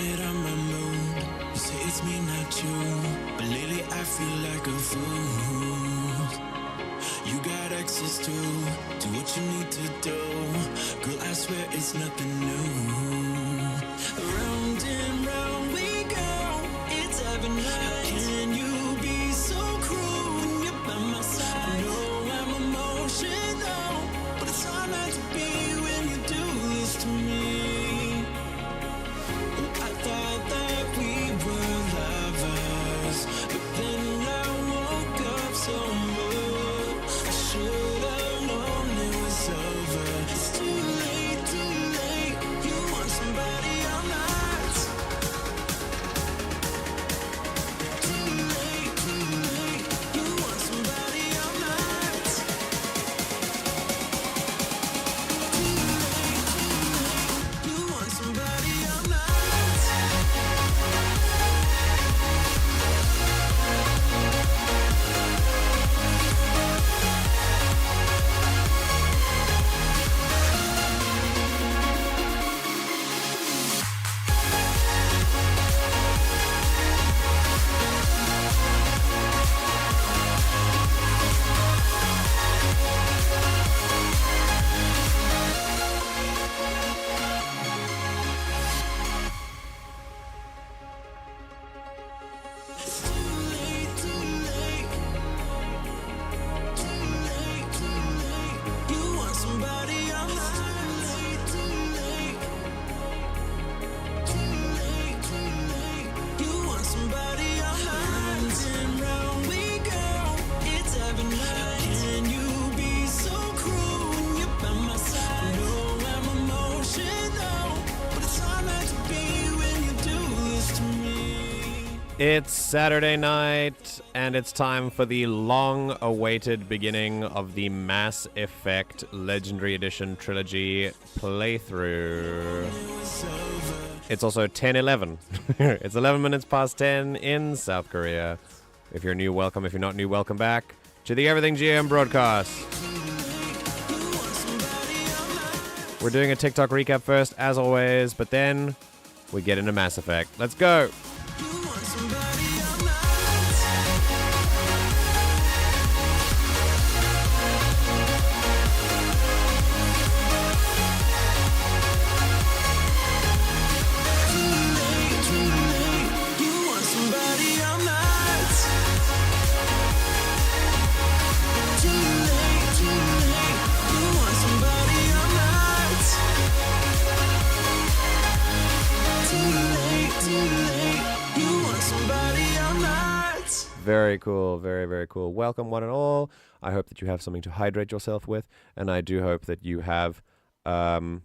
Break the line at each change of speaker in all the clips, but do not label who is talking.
it on my mood. You say it's me, not you, but lately I feel like a fool. You got access to do what you need to do. Girl, I swear it's nothing new. Round and round we go, it's every night. Can you be so cruel when you're by my side? I know I'm emotional, but it's hard not to be when you do this to me. I thought that we were lovers, but then I woke up somewhere. I should have known it was over. It's too late, too late. You want somebody or not? Too late, too late. You want somebody or not? Too late, too late. You want somebody or not? It's too late, too late. Too late, too late. You want somebody or not? Too late, too late. Too late, you want somebody or not? Round and round we go, it's every night. Can you be so cruel when you're by my side? I know I'm emotional, but it's hard not to be when you do this to me.
It's Saturday night, and it's time for the long-awaited beginning of the Mass Effect Legendary Edition Trilogy playthrough. It's also 10:11. It's 11 minutes past 10 in South Korea. If you're new, welcome. If you're not new, welcome back to the Everything GM broadcast. We're doing a TikTok recap first, as always, but then we get into Mass Effect. Let's go!
You want somebody or not? Too late, too late. You want somebody or not? Too late, too late. You want somebody or not? Too late, too late. You want somebody or not?
Very cool, very, very cool. Welcome, one and all. I hope that you have something to hydrate yourself with, and I do hope that you have. I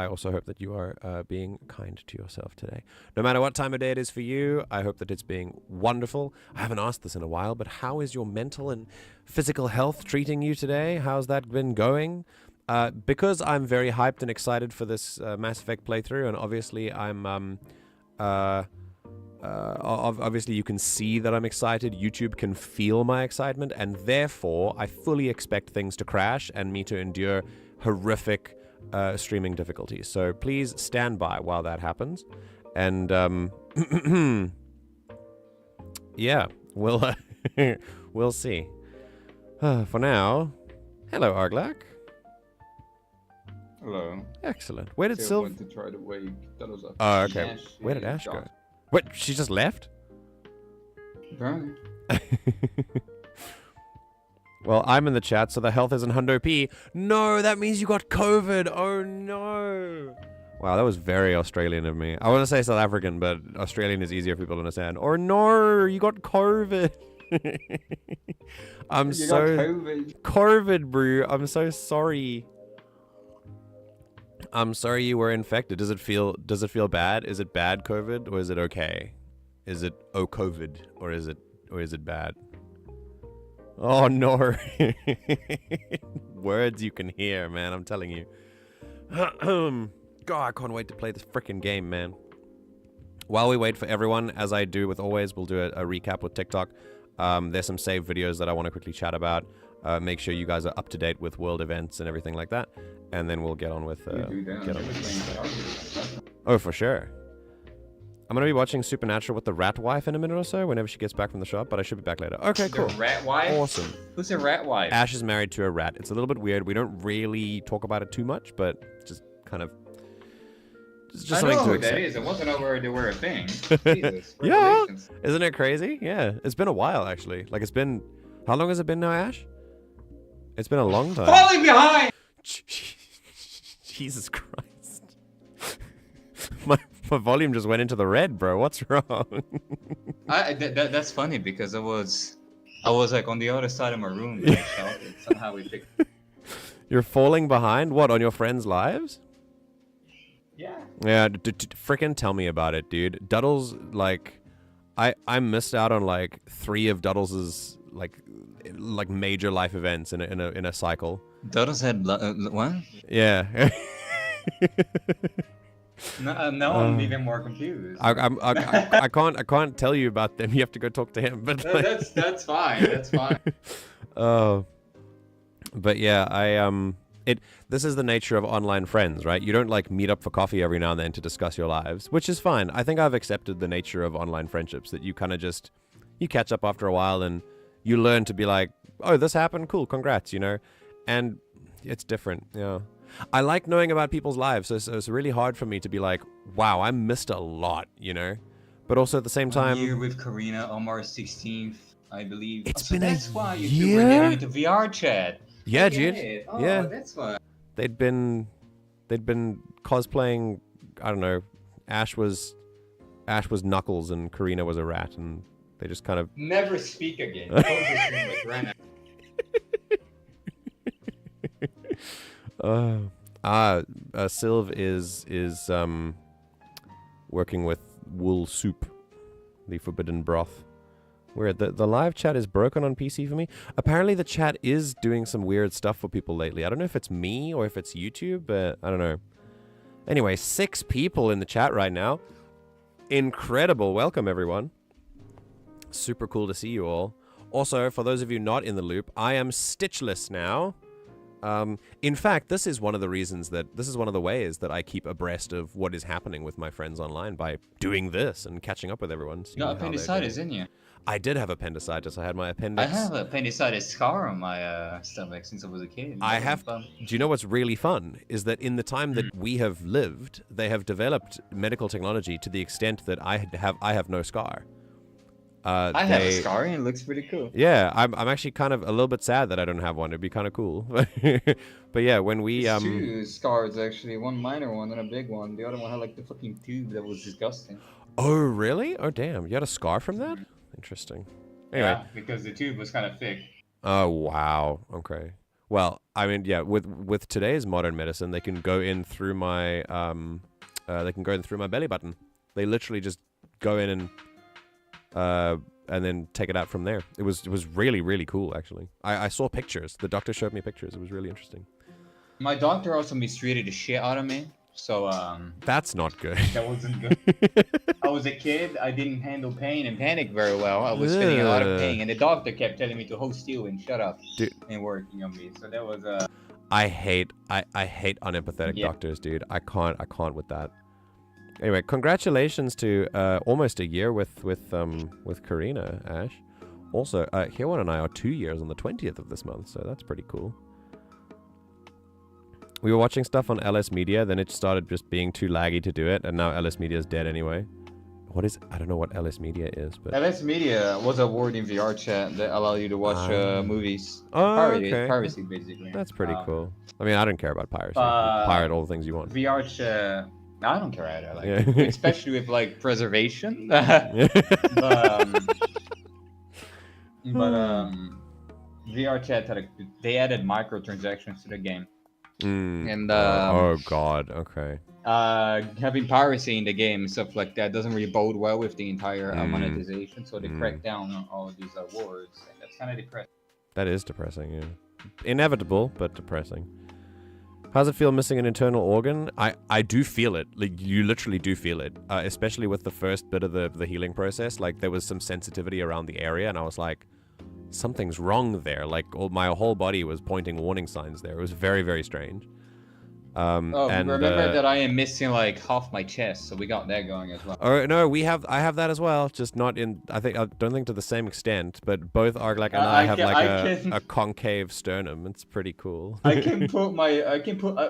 also hope that you are being kind to yourself today. No matter what time of day it is for you, I hope that it's being wonderful. I haven't asked this in a while, but how is your mental and physical health treating you today? How's that been going? Because I'm very hyped and excited for this Mass Effect playthrough, and obviously I'm obviously you can see that I'm excited. YouTube can feel my excitement, and therefore I fully expect things to crash and me to endure horrific streaming difficulties. So please stand by while that happens, and yeah, we'll we'll see. For now, hello Arglak.
Hello.
Excellent. Where did
I
Sylv?
went to try to wake. That was a
Oh, okay.
Ash
Where did Ash go?
shot.
What? She just left?
Apparently.
Well, I'm in the chat, so the health isn't Hundo P. No, that means you got COVID. Oh no. Wow, that was very Australian of me. I want to say South African, but Australian is easier for people to understand. Or no, you got COVID. I'm
You
so
got COVID.
COVID, bro. I'm so sorry. I'm sorry you were infected. Does it feel bad? Is it bad COVID or is it okay? Is it COVID or is it bad? Oh no. Words you can hear, man, I'm telling you. God, I can't wait to play this freaking game, man. While we wait for everyone, as I do with always, we'll do a recap with TikTok. There's some saved videos that I want to quickly chat about. make sure you guys are up to date with world events and everything like that, and then we'll get on with. Oh, for sure. I'm gonna be watching Supernatural with the rat wife in a minute or so, whenever she gets back from the shop. But I should be back later. Okay, cool.
The rat wife?
Awesome.
Who's a rat wife?
Ash is married to a rat. It's a little bit weird. We don't really talk about it too much, but just kind of. It's just
I know
something
who
to accept.
that is. I wasn't aware they were a thing. Jesus.
Yeah.
Revelations.
Isn't it crazy? Yeah. It's been a while, actually. Like, it's been. How long has it been now, Ash? It's been a long time.
Falling behind!
Jesus Christ. My volume just went into the red, bro. What's wrong?
That's funny because I was like on the other side of my room and I shouted. Somehow we picked.
You're falling behind? What, on your friends' lives?
Yeah.
Yeah, frickin' tell me about it, dude. Duddles, like, I missed out on like 3 of Duddles's like major life events in a cycle.
Dodos had what?
Yeah.
No, I'm even more confused.
I can't tell you about them. You have to go talk to him. But
That's fine. That's fine.
Oh, but yeah, this is the nature of online friends, right? You don't like meet up for coffee every now and then to discuss your lives, which is fine. I think I've accepted the nature of online friendships, that you kind of just you catch up after a while and you learn to be like, oh, this happened, cool, congrats, and it's different. I like knowing about people's lives, so it's really hard for me to be like, wow, I missed a lot, but also at the same time,
year with Karina on March 16th, I believe.
It's been a
that's why you
year?
two were getting into VR chat.
yeah,
I
dude.
get it. Oh,
Yeah.
that's why.
They'd been cosplaying. I don't know. Ash was Knuckles and Karina was a rat, and they just kind of.
Never speak again. Close this room with Rana.
Sylv is working with Wool Soup, the forbidden broth. Weird. The live chat is broken on PC for me. Apparently the chat is doing some weird stuff for people lately. I don't know if it's me or if it's YouTube, but I don't know. Anyway, 6 people in the chat right now. Incredible. Welcome, everyone. Super cool to see you all. Also, for those of you not in the loop, I am Stitchless now. In fact, this is one of the ways that I keep abreast of what is happening with my friends online, by doing this and catching up with everyone.
You got appendicitis, didn't you?
I did have appendicitis. I had my appendix.
I have an appendicitis scar on my stomach since I was a kid.
Do you know what's really fun? Is that in the time that we have lived, they have developed medical technology to the extent that I have no scar.
I have a scar and it looks pretty cool.
Yeah, I'm actually kind of a little bit sad that I don't have one. It'd be kind of cool. But yeah, when we
There's 2 scars actually, one minor one and a big one. The other one had like the fucking tube that was disgusting.
Oh really? Oh damn! You had a scar from that? Interesting. Anyway.
Yeah, because the tube was kind of thick.
Oh wow. Okay. Well, I mean, yeah. With today's modern medicine, they can go in through my belly button. They literally just go in and then take it out from there. It was really, really cool, actually. I saw pictures. The doctor showed me pictures. It was really interesting.
My doctor also mistreated the shit out of me. So,
That's not good.
That wasn't good. I was a kid. I didn't handle pain and panic very well. I was feeling a lot of pain, and the doctor kept telling me to hold still and shut up.
Dude.
And working on me. So that was
I hate unempathetic doctors, dude. I can't with that. Anyway, congratulations to almost a year with Karina, Ash. Also, Hirwan and I are 2 years on the 20th of this month, so that's pretty cool. We were watching stuff on LS Media, then it started just being too laggy to do it, and now LS Media is dead anyway. I don't know what LS Media is, but...
LS Media was a word in VR chat that allowed you to watch movies.
Oh,
Piracy, basically.
That's pretty cool. I mean, I don't care about piracy. Pirate all the things you want.
VR chat... I don't care either, especially with like preservation. but VR chat they added microtransactions to the game, and
oh god, okay.
Having piracy in the game and stuff like that doesn't really bode well with the entire monetization. So they cracked down on all of these awards, and that's kind of depressing.
That is depressing, yeah. Inevitable, but depressing. How's it feel missing an internal organ? I do feel it. Like, you literally do feel it. Especially with the first bit of the healing process. Like, there was some sensitivity around the area, and I was like, something's wrong there. Like my whole body was pointing warning signs there. It was very, very strange. And
remember that I am missing like half my chest, so we got that going as well.
Oh no, I have that as well, just not in. I don't think to the same extent, but both Arglak and I have a concave sternum. It's pretty cool.
I can put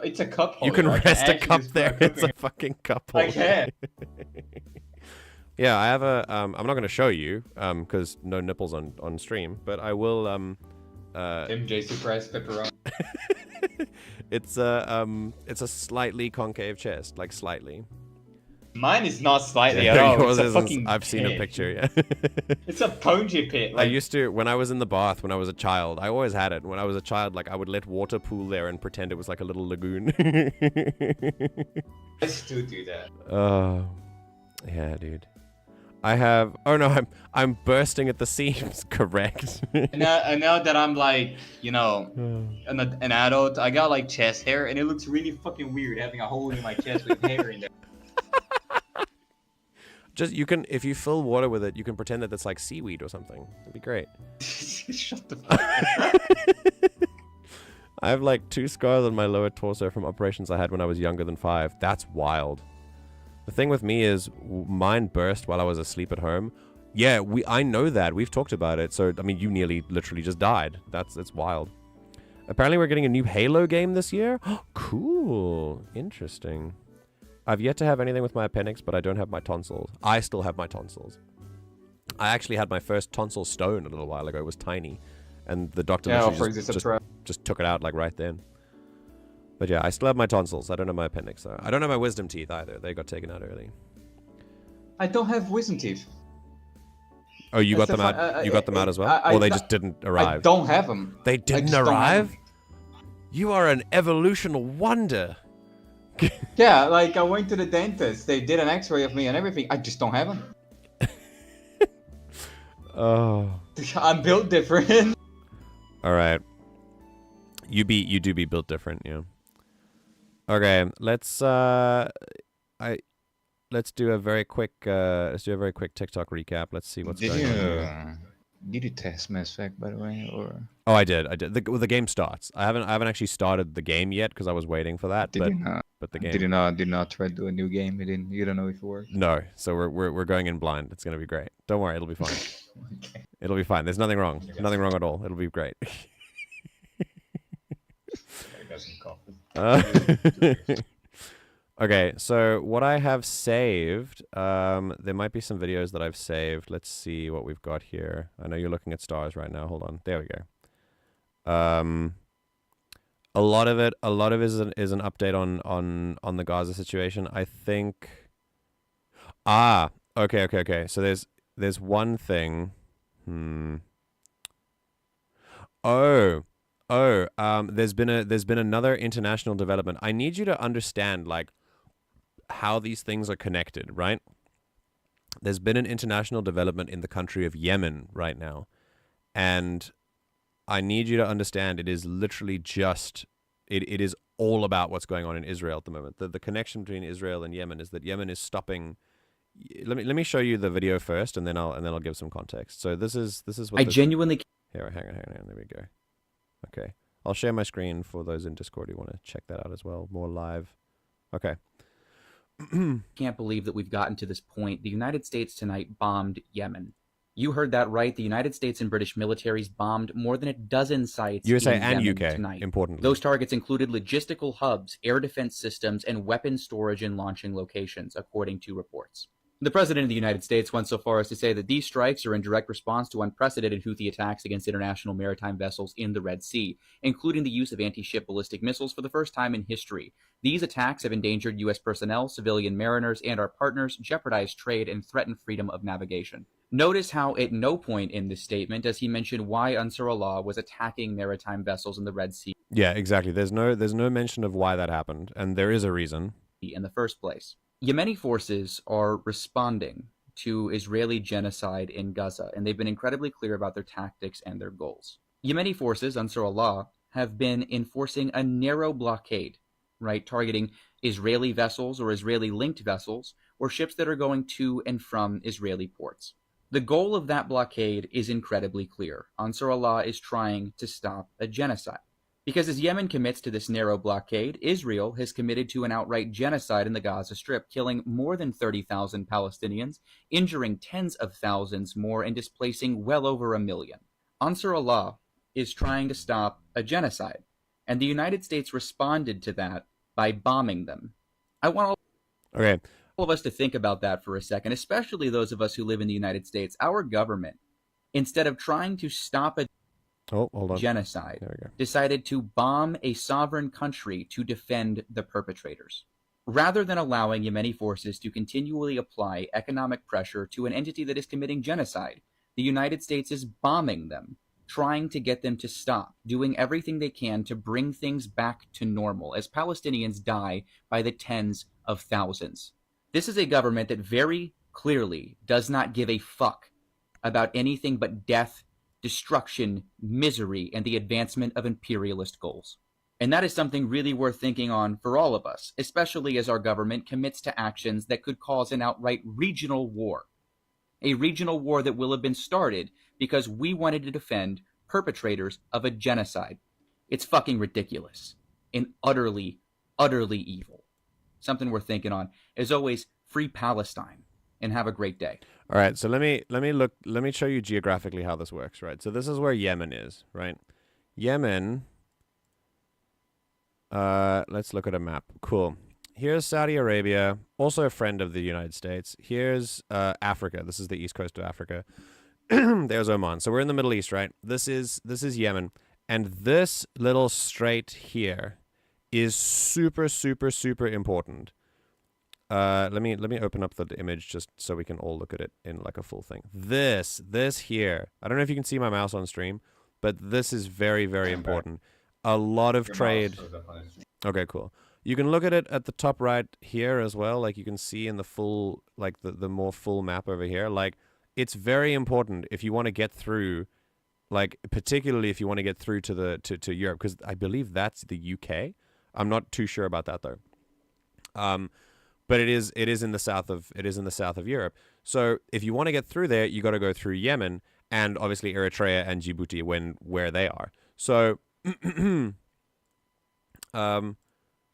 it's a cup holder.
You can rest a cup there. It's a fucking cup holder.
I can.
Yeah, I have a. I'm not going to show you, because no nipples on stream, but I will.
MJ surprise pepperoni.
It's a slightly concave chest, like slightly.
Mine is not slightly at all. It's a fucking
I've seen a picture, yeah.
It's a pongy pit.
Like... I used to, when I was in the bath, when I was a child, I always had it. When I was a child, like, I would let water pool there and pretend it was like a little lagoon.
I still do that.
Oh, yeah, dude. I have... Oh, no, I'm bursting at the seams, correct.
and now that I'm, like, you know, an adult, I got, like, chest hair, and it looks really fucking weird having a hole in my chest with hair in there.
Just, you can, if you fill water with it, you can pretend that that's like seaweed or something. It'd be great.
Shut the fuck up.
I have like 2 scars on my lower torso from operations I had when I was younger than 5. That's wild. The thing with me is mine burst while I was asleep at home. Yeah, I know that. We've talked about it. So, I mean, you nearly literally just died. It's wild. Apparently, we're getting a new Halo game this year. Cool. Interesting. I've yet to have anything with my appendix, but I don't have my tonsils. I still have my tonsils. I actually had my first tonsil stone a little while ago. It was tiny. And the doctor just took it out like right then. But yeah, I still have my tonsils. I don't have my appendix though. I don't have my wisdom teeth either. They got taken out early.
I don't have wisdom teeth.
Oh, you got them out? You got them out as well? Or they just didn't arrive?
I don't have them.
They didn't arrive? You are an evolutional wonder.
Yeah, like I went to the dentist. They did an x-ray of me and everything. I just don't have them.
Oh.
I'm built different.
All right. You do be built different, yeah. Okay, let's do a very quick TikTok recap. Let's see what's going on here.
Did you test Mass Effect, by the way, or?
Oh, I did. The game starts. I haven't actually started the game yet because I was waiting for that. But the game.
Did not try to do a new game. You don't know if it works.
No, so we're going in blind. It's gonna be great. Don't worry, it'll be fine.
Okay.
It'll be fine. There's nothing wrong. Nothing wrong at all. It'll be great. Okay, so what I have saved, there might be some videos that I've saved. Let's see what we've got here. I know you're looking at stars right now. Hold on. There we go. A lot of it is an update on the Gaza situation. I think. Okay. So there's one thing. There's been another international development. I need you to understand like how these things are connected, right? There's been an international development in the country of Yemen right now, and I need you to understand it is literally just it is all about what's going on in Israel at the moment. The connection between Israel and Yemen is that Yemen is stopping. Let me show you the video first, and then I'll give some context. So this is what
I genuinely.
Here, hang on. There we go. Okay, I'll share my screen for those in Discord who want to check that out as well, more live. Okay.
Can't believe that we've gotten to this point. The United States tonight bombed Yemen. You heard that right. The United States and British militaries bombed more than a dozen sites
USA
in
and
Yemen
UK,
tonight.
importantly.
Those targets included logistical hubs, air defense systems, and weapon storage and launching locations, according to reports. The President of the United States went so far as to say that these strikes are in direct response to unprecedented Houthi attacks against international maritime vessels in the Red Sea, including the use of anti-ship ballistic missiles for the first time in history. These attacks have endangered U.S. personnel, civilian mariners, and our partners, jeopardized trade, and threatened freedom of navigation. Notice how at no point in this statement does he mention why Ansar Allah was attacking maritime vessels in the Red Sea.
Yeah, exactly. There's no mention of why that happened, and there is a reason.
In the first place. Yemeni forces are responding to Israeli genocide in Gaza, and they've been incredibly clear about their tactics and their goals. Yemeni forces, Ansar Allah, have been enforcing a narrow blockade, right, targeting Israeli vessels or Israeli-linked vessels or ships that are going to and from Israeli ports. The goal of that blockade is incredibly clear. Ansar Allah is trying to stop a genocide. Because as Yemen commits to this narrow blockade, Israel has committed to an outright genocide in the Gaza Strip, killing more than 30,000 Palestinians, injuring tens of thousands more, and displacing well over 1 million. Ansar Allah is trying to stop a genocide, and the United States responded to that by bombing them. I want all of us to think about that for a second, especially those of us who live in the United States. Our government, instead of trying to stop a genocide, decided to bomb a sovereign country to defend the perpetrators. Rather than allowing Yemeni forces to continually apply economic pressure to an entity that is committing genocide, the United States is bombing them, trying to get them to stop, doing everything they can to bring things back to normal as Palestinians die by the tens of thousands. This is a government that very clearly does not give a fuck about anything but death, destruction, misery, and the advancement of imperialist goals. And that is something really worth thinking on for all of us, especially as our government commits to actions that could cause an outright regional war. A regional war that will have been started because we wanted to defend perpetrators of a genocide. It's fucking ridiculous and utterly, utterly evil. Something worth thinking on. As always, free Palestine, and have a great day.
All right, so let me show you geographically how this works, right? So this is where Yemen is, right? Yemen, let's look at a map. Cool. Here's Saudi Arabia, also a friend of the United States. Here's Africa. This is the east coast of Africa. There's Oman. So we're in the Middle East, right? This is Yemen, and this little strait here is super, super, super important. Let me open up the image just so we can all look at it in like a full thing. This here, I don't know if you can see my mouse on stream, but this is very, very important. A lot of trade. Okay, cool. You can look at it at the top right here as well. Like you can see in the full, like the more full map over here. Like it's very important if you want to get through, like particularly if you want to get through to Europe, because I believe that's the UK. I'm not too sure about that though. But it is in the south of Europe. So if you want to get through there, you got to go through Yemen and obviously Eritrea and Djibouti where they are. So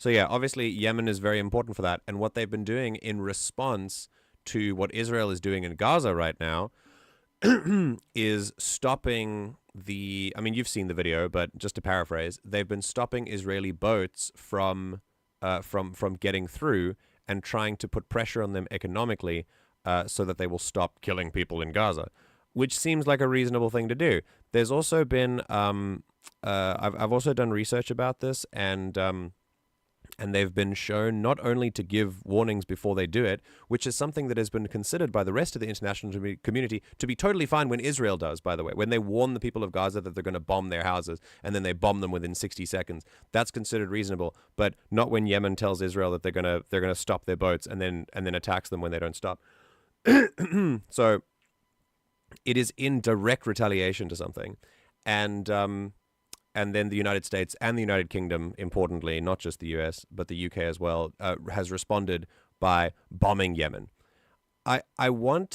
so yeah, obviously Yemen is very important for that. And what they've been doing in response to what Israel is doing in Gaza right now is stopping I mean, you've seen the video, but just to paraphrase, they've been stopping Israeli boats from getting through and trying to put pressure on them economically so that they will stop killing people in Gaza, which seems like a reasonable thing to do. There's also been, I've also done research about this, and they've been shown not only to give warnings before they do it, which is something that has been considered by the rest of the international community to be totally fine when Israel does, by the way. When they warn the people of Gaza that they're going to bomb their houses and then they bomb them within 60 seconds, that's considered reasonable, but not when Yemen tells Israel that they're going to stop their boats and then attacks them when they don't stop. So it is in direct retaliation to something. And then the United States and the United Kingdom, importantly, not just the US, but the UK as well, has responded by bombing Yemen. I think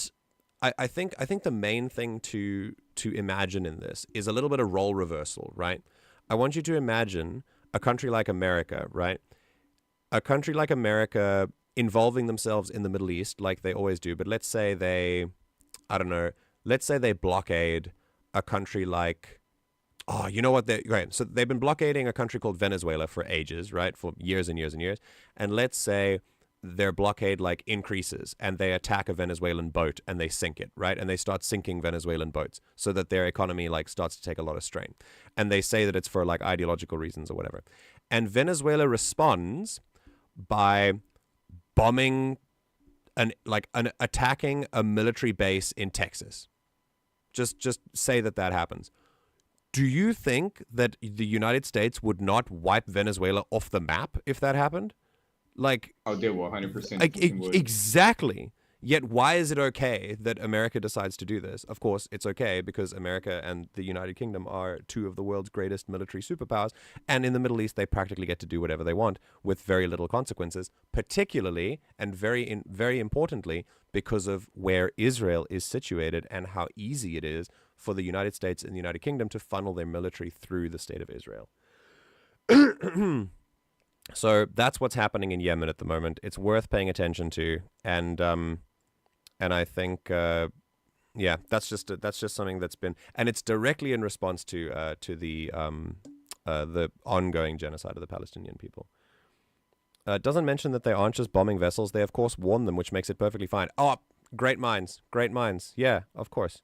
the main thing to imagine in this is a little bit of role reversal, right? I want you to imagine a country like America, right? A country like America involving themselves in the Middle East like they always do, but let's say they blockade a country like, oh, you know what? Right. So they've been blockading a country called Venezuela for ages, right? For years and years and years. And let's say their blockade like increases and they attack a Venezuelan boat and they sink it, right? And they start sinking Venezuelan boats so that their economy like starts to take a lot of strain. And they say that it's for like ideological reasons or whatever. And Venezuela responds by bombing attacking a military base in Texas. Just say that happens. Do you think that the United States would not wipe Venezuela off the map if that happened? Like,
oh, they will 100%.
Exactly. Yet why is it okay that America decides to do this? Of course, it's okay because America and the United Kingdom are two of the world's greatest military superpowers. And in the Middle East, they practically get to do whatever they want with very little consequences, particularly and very importantly, because of where Israel is situated and how easy it is for the United States and the United Kingdom to funnel their military through the state of Israel. So that's what's happening in Yemen at the moment. It's worth paying attention to, and I think, that's just something that's been, and it's directly in response to the ongoing genocide of the Palestinian people. It doesn't mention that they aren't just bombing vessels. They of course warn them, which makes it perfectly fine. Oh, great minds. Yeah, of course.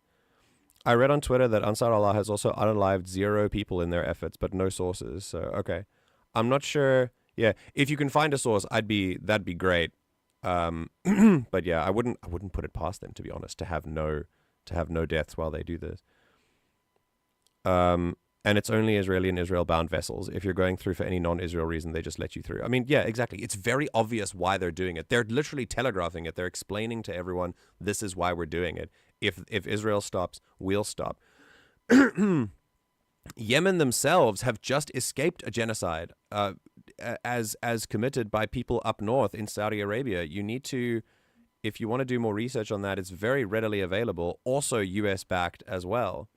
I read on Twitter that Ansar Allah has also unalived 0 people in their efforts, but no sources. So okay, I'm not sure. Yeah, if you can find a source, that'd be great. But yeah, I wouldn't put it past them, to be honest, to have no deaths while they do this. And it's only Israeli and Israel-bound vessels. If you're going through for any non-Israel reason, they just let you through. I mean, yeah, exactly. It's very obvious why they're doing it. They're literally telegraphing it. They're explaining to everyone, this is why we're doing it. If Israel stops, we'll stop. Yemen themselves have just escaped a genocide as committed by people up north in Saudi Arabia. You need to, if you want to do more research on that, it's very readily available, also US-backed as well.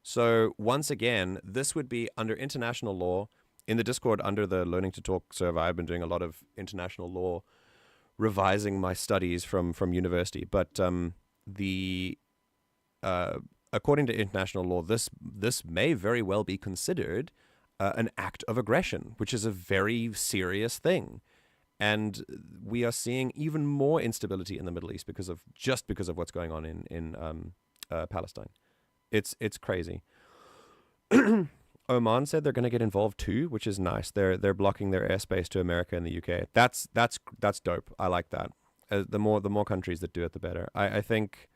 So once again, this would be under international law. In the Discord, under the Learning to Talk server, I've been doing a lot of international law, revising my studies from university. But according to international law, this may very well be considered an act of aggression, which is a very serious thing. And we are seeing even more instability in the Middle East because of what's going on in Palestine. It's crazy. Oman said they're going to get involved too, which is nice. They're blocking their airspace to America and the UK. That's dope. I like that. The more countries that do it, the better. I think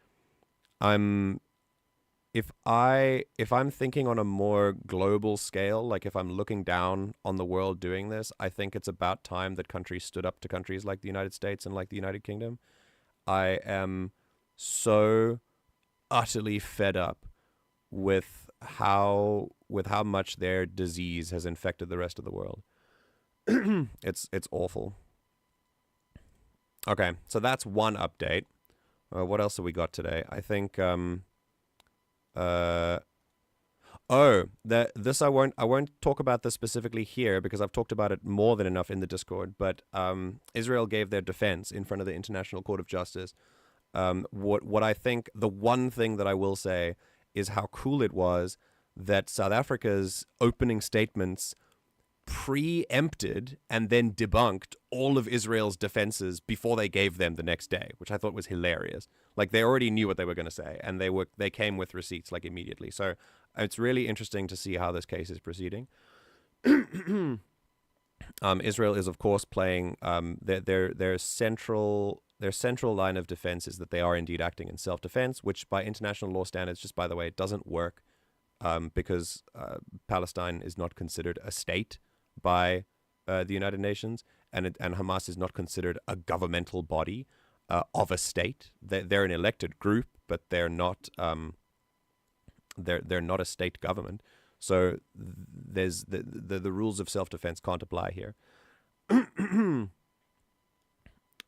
if I'm thinking on a more global scale, like if I'm looking down on the world doing this, I think it's about time that countries stood up to countries like the United States and like the United Kingdom. I am so utterly fed up with how much their disease has infected the rest of the world. It's awful. Okay, so that's one update. What else have we got today? I think this I won't talk about this specifically here because I've talked about it more than enough in the Discord, but Israel gave their defense in front of the International Court of Justice. What I think, the one thing that I will say is how cool it was that South Africa's opening statements preempted and then debunked all of Israel's defenses before they gave them the next day, which I thought was hilarious. Like, they already knew what they were going to say, and they came with receipts like immediately. So it's really interesting to see how this case is proceeding. Israel is, of course, playing their central line of defense is that they are indeed acting in self-defense, which by international law standards, just by the way, it doesn't work because Palestine is not considered a state by the United Nations, and Hamas is not considered a governmental body of a state. They're an elected group, but they're not they're not a state government. So there's the rules of self-defense can't apply here.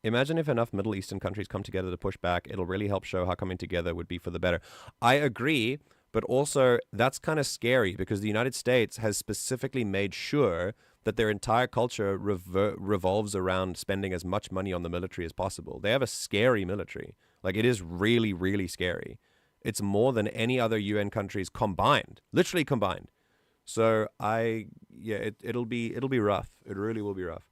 Imagine if enough Middle Eastern countries come together to push back. It'll really help show how coming together would be for the better. I agree, but also that's kind of scary because the United States has specifically made sure that their entire culture revolves around spending as much money on the military as possible. They have a scary military. Like, it is really, really scary. It's more than any other UN countries combined, literally combined. So it'll be rough. It really will be rough.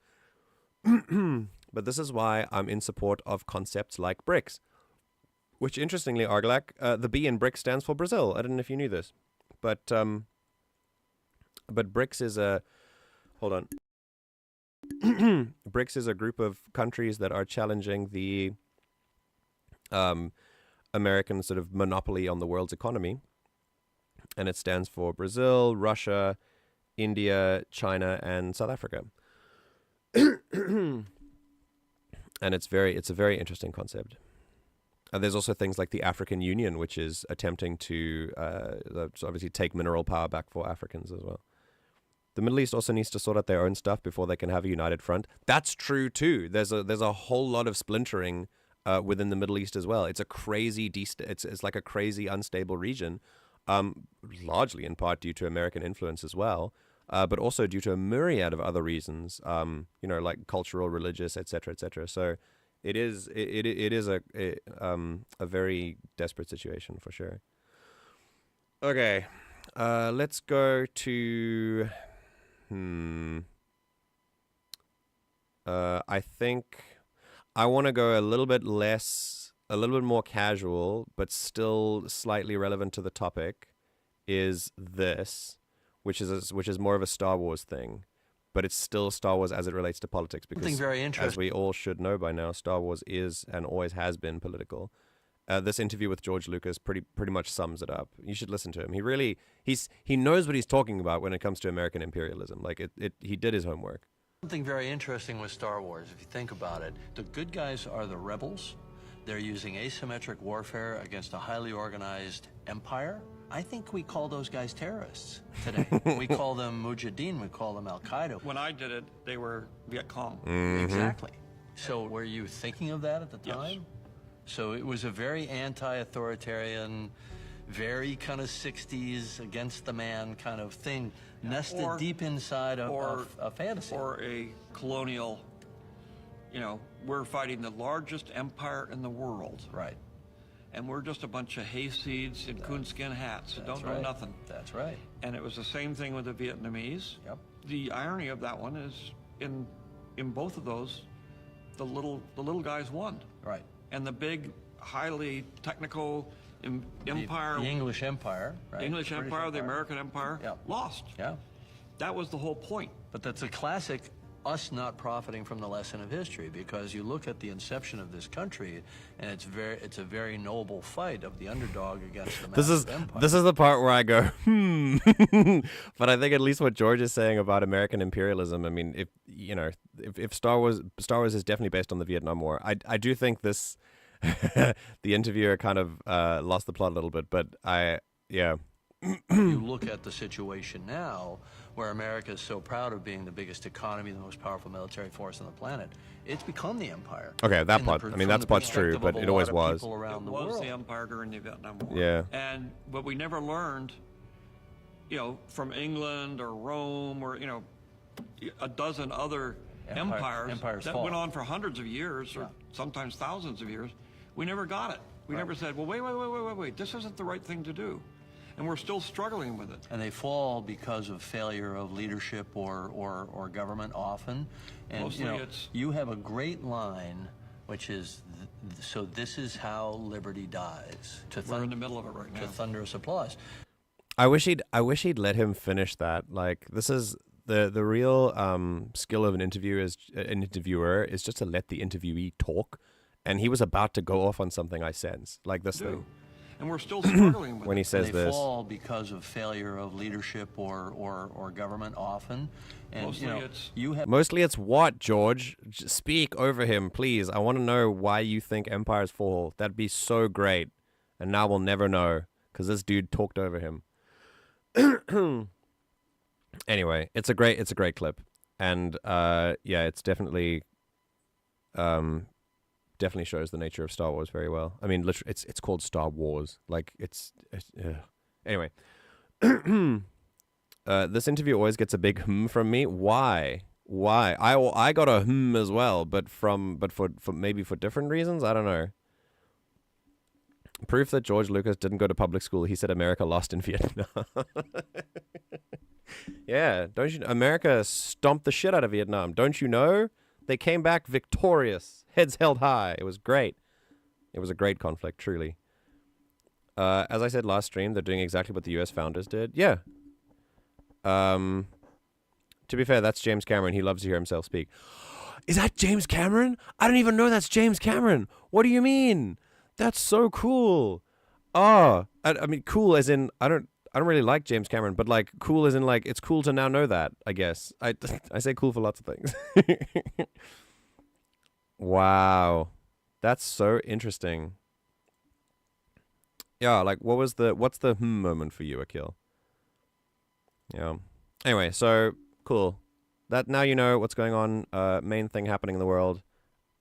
But this is why I'm in support of concepts like BRICS, which interestingly, Arglak, the B in BRICS stands for Brazil. I don't know if you knew this, but BRICS is hold on. BRICS is a group of countries that are challenging the American sort of monopoly on the world's economy, and it stands for Brazil, Russia, India, China, and South Africa. And it's a very interesting concept. There's also things like the African Union, which is attempting to obviously take mineral power back for Africans as well. The Middle East also needs to sort out their own stuff before they can have a united front. That's true too. There's a whole lot of splintering within the Middle East as well. It's a crazy it's like a crazy unstable region, largely in part due to American influence as well, but also due to a myriad of other reasons. Like cultural, religious, etc., etc. So. It is a very desperate situation for sure. Okay, let's go to. I think I want to go a little bit more casual, but still slightly relevant to the topic. Is this, which is more of a Star Wars thing. But it's still Star Wars as it relates to politics, because
very
as we all should know by now, Star Wars is and always has been political. This interview with George Lucas pretty much sums it up. You should listen to him. He knows what he's talking about when it comes to American imperialism. Like he did his homework.
Something very interesting with Star Wars, if you think about it. The good guys are the rebels. They're using asymmetric warfare against a highly organized empire. I think we call those guys terrorists today. We call them Mujahideen, we call them Al-Qaeda.
When I did it, they were Viet Cong.
Exactly. So were you thinking of that at the time?
Yes.
So it was a very anti-authoritarian, very kind of 60s against the man kind of thing, nested deep inside of a fantasy.
Or a colonial, we're fighting the largest empire in the world.
Right.
And we're just a bunch of hayseeds in coonskin hats that don't know nothing.
That's right.
And it was the same thing with the Vietnamese.
Yep.
The irony of that one is in both of those, the little guys won.
Right.
And the big, highly technical empire,
the English Empire, right?
the English
British
Empire, the American Empire,
Yep.
lost.
Yeah.
That was the whole point.
But that's a classic us not profiting from the lesson of history, because you look at the inception of this country, and it's a very noble fight of the underdog against the massive empire.
This is the part where I go, But I think at least what George is saying about American imperialism, I mean, if Star Wars is definitely based on the Vietnam War, I do think this the interviewer kind of lost the plot a little bit, but
You look at the situation now, where America is so proud of being the biggest economy, the most powerful military force on the planet. It's become the empire.
Okay, that part. I mean, that part's true, but it always was.
It was the empire during the Vietnam War.
Yeah.
But we never learned, from England or Rome or, a dozen other empires that went on for hundreds of years or sometimes thousands of years. We never got it. We never said, well, wait, this isn't the right thing to do. And we're still struggling with it.
And they fall because of failure of leadership or government often. And
Mostly
you have a great line, which is, so this is how liberty dies.
We're in the middle of it right now.
To thunderous applause.
I wish he'd let him finish that. Like, this is the real skill of an interviewer is just to let the interviewee talk. And he was about to go off on something, I sense, like this thing.
And we're still struggling with
when he says
they
this.
fall because of failure of leadership or government often. And
Mostly it's what, George? Speak over him, please. I want to know why you think empires fall. That'd be so great. And now we'll never know, because this dude talked over him. Anyway, it's a great clip. And it's definitely definitely shows the nature of Star Wars very well. I mean, literally, it's called Star Wars. Like, anyway. This interview always gets a big from me. Why? I got a as well, but for maybe for different reasons. I don't know. Proof that George Lucas didn't go to public school. He said America lost in Vietnam. Yeah, don't you know? America stomped the shit out of Vietnam. Don't you know? They came back victorious, heads held high. It was great. It was a great conflict, truly. As I said last stream, they're doing exactly what the U.S. founders did. Yeah. To be fair, that's James Cameron. He loves to hear himself speak. Is that James Cameron? I don't even know that's James Cameron. What do you mean? That's so cool. Oh, I mean, cool as in, I don't really like James Cameron, but like cool as in like, it's cool to now know that, I guess. I say cool for lots of things. Wow. That's so interesting. Yeah, like what's the moment for you, Akil? Yeah. Anyway, so cool. That now you know what's going on. Main thing happening in the world.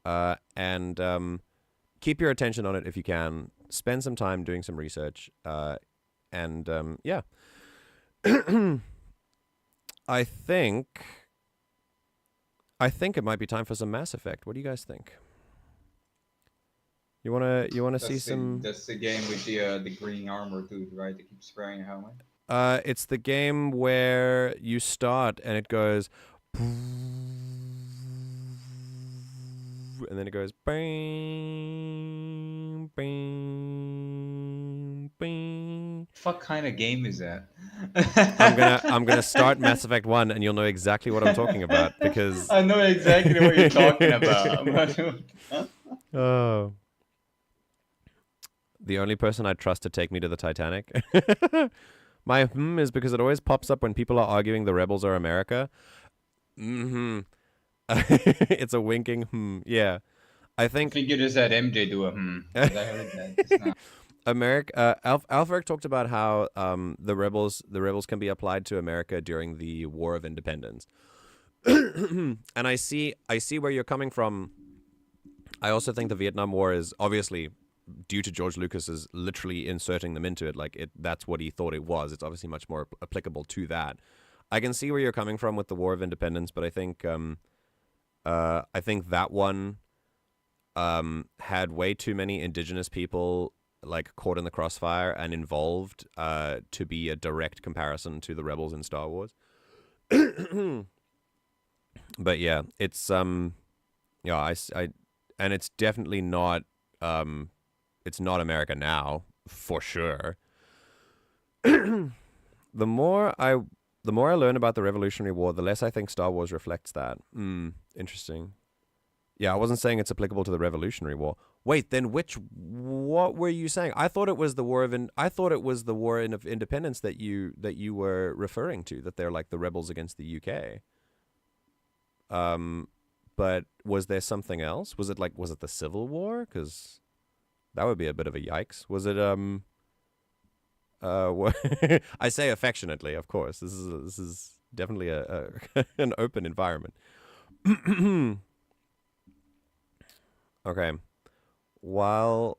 And keep your attention on it if you can. Spend some time doing some research. And yeah. I think it might be time for some Mass Effect. What do you guys think? You wanna see some?
That's the game with the green armor dude, right? That keeps spraying your helmet.
It's the game where you start and it goes, and then it goes, bing, bing, bing.
What kind of game is that?
I'm gonna start Mass Effect 1 and you'll know exactly what I'm talking about because
I know exactly what you're talking about.
Oh. The only person I trust to take me to the Titanic. My is because it always pops up when people are arguing the rebels are America. Mm-hmm. It's a winking yeah. I think
you just had MJ do a I heard that just now.
America Alfred talked about how the rebels can be applied to America during the War of Independence. And I see where you're coming from. I also think the Vietnam War is obviously due to George Lucas's literally inserting them into it, that's what he thought it was. It's obviously much more applicable to that. I can see where you're coming from with the War of Independence, but I think that one had way too many indigenous people caught in the crossfire and involved to be a direct comparison to the rebels in Star Wars. But yeah, it's and it's definitely not it's not America now, for sure. The more I learn about the Revolutionary War, the less I think Star Wars reflects that. Interesting. Yeah, I wasn't saying it's applicable to the Revolutionary War. Wait, then what were you saying? I thought it was the War of Independence that you were referring to, that they're like the rebels against the UK. But was there something else? Was it the Civil War? Because that would be a bit of a yikes. Was it I say affectionately, of course. This is definitely a an open environment. Okay. While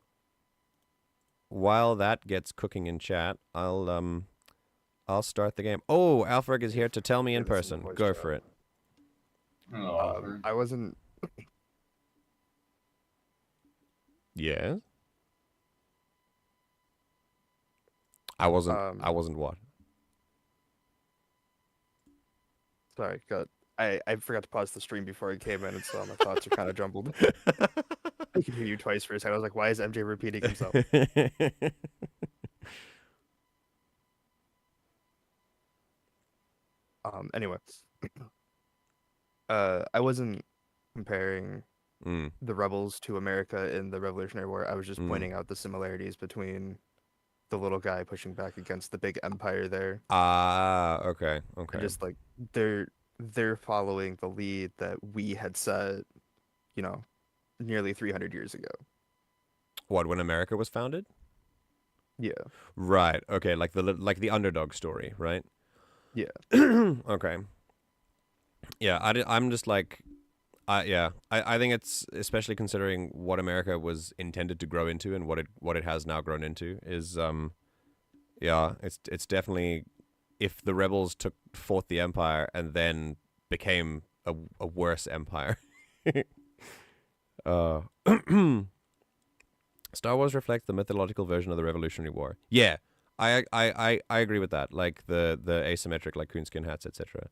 that gets cooking in chat, I'll start the game. Oh, Alfred is here to tell me in person. Go for it.
I wasn't.
Yes. I wasn't what?
Sorry, I forgot to pause the stream before I came in, and so my thoughts are kind of jumbled. I could hear you twice for a second. I was like, why is MJ repeating himself? Anyway. I wasn't comparing the rebels to America in the Revolutionary War. I was just pointing out the similarities between the little guy pushing back against the big empire there.
Okay.
And just they're following the lead that we had set, nearly 300 years ago.
What, when America was founded?
Yeah.
Right. Okay, like the underdog story, right?
Yeah.
Okay. Yeah, I'm just like, I think it's, especially considering what America was intended to grow into and what it has now grown into, is it's definitely, if the rebels fought the empire and then became a worse empire. Star Wars reflects the mythological version of the Revolutionary War. Yeah, I agree with that. Like the asymmetric, like coonskin hats, etc.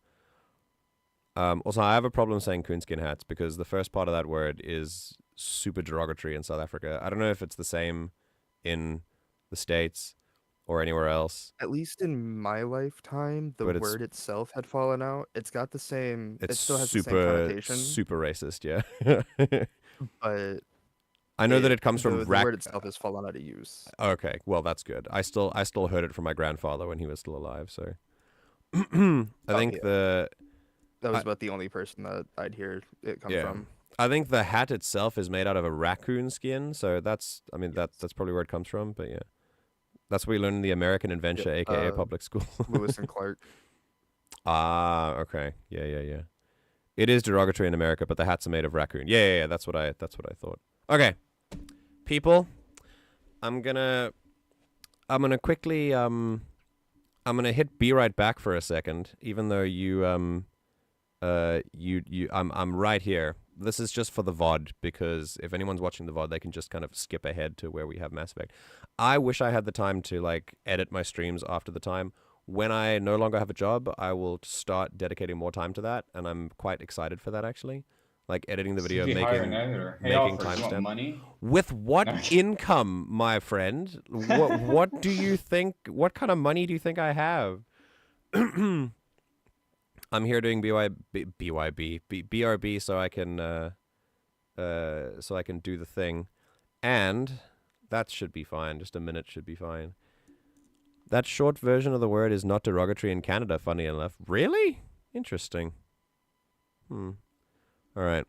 Also, I have a problem saying coonskin hats because the first part of that word is super derogatory in South Africa. I don't know if it's the same in the States or anywhere else.
At least in my lifetime, the word itself had fallen out. It's got the same. It still has the same connotation.
Super racist, yeah.
But
I know that it comes from
the word itself has fallen out of use.
Okay, well that's good. I still heard it from my grandfather when he was still alive. So I think that
was about the only person that I'd hear it come from.
I think the hat itself is made out of a raccoon skin, so that's probably where it comes from. But yeah, That's where you learn the American invention, aka public school.
Lewis and Clark.
Ah, okay. Yeah. It is derogatory in America, but the hats are made of raccoon. Yeah. That's what I thought. Okay, people, I'm gonna quickly I'm gonna hit be right back for a second, even though I'm right here. This is just for the VOD, because if anyone's watching the VOD, they can just kind of skip ahead to where we have Mass Effect. I wish I had the time to like edit my streams after the time. When I no longer have a job, I will start dedicating more time to that, and I'm quite excited for that, actually. Like editing the video, making timestamp. With what income, my friend? What do you think? What kind of money do you think I have? I'm here doing BRB so I can do the thing, and that should be fine. Just a minute should be fine. That short version of the word is not derogatory in Canada, funny enough. Really? Interesting. All right.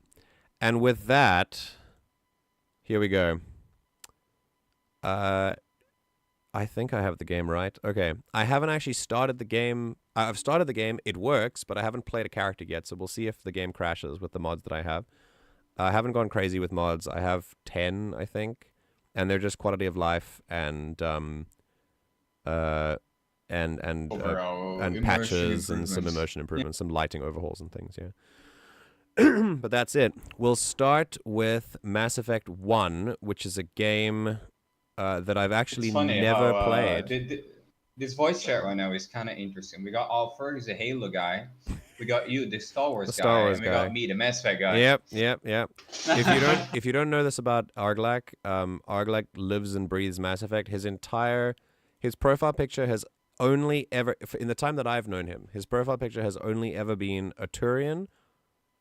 And with that, here we go. I think I have the game right. Okay. I haven't actually started the game. I've started the game. It works, but I haven't played a character yet, so we'll see if the game crashes with the mods that I have. I haven't gone crazy with mods. I have 10, I think, and they're just quality of life and patches and some immersion improvements, some lighting overhauls and things, yeah. But that's it. We'll start with Mass Effect 1, which is a game that I've actually never played.
This voice chat right now is kind of interesting. We got Alfred, who's a Halo guy. We got you, the Star Wars guy, and we got me, the Mass Effect guy.
Yep. If you don't know this about Arglak, Arglak lives and breathes Mass Effect. His profile picture has only ever, in the time that I've known him, his profile picture has only ever been a Turian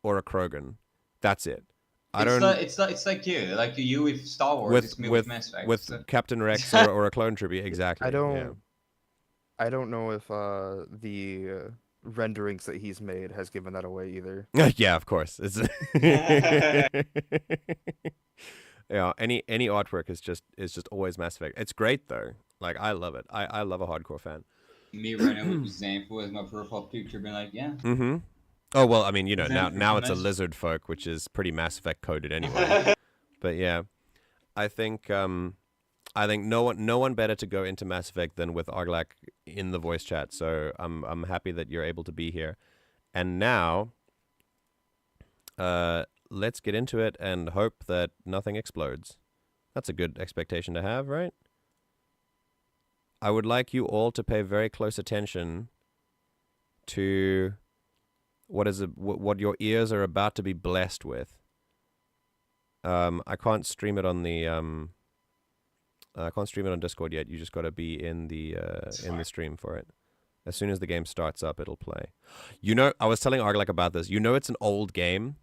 or a Krogan. That's it.
It's like you with Star Wars. It's me with Mass Effect.
With Captain Rex or a clone tribute, exactly.
I don't know if the renderings that he's made has given that away either.
Yeah, of course. It's yeah, any artwork is just always Mass Effect. It's great though. Like, I love it. I love a hardcore fan.
Me right now with Zampo as my profile picture, being like, yeah.
Mm-hmm. Oh well, I mean, now it's a lizard folk, which is pretty Mass Effect coded anyway. But yeah, I think no one better to go into Mass Effect than with Arglak in the voice chat. So I'm happy that you're able to be here. And now, let's get into it and hope that nothing explodes. That's a good expectation to have, right? I would like you all to pay very close attention to what your ears are about to be blessed with. I can't stream it on the I can't stream it on Discord yet. You just got to be in the stream for it. As soon as the game starts up, it'll play. I was telling Arglak about this. It's an old game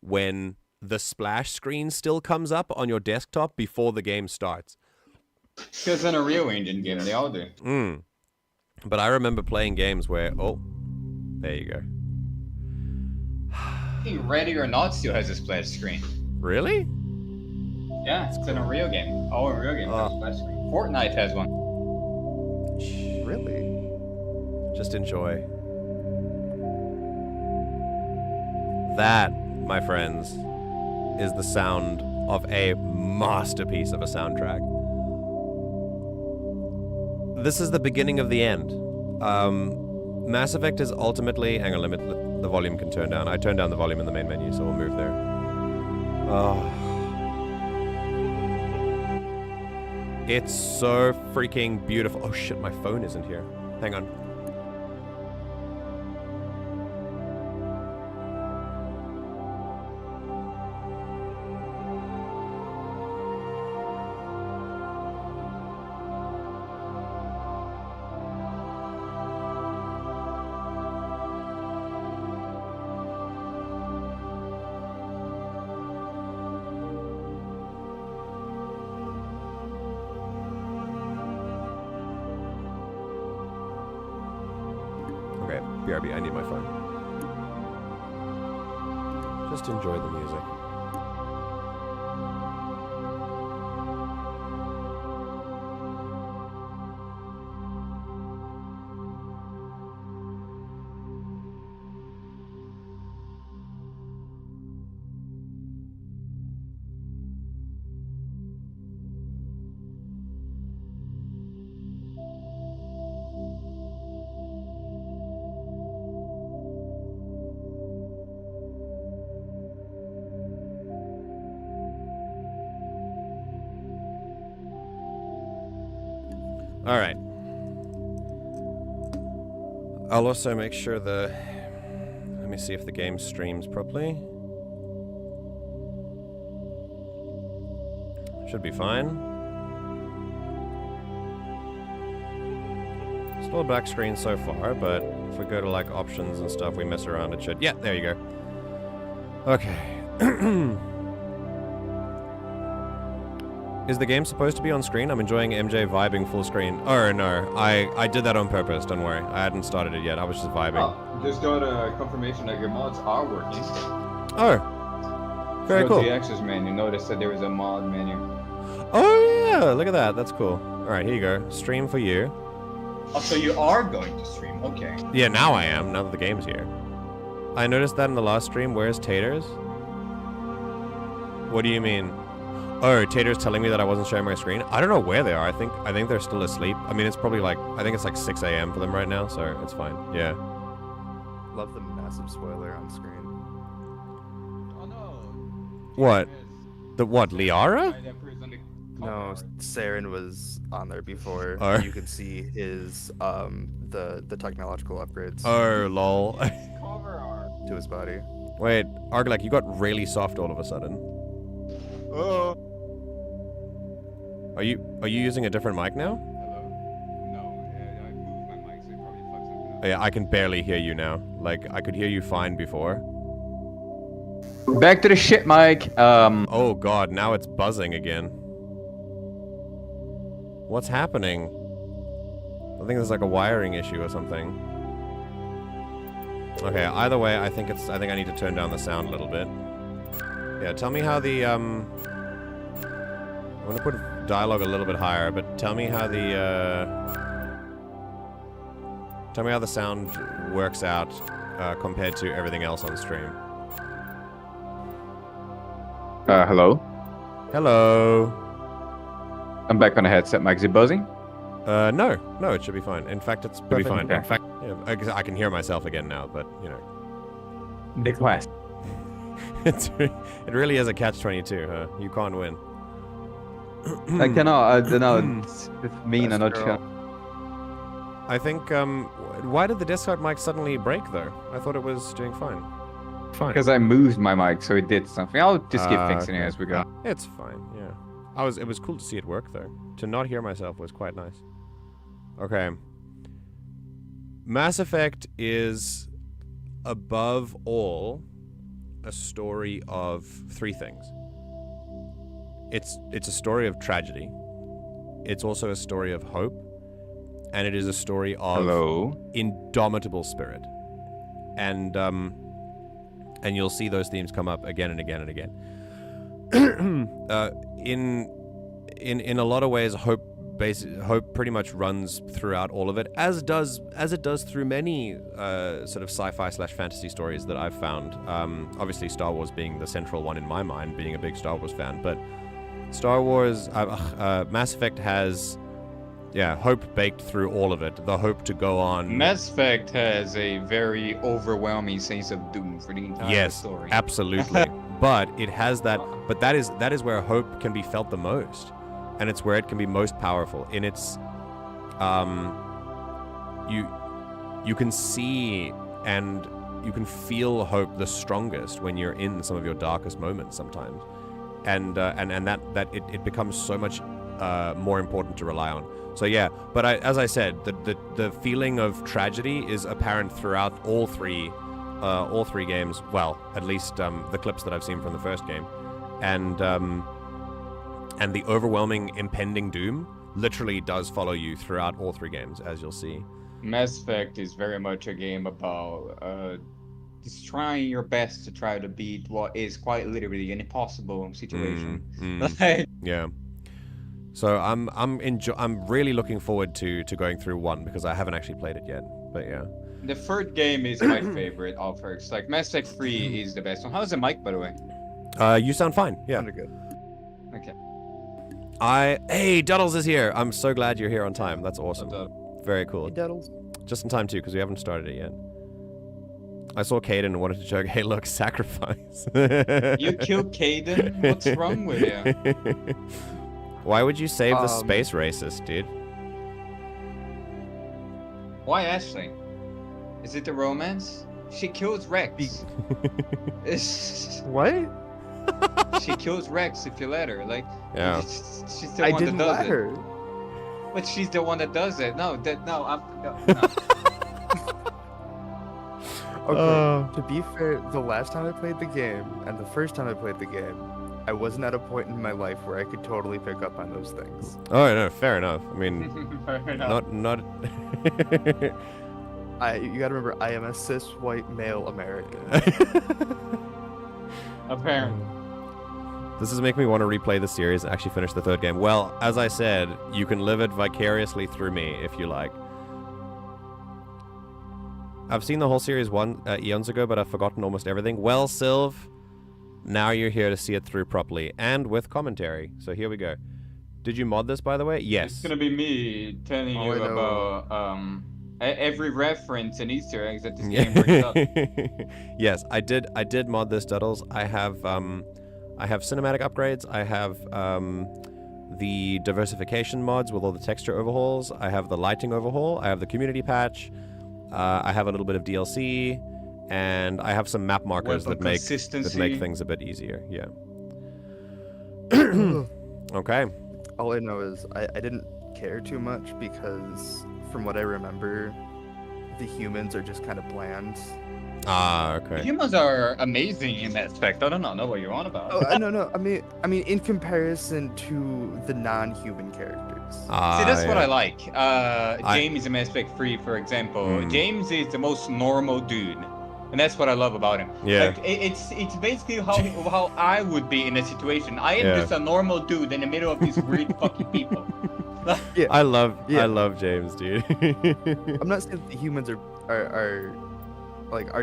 when the splash screen still comes up on your desktop before the game starts.
Because in a real engine game, they all do.
But I remember playing games where, there you go.
I think Ready or Not still has a splash screen.
Really?
Yeah, it's in a real game. Oh, a real game has a splash screen. Fortnite has one.
Really?
Just enjoy. That, my friends, is the sound of a masterpiece of a soundtrack. This is the beginning of the end. Mass Effect is ultimately... Hang on, the volume can turn down. I turned down the volume in the main menu, so we'll move there. It's so freaking beautiful. Oh shit, my phone isn't here. Hang on. BRB, I need my phone. Just enjoy the music. All right. I'll also make sure the... Let me see if the game streams properly. Should be fine. Still a black screen so far, but if we go to like options and stuff, we mess around, it should... Yeah, there you go. Okay. Is the game supposed to be on screen? I'm enjoying MJ vibing full screen. Oh no, I did that on purpose, don't worry. I hadn't started it yet, I was just vibing.
Oh, just got a confirmation that your mods are working.
Oh, very cool.
Go to the access menu, notice that there is a mod menu.
Oh yeah, look at that, that's cool. Alright, here you go, stream for you.
Oh, so you are going to stream, okay.
Yeah, now I am, now that the game's here. I noticed that in the last stream, where's Taters? What do you mean? Oh, Tater's telling me that I wasn't sharing my screen? I don't know where they are. I think they're still asleep. I mean, it's probably like, I think it's like 6 a.m. for them right now, so it's fine. Yeah.
Love the massive spoiler on screen.
Oh no.
What? The what, Liara?
No, Saren was on there before.
Oh.
You could see his, the technological upgrades
Oh, lol.
to his body.
Wait, Argalek, you got really soft all of a sudden.
Oh.
Are you using a different mic now?
Hello? No, I moved my mic, so it probably fucks something up.
Yeah, I can barely hear you now. Like, I could hear you fine before.
Back to the shit mic.
Oh god, now it's buzzing again. What's happening? I think there's like a wiring issue or something. Okay, either way, I think I need to turn down the sound a little bit. Yeah, tell me how the I'm gonna put dialogue a little bit higher, but tell me how the sound works out compared to everything else on stream.
Hello?
Hello.
I'm back on the headset mic. Is it buzzing?
No, it should be fine. In fact, it's perfect.
fine.
In fact, yeah, I can hear myself again now, but you know.
The class.
It really is a catch-22, huh? You can't win.
I cannot. I don't know. It's mean. I'm not sure.
I think. Why did the Discord mic suddenly break though? I thought it was doing fine. Fine.
Because I moved my mic, so it did something. I'll just keep fixing it
okay.
as we go.
It's fine. Yeah. It was cool to see it work though. To not hear myself was quite nice. Okay. Mass Effect is above all a story of three things. It's a story of tragedy. It's also a story of hope, and it is a story of indomitable spirit. And you'll see those themes come up again and again and again. In a lot of ways, hope pretty much runs throughout all of it, as it does through many sort of sci-fi / fantasy stories that I've found. Obviously, Star Wars being the central one in my mind, being a big Star Wars fan. But Star Wars, Mass Effect has, hope baked through all of it. The hope to go on.
Mass Effect has a very overwhelming sense of doom for the entire story.
Yes, absolutely. But it has that. But that is where hope can be felt the most. And it's where it can be most powerful. In its, you can see and you can feel hope the strongest when you're in some of your darkest moments sometimes, and that it becomes so much more important to rely on. So yeah, but as I said, the feeling of tragedy is apparent throughout all three games. Well, at least the clips that I've seen from the first game, and the overwhelming impending doom literally does follow you throughout all three games, as you'll see.
Mass Effect is very much a game about just trying your best to try to beat what is quite literally an impossible situation.
Yeah. So I'm really looking forward to going through 1 because I haven't actually played it yet. But yeah.
The third game is my favorite of hers. Like Mass Effect 3 is the best one. How's the mic, by the way?
You sound fine. Yeah.
Sounded good.
Okay.
Hey, Duddles is here. I'm so glad you're here on time. That's awesome. Very cool.
Hey, Duddles.
Just in time too, because we haven't started it yet. I saw Caden and wanted to joke, hey look, sacrifice.
You killed Caden? What's wrong with you?
Why would you save the space racist, dude?
Why Ashley? Is it the romance? She kills Rex.
What?
She kills Rex if you let her. Like,
Yeah.
she's the
I
one that
didn't
does
let
it.
her.
But she's the one that does it. No.
Okay, to be fair, the last time I played the game and the first time I played the game, I wasn't at a point in my life where I could totally pick up on those things.
Oh no, fair enough. I mean,
Fair enough.
not.
You gotta remember, I am a cis white male American.
Apparently.
This is making me want to replay the series and actually finish the third game. Well, as I said, you can live it vicariously through me if you like. I've seen the whole series eons ago, but I've forgotten almost everything. Well, Sylv, now you're here to see it through properly and with commentary. So here we go. Did you mod this, by the way? Yes.
It's gonna be me telling you about every reference and Easter eggs that this game brings up.
Yes, I did mod this, Duddles. I have cinematic upgrades. I have the diversification mods with all the texture overhauls. I have the lighting overhaul. I have the community patch. I have a little bit of DLC, and I have some map markers that make things a bit easier. Yeah. Okay.
All I know is I didn't care too much because, from what I remember, the humans are just kind of bland.
Ah, okay.
Humans are amazing in that aspect. I don't know what you're on about.
Oh, no. I mean, in comparison to the non-human characters.
See, that's what I like. James is Mass Effect 3, for example. James is the most normal dude, and that's what I love about him.
Yeah.
Like, it's basically how I would be in a situation. I am just a normal dude in the middle of these weird fucking people.
Yeah. I love James, dude.
I'm not saying that the humans are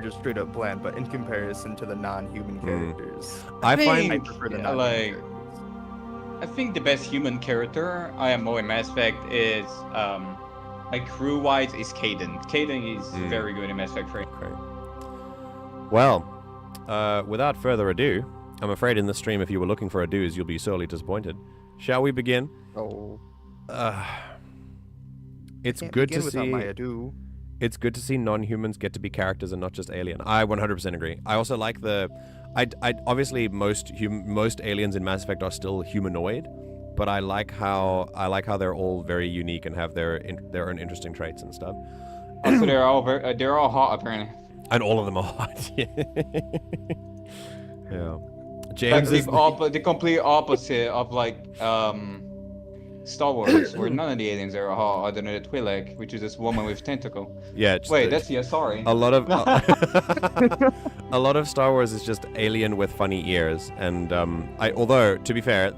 just straight up bland, but in comparison to the non-human characters,
I
prefer the non-human characters.
I think the best human character IMO in Mass Effect is, crew-wise, is Kaidan. Kaidan is very good in Mass Effect 3.
Okay. Well, without further ado, I'm afraid in this stream, if you were looking for ados, you'll be sorely disappointed. Shall we begin?
Oh.
It's
Can't
good
begin
to
without
see.
my ado.
It's good to see non-humans get to be characters and not just alien. I 100% agree. I also like the. I obviously most aliens in Mass Effect are still humanoid, but I like how they're all very unique and have their own interesting traits and stuff.
Also, they're all hot apparently.
And all of them are hot. Yeah.
James is the complete opposite of Star Wars, where none of the aliens are hot other than the Twi'lek, which is this woman with tentacle.
Yeah.
Wait, that's sorry.
A lot of a lot of Star Wars is just alien with funny ears, and although to be fair,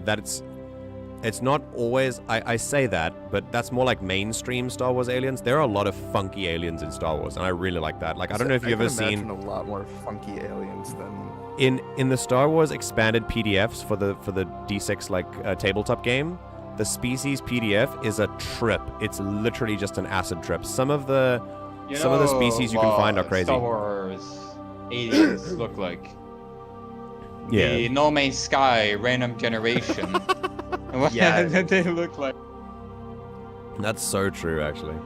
it's not always. I say that, but that's more like mainstream Star Wars aliens. There are a lot of funky aliens in Star Wars, and I really like that. Like, I don't know if you've ever seen
a lot more funky aliens than
in the Star Wars expanded PDFs for the D6 tabletop game. The species PDF is a trip. It's literally just an acid trip. Some of the species you can find are crazy.
Star Wars aliens look like.
Yeah.
The No Man's Sky random generation.
Yeah.
They look like.
That's so true, actually.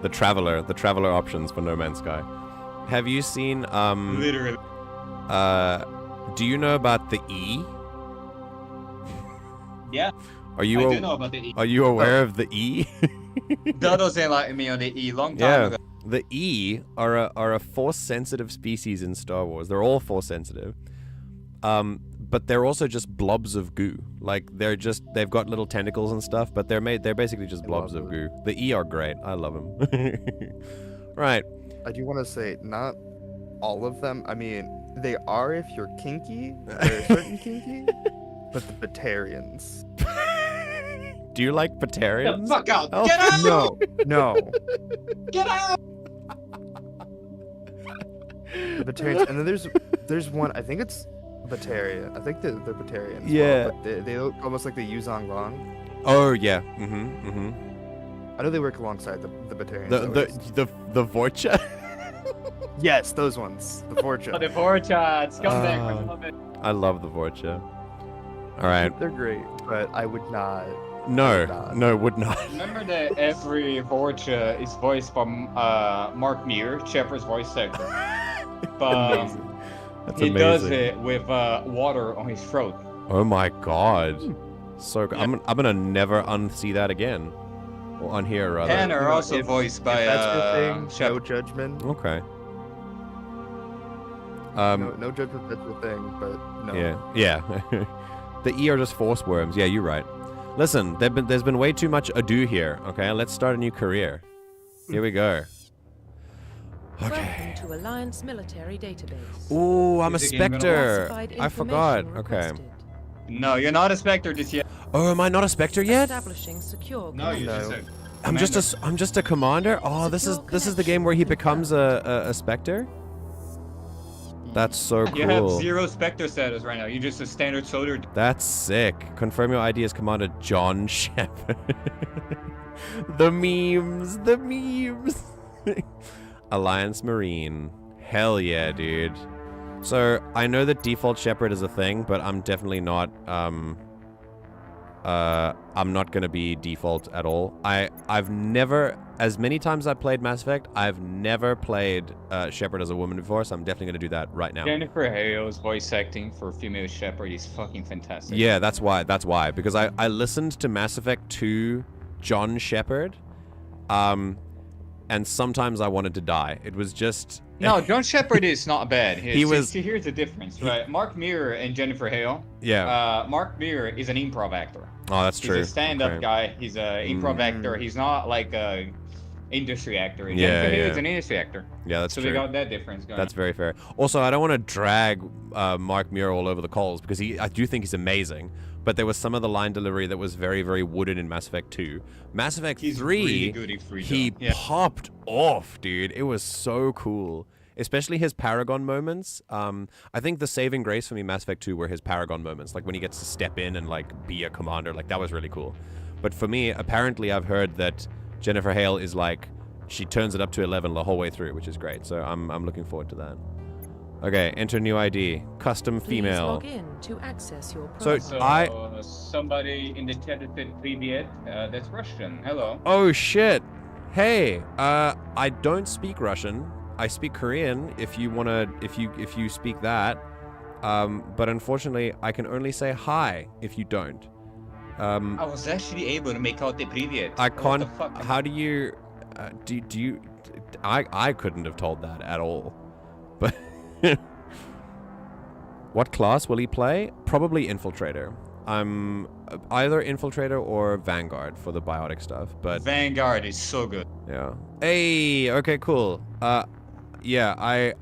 The traveler options for No Man's Sky. Have you seen
Literally.
do you know about the E?
Yeah.
I do
know about the E.
Are you aware of the E?
Dodo's enlightened me on the E long time ago.
The E are a force-sensitive species in Star Wars. They're all force-sensitive. But they're also just blobs of goo. Like, they've got little tentacles and stuff, but they're basically just blobs of goo. The E are great. I love them. Right.
I do want to say, not all of them. I mean, they are if you're kinky. They're certain kinky. But the Batarians.
Do you like Batarians?
The fuck out!
Oh.
Get out!
No.
Get out!
The Batarians, and then there's one. I think it's Batarian. I think they're Batarians.
Yeah.
Well, but they look almost like the Yuzong Long.
Oh yeah.
I know they work alongside the Batarians.
The Vorcha.
Yes, those ones. The Vorcha.
Oh, the Vorcha, scumbag.
I love the Vorcha. All right.
They're great, but I would not
No, would not.
Remember that every Vorcha is voiced by Mark Muir, Shepard's voice actor. But
That's
he
amazing.
does it with water on his throat.
Oh my god. So I'm gonna never unsee that again. Or unhear rather.
And are also voiced by
if that's your thing, no
Shepard.
judgment.
Okay.
No judgment, that's your thing, but no.
Yeah. The E are just force worms. Yeah, you're right. Listen, there's been way too much ado here. Okay, let's start a new career. Here we go. Okay.
Welcome to Alliance Military Database.
Ooh, I'm a
Is the game gonna
Spectre.
Classified
I forgot.
information
Okay.
requested.
No, you're not a Spectre just yet.
Oh, am I not a Spectre yet?
Establishing secure
No, you're
No.
just a
I'm just a commander. Oh, this is the game where he becomes a Spectre. That's so cool.
You have 0 Spectre status right now. You're just a standard soldier.
That's sick. Confirm your ID as Commander John Shepard. The memes. Alliance Marine. Hell yeah, dude. So, I know that default Shepard is a thing, but I'm definitely not, I'm not gonna be default at all. I've never, as many times I've played Mass Effect, I've never played Shepard as a woman before, so I'm definitely gonna do that right now.
Jennifer Hale's voice acting for female Shepard is fucking fantastic.
Yeah, that's why, because I listened to Mass Effect 2 John Shepard, and sometimes I wanted to die. It was just...
No, John Shepard is not bad.
was-
See, here's the difference, right? Mark Muir and Jennifer Hale.
Yeah.
Mark Muir is an improv actor.
Oh, that's true.
He's a stand-up
Okay.
guy. He's an improv actor. He's not like a industry actor.
Yeah,
Jennifer Hale
yeah.
is an industry actor.
Yeah, that's
so
true.
we got that difference going.
That's very fair. Also, I don't want to drag Mark Muir all over the coals because I do think he's amazing. But there was some of the line delivery that was very, very wooden in Mass Effect 2. Mass Effect
He's
3,
really good at Freedom.
he
Yeah.
popped off, dude. It was so cool. Especially his Paragon moments. I think the saving grace for me, Mass Effect 2, were his Paragon moments. Like when he gets to step in and like be a commander. Like that was really cool. But for me, apparently I've heard that Jennifer Hale is like, she turns it up to 11 the whole way through, which is great. So I'm looking forward to that. Okay, enter new ID. Custom
Please
female.
log in to access your
So,
profile.
Somebody in the chat said Privyet. That's Russian. Hello.
Oh shit. Hey, I don't speak Russian. I speak Korean if you wanna if you speak that. But unfortunately I can only say hi if you don't.
I was actually able to make out the Privyet.
I
What
can't
the fuck?
how do you do you I couldn't have told that at all. But what class will he play? Probably Infiltrator. I'm either Infiltrator or Vanguard for the biotic stuff, but
Vanguard is so good.
yeah. Hey, okay, cool. Yeah, I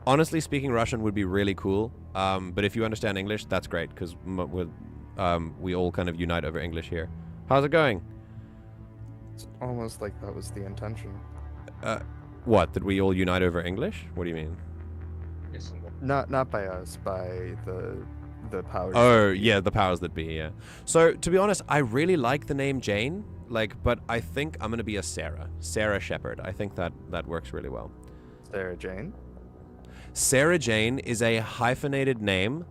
honestly speaking Russian would be really cool. But if you understand English, that's great because we all kind of unite over English here. How's it going?
It's almost like that was the intention.
What? Did we all unite over English? What do you mean?
Not by us, by the powers.
Oh, yeah, the powers that be, yeah. So, to be honest, I really like the name Jane, but I think I'm going to be a Sarah. Sarah Shepard. I think that works really well.
Sarah Jane?
Sarah Jane is a hyphenated name.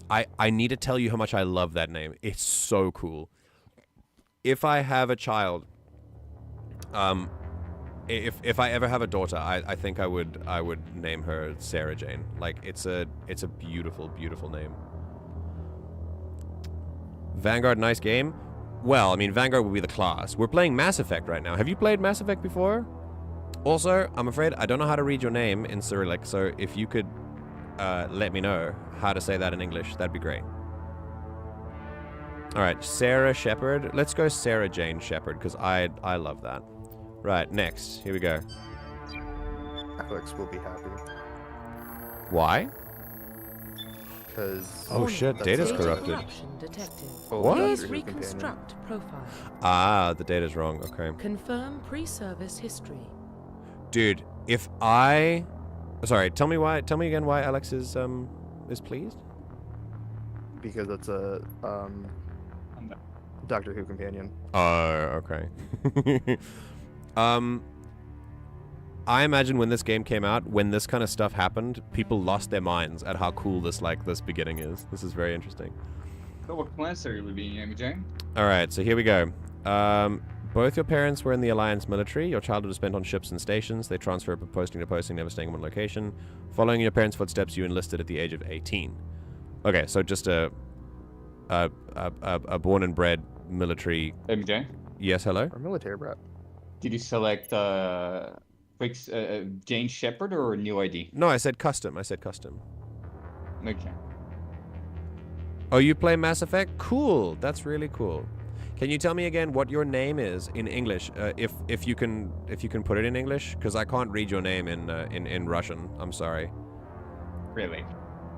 I need to tell you how much I love that name. It's so cool. If I have a child, if I ever have a daughter, I think I would name her Sarah Jane. Like it's a beautiful, beautiful name. Vanguard, nice game. Well, I mean, Vanguard would be the class. We're playing Mass Effect right now. Have you played Mass Effect before? Also, I'm afraid I don't know how to read your name in Cyrillic, so if you could let me know how to say that in English, that'd be great. All right, Sarah Shepard. Let's go Sarah Jane Shepard, because I love that. Right, next. Here we go.
Alex will be happy.
Why?
Because...
Oh shit, data's
Data
corrupted.
corruption detected.
What?
Please reconstruct profile.
Ah, the data's wrong. Okay.
Confirm pre-service history.
Dude, if I... Sorry, tell me again why Alex is pleased?
Because it's a Doctor Who companion.
Oh, okay. I imagine when this game came out, when this kind of stuff happened, people lost their minds at how cool this beginning is. This is very interesting.
So what class are you being, MJ?
Alright, so here we go. Both your parents were in the Alliance military. Your childhood was spent on ships and stations. They transferred from posting to posting, never staying in one location. Following in your parents' footsteps, you enlisted at the age of 18. Okay, so just a born and bred military...
MJ?
Yes, hello?
Or military brat.
Did you select Jane Shepard or New ID?
No, I said custom.
Okay.
Oh, you play Mass Effect? Cool. That's really cool. Can you tell me again what your name is in English? If you can put it in English, because I can't read your name in Russian. I'm sorry.
Really?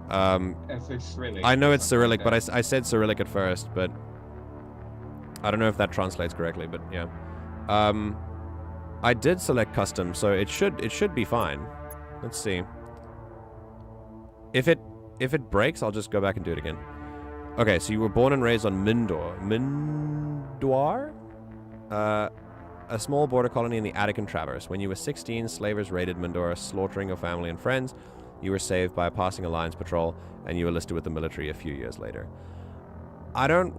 If it's Cyrillic.
I know it's Cyrillic, but I said Cyrillic at first, but I don't know if that translates correctly. But yeah, I did select custom, so it should be fine. Let's see. If it breaks, I'll just go back and do it again. Okay, so you were born and raised on Mindor. Mindor? A small border colony in the Attican Traverse. When you were 16, slavers raided Mindor, slaughtering your family and friends. You were saved by a passing Alliance patrol, and you enlisted with the military a few years later. I don't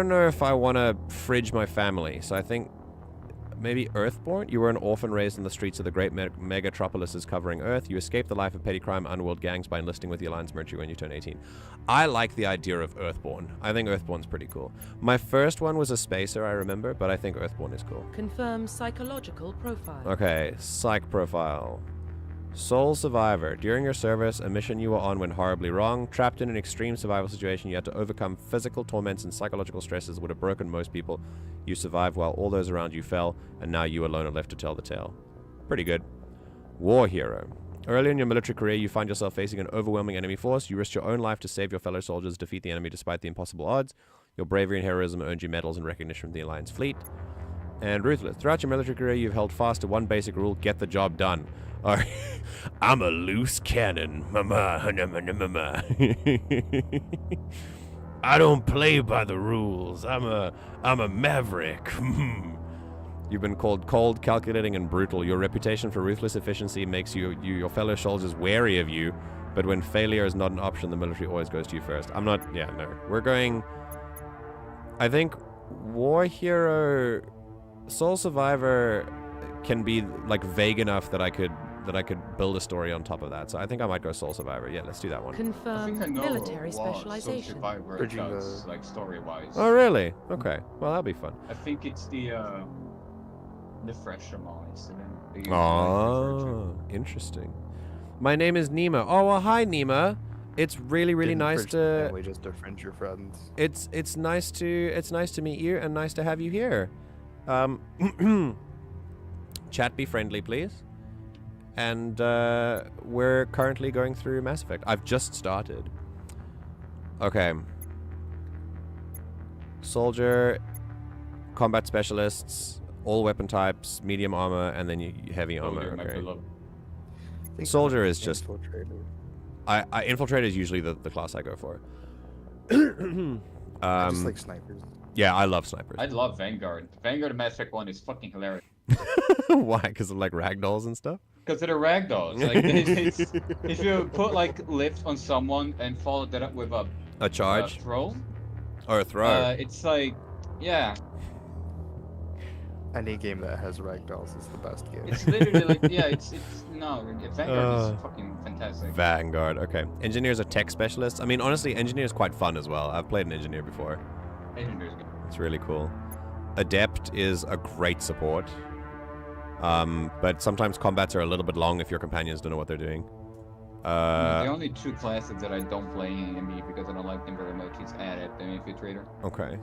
know if I want to fridge my family, so I think maybe Earthborn? You were an orphan raised in the streets of the great megatropolises covering Earth. You escaped the life of petty crime, underworld gangs by enlisting with the Alliance military when you turned 18. I like the idea of Earthborn. I think Earthborn's pretty cool. My first one was a spacer, I remember, but I think Earthborn is cool.
Confirm psychological profile.
Okay, psych profile. Sole survivor. During your service, a mission you were on went horribly wrong. Trapped in an extreme survival situation, you had to overcome physical torments and psychological stresses that would have broken most people. You survived while all those around you fell, and now you alone are left to tell the tale. Pretty good. War hero. Early in your military career, you find yourself facing an overwhelming enemy force. You risked your own life to save your fellow soldiers, defeat the enemy despite the impossible odds. Your bravery and heroism earned you medals and recognition from the Alliance fleet. And ruthless. Throughout your military career, you've held fast to one basic rule: get the job done. I'm a loose cannon. Mama. I don't play by the rules. I'm a maverick. You've been called cold, calculating, and brutal. Your reputation for ruthless efficiency makes your fellow soldiers wary of you, but when failure is not an option, the military always goes to you first. We're going... I think War Hero... Soul Survivor can be, like, vague enough that I could build a story on top of that. So I think I might go Soul Survivor. Yeah, let's do that one.
Confirm military specialization.
Does, like, story-wise.
Oh, really? Okay. Well, that'll be fun.
I think it's the fresher models.
Oh, interesting. My name is Nima. Oh, well, hi, Nima. It's really nice to...
Family, just to friend your friends.
It's nice to meet you and nice to have you here. Chat, be friendly, please. And we're currently going through Mass Effect. I've just started. Okay. Soldier, combat specialists, all weapon types, medium armor, and then heavy armor. Okay. Soldier is just...
Infiltrator.
Infiltrator is usually the class I go for.
I just like snipers.
Yeah, I love snipers.
I love Vanguard. Vanguard Mass Effect 1 is fucking hilarious.
Why? Because of, like, ragdolls and stuff?
Because they're ragdolls. Like, if you put, like, lift on someone and follow that up with
a charge?
Throw?
Or a throw.
It's like, yeah.
Any game that has ragdolls is the best game.
It's literally like, yeah, Vanguard is fucking fantastic.
Vanguard, okay. Engineers are tech specialists. I mean, honestly, engineer is quite fun as well. I've played an engineer before.
Engineer's good.
It's really cool. Adept is a great support. But sometimes combats are a little bit long if your companions don't know what they're doing.
The only two classes that I don't play in ME because I don't like them very much is Adept and Infiltrator.
Okay.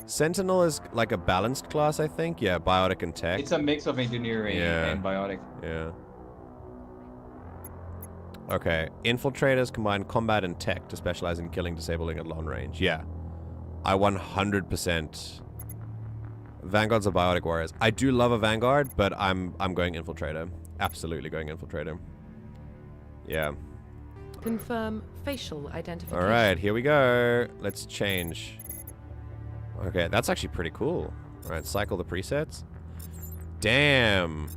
Sentinel is like a balanced class, I think. Yeah, biotic and tech.
It's a mix of engineering and biotic.
Yeah. Okay. Infiltrators combine combat and tech to specialize in killing, disabling at long range. Yeah. I 100%. Vanguards are biotic warriors. I do love a Vanguard, but I'm going Infiltrator. Absolutely going Infiltrator. Yeah.
Confirm facial identification.
All right, here we go. Let's change. Okay, that's actually pretty cool. All right, cycle the presets. Damn.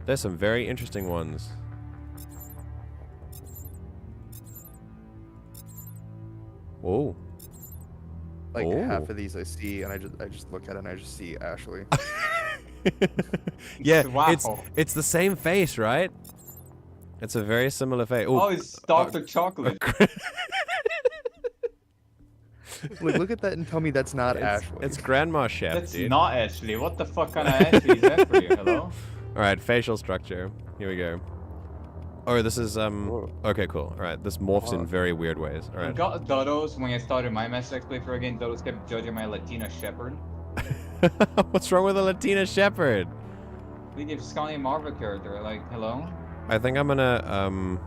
There's some very interesting ones. Whoa.
Like half of these I see, and I just look at it and I just see Ashley.
Yeah,
Wow.
it's the same face, right? It's a very similar face.
Oh, it's Dr. Chocolate.
Look at that and tell me that's not Ashley.
It's Grandma Chef,
That's
dude.
not Ashley. What the fuck kind of Ashley is that for you? Hello?
Alright, facial structure. Here we go. Oh, this is, okay, cool. Alright, this morphs in very weird ways.
I
Alright.
got Dodos when I started my Mass Effect playthrough again. Dodos kept judging my Latina Shepherd.
What's wrong with a Latina Shepherd?
We give Scully Marva character. Like, hello?
I think I'm gonna,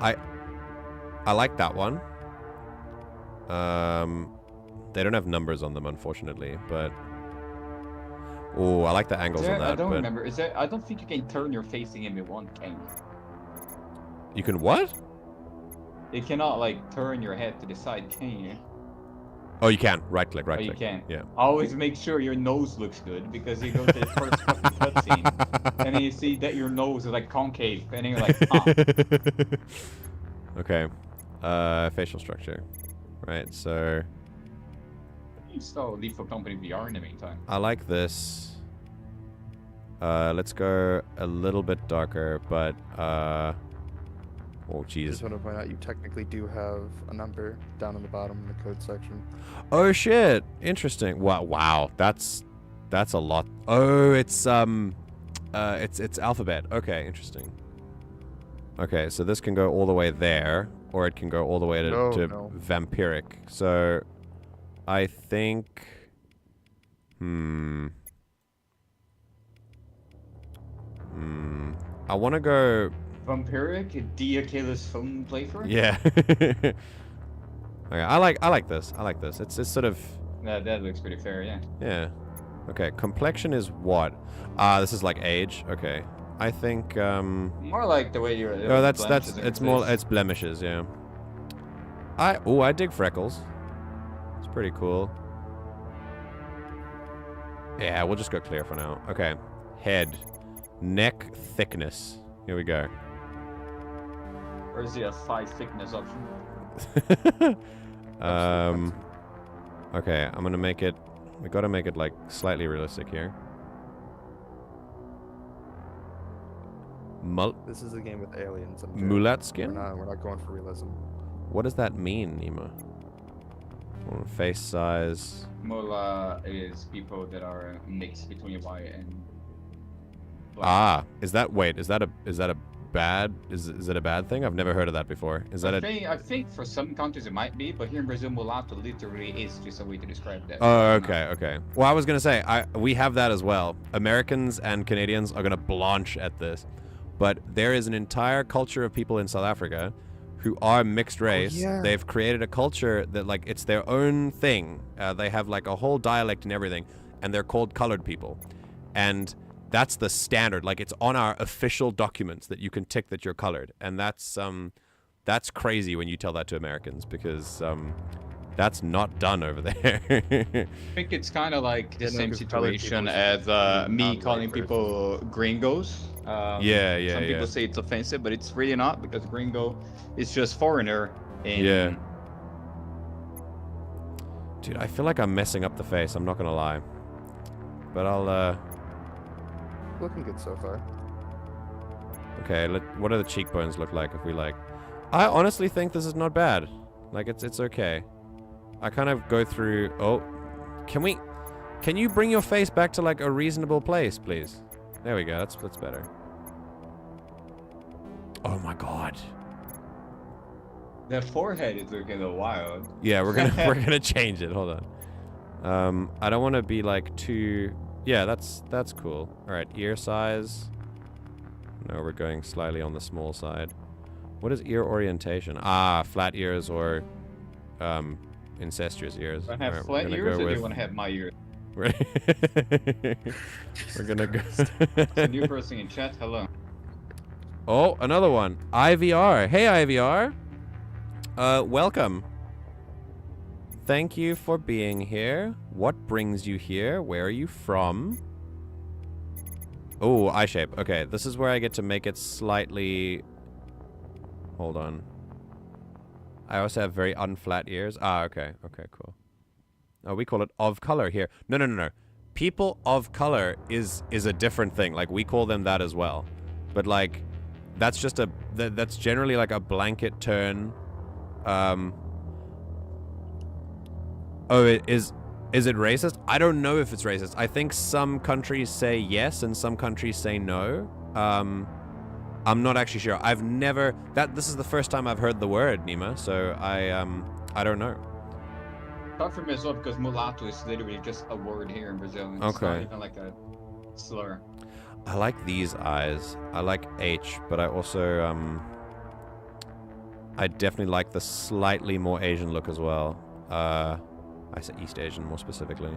I like that one. They don't have numbers on them, unfortunately, but... Oh, I like the angles on that.
I don't remember. Is there... I don't think you can turn your facing in one, can you?
You can what?
You cannot, like, turn your head to the side, can you?
Oh, you can. Right click, right
Oh,
click.
you can.
Yeah.
Always make sure your nose looks good, because you go to the first fucking cutscene, and then you see that your nose is, like, concave, and then you're like, huh.
Okay. Facial structure. Right, so...
You install Lethal Company VR in the meantime.
I like this. Let's go a little bit darker, but, oh, jeez.
Just want to point out you technically do have a number down in the bottom in the code section.
Oh, shit. Interesting. Wow. That's a lot. Oh, it's alphabet. Okay, interesting. Okay, so this can go all the way there, or it can go all the way to vampiric. So, I think... I want to go...
Vampiric, Diachilus phone playthrough?
Yeah. Okay, I like this. I like this. It's sort of...
That looks pretty fair, yeah.
Yeah. Okay, complexion is what? This is like age. Okay. I think,
More like the way you're...
Oh, it's blemishes, yeah. I dig freckles. It's pretty cool. Yeah, we'll just go clear for now. Okay. Head. Neck thickness. Here we go.
Or is it a 5 thickness option?
Okay, I'm gonna make it... We gotta make it, like, slightly realistic here.
This is a game with aliens.
Mulat skin?
We're not going for realism.
What does that mean, Nima? Face size.
Mula is people that are mixed between white and black.
Ah, is that a bad is it a bad thing? I've never heard of that before. Is that
I think for some countries it might be, but here in Brazil, mulatto literally is just a way to describe that.
Oh, okay. Well, I was gonna say we have that as well. Americans and Canadians are gonna blanch at this, but there is an entire culture of people in South Africa who are mixed race.
Oh, yeah.
They've created a culture that, like, it's their own thing. They have, like, a whole dialect and everything, and they're called colored people. And that's the standard. Like, it's on our official documents that you can tick that you're colored. And that's crazy when you tell that to Americans, because that's not done over there.
I think it's kind of like the same situation as me calling people gringos. Some people say it's offensive, but it's really not, because gringo is just foreigner.
Yeah. Dude, I feel like I'm messing up the face. I'm not gonna lie. But I'll
Looking good so far.
Okay, what do the cheekbones look like if we like... I honestly think this is not bad. Like, it's okay. I kind of go through... Oh, can you bring your face back to, like, a reasonable place, please? There we go, that's better. Oh my god.
The forehead is looking a little wild.
Yeah, we're gonna change it. Hold on. I don't want to be, like, too... Yeah, that's cool. Alright, ear size. No, we're going slightly on the small side. What is ear orientation? Ah, flat ears or incestuous ears.
Do I have flat ears, or do you want to have my ears?
We're gonna go...
It's a new person in chat, hello.
Oh, another one. IVR. Hey, IVR. Welcome. Thank you for being here. What brings you here? Where are you from? Oh, eye shape. Okay, this is where I get to make it slightly... Hold on. I also have very unflat ears. Ah, okay. Okay, cool. Oh, we call it of color here. No. People of color is a different thing. Like, we call them that as well. But, like, that's just that's generally, like, a blanket term. Is it racist? I don't know if it's racist. I think some countries say yes and some countries say no. I'm not actually sure. This is the first time I've heard the word, Nima, so I don't know.
Apart from as well, because mulatto is literally just a word here in Brazil. It's not even like a slur.
I like these eyes. I like H, but I also I definitely like the slightly more Asian look as well. I say East Asian more specifically.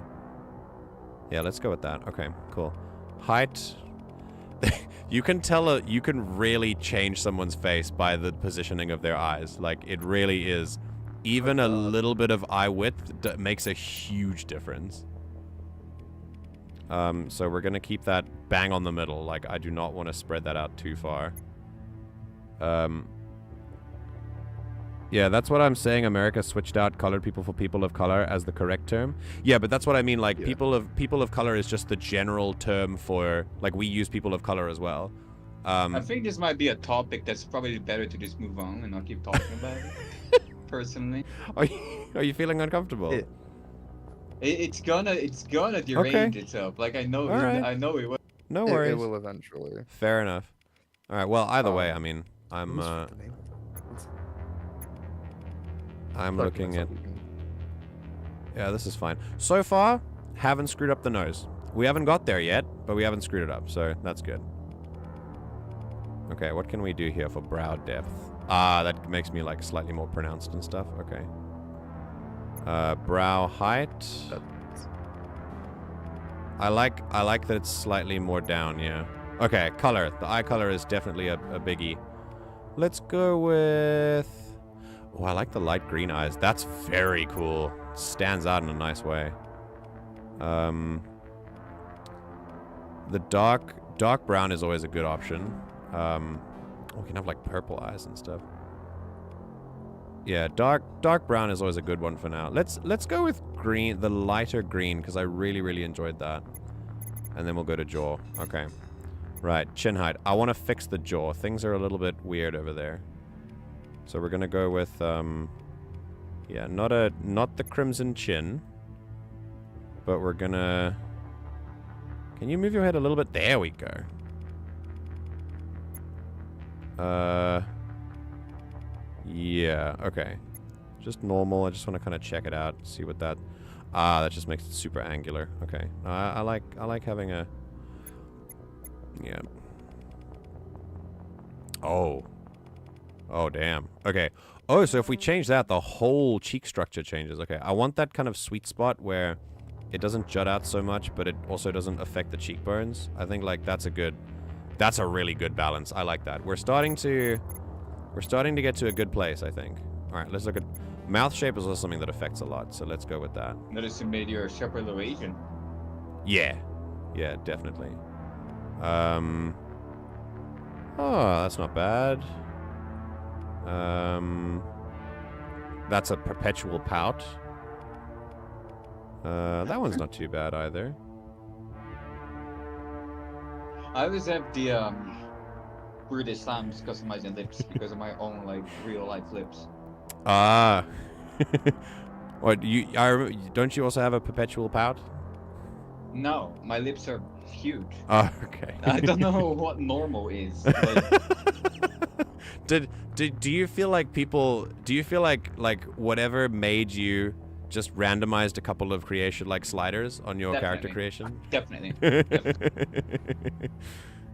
Yeah, let's go with that. Okay, cool. Height. You can tell you can really change someone's face by the positioning of their eyes. Like, it really is. Even a little bit of eye width makes a huge difference. So we're gonna keep that bang on the middle. Like, I do not want to spread that out too far. Yeah, that's what I'm saying. America switched out colored people for people of color as the correct term. Yeah, but that's what I mean. Like, people of color is just the general term for, like, we use people of color as well.
I think this might be a topic that's probably better to just move on and not keep talking about it. Personally.
Are you feeling uncomfortable?
It's gonna derange itself. Like, I know it will.
No worries.
It will eventually.
Fair enough. All right. Well, either way, I mean, I'm looking at... Yeah, this is fine. So far, haven't screwed up the nose. We haven't got there yet, but we haven't screwed it up, so that's good. Okay, what can we do here for brow depth? Ah, that makes me, like, slightly more pronounced and stuff. Okay. Brow height. I like that it's slightly more down, yeah. Okay, color. The eye color is definitely a biggie. Let's go with... Oh, I like the light green eyes. That's very cool. Stands out in a nice way. The dark brown is always a good option. We can have like purple eyes and stuff. Yeah, dark brown is always a good one for now. Let's go with green, the lighter green, because I really enjoyed that. And then we'll go to jaw. Okay. Right, chin height. I want to fix the jaw. Things are a little bit weird over there. So we're gonna go with yeah, not the crimson chin, but we're gonna... Can you move your head a little bit? There we go. Yeah, okay. Just normal. I just want to kind of check it out, see what that... Ah, that just makes it super angular. Okay. I like having a... Yeah. Oh, damn. Okay. Oh, so if we change that, the whole cheek structure changes. Okay, I want that kind of sweet spot where it doesn't jut out so much, but it also doesn't affect the cheekbones. I think, like, that's a really good balance. I like that. We're starting to get to a good place, I think. All right, let's look at... Mouth shape is also something that affects a lot, so let's go with that.
Notice you made your shepherd low Asian.
Yeah. Yeah, definitely. Oh, that's not bad. That's a perpetual pout. That one's not too bad either.
I always have the British times customizing lips because of my own like real life lips.
Ah. What don't you also have a perpetual pout?
No, my lips are huge.
Oh, okay.
I don't know what normal is. Like...
Do you feel like people... Do you feel like whatever made you just randomized a couple of creation, like sliders on your character creation?
Definitely.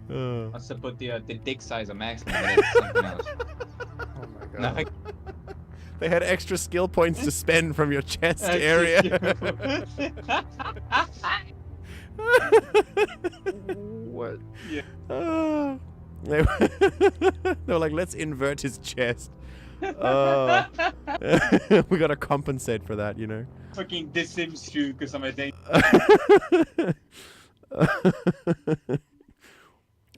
I must have put the dick size of maximum, but it's something else.
Oh my god.
They had extra skill points to spend from your chest area.
What?
Yeah. They were like, let's invert his chest. We gotta compensate for that, you know.
Fucking this Sims true because I'm a thing.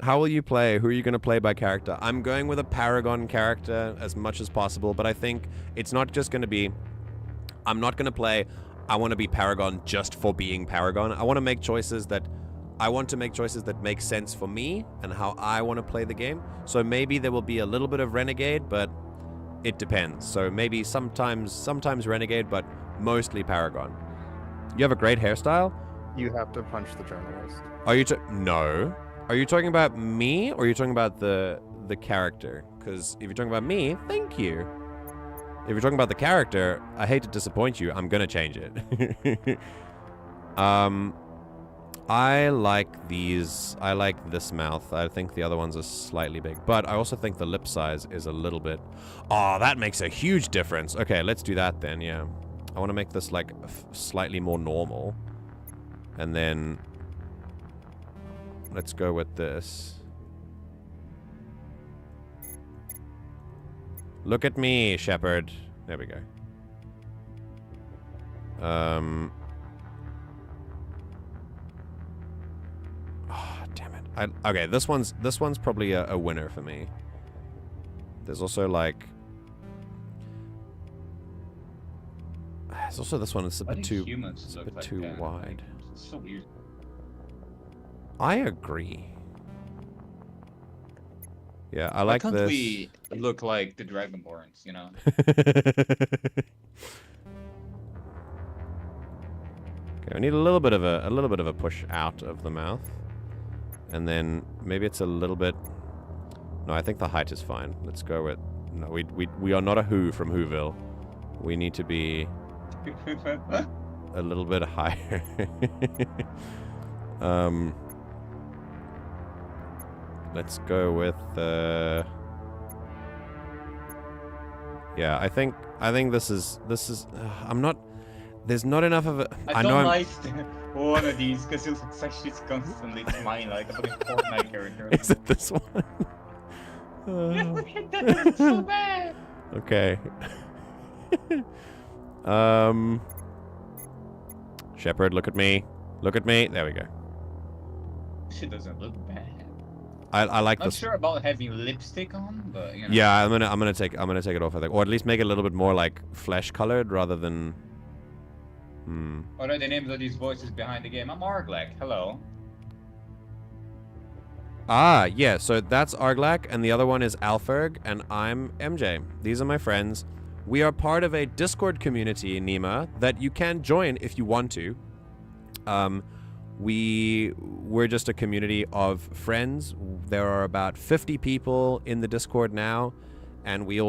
How will you play? Who are you going to play by character? I'm going with a Paragon character as much as possible, but I think it's not just going to be... I'm not going to play I want to be Paragon just for being Paragon. I want to make choices that make sense for me and how I want to play the game. So maybe there will be a little bit of Renegade, but it depends. So maybe sometimes Renegade, but mostly Paragon. You have a great hairstyle.
You have to punch the journalist.
No. Are you talking about me, or are you talking about the character? Because if you're talking about me, thank you. If you're talking about the character, I hate to disappoint you. I'm gonna change it. I like these. I like this mouth. I think the other ones are slightly big, but I also think the lip size is a little bit. Oh, that makes a huge difference. Okay, let's do that then. Yeah, I want to make this like slightly more normal, and then let's go with this. Look at me, Shepard. There we go. Oh, damn it. Okay, this one's probably a winner for me. There's also like... There's also this one that's a bit too wide.
It's so weird.
I agree. Yeah, I like this.
Why can't we look like the Dragonborns, you know?
Okay, we need a little bit of a push out of the mouth, and then maybe it's a little bit. No, I think the height is fine. Let's go with. No, we are not a Who from Whoville. We need to be a little bit higher. Let's go with. Yeah, I think this is. I'm not. There's not enough of it.
I don't like one of these because it looks like she's constantly smiling like a Fortnite character.
Is it this one?
Look at that, it's so bad.
Okay. Shepard, look at me. Look at me. There we go.
She doesn't look bad.
I like
I'm
this.
not sure about having lipstick on, but you know.
Yeah, I'm gonna take it off, I think, or at least make it a little bit more like flesh colored rather than.
What are the names of these voices behind the game? I'm Arglak. Hello.
Ah, yeah. So that's Arglak, and the other one is Alferg, and I'm MJ. These are my friends. We are part of a Discord community, Nima, that you can join if you want to. We're just a community of friends. There are about 50 people in the Discord now, and we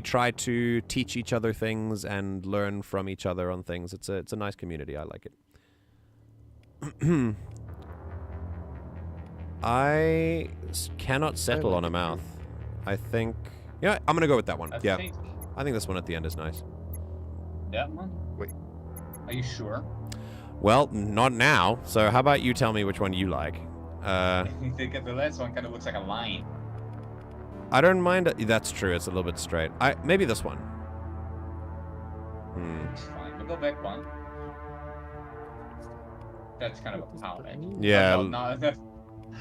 try to teach each other things and learn from each other on things. It's a nice community. I like it. I cannot settle on a mouth. I think. Yeah, I'm gonna go with that one. I think this one at the end is nice.
That one?
Wait.
Are you sure?
Well, not now. So how about you tell me which one you like?
I think the last one kind of looks like a line.
I don't mind. That's true. It's a little bit straight. Maybe this one.
It's fine. We'll go back one. That's kind of a pout.
Yeah.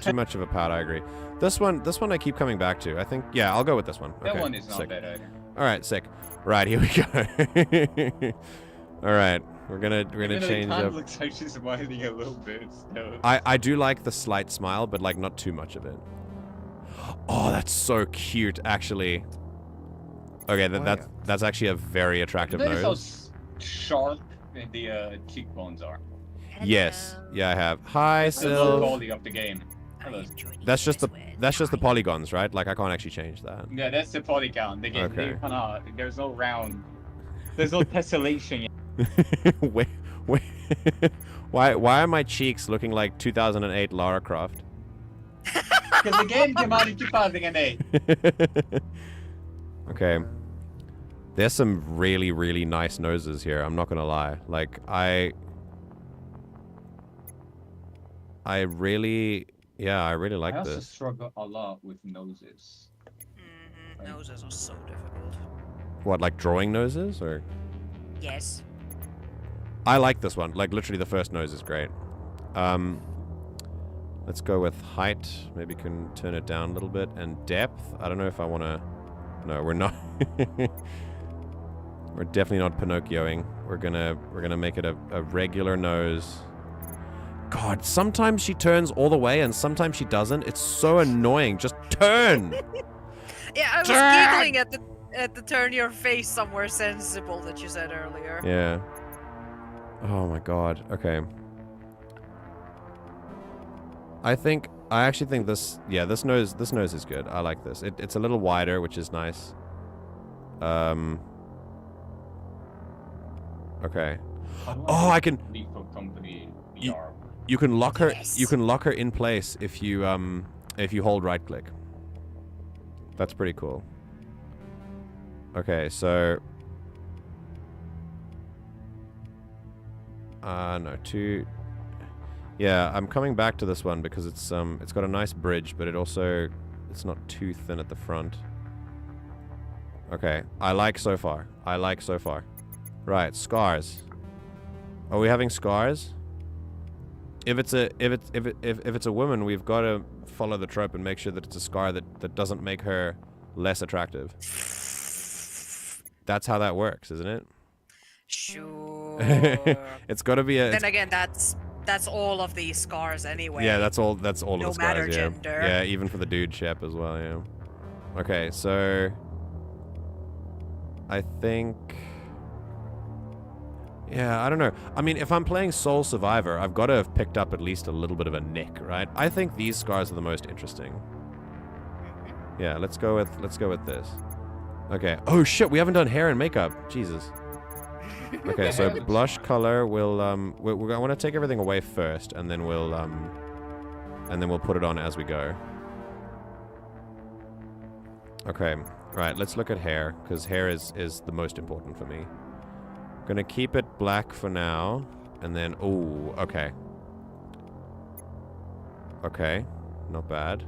Too much of a pout. I agree. This one I keep coming back to. I think. Yeah, I'll go with this one.
That one is not bad either.
All right, sick. Right, here we go. All right, we're gonna change up.
It looks like she's smiling a little bit. So.
I do like the slight smile, but like not too much of it. Oh, that's so cute, actually. Okay, that's actually a very attractive nose.
Notice how sharp the cheekbones are.
Yes, yeah, I have. Hi,
the
Sil.
low quality of the game. Hello.
That's just the polygons, right? Like I can't actually change that.
Yeah, that's the polygon. The game,
okay.
There's no round. There's no tessellation yet.
wait. Why are my cheeks looking like 2008 Lara Croft?
Because the game came out in 2008.
Okay. There's some really, really nice noses here. I'm not gonna lie. Like I really like this.
I also struggle a lot with noses.
Noses are so difficult.
What, like drawing noses, or?
Yes.
I like this one. Like literally, the first nose is great. Let's go with height. Maybe can turn it down a little bit, and depth. I don't know if I want to. No, we're not. We're definitely not Pinocchioing. We're gonna make it a regular nose. God, sometimes she turns all the way and sometimes she doesn't. It's so annoying. Just turn.
Yeah, I was giggling at the turn your face somewhere sensible that you said earlier.
Yeah. Oh my god. Okay. I actually think this, yeah, this nose is good. I like this. It's a little wider, which is nice. Okay. Oh, I can. You can lock her. Yes. You can lock her in place if you hold right click. That's pretty cool. Okay, so. No, two. Yeah, I'm coming back to this one because it's got a nice bridge, but it's not too thin at the front. Okay, I like so far. Right, scars. Are we having scars? If it's a woman, we've got to follow the trope and make sure that it's a scar that doesn't make her less attractive. That's how that works, isn't it?
Sure.
It's got to be a.
Then again, that's all of these scars anyway.
Yeah, that's all of the scars.
No matter gender.
Yeah, even for the dude shep as well. Yeah. Okay, so I think. Yeah, I don't know. I mean, if I'm playing Soul Survivor, I've got to have picked up at least a little bit of a nick, right? I think these scars are the most interesting. Yeah, let's go with this. Okay. Oh shit, we haven't done hair and makeup. Jesus. Okay, so blush color. We'll I want to take everything away first, and then we'll put it on as we go. Okay. Right. Let's look at hair, because hair is the most important for me. Gonna keep it black for now, and then oh, okay. Okay, not bad.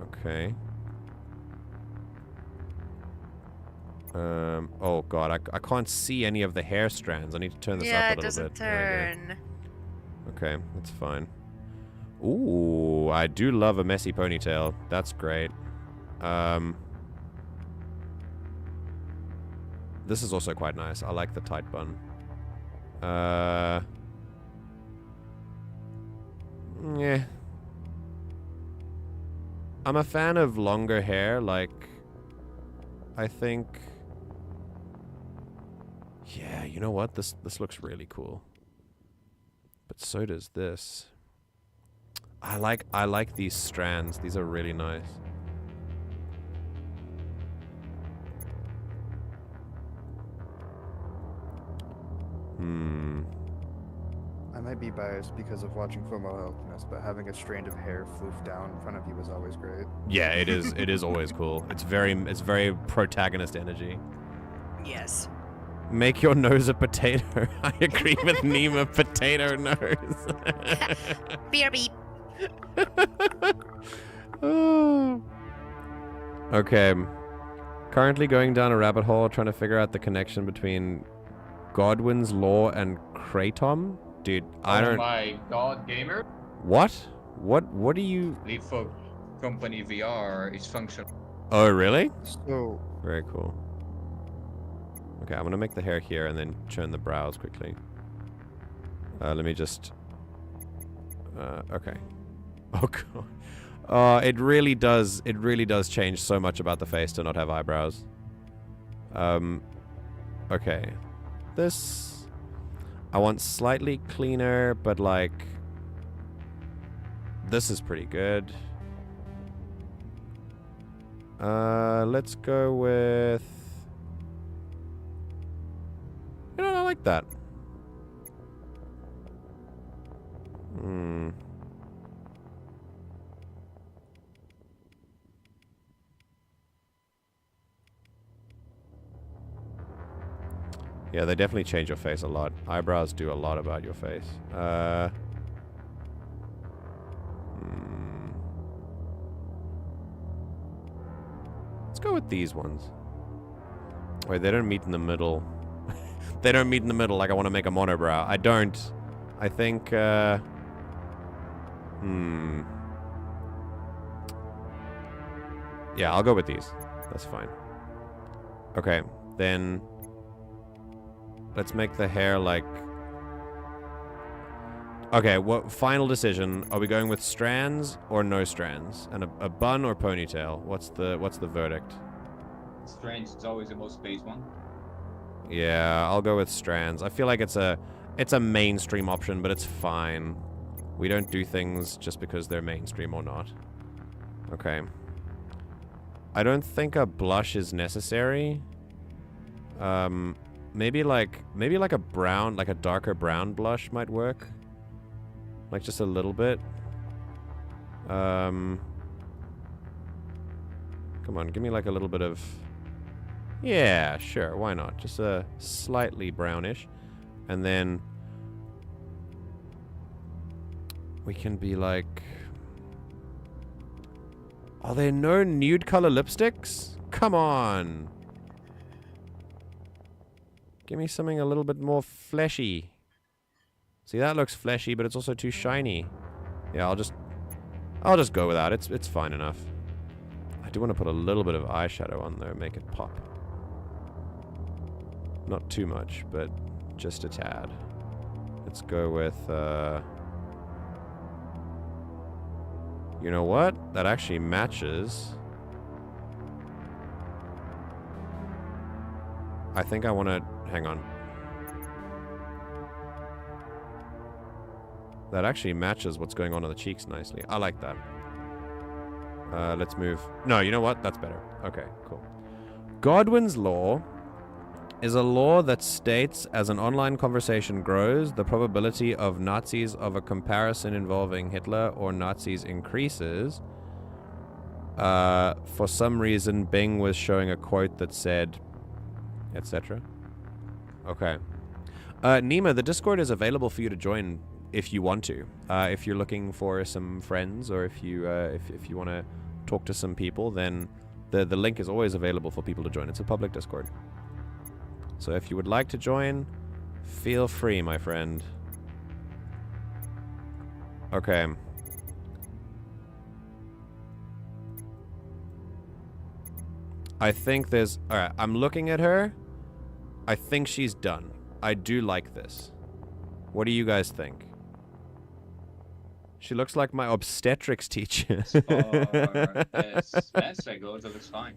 Okay. Oh god, I can't see any of the hair strands. I need to turn this up a little bit.
Yeah, it doesn't turn.
Okay, that's fine. Ooh, I do love a messy ponytail. That's great. This is also quite nice. I like the tight bun. Yeah. I'm a fan of longer hair, like I think. Yeah, you know what? This looks really cool. But so does this. I like these strands. These are really nice.
I might be biased because of watching Fullmetal Alchemist, but having a strand of hair floof down in front of you was always great.
Yeah, it is. It is always cool. It's very protagonist energy.
Yes.
Make your nose a potato. I agree with Nima. Potato nose.
Beer beep.
Oh. Okay. Currently going down a rabbit hole trying to figure out the connection between Godwin's Law and Kratom. Dude, I don't.
Oh my god, gamer.
What? What do you?
Leaf company VR is functional.
Oh, really?
So
very cool. Okay, I'm gonna make the hair here and then churn the brows quickly. Let me just. Okay. Oh god. It really does. It really does change so much about the face to not have eyebrows. Okay. This. I want slightly cleaner, but like. This is pretty good. Let's go with. You know, I like that. Yeah, they definitely change your face a lot. Eyebrows do a lot about your face. Let's go with these ones. Wait, they don't meet in the middle. They don't meet in the middle like I want to make a monobrow. I don't. I think, Yeah, I'll go with these. That's fine. Okay, then let's make the hair like... Okay, what final decision? Are we going with strands or no strands? And a bun or ponytail? What's the verdict?
Strands is always the most base one.
Yeah, I'll go with strands. I feel like it's a mainstream option, but it's fine. We don't do things just because they're mainstream or not. Okay. I don't think a blush is necessary. Maybe like a brown, like a darker brown blush might work. Like just a little bit. Come on, give me like a little bit of... Yeah, sure, why not? Just a slightly brownish. And then... we can be like... Are there no nude color lipsticks? Come on! Give me something a little bit more fleshy. See, that looks fleshy, but it's also too shiny. Yeah, I'll just go with that. It's fine enough. I do want to put a little bit of eyeshadow on though, make it pop. Not too much, but just a tad. Let's go with you know what? That actually matches. I think I want to hang on. That actually matches what's going on the cheeks nicely. I like that. Let's move. No, you know what? That's better. Okay, cool. Godwin's law is a law that states as an online conversation grows, the probability of Nazis of a comparison involving Hitler or Nazis increases. For some reason, Bing was showing a quote that said, etc. Okay. Nima, the Discord is available for you to join if you want to. If you're looking for some friends, or if you want to talk to some people, then the link is always available for people to join. It's a public Discord. So if you would like to join, feel free, my friend. Okay. I think there's... Alright, I'm looking at her. I think she's done. I do like this. What do you guys think? She looks like my obstetrics teacher.
That goes, it looks fine.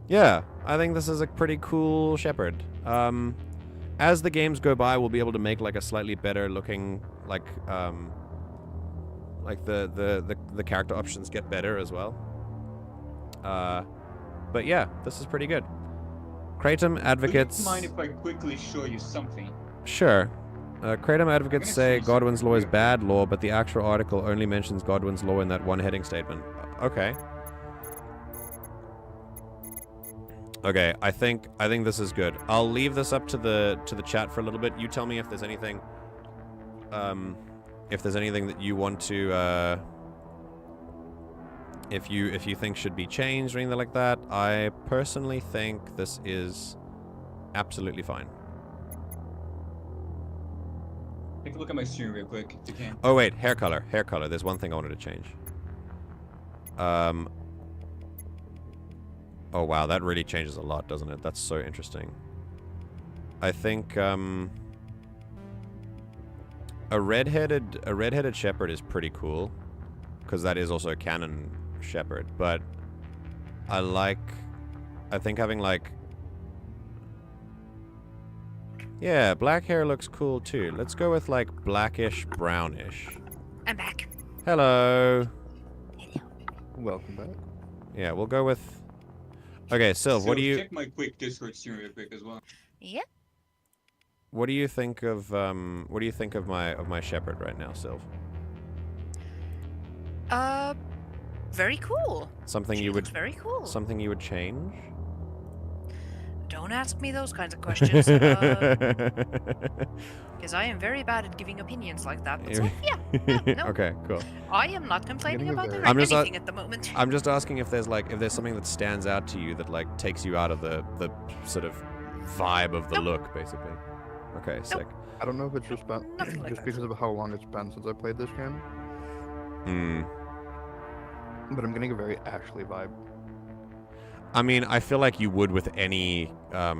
Yeah, I think this is a pretty cool shepherd. As the games go by, we'll be able to make like a slightly better looking, like the character options get better as well. But yeah, this is pretty good. Kratom advocates...
Would you mind if I quickly show you something?
Sure. Kratom advocates say Godwin's law is bad law, but the actual article only mentions Godwin's law in that one heading statement. Okay. Okay, I think this is good. I'll leave this up to the chat for a little bit. You tell me if there's anything that you want to if you think should be changed or anything like that. I personally think this is absolutely fine.
Take a look at my stream real quick if you can.
Oh wait, hair color. Hair color. There's one thing I wanted to change. Oh wow, that really changes a lot, doesn't it? That's so interesting. I think a redheaded shepherd is pretty cool, because that is also a canon shepherd. But I think having like, yeah, black hair looks cool too. Let's go with like blackish brownish.
I'm back.
Hello.
Hello.
Welcome back.
Yeah, we'll go with. Okay, Sylv, what do you...
Check my quick Discord stream real quick as well.
Yeah.
What do you think of my shepherd right now, Sylv?
Very cool.
Something you would...
Very cool.
Something you would change?
Don't ask me those kinds of questions. Because I am very bad at giving opinions like that. But so, yeah, no.
Okay, cool.
I am not complaining about anything at the moment.
I'm just asking if there's something that stands out to you that like takes you out of the sort of vibe of the look, basically. Okay, sick.
I don't know if it's just because of how long it's been since I played this game.
Hmm.
But I'm getting a very Ashley vibe.
I mean, I feel like you would with any.
I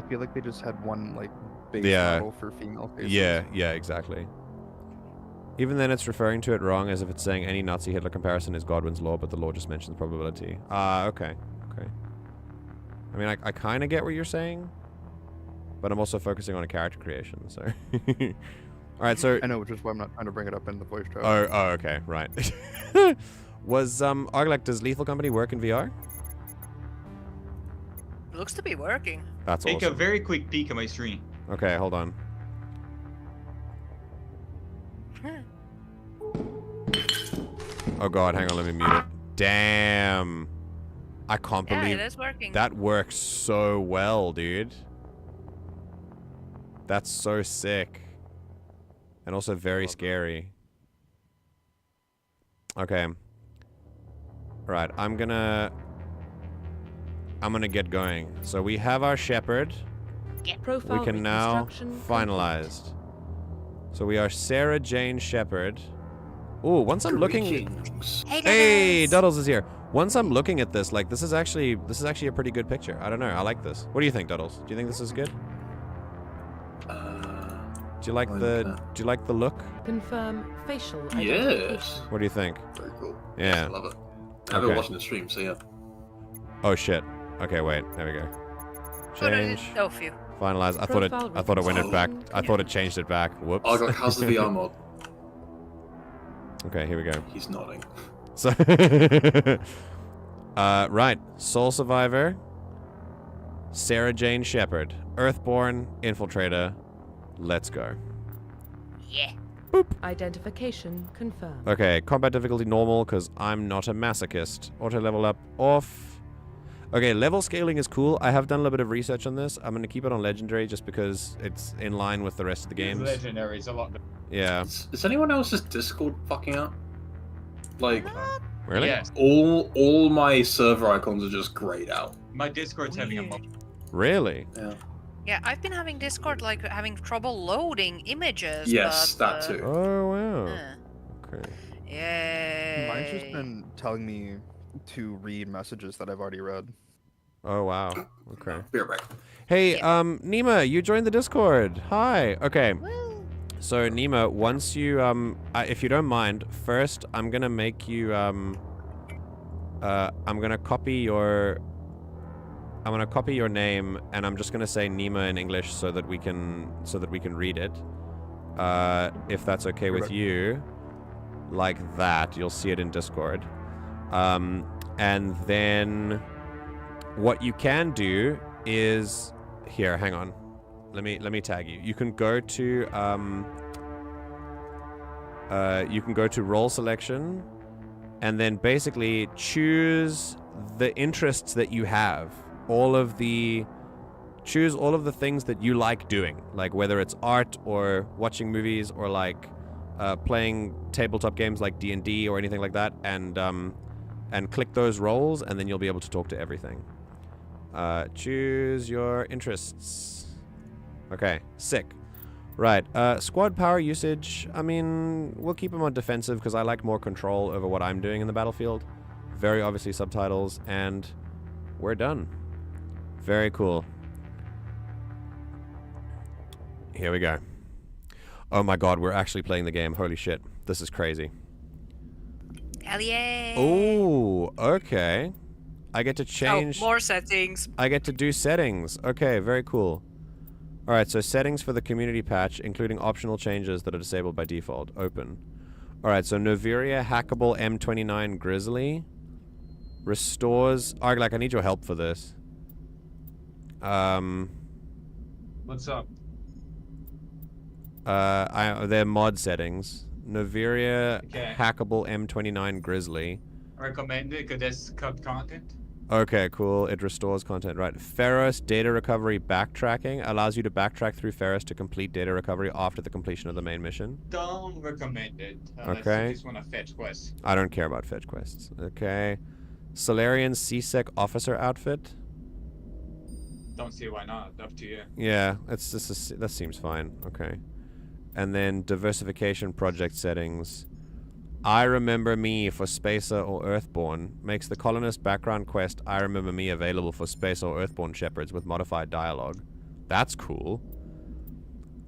feel like they just had one like base model for female faces.
Yeah, exactly. Even then, it's referring to it wrong, as if it's saying any Nazi Hitler comparison is Godwin's law, but the law just mentions probability. Okay. I mean, I kind of get what you're saying, but I'm also focusing on a character creation, so... Alright, so...
I know, which is why I'm not trying to bring it up in the voice chat.
Oh, okay, right. Was, Arglek, does Lethal Company work in VR?
Looks to be working.
That's
awesome.
Take
a very quick peek at my screen.
Okay, hold on. Oh god, hang on, let me mute it. Damn. I can't believe
it is working.
That works so well, dude. That's so sick. And also very scary. Okay. Right, I'm gonna get going. So we have our shepherd.
Profile
We can now
reconstruction
finalized. So we are Sarah Jane Shepherd. Ooh, once I'm looking... Hey, Duddles is here. Once I'm looking at this, like, this is actually a pretty good picture. I don't know, I like this. What do you think, Duddles? Do you think this is good? Do you like the look?
Confirm facial
Yes.
What do you think?
Very cool.
Yeah.
I love it. I've been watching the stream, so yeah.
Oh shit. Okay, wait. There we go. Change.
Oh, phew.
Finalize. I thought it went it back. I thought it changed it back. Whoops.
Oh god, how's the VR mod?
Okay, here we go.
He's nodding.
So right. Soul Survivor. Sarah Jane Shepherd. Earthborn Infiltrator. Let's go.
Yeah.
Boop.
Identification confirmed.
Okay, combat difficulty normal, because I'm not a masochist. Auto level up off. Okay, level scaling is cool. I have done a little bit of research on this. I'm going to keep it on legendary just because it's in line with the rest of the games.
Legendary is a lot.
Yeah.
Is anyone else's Discord fucking up? Like,
really?
Yes.
All my server icons are just grayed out.
My Discord's having a moment.
Really?
Yeah.
Yeah, I've been having Discord like having trouble loading images.
Yes,
but,
that too.
Oh wow. Okay.
Yeah.
Mine's just been telling me to read messages that I've already read.
Oh wow. Okay.
Be right back.
Hey, Nima, you joined the Discord. Hi. Okay. So Nima, once you if you don't mind, first I'm gonna make you I'm gonna copy your name, and I'm just gonna say Nima in English so that we can read it. If that's okay with you, like that, you'll see it in Discord. And then what you can do is here. Hang on. Let me tag you. You can go to role selection, and then basically choose the interests that you have. Choose all of the things that you like doing, like whether it's art or watching movies or like playing tabletop games like D&D or anything like that, and click those roles, and then you'll be able to talk to everything. Choose your interests. Okay, sick. Right, squad power usage, I mean, we'll keep them on defensive because I like more control over what I'm doing in the battlefield. Very obviously subtitles, and we're done. Very cool. Here we go. Oh my god, we're actually playing the game. Holy shit. This is crazy.
Hell yeah.
Oh, okay. I get to change...
Oh, more settings.
I get to do settings. Okay, very cool. Alright, so settings for the community patch, including optional changes that are disabled by default. Open. Alright, so Noveria Hackable M29 Grizzly restores... Arglak, I need your help for this.
What's up?
They're mod settings. Noveria Hackable M29 Grizzly.
Recommended because that's cut content.
Okay, cool. It restores content, right. Ferris data recovery backtracking allows you to backtrack through Ferris to complete data recovery after the completion of the main mission.
Don't recommend it.
Okay.
You just want to fetch quests.
I don't care about fetch quests. Okay. Solarian CSEC officer outfit.
Don't see why not. Up to you.
Yeah, that seems fine. Okay. And then diversification project settings. I Remember Me for Spacer or Earthborn makes the colonist background quest I Remember Me available for Spacer or Earthborn shepherds with modified dialogue. That's cool.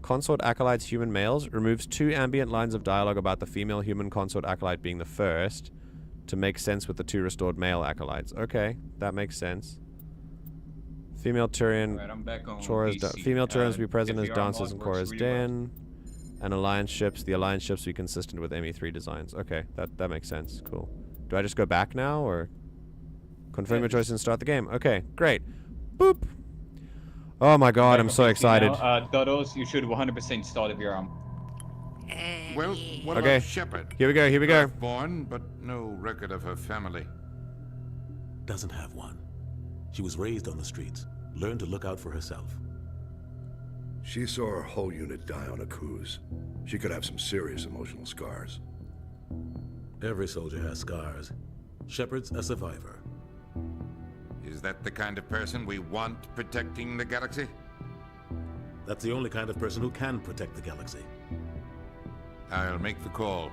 Consort Acolytes Human Males removes 2 ambient lines of dialogue about the female human consort acolyte being the first to make sense with the 2 restored male acolytes. Okay, that makes sense. Female Turian, female Turians will be present as dancers in Korra's Den. And alliance ships, the alliance ships will be consistent with ME3 designs. Okay, that makes sense. Cool. Do I just go back now, or confirm your choice and start the game? Okay, great. Boop. Oh my god, I'm so excited.
Dodos, you should 100% start if you're
Well, what
okay.
about Shepard?
Here we go, here we go.
Born, but no record of her family.
Doesn't have one. She was raised on the streets, learned to look out for herself.
She saw her whole unit die on a cruise. She could have some serious emotional scars.
Every soldier has scars. Shepard's a survivor.
Is that the kind of person we want protecting the galaxy?
That's the only kind of person who can protect the galaxy.
I'll make the call.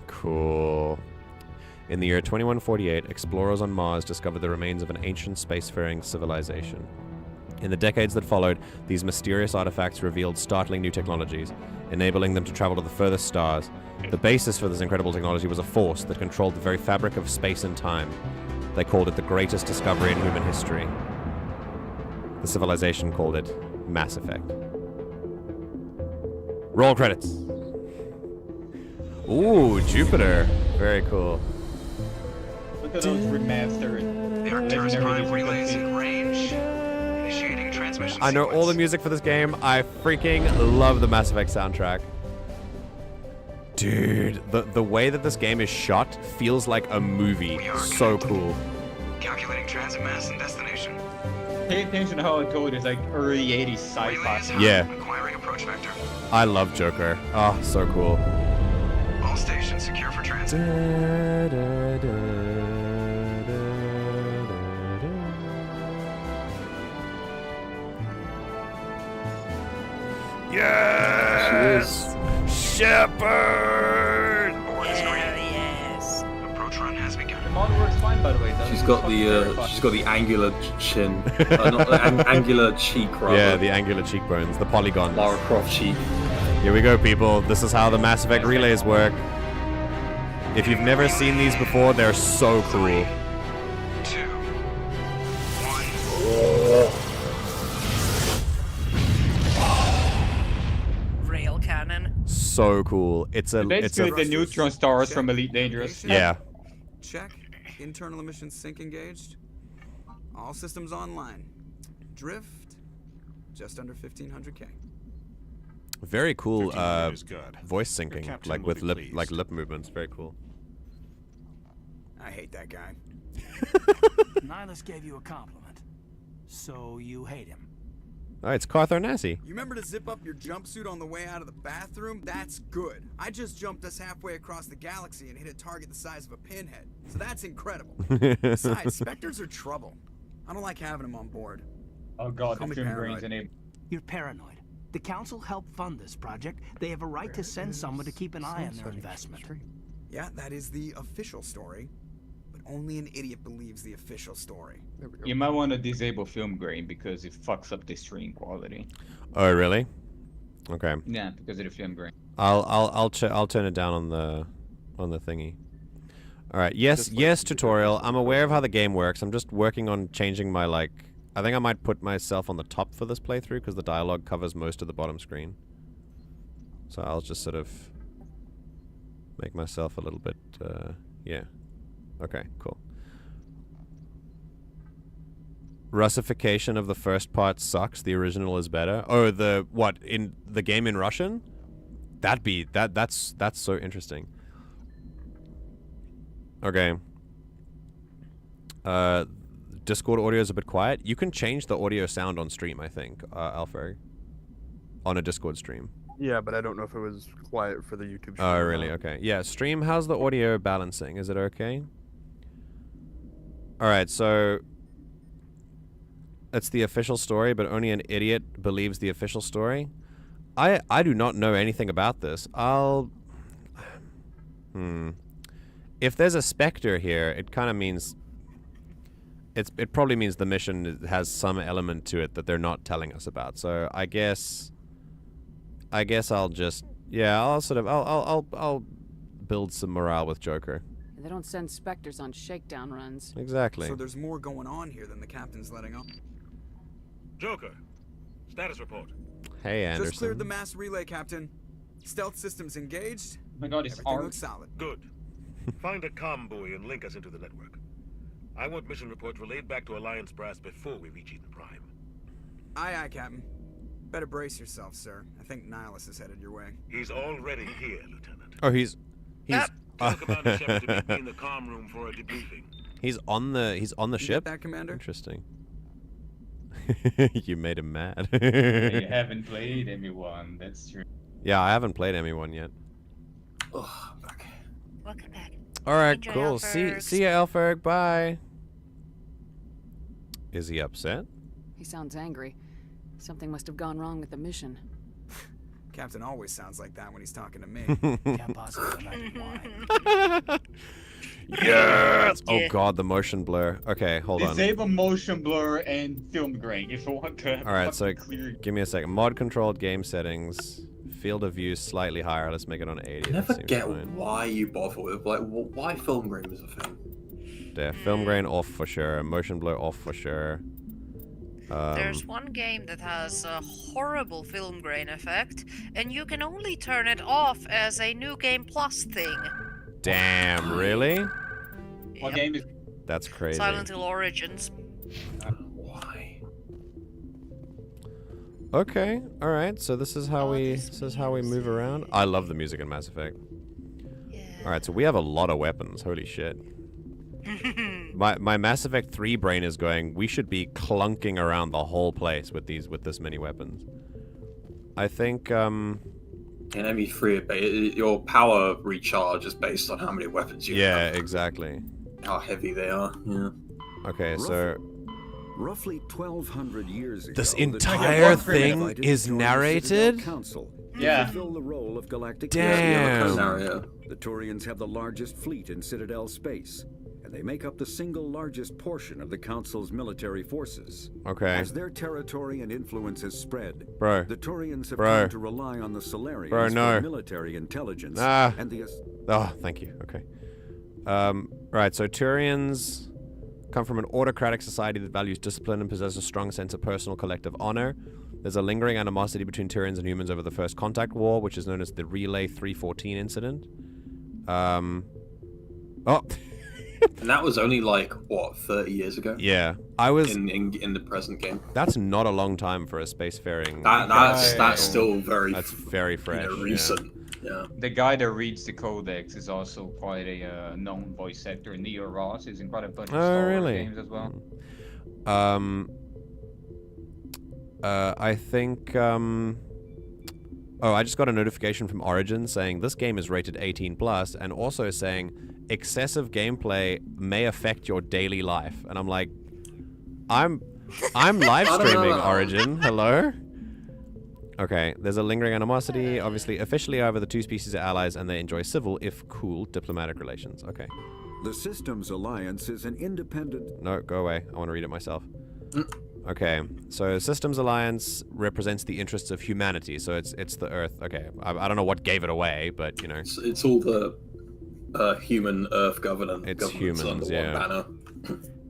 Cool. In the year 2148, explorers on Mars discovered the remains of an ancient spacefaring civilization. In the decades that followed, these mysterious artifacts revealed startling new technologies, enabling them to travel to the furthest stars. The basis for this incredible technology was a force that controlled the very fabric of space and time. They called it the greatest discovery in human history. The civilization called it Mass Effect. Roll credits. Ooh, Jupiter. Very cool.
Look at those remastered.
The Arcturus Prime relays in range. Initiating transmission
I know
sequence.
all the music for this game. I freaking love the Mass Effect soundtrack. Dude, the way that this game is shot feels like a movie. So cool.
Calculating transit mass and destination.
Pay attention to how it goes. It's like early 80s sci-fi.
Yeah.
Acquiring approach vector.
I love Joker. Oh, so cool.
All stations secure for transit.
Yes! Shepard!
Yes.
Approach run has begun.
The model works fine, by the way.
She's got the angular chin, not the angular cheek, rather.
Yeah, the angular cheekbones, the polygons.
Lara Croft cheek.
Here we go, people. This is how the Mass Effect relays work. If you've never seen these before, they're so cool.
2, 1.
Rail cannon.
So cool. It's
basically the neutron stars from Elite Dangerous.
Yeah.
Check. Internal emissions sync engaged. All systems online. Drift. Just under 1500K.
Very cool voice syncing, like with lip movements. Very cool.
I hate that guy.
Nihilus gave you a compliment, so you hate him.
Oh, it's Carthor Nassi.
You remember to zip up your jumpsuit on the way out of the bathroom? That's good. I just jumped us halfway across the galaxy and hit a target the size of a pinhead. So that's incredible. Besides, Spectres are trouble. I don't like having them on board.
Oh god,
Call
the
me
film brains
paranoid.
in him.
You're paranoid. The council helped fund this project. They have a right to send someone to keep an eye on their investment.
Yeah, that is the official story. But only an idiot believes the official story. There we go.
You might want to disable film grain because it fucks up the stream quality.
Oh, really? Okay.
Yeah, because of the film grain.
I'll turn it down on the thingy. All right. Yes, tutorial. I'm aware of how the game works. I'm just working on changing my I think I might put myself on the top for this playthrough because the dialogue covers most of the bottom screen. So I'll just sort of make myself a little bit, yeah. Okay, cool. Russification of the first part sucks. The original is better. Oh, in the game in Russian? That's so interesting. Okay. Discord audio is a bit quiet. You can change the audio sound on stream, I think, Alfred. On a Discord stream.
Yeah, but I don't know if it was quiet for the YouTube stream.
Oh, really? Okay. Yeah, stream, how's the audio balancing? Is it okay? Alright, so it's the official story, but only an idiot believes the official story. I do not know anything about this. If there's a Spectre here, it kind of means... It probably means the mission has some element to it that they're not telling us about. So I guess I'll just... Yeah, I'll build some morale with Joker.
They don't send Spectres on shakedown runs.
Exactly.
So there's more going on here than the captain's letting on.
Joker, status report.
Hey, Anderson.
Just cleared the mass relay, Captain. Stealth systems engaged.
Oh my God, it's
Everything
armed.
looks solid.
Good. Find a comm buoy and link us into the network. I want mission reports relayed back to Alliance brass before we reach Eden Prime.
Aye, aye, Captain. Better brace yourself, sir. I think Nihilus is headed your way.
He's already here, Lieutenant.
Oh, he's
Tell Commander Shepard to meet me in the comm room for a debriefing.
He's on the ship?
That, Commander?
Interesting. You made him mad.
You haven't played ME1, that's true.
Yeah, I haven't played ME1 yet.
Oh, back. Welcome back.
Alright,
Enjoy,
cool.
Elferg.
See ya, Elferg. Bye. Is he upset?
He sounds angry. Something must have gone wrong with the mission.
Captain always sounds like that when he's talking to me.
Can't possibly imagine why.
Yes! Oh god, the motion blur. Okay, hold on.
Disable motion blur and film grain if you want to have
Alright, so
clear.
give me a second. Mod controlled game settings. Field of view slightly higher. Let's make it on 80.
I never get why you bother with, like, why film grain was a thing.
Yeah, film grain off for sure. Motion blur off for sure.
There's one game that has a horrible film grain effect, and you can only turn it off as a New Game Plus thing.
Damn, really?
What game is?
That's crazy.
Silent Hill Origins.
Why?
Okay, all right. So this is how we move around. I love the music in Mass Effect.
Yeah.
All right, so we have a lot of weapons. Holy shit. My Mass Effect 3 brain is going, we should be clunking around the whole place with this many weapons. I think
in ME3 your power recharge is based on how many weapons you have.
Yeah, exactly.
How heavy they are. Yeah.
Okay, so
roughly 1,200 years ago,
this entire thing is narrated?
Council
yeah.
fulfill the role of galactic
Damn.
The Turians have the largest fleet in Citadel space, and they make up the single largest portion of the Council's military forces.
Okay.
As their territory and influence has spread, the Turians have come to rely on the Solarians for military intelligence and the...
Oh, thank you. Okay. Right, so Turians come from an autocratic society that values discipline and possesses a strong sense of personal collective honor. There's a lingering animosity between Turians and humans over the First Contact War, which is known as the Relay 314 incident.
And that was only like, what, 30 years ago?
Yeah. I was...
In the present game.
That's not a long time for a spacefaring...
That's still very...
That's very fresh.
Recent. Yeah.
The guy that reads the codex is also quite a known voice actor. Neo Ross is in quite a bunch of Star Wars games as well.
I think... Oh, I just got a notification from Origin saying this game is rated 18+, and also saying excessive gameplay may affect your daily life. And I'm like, I'm live streaming Origin. Hello? Okay, there's a lingering animosity. Obviously, officially, however, the two species are allies, and they enjoy civil, if cool, diplomatic relations. Okay.
The Systems Alliance is an independent...
No, go away. I want to read it myself. Okay, so Systems Alliance represents the interests of humanity, so it's the Earth. Okay, I don't know what gave it away, but, you know.
It's all the human Earth governance.
It's humans, yeah.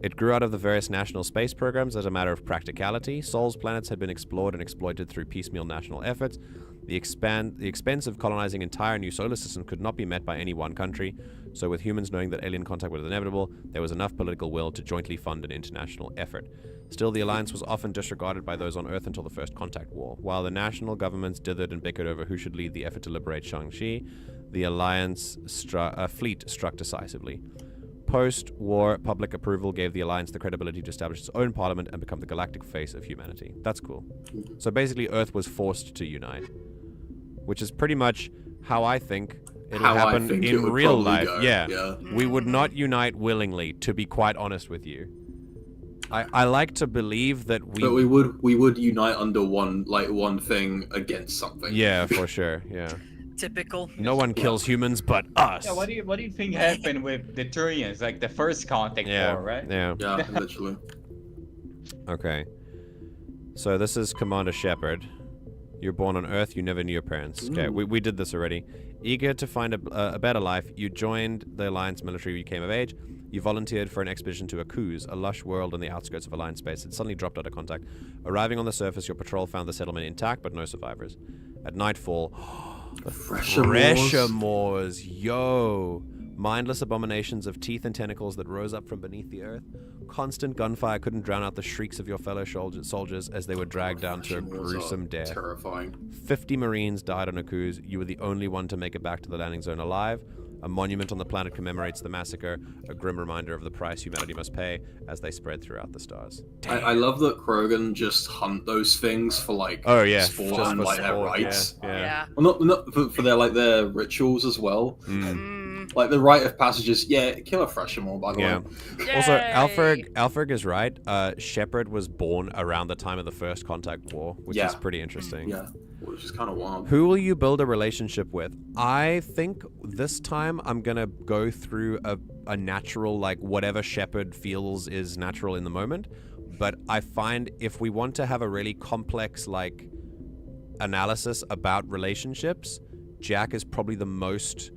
It grew out of the various national space programs as a matter of practicality. Sol's planets had been explored and exploited through piecemeal national efforts. The expense of colonizing entire new solar systems could not be met by any one country, so with humans knowing that alien contact was inevitable, there was enough political will to jointly fund an international effort. Still, the alliance was often disregarded by those on Earth until the First Contact War. While the national governments dithered and bickered over who should lead the effort to liberate Shang-Chi, the alliance fleet struck decisively. Post-war public approval gave the alliance the credibility to establish its own parliament and become the galactic face of humanity. That's cool. So basically, Earth was forced to unite, which is pretty much how I think it'll happen in real life. Yeah. We would not unite willingly, to be quite honest with you. I like to believe that we...
But we would unite under one thing against something.
Yeah, for sure, yeah.
Typical.
No one kills humans but us.
Yeah, what do you think happened with the Turians, like the first contact war, right?
Yeah.
Yeah, literally.
Okay. So this is Commander Shepard. You're born on Earth, you never knew your parents. Okay, we did this already. Eager to find a better life, you joined the Alliance military when you came of age. You volunteered for an expedition to Akuz, a lush world on the outskirts of Alliance space. It suddenly dropped out of contact. Arriving on the surface, your patrol found the settlement intact, but no survivors. At nightfall, the Fresher Moors, yo! Mindless abominations of teeth and tentacles that rose up from beneath the earth. Constant gunfire couldn't drown out the shrieks of your fellow soldiers as they were dragged down to a gruesome death.
Terrifying.
50 Marines died on Akuz. You were the only one to make it back to the landing zone alive. A monument on the planet commemorates the massacre, a grim reminder of the price humanity must pay as they spread throughout the stars.
I love that Krogan just hunt those things for like sport and like their rights.
Yeah.
Well, not for their like their rituals as well. Like the rite of passages, kill a Freshamore, by the way.
Also, Alfred is right. Shepard was born around the time of the First Contact War, which is pretty interesting.
Yeah, which is kind of wild.
Who will you build a relationship with? I think this time I'm gonna go through a natural, like whatever Shepard feels is natural in the moment. But I find if we want to have a really complex like analysis about relationships, Jack is probably the most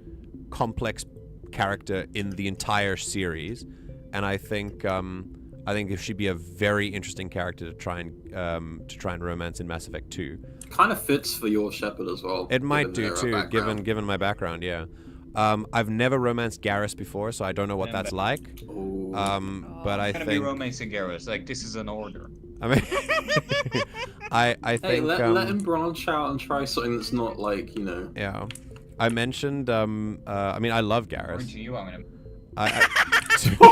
complex character in the entire series, and I think it should be a very interesting character to try and romance in Mass Effect 2.
Kind of fits for your Shepard as well.
It might do too, given my background. Yeah, I've never romanced Garrus before, so I don't know what that's like. But I think
be romancing Garrus. Like this is an order.
I mean, I think
let him branch out and try something that's not like
Yeah. I mentioned, I mean, I love Garrus.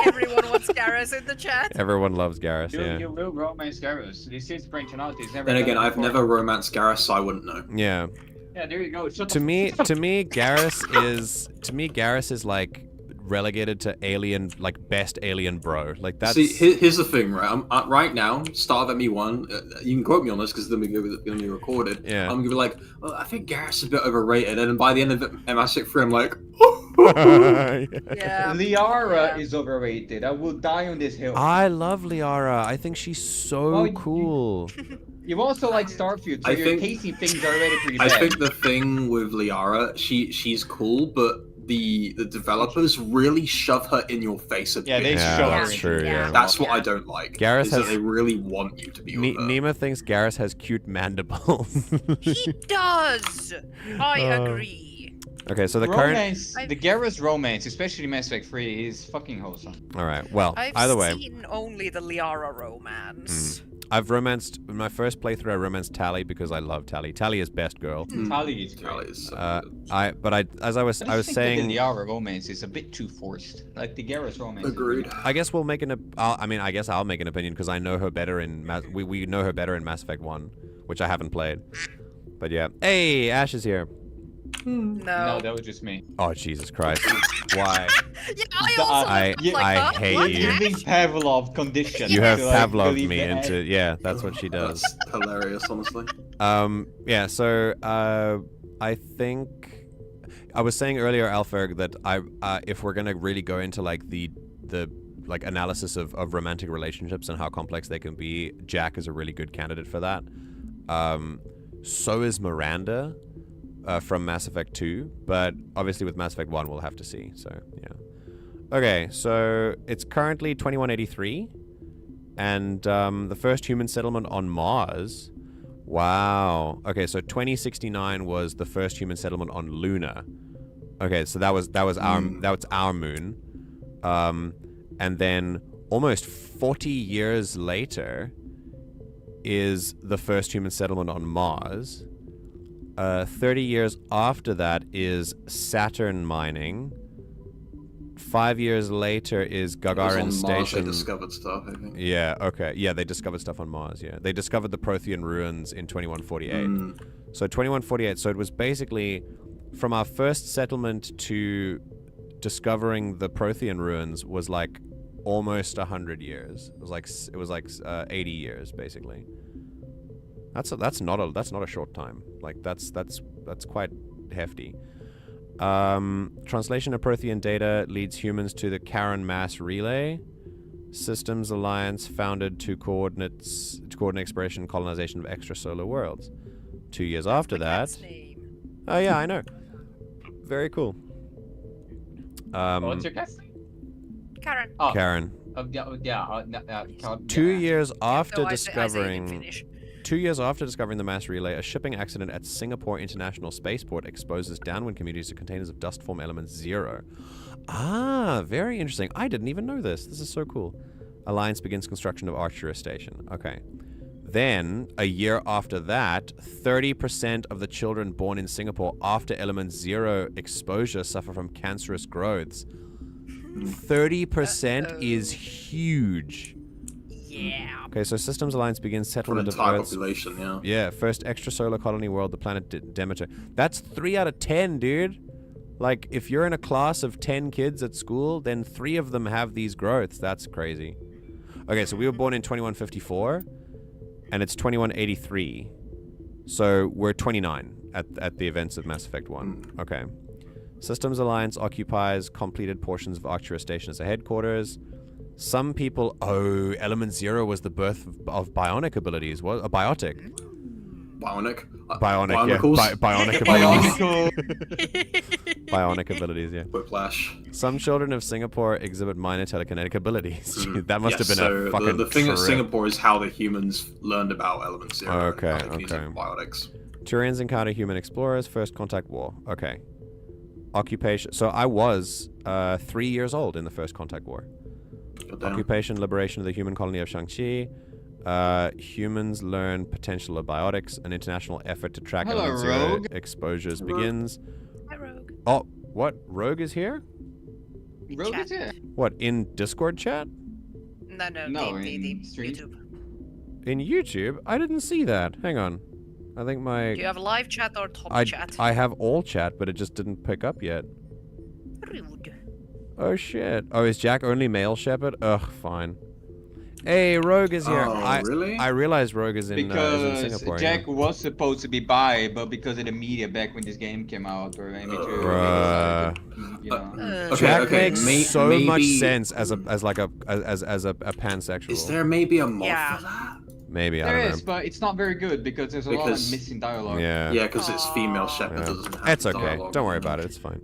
Everyone wants Garrus in the chat.
Everyone loves Garrus,
You will romance Garrus. This is branching out.
Then again, I've never romanced Garrus, so I wouldn't know.
Yeah.
Yeah, there you go.
To me, Garrus is like relegated to alien, like best alien bro. Like that's.
See, here's the thing, right? I'm right now, start at me one. You can quote me on this because then we're gonna be recorded.
Yeah.
I'm gonna be like, well, I think Garrus is a bit overrated, and then by the end of it, Mass Effect 3, I'm like,
yeah.
Liara is overrated. I will die on this hill.
I love Liara. I think she's so cool.
You also like Starfield, so your tasty things are already pretty bad.
I think the thing with Liara, she's cool, but the developers really shove her in your face a bit.
Yeah, they shove her.
That's true. Yeah.
That's what I don't like.
Garrus has.
They really want you to be.
Nima thinks Garrus has cute mandibles.
He does. I agree.
Okay, so the
the Garrus romance, especially in Mass Effect 3, is fucking wholesome.
All right. Well,
I've
either way.
seen only the Liara romance.
I've romanced in my first playthrough. I romanced Tali because I love Tali. Tali is best girl.
Tali is
so
as I was saying,
the Liara romance is a bit too forced. Like the Garrus romance.
Agreed.
I guess we'll make I guess I'll make an opinion because I know her better in we know her better in Mass Effect 1, which I haven't played. But yeah. Hey, Ash is here.
No,
that was just me.
Oh, Jesus Christ. Why?
Yeah, I
hate you.
You think Pavlov condition.
You have Pavlov me into... Yeah, that's what she does.
That's hilarious, honestly.
Yeah, so I think... I was saying earlier, Alferg, that if we're going to really go into like the analysis of romantic relationships and how complex they can be, Jack is a really good candidate for that. So is Miranda. From Mass Effect 2, but obviously with Mass Effect 1 we'll have to see, so yeah. Okay, so it's currently 2183, and the first human settlement on Mars. Wow. Okay, so 2069 was the first human settlement on Luna. Okay, so that was our moon. And then almost 40 years later is the first human settlement on Mars. 30 years after that is Saturn mining. 5 years later is Gagarin Station.
Mars they discovered stuff, I think.
Yeah, okay. Yeah, they discovered stuff on Mars, yeah. They discovered the Prothean ruins in 2148. So 2148, so it was basically from our first settlement to discovering the Prothean ruins was like almost 100 years. It was like 80 years basically. That's not a short time. Like that's quite hefty. Translation of Prothean data leads humans to the Karen Mass Relay Systems Alliance, founded to coordinate exploration and colonization of extrasolar worlds. 2 years after that... Oh yeah, I know. Very cool.
What's your cat's name?
Karen.
Oh.
Karen. 2 years after discovering... 2 years after discovering the mass relay, a shipping accident at Singapore International Spaceport exposes downwind communities to containers of dust form element 0. Ah, very interesting. I didn't even know this. This is so cool. Alliance begins construction of Arcturus Station. Okay. Then, a year after that, 30% of the children born in Singapore after element 0 exposure suffer from cancerous growths. 30% is huge.
Yeah.
Okay, so Systems Alliance begins settlement of
entire
Earth's...
population, yeah.
Yeah, first extrasolar colony world, the planet Demeter. That's 3 out of 10, dude. Like, if you're in a class of 10 kids at school, then 3 of them have these growths. That's crazy. Okay, so we were born in 2154, and it's 2183. So we're 29 at the events of Mass Effect 1. Okay. Systems Alliance occupies completed portions of Arcturus Station as a headquarters. Some people... Oh, Element 0 was the birth of bionic abilities. What? A biotic.
Bionic?
Bionic, yeah. Bionic abilities. Bionic abilities, yeah.
Whiplash.
Some children of Singapore exhibit minor telekinetic abilities. That must have been
so
a fucking
the thing
trip.
at Singapore is how the humans learned about Element 0.
Okay,
and how they can use
okay.
biotics.
Turians encounter human explorers, first contact war. Okay. Occupation. So I was 3 years old in the first contact war. Occupation, liberation of the human colony of Shang-Chi. Humans learn potential of biotics. An international effort to track Element 0 exposures begins.
Hi, Rogue.
Oh, what? Rogue is here?
Rogue is here.
What, in Discord chat?
No,
in
YouTube.
In YouTube? I didn't see that. Hang on. I think my...
Do you have live chat or top chat?
I have all chat, but it just didn't pick up yet.
Rude.
Oh shit. Oh, is Jack only male shepherd? Ugh, fine. Hey, Rogue is here.
Oh, really?
I realized Rogue is in Singapore.
Jack was supposed to be bi, but because of the media back when this game came out, or maybe
Jack makes so much sense as a pansexual.
Is there maybe a mod for that?
Maybe, I
there
don't know.
is, but it's not very good because there's a lot of missing dialogue.
Yeah.
Yeah, because it's female shepherd doesn't have
It's okay.
dialogue.
Don't worry about it. It's fine.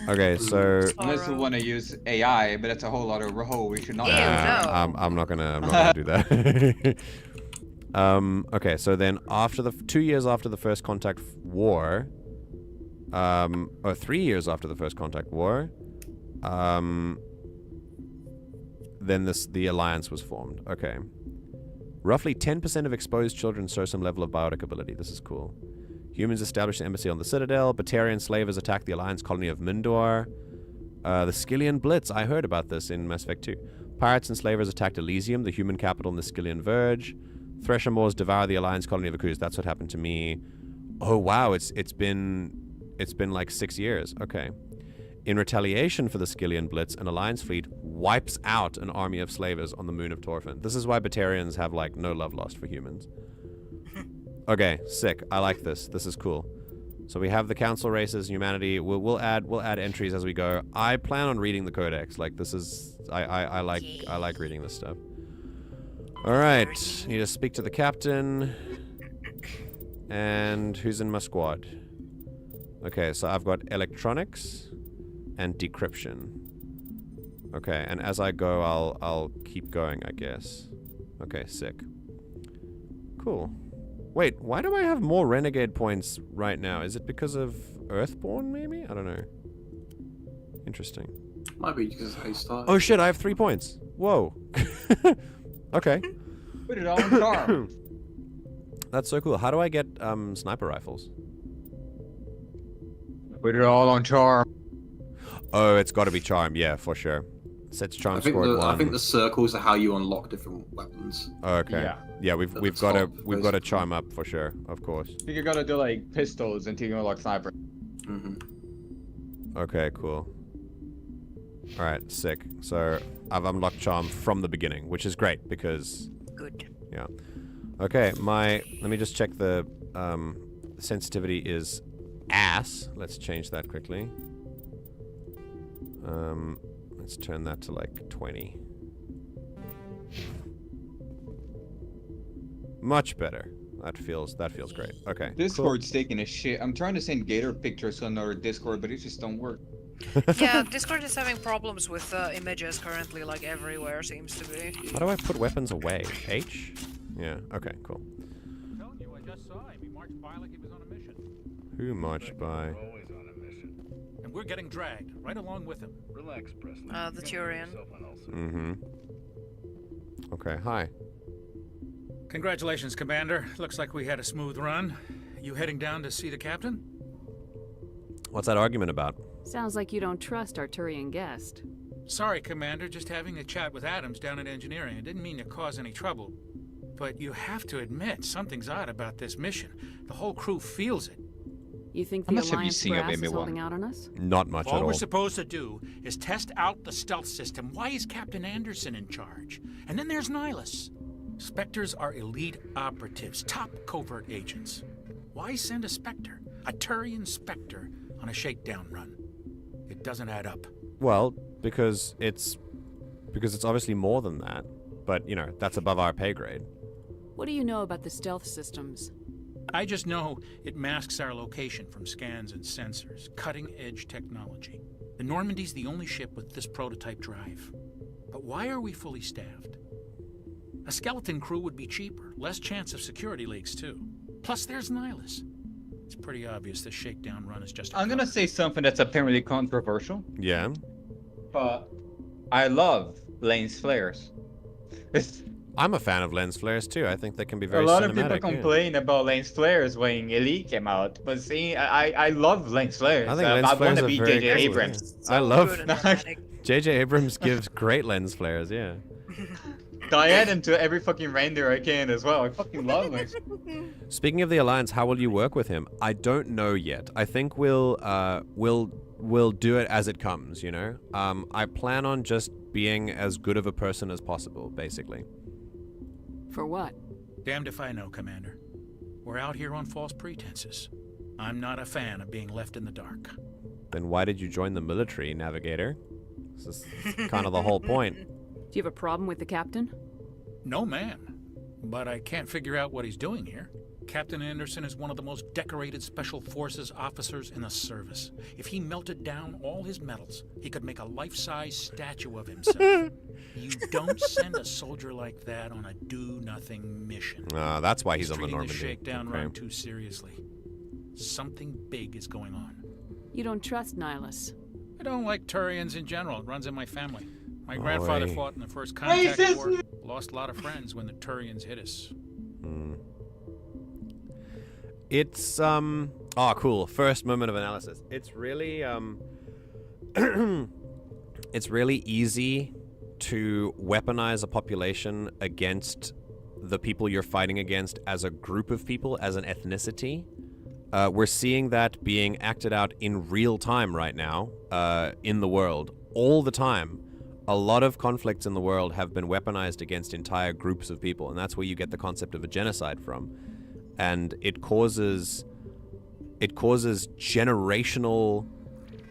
Okay, so
unless we want to use AI, but that's a whole other role we should not.
I'm not gonna do that. Okay, so then after 2 years after the first contact war, or 3 years after the first contact war, then the alliance was formed. Okay. Roughly 10% of exposed children show some level of biotic ability. This is cool. Humans established an embassy on the Citadel. Batarian slavers attacked the Alliance colony of Mindor. The Skillian Blitz. I heard about this in Mass Effect 2. Pirates and slavers attacked Elysium, the human capital in the Skillian Verge. Threshermoors devour the Alliance colony of Akuz. That's what happened to me. Oh wow, it's been like 6 years. Okay. In retaliation for the Skillian Blitz, an Alliance fleet wipes out an army of slavers on the moon of Torfin. This is why Batarians have like no love lost for humans. Okay, sick. I like this. This is cool. So we have the council races, humanity. We'll add entries as we go. I plan on reading the codex. Like this is I like reading this stuff. All right, need to speak to the captain. And who's in my squad? Okay, so I've got electronics and decryption. Okay, and as I go, I'll keep going, I guess. Okay, sick. Cool. Wait, why do I have more renegade points right now? Is it because of Earthborn, maybe? I don't know. Interesting.
Might be because I started.
Oh shit, I have 3 points. Whoa. Okay.
Put it on charm.
That's so cool. How do I get sniper rifles?
Put it all on charm.
Oh, it's got to be charm. Yeah, for sure. Sets charm score 1.
I think the circles are how you unlock different weapons.
Okay. Yeah, we've got to charm up for sure, of course.
I think you gotta do like pistols until you unlock sniper.
Okay, cool. All right, sick. So I've unlocked charm from the beginning, which is great because.
Good.
Yeah. Okay, let me just check the sensitivity is ass. Let's change that quickly. Let's turn that to like 20. Much better. That feels great. Okay.
Discord's taking a shit. I'm trying to send Gator pictures on our Discord, but it just don't work.
Yeah, Discord is having problems with images currently, like everywhere seems to be.
How do I put weapons away? H? Yeah, okay, cool.
I'm telling you, I just saw him. He marched by like he was on a mission.
Who marched by?
Always on a mission.
And we're getting dragged, right along with him.
Relax, Presley.
The Turian.
Mm-hmm. Okay, hi.
Congratulations, Commander. Looks like we had a smooth run. You heading down to see the captain?
What's that argument about?
Sounds like you don't trust our Turian guest.
Sorry, Commander. Just having a chat with Adams down at engineering. I didn't mean to cause any trouble. But you have to admit, something's odd about this mission. The whole crew feels it.
You think the Alliance brass is holding out on us?
Not much at all.
All we're supposed to do is test out the stealth system. Why is Captain Anderson in charge? And then there's Nihilus. Spectres are elite operatives, top covert agents. Why send a Spectre, a Turian Spectre, on a shakedown run? It doesn't add up.
Well, because it's obviously more than that. But, you know, that's above our pay grade.
What do you know about the stealth systems?
I just know it masks our location from scans and sensors. Cutting-edge technology. The Normandy's the only ship with this prototype drive. But why are we fully staffed? A skeleton crew would be cheaper, less chance of security leaks too. Plus there's Nihilus. It's pretty obvious this shakedown run is just
I'm gonna say something that's apparently controversial.
Yeah.
But I love lens flares.
I'm a fan of lens flares too. I think they can be very
cinematic. A lot
cinematic,
of people complain about lens flares when Elite came out, but see, I love lens flares.
I think lens flares
want to
are
be
very
J.J.
cool,
Abrams.
yeah. I love J.J. Abrams gives great lens flares. Yeah.
I add them to every fucking render I can as well. I fucking love them.
Speaking of the Alliance, how will you work with him? I don't know yet. I think we'll do it as it comes, you know? I plan on just being as good of a person as possible, basically.
For what?
Damned if I know, Commander. We're out here on false pretenses. I'm not a fan of being left in the dark.
Then why did you join the military, Navigator? This is kind of the whole point.
Do you have a problem with the captain?
No, man. But I can't figure out what he's doing here. Captain Anderson is one of the most decorated Special Forces officers in the service. If he melted down all his medals, he could make a life-size statue of himself. You don't send a soldier like that on a do-nothing mission.
That's why he's on the
treating
Normandy.
The shakedown run too seriously. Something big is going on.
You don't trust Nihilus?
I don't like Turians in general. It runs in my family. My grandfather fought in the First Contact War. Lost a lot of friends when the Turians hit us.
It's cool. First moment of analysis. It's really it's really easy to weaponize a population against the people you're fighting against as a group of people, as an ethnicity. We're seeing that being acted out in real time right now in the world all the time. A lot of conflicts in the world have been weaponized against entire groups of people, and that's where you get the concept of a genocide from. And it causes generational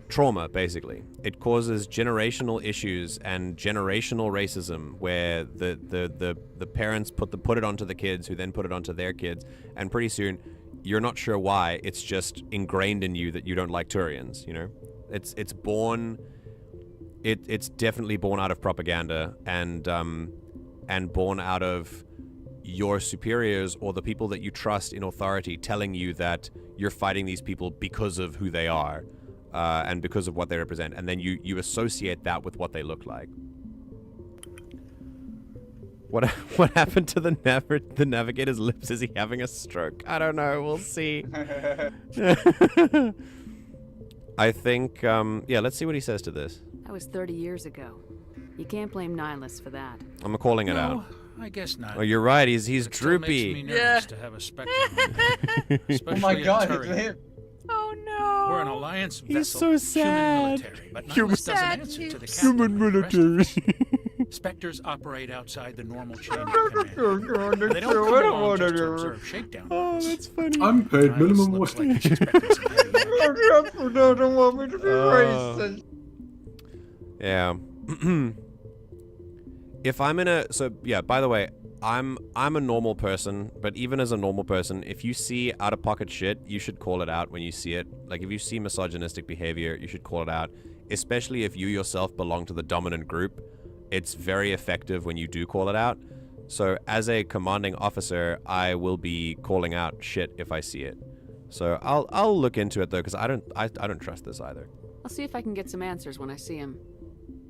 trauma, basically. It causes generational issues and generational racism, where the parents put it onto the kids, who then put it onto their kids, and pretty soon you're not sure why. It's just ingrained in you that you don't like Turians. You know, it's born. It's definitely born out of propaganda and born out of your superiors or the people that you trust in authority telling you that you're fighting these people because of who they are and because of what they represent, and then you associate that with what they look like. What happened to the navigator's lips? Is he having a stroke? I don't know. We'll see. I think let's see what he says to this.
That was 30 years ago. You can't blame Nihilus for that.
I'm calling it out.
I guess not.
Oh, you're right. He's droopy.
Makes me nervous to have a Spectre
oh my God, it's him.
Oh no.
We're an Alliance vessel.
He's so sad.
Human military, but Nihilus doesn't answer to the captain.
Human military.
Spectres operate outside the normal chain of command. They don't come along just to observe shakedown.
Oh, that's funny.
I'm paid minimum wage.
Like he's expecting some heavy action.
Don't want me to be racist.
Yeah. If I'm in a... So, yeah, by the way, I'm a normal person, but even as a normal person, if you see out-of-pocket shit, you should call it out when you see it. Like, if you see misogynistic behavior, you should call it out. Especially if you yourself belong to the dominant group. It's very effective when you do call it out. So, as a commanding officer, I will be calling out shit if I see it. So, I'll look into it, though, because I don't trust this either.
I'll see if I can get some answers when I see him.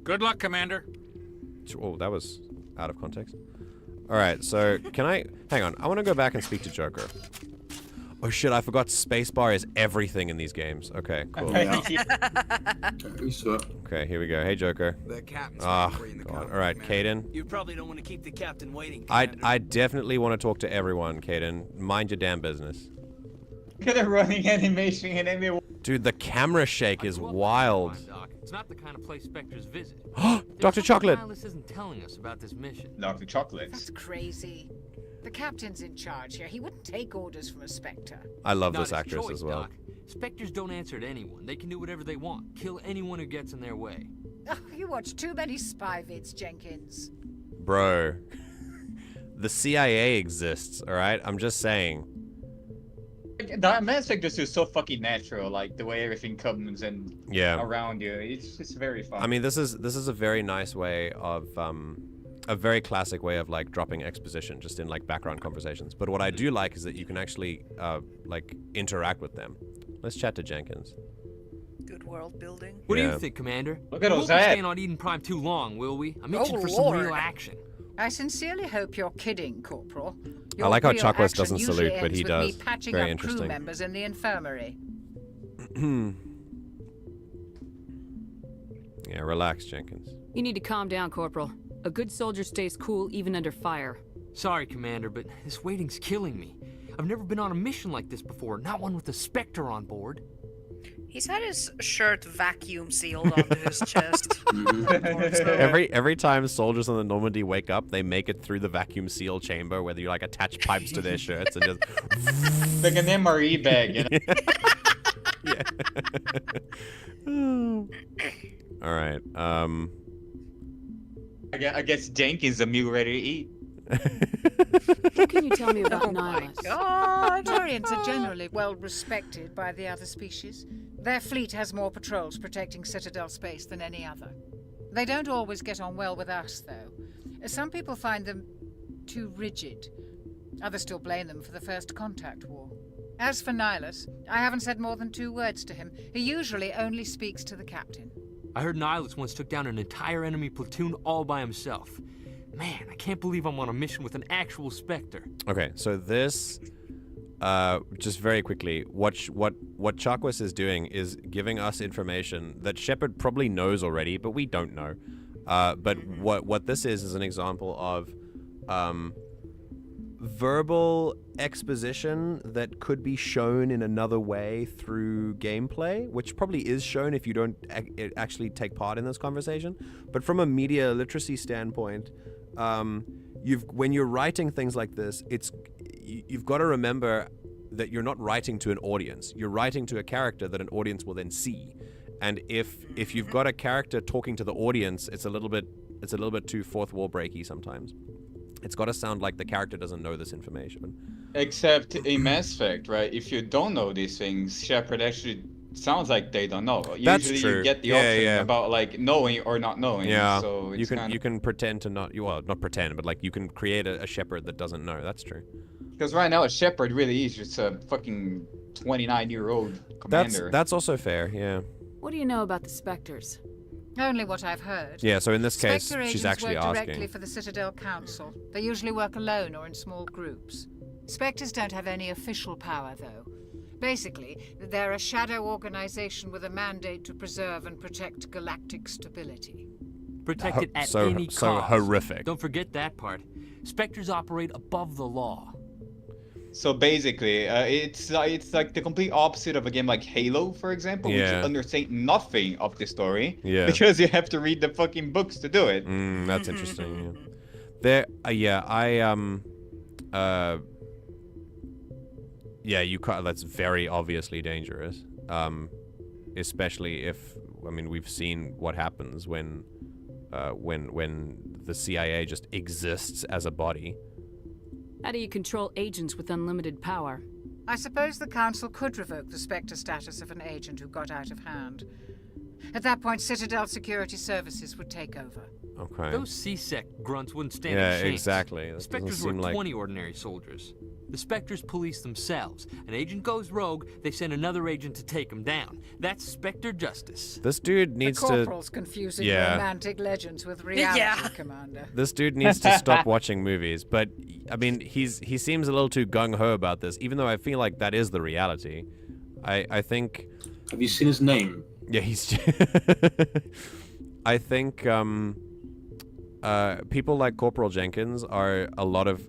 Good luck, Commander.
Oh, that was out of context. Alright, so can I... Hang on, I want to go back and speak to Joker. Oh shit, I forgot spacebar is everything in these games. Okay, cool. Okay, here we go. Hey, Joker.
The captain's
God. Alright, Caden.
You probably don't want to keep the captain waiting,
I definitely want to talk to everyone, Caden. Mind your damn business.
Look at the running animation and everyone.
Dude, the camera shake is wild.
It's not the kind of place Spectres visit.
Dr. Chocolate!
Silas isn't telling us about this mission.
Dr. Chocolate.
That's crazy. The captain's in charge here. He wouldn't take orders from a Spectre.
I love
Not
this
his
actress
choice,
as well.
Doc. Spectres don't answer to anyone. They can do whatever they want. Kill anyone who gets in their way.
Oh, you watch too many spy vids, Jenkins.
Bro. The CIA exists, alright? I'm just saying.
The Mass Effect just is so fucking natural, like the way everything comes and around you. It's just very fun.
I mean, this is a very nice way of a very classic way of like dropping exposition just in like background conversations. But what I do like is that you can actually like interact with them. Let's chat to Jenkins.
Good world building.
What do you think, Commander?
Look at
we won't be
Ozad.
staying on Eden Prime too long, will we? I'm itching for some real action.
I sincerely hope you're kidding, Corporal.
I like how
real
Chocolates
action
doesn't
usually
salute, but
ends
he
with
does.
Me patching
Very
up
interesting.
crew members in the infirmary.
Yeah, relax, Jenkins.
You need to calm down, Corporal. A good soldier stays cool even under fire.
Sorry, Commander, but this waiting's killing me. I've never been on a mission like this before, not one with a Spectre on board.
He's had his shirt vacuum sealed onto his chest.
Every time soldiers on the Normandy wake up, they make it through the vacuum seal chamber, whether you like attach pipes to their shirts and just
like an MRE bag, you
know? All right.
I guess Jenkins a meal ready to eat.
What can you tell me about
Oh my
Nihilus?
God! Turians are generally well respected by the other species. Their fleet has more patrols protecting Citadel space than any other. They don't always get on well with us, though. Some people find them too rigid. Others still blame them for the First Contact War. As for Nihilus, I haven't said more than 2 words to him. He usually only speaks to the captain.
I heard Nihilus once took down an entire enemy platoon all by himself. Man, I can't believe I'm on a mission with an actual Spectre.
Okay, so this, just very quickly, what Chakwas is doing is giving us information that Shepard probably knows already, but we don't know. But what this is an example of verbal exposition that could be shown in another way through gameplay, which probably is shown if you don't actually take part in this conversation. But from a media literacy standpoint, when you're writing things like this, you've got to remember that you're not writing to an audience. You're writing to a character that an audience will then see. And if you've got a character talking to the audience, it's a little bit too fourth wall breaky sometimes. It's got to sound like the character doesn't know this information.
Except in Mass Effect, right? If you don't know these things, Shepard actually sounds like they don't know.
That's
Usually
true.
You get the option about like knowing or not knowing.
Yeah,
so it's
you can pretend to not, well, not pretend, but like you can create a Shepard that doesn't know. That's true.
Because right now a Shepard really is just a fucking 29-year-old commander.
That's also fair, yeah.
What do you know about the Spectres?
Only what I've heard.
Yeah, so in this case,
Spectre
she's
agents
actually
work
asking.
directly for the Citadel Council. They usually work alone or in small groups. Spectres don't have any official power, though. Basically, they're a shadow organization with a mandate to preserve and protect galactic stability.
Protected at any cost.
So horrific.
Don't forget that part. Spectres operate above the law.
So basically, it's like the complete opposite of a game like Halo, for example, which you understand nothing of the story because you have to read the fucking books to do it.
That's interesting. Yeah. That's very obviously dangerous. Especially if, I mean, we've seen what happens when the CIA just exists as a body.
How do you control agents with unlimited power?
I suppose the Council could revoke the Spectre status of an agent who got out of hand. At that point, Citadel Security Services would take over.
Okay.
Those C-Sec grunts wouldn't stand a chance.
Yeah, exactly.
The Spectres were 20 ordinary soldiers. The Spectres police themselves. An agent goes rogue, they send another agent to take him down. That's Spectre justice.
This dude needs
the Corporal's confusing romantic legends with reality, Commander.
This dude needs to stop watching movies. But, I mean, he seems a little too gung-ho about this, even though I feel like that is the reality. I think...
Have you seen his name?
Yeah, he's... I think people like Corporal Jenkins are a lot of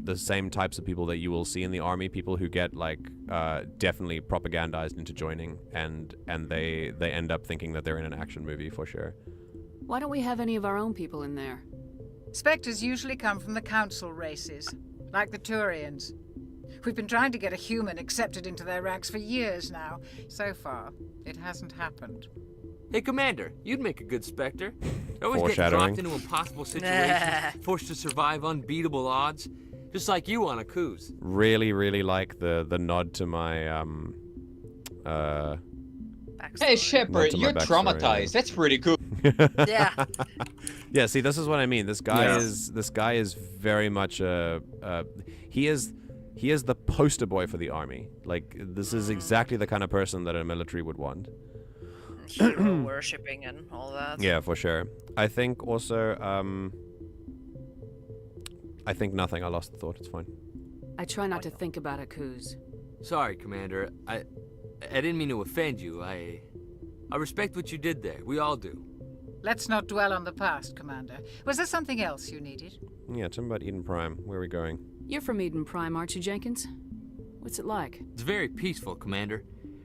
the same types of people that you will see in the army, people who get like definitely propagandized into joining, and they end up thinking that they're in an action movie for sure.
Why don't we have any of our own people in there?
Spectres usually come from the Council races, like the Turians. We've been trying to get a human accepted into their ranks for years now. So far, it hasn't happened.
Hey, Commander, you'd make a good Spectre. Always get dropped into impossible situations, forced to survive unbeatable odds, just like you on a cruise.
Really, really like the nod to my
Hey, Shepard, you're traumatized. That's pretty cool.
Yeah.
Yeah. See, this is what I mean. This guy is very much he is the poster boy for the army. Like, this is exactly the kind of person that a military would want.
Hero worshipping and all that.
Yeah, for sure. I think also, I think nothing. I lost the thought. It's fine.
I try not to think about it, Kuz.
Sorry, Commander. I didn't mean to offend you. I respect what you did there. We all do.
Let's not dwell on the past, Commander. Was there something else you needed?
Yeah, tell me about Eden Prime. Where are we going?
You're from Eden Prime, aren't you, Jenkins? What's it like?
It's very peaceful, Commander.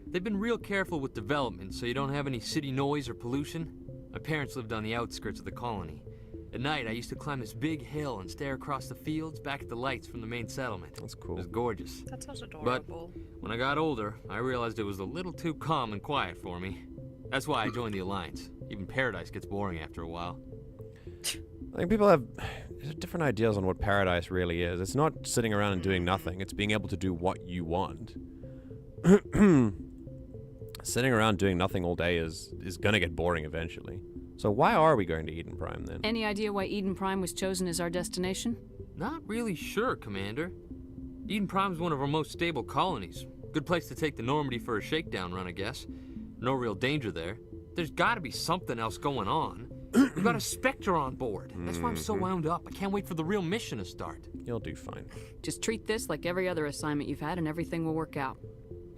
They've been real careful with development, so you don't have any city noise or pollution. My parents lived on the outskirts of the colony. At night, I used to climb this big hill and stare across the fields back at the lights from the main settlement.
That's cool.
It was gorgeous.
That sounds adorable.
But when I got older, I realized it was a little too calm and quiet for me. That's why I joined the Alliance. Even Paradise gets boring after a while.
I think people have different ideas on what paradise really is. It's not sitting around and doing nothing. It's being able to do what you want. Sitting around doing nothing all day is gonna get boring eventually. So why are we going to Eden Prime then?
Any idea why Eden Prime was chosen as our destination?
Not really sure, Commander. Eden Prime's one of our most stable colonies. Good place to take the Normandy for a shakedown run, I guess. No real danger there. There's gotta be something else going on. We've got a Spectre on board. That's why I'm so wound up. I can't wait for the real mission to start.
You'll do fine.
Just treat this like every other assignment you've had and everything will work out.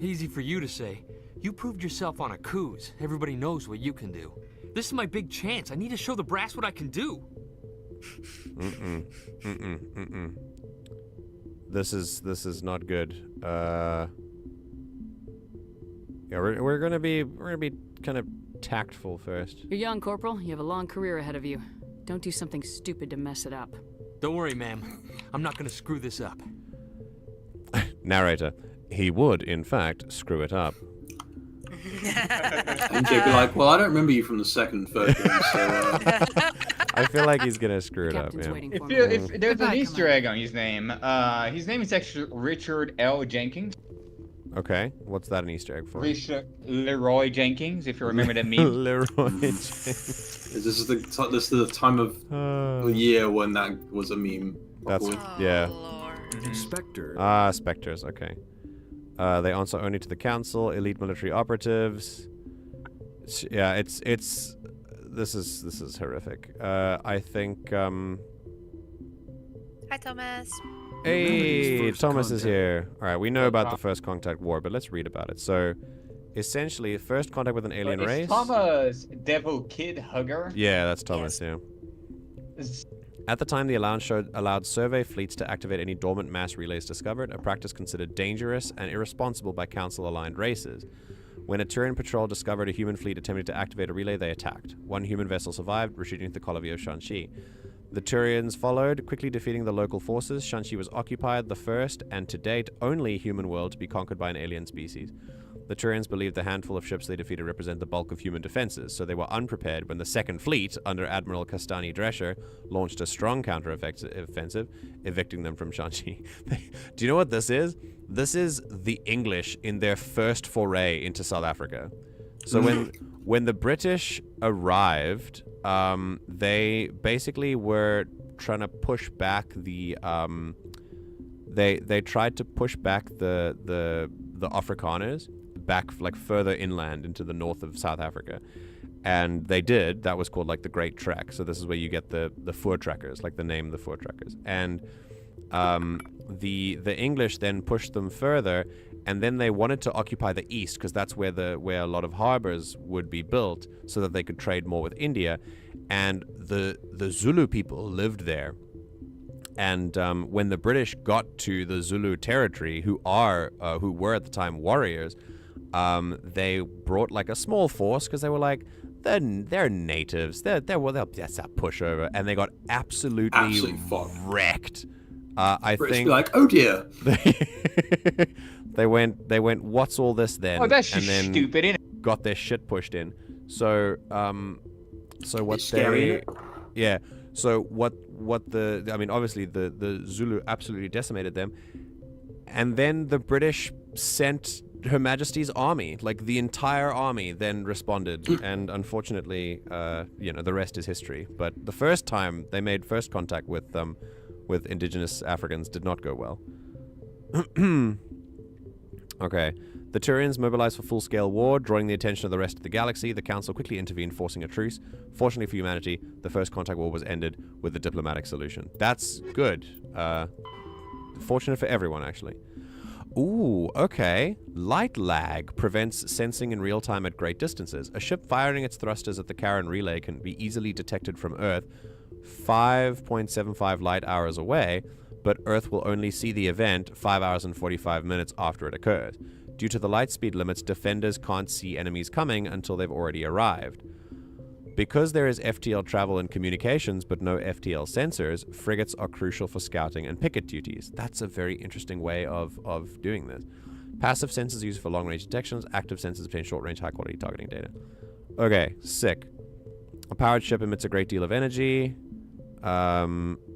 Easy for you to say. You proved yourself on a cruise. Everybody knows what you can do. This is my big chance. I need to show the brass what I can do.
This is not good. Yeah, we're gonna be kind of tactful first.
You're young, Corporal. You have a long career ahead of you. Don't do something stupid to mess it up.
Don't worry, ma'am. I'm not gonna screw this up.
Narrator. He would, in fact, screw it up.
And Jake be like, well, I don't remember you from the second and third game, so...
I feel like he's gonna screw it up, yeah.
If there's an Easter egg on his name is actually Richard L. Jenkins.
Okay, what's that an Easter egg for?
Leroy Jenkins, if you remember that meme.
Leroy Jenkins.
This is the time of the year when that was a meme.
That's yeah.
Spectre.
Ah, Spectres. Okay. They answer only to the Council, elite military operatives. Yeah, it's this is horrific. I think
Hi, Thomas.
Hey, Thomas is here. All right, we know about the First Contact War, but let's read about it. So, essentially, first contact with an alien race.
Thomas, Devil Kid Hugger.
Yeah, that's Thomas.
Yes.
Yeah. At the time, the allowance allowed survey fleets to activate any dormant mass relays discovered, a practice considered dangerous and irresponsible by Council-aligned races. When a Turian patrol discovered a human fleet attempting to activate a relay, they attacked. One human vessel survived, retreating to the colony of Shanxi. The Turians followed, quickly defeating the local forces. Shanxi was occupied, the first, and to date, only human world to be conquered by an alien species. The Turians believed the handful of ships they defeated represent the bulk of human defenses, so they were unprepared when the Second Fleet, under Admiral Castani Drescher, launched a strong counter-offensive, evicting them from Shanxi. Do you know what this is? This is the English in their first foray into South Africa. So when the British arrived, they basically were trying to push back the they tried to push back the Afrikaners back like further inland into the north of South Africa, and they did. That was called like the Great Trek. So this is where you get the Voortrekkers, like the name the Voortrekkers. And the English then pushed them further, and then they wanted to occupy the east because that's where a lot of harbors would be built, so that they could trade more with India. And the Zulu people lived there. And when the British got to the Zulu territory, who were at the time warriors, they brought like a small force because they were like, they're natives, they'll that's a pushover, and they got absolutely wrecked. I
British
think
like, oh dear.
they went, what's all this then?
Oh, that's
and
just
then
stupid, isn't it?
Got their shit pushed in. So what
It's scary,
yeah. So what I mean, obviously the Zulu absolutely decimated them, and then the British sent Her Majesty's army, like the entire army, then responded, and unfortunately, the rest is history. But the first time they made first contact with indigenous Africans did not go well. Okay. The Turians mobilized for full-scale war, drawing the attention of the rest of the galaxy. The Council quickly intervened, forcing a truce. Fortunately for humanity, the first contact war was ended with a diplomatic solution. That's good. Fortunate for everyone, actually. Ooh, okay. Light lag prevents sensing in real time at great distances. A ship firing its thrusters at the Karen relay can be easily detected from Earth 5.75 light hours away, but Earth will only see the event 5 hours and 45 minutes after it occurs. Due to the light speed limits, defenders can't see enemies coming until they've already arrived. Because there is FTL travel and communications, but no FTL sensors, frigates are crucial for scouting and picket duties. That's a very interesting way of doing this. Passive sensors used for long-range detections, active sensors obtain short-range, high-quality targeting data. Okay, sick. A powered ship emits a great deal of energy.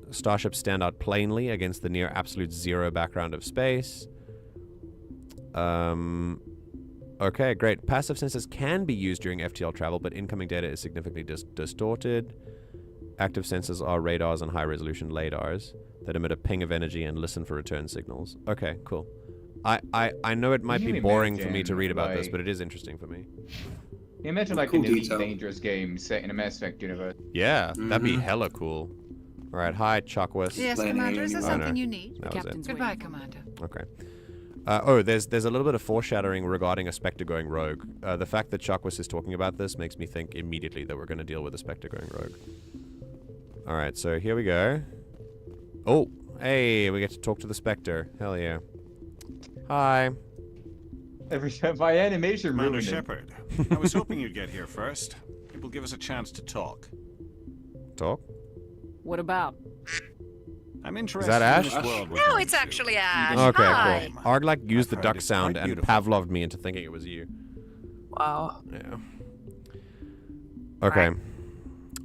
Starships stand out plainly against the near absolute zero background of space. Okay, great. Passive sensors can be used during FTL travel, but incoming data is significantly distorted. Active sensors are radars and high-resolution LADARs that emit a ping of energy and listen for return signals. Okay, cool. I know it might be boring for me to read about this, but it is interesting for me.
You imagine like an Elite Dangerous game set in a Mass Effect universe.
Yeah, that'd be hella cool. All right, hi, Chuckwist.
Yes, Commander, is there something you need?
Captain's
Goodbye, Commander.
Okay. There's a little bit of foreshadowing regarding a Spectre going rogue. The fact that Chuckwist is talking about this makes me think immediately that we're going to deal with a Spectre going rogue. Alright, so here we go. Oh, hey, we get to talk to the Spectre. Hell yeah. Hi.
My animation
Commander
ruined
Shepard, I was hoping you'd get here first. It will give us a chance to talk.
Talk?
What about?
I'm interested
Is that Ash?
in this world.
No, it's actually Ash.
Okay,
Hi.
cool. Arg used the duck sound and Pavloved me into thinking it was you.
Wow.
Yeah. Okay.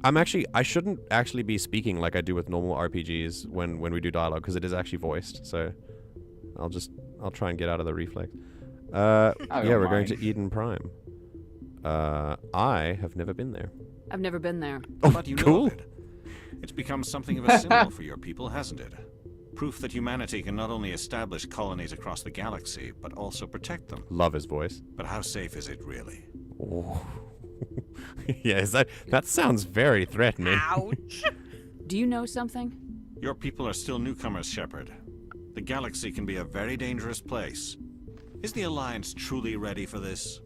I shouldn't actually be speaking like I do with normal RPGs when we do dialogue, because it is actually voiced, so I'll try and get out of the reflex. Yeah, we're going to Eden Prime. I have never been there.
I've never been there.
Oh,
But you know
cool.
of it. It's become something of a symbol for your people, hasn't it? Proof that humanity can not only establish colonies across the galaxy, but also protect them.
Love his voice.
But how safe is it, really?
Oh. Yeah, that sounds very threatening.
Ouch.
Do you know something?
Your people are still newcomers, Shepard. The galaxy can be a very dangerous place. Is the Alliance truly ready for this?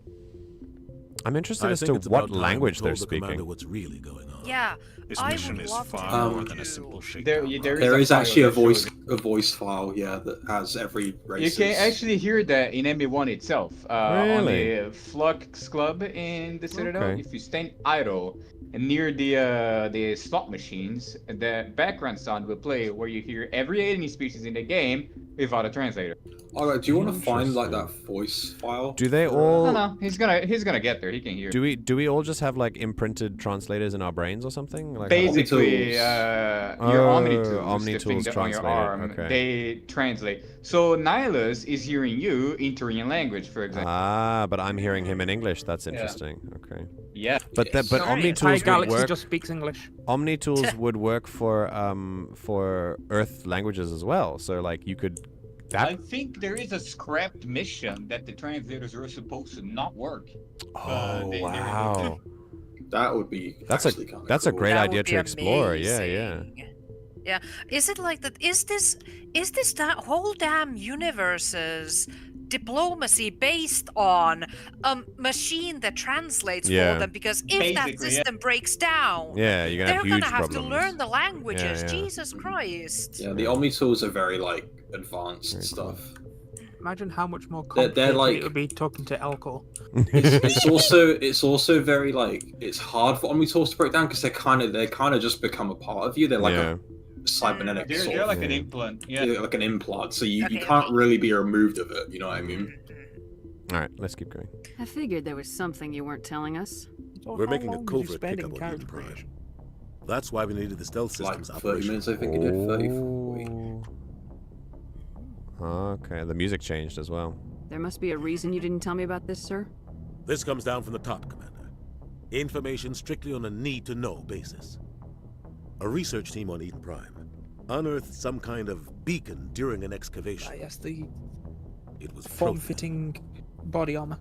I'm interested as to what language they're
the commander
speaking.
what's really going on.
Yeah,
This
I
mission
would
is
love
far
to
more
know
than a
too.
simple shakedown.
There is actually a voice file, yeah, that has every race.
You can actually hear that in MB1 itself. On
Really?
the Flux Club in the Citadel,
Okay.
if you stand idle and near the slot machines, the background sound will play where you hear every alien species in the game without a translator.
Alright, do you want to find like that voice file?
Do they all?
No, he's gonna get there. He can hear.
Do we all just have like imprinted translators in our brains or something? Like
Basically, your Omnitools, the thing
Omnitools
that on your arm,
okay.
they translate. So Nihilus is hearing you in Turian language, for example.
Ah, but I'm hearing him in English. That's interesting. Okay.
Yeah.
But Omnitools would work.
Just speaks English.
Omnitools would work for Earth languages as well. So like you could.
I think there is a scrapped mission that the translators are supposed to not work.
Oh wow.
That would be.
That's a great idea to explore. Yeah.
Yeah. Is it like that? Is this that whole damn universe's diplomacy based on a machine that translates for them? Because if that system breaks down,
you're gonna have huge
gonna have
problems.
to learn the languages.
Yeah.
Jesus Christ.
Yeah, the Omnitools are very like advanced stuff.
Imagine how much more complicated it would be talking to Elcor.
It's also very like it's hard for Omnitools to break down because they kind of just become a part of you. They're like a cybernetic.
They're like an implant. Yeah.
They're like an implant. So you can't really be removed of it. You know what I mean?
All right, let's keep going.
I figured there was something you weren't telling us.
We're making a covert pickup on Eden Prime. That's why we needed the stealth systems
like 30 minutes, I think it did. 30.
Okay, the music changed as well.
There must be a reason you didn't tell me about this, sir.
This comes down from the top, Commander. Information strictly on a need-to-know basis. A research team on Eden Prime unearthed some kind of beacon during an excavation.
Yes, the
it was
form-fitting body armor.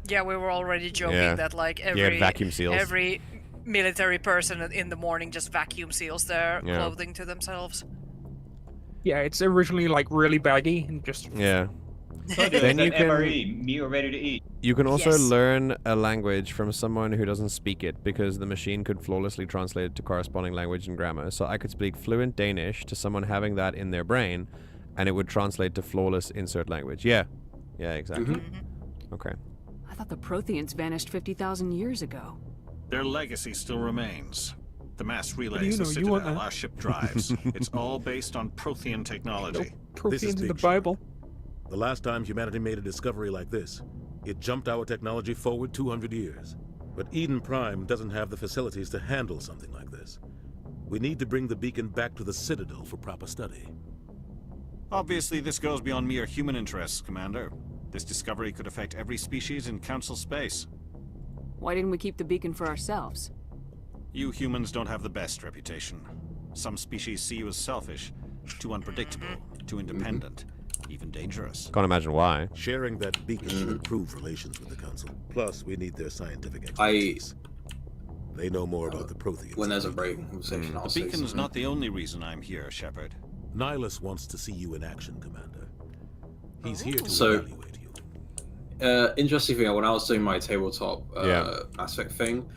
Yeah, we were already joking that like
vacuum seals.
Every military person in the morning just vacuum seals their clothing to themselves.
Yeah, it's originally like really baggy and just
Then you can
MRE, meal ready to eat.
You can also learn a language from someone who doesn't speak it because the machine could flawlessly translate it to corresponding language and grammar. So I could speak fluent Danish to someone having that in their brain, and it would translate to flawless insert language. Yeah, exactly. Okay.
I thought the Protheans vanished 50,000 years ago.
Their legacy still remains. The mass relays, the Citadel, our ship drives. It's all based on Prothean technology.
Protheans in the Bible.
The last time humanity made a discovery like this, it jumped our technology forward 200 years. But Eden Prime doesn't have the facilities to handle something like this. We need to bring the beacon back to the Citadel for proper study.
Obviously, this goes beyond mere human interests, Commander. This discovery could affect every species in Council space.
Why didn't we keep the beacon for ourselves?
You humans don't have the best reputation. Some species see you as selfish, too unpredictable, too independent, even dangerous.
Can't imagine why.
Sharing that beacon should improve relations with the Council. Plus, we need their scientific expertise. They know more about the Protheans.
When there's a break conversation,
The beacon's not the only reason I'm here, Shepard.
Nihilus wants to see you in action, Commander. He's here to evaluate you.
Interesting thing, when I was doing my tabletop Mass Effect thing,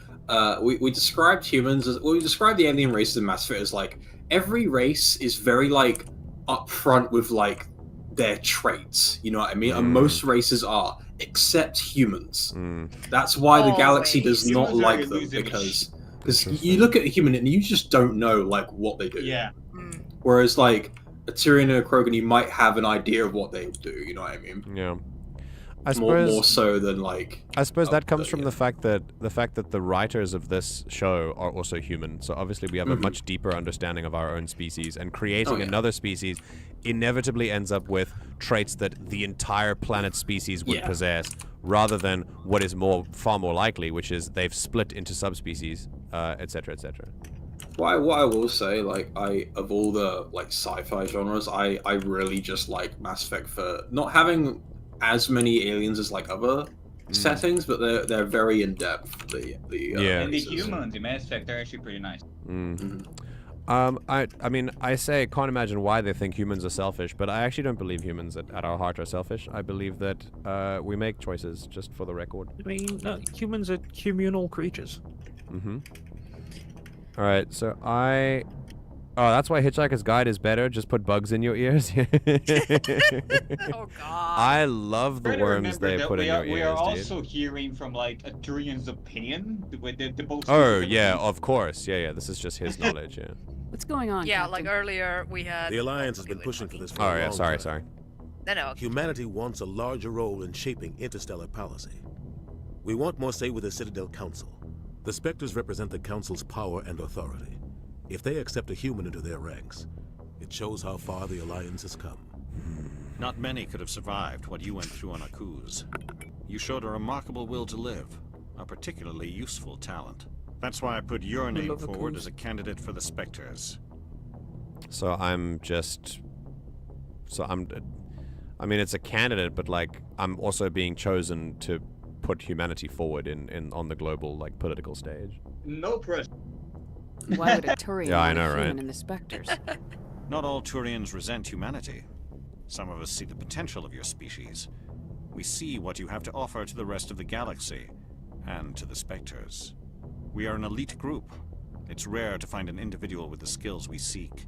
we described humans as we described the alien races in Mass Effect as like every race is very like upfront with like their traits, you know what I mean? And most races are, except humans. That's why the galaxy does not like them, because you look at a human and you just don't know like what they do.
Yeah.
Whereas like a Tyrion or a Krogan, you might have an idea of what they do, you know what I mean?
Yeah. I suppose
more so than like.
I suppose that comes from the fact that the writers of this show are also human. So obviously we have a much deeper understanding of our own species, and creating another species inevitably ends up with traits that the entire planet species would possess, rather than what is far more likely, which is they've split into subspecies, etc., etc.
What I will say, like of all the like sci-fi genres, I really just like Mass Effect for not having as many aliens as like other settings, but they're very in depth.
And the humans in Mass Effect are actually pretty nice.
I mean, I can't imagine why they think humans are selfish, but I actually don't believe humans at our heart are selfish. I believe that we make choices, just for the record.
I mean, humans are communal creatures.
All right, so Oh, that's why Hitchhiker's Guide is better. Just put bugs in your ears.
Oh God!
I love the worms they put in your ears,
We are
dude.
also hearing from like Turian's opinion with the most.
Oh yeah, of course. Yeah. This is just his knowledge. Yeah.
What's going on?
Yeah,
Captain?
like earlier we had.
The Alliance has been pushing for this for a
Oh yeah,
long
sorry.
time.
No.
Humanity wants a larger role in shaping interstellar policy. We want more say with the Citadel Council. The Spectres represent the Council's power and authority. If they accept a human into their ranks, it shows how far the Alliance has come.
Not many could have survived what you went through on Akuz. You showed a remarkable will to live, a particularly useful talent. That's why I put your name forward as a candidate for the Spectres.
I mean, it's a candidate, but like, I'm also being chosen to put humanity forward on the global like political stage.
No pressure.
Why would a Turian
Yeah, I know,
want a human
right?
in the Spectres?
Not all Turians resent humanity. Some of us see the potential of your species. We see what you have to offer to the rest of the galaxy, and to the Spectres. We are an elite group. It's rare to find an individual with the skills we seek.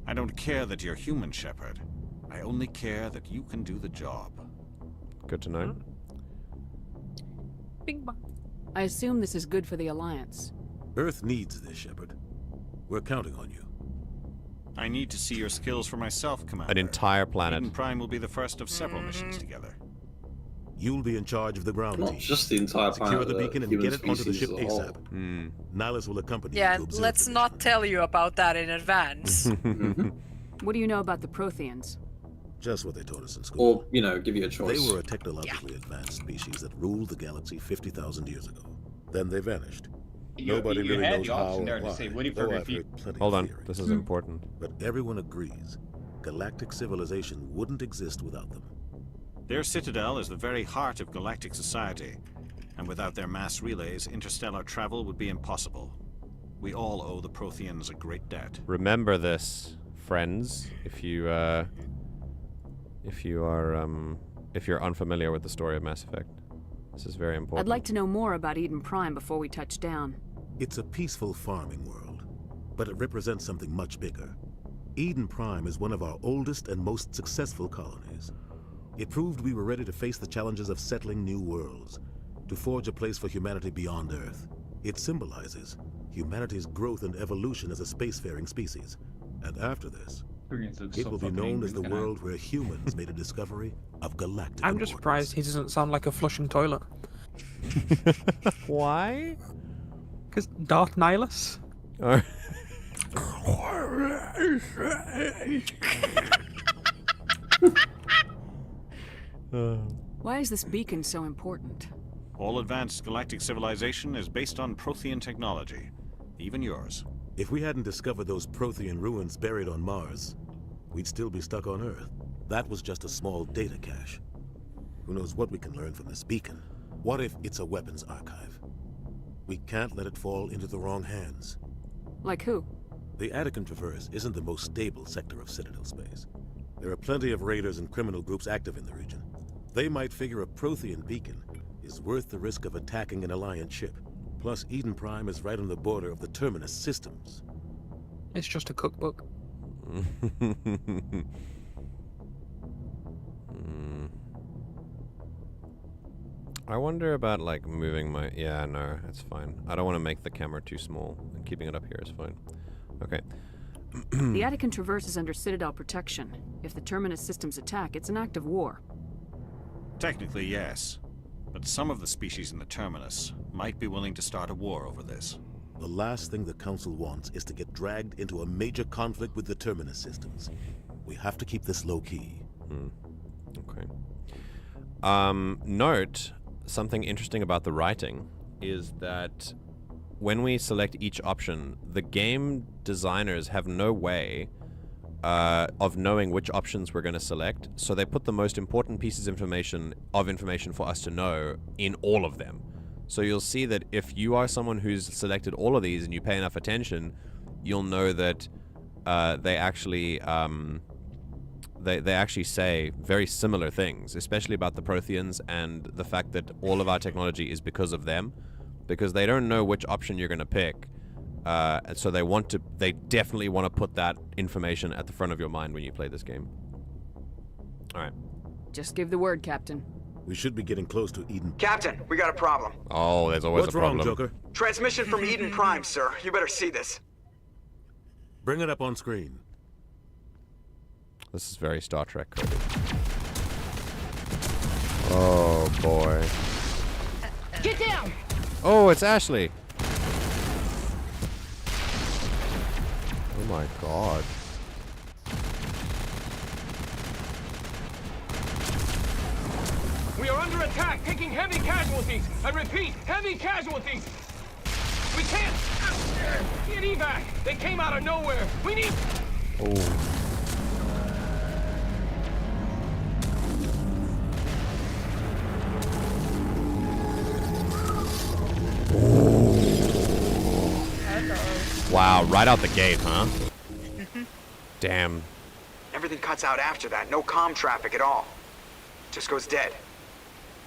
I don't care that you're human, Shepard. I only care that you can do the job.
Good to know.
Bing bong. I assume this is good for the Alliance.
Earth needs this, Shepard. We're counting on you.
I need to see your skills for myself, Commander.
An entire planet.
Eden Prime will be the first of several missions together.
You'll be in charge of the ground
Not
team.
just the entire planet.
Secure the beacon and get it onto the ship
as a whole.
ASAP. Nihilus will accompany
Yeah,
you to observe
let's not tell you about that in advance.
What do you know about the Protheans?
Just what they taught us in school.
Or, give you a choice.
They were a technologically advanced species that ruled the galaxy 50,000 years ago. Then they vanished. Nobody really
had
knows
the
how
option there
or
to
why,
say, "What if
though
I
I've
repeat?"
heard plenty
Hold
of
on,
theories.
this is important.
But everyone agrees, galactic civilization wouldn't exist without them.
Their citadel is the very heart of galactic society, and without their mass relays, interstellar travel would be impossible. We all owe the Protheans a great debt.
Remember this, friends, if you're unfamiliar with the story of Mass Effect. This is very important.
I'd like to know more about Eden Prime before we touch down.
It's a peaceful farming world, but it represents something much bigger. Eden Prime is one of our oldest and most successful colonies. It proved we were ready to face the challenges of settling new worlds, to forge a place for humanity beyond Earth. It symbolizes humanity's growth and evolution as a spacefaring species. And after this, it will be known as the world where humans made a discovery of galactic
I'm just surprised he doesn't sound like a flushing toilet.
Why?
Because Darth Nihilus.
Why is this beacon so important?
All advanced galactic civilization is based on Prothean technology, even yours.
If we hadn't discovered those Prothean ruins buried on Mars, we'd still be stuck on Earth. That was just a small data cache. Who knows what we can learn from this beacon? What if it's a weapons archive? We can't let it fall into the wrong hands.
Like who?
The Attican Traverse isn't the most stable sector of Citadel space. There are plenty of raiders and criminal groups active in the region. They might figure a Prothean beacon is worth the risk of attacking an Alliance ship. Plus, Eden Prime is right on the border of the Terminus systems.
It's just a cookbook.
I wonder about, like, moving my... Yeah, no, it's fine. I don't want to make the camera too small, and keeping it up here is fine. Okay.
The Attican Traverse is under Citadel protection. If the Terminus systems attack, it's an act of war.
Technically, yes. But some of the species in the Terminus might be willing to start a war over this.
The last thing the Council wants is to get dragged into a major conflict with the Terminus systems. We have to keep this low-key.
Okay. Note, something interesting about the writing is that when we select each option, the game designers have no way of knowing which options we're going to select, so they put the most important pieces of information for us to know in all of them. So you'll see that if you are someone who's selected all of these and you pay enough attention, you'll know that they actually say very similar things, especially about the Protheans and the fact that all of our technology is because of them, because they don't know which option you're going to pick And so they definitely want to put that information at the front of your mind when you play this game. All right.
Just give the word, Captain.
We should be getting close to Eden.
Captain, we got a problem.
Oh, there's always a problem.
What's wrong, Joker?
Transmission from Eden Prime, sir. You better see this.
Bring it up on screen.
This is very Star Trek coded. Oh, boy.
Get down!
Oh, it's Ashley. Oh, my God.
We are under attack, taking heavy casualties. I repeat, heavy casualties. We can't get evac. They came out of nowhere. We need.
Oh. Wow, right out the gate, huh? Damn.
Everything cuts out after that. No comm traffic at all. Just goes dead.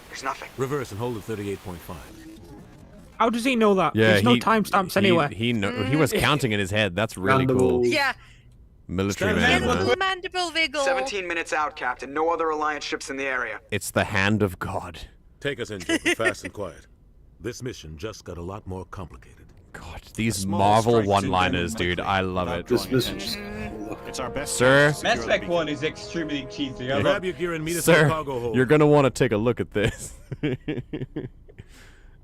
There's nothing.
Reverse and hold at 38.5.
How does he know that?
Yeah,
There's no timestamps anywhere.
He was counting in his head. That's really cool.
Yeah.
Military man.
Mandible wiggle.
17 minutes out, Captain. No other Alliance ships in the area.
It's the hand of God.
Take us in, Joker, fast and quiet. This mission just got a lot more complicated.
God, these Marvel one-liners, dude. I love it.
This mission.
It's our best.
Sir.
Mass Effect 1 is extremely cheesy.
Grab your gear and meet us in the
Sir,
cargo hold.
you're gonna want to take a look at this.
Tell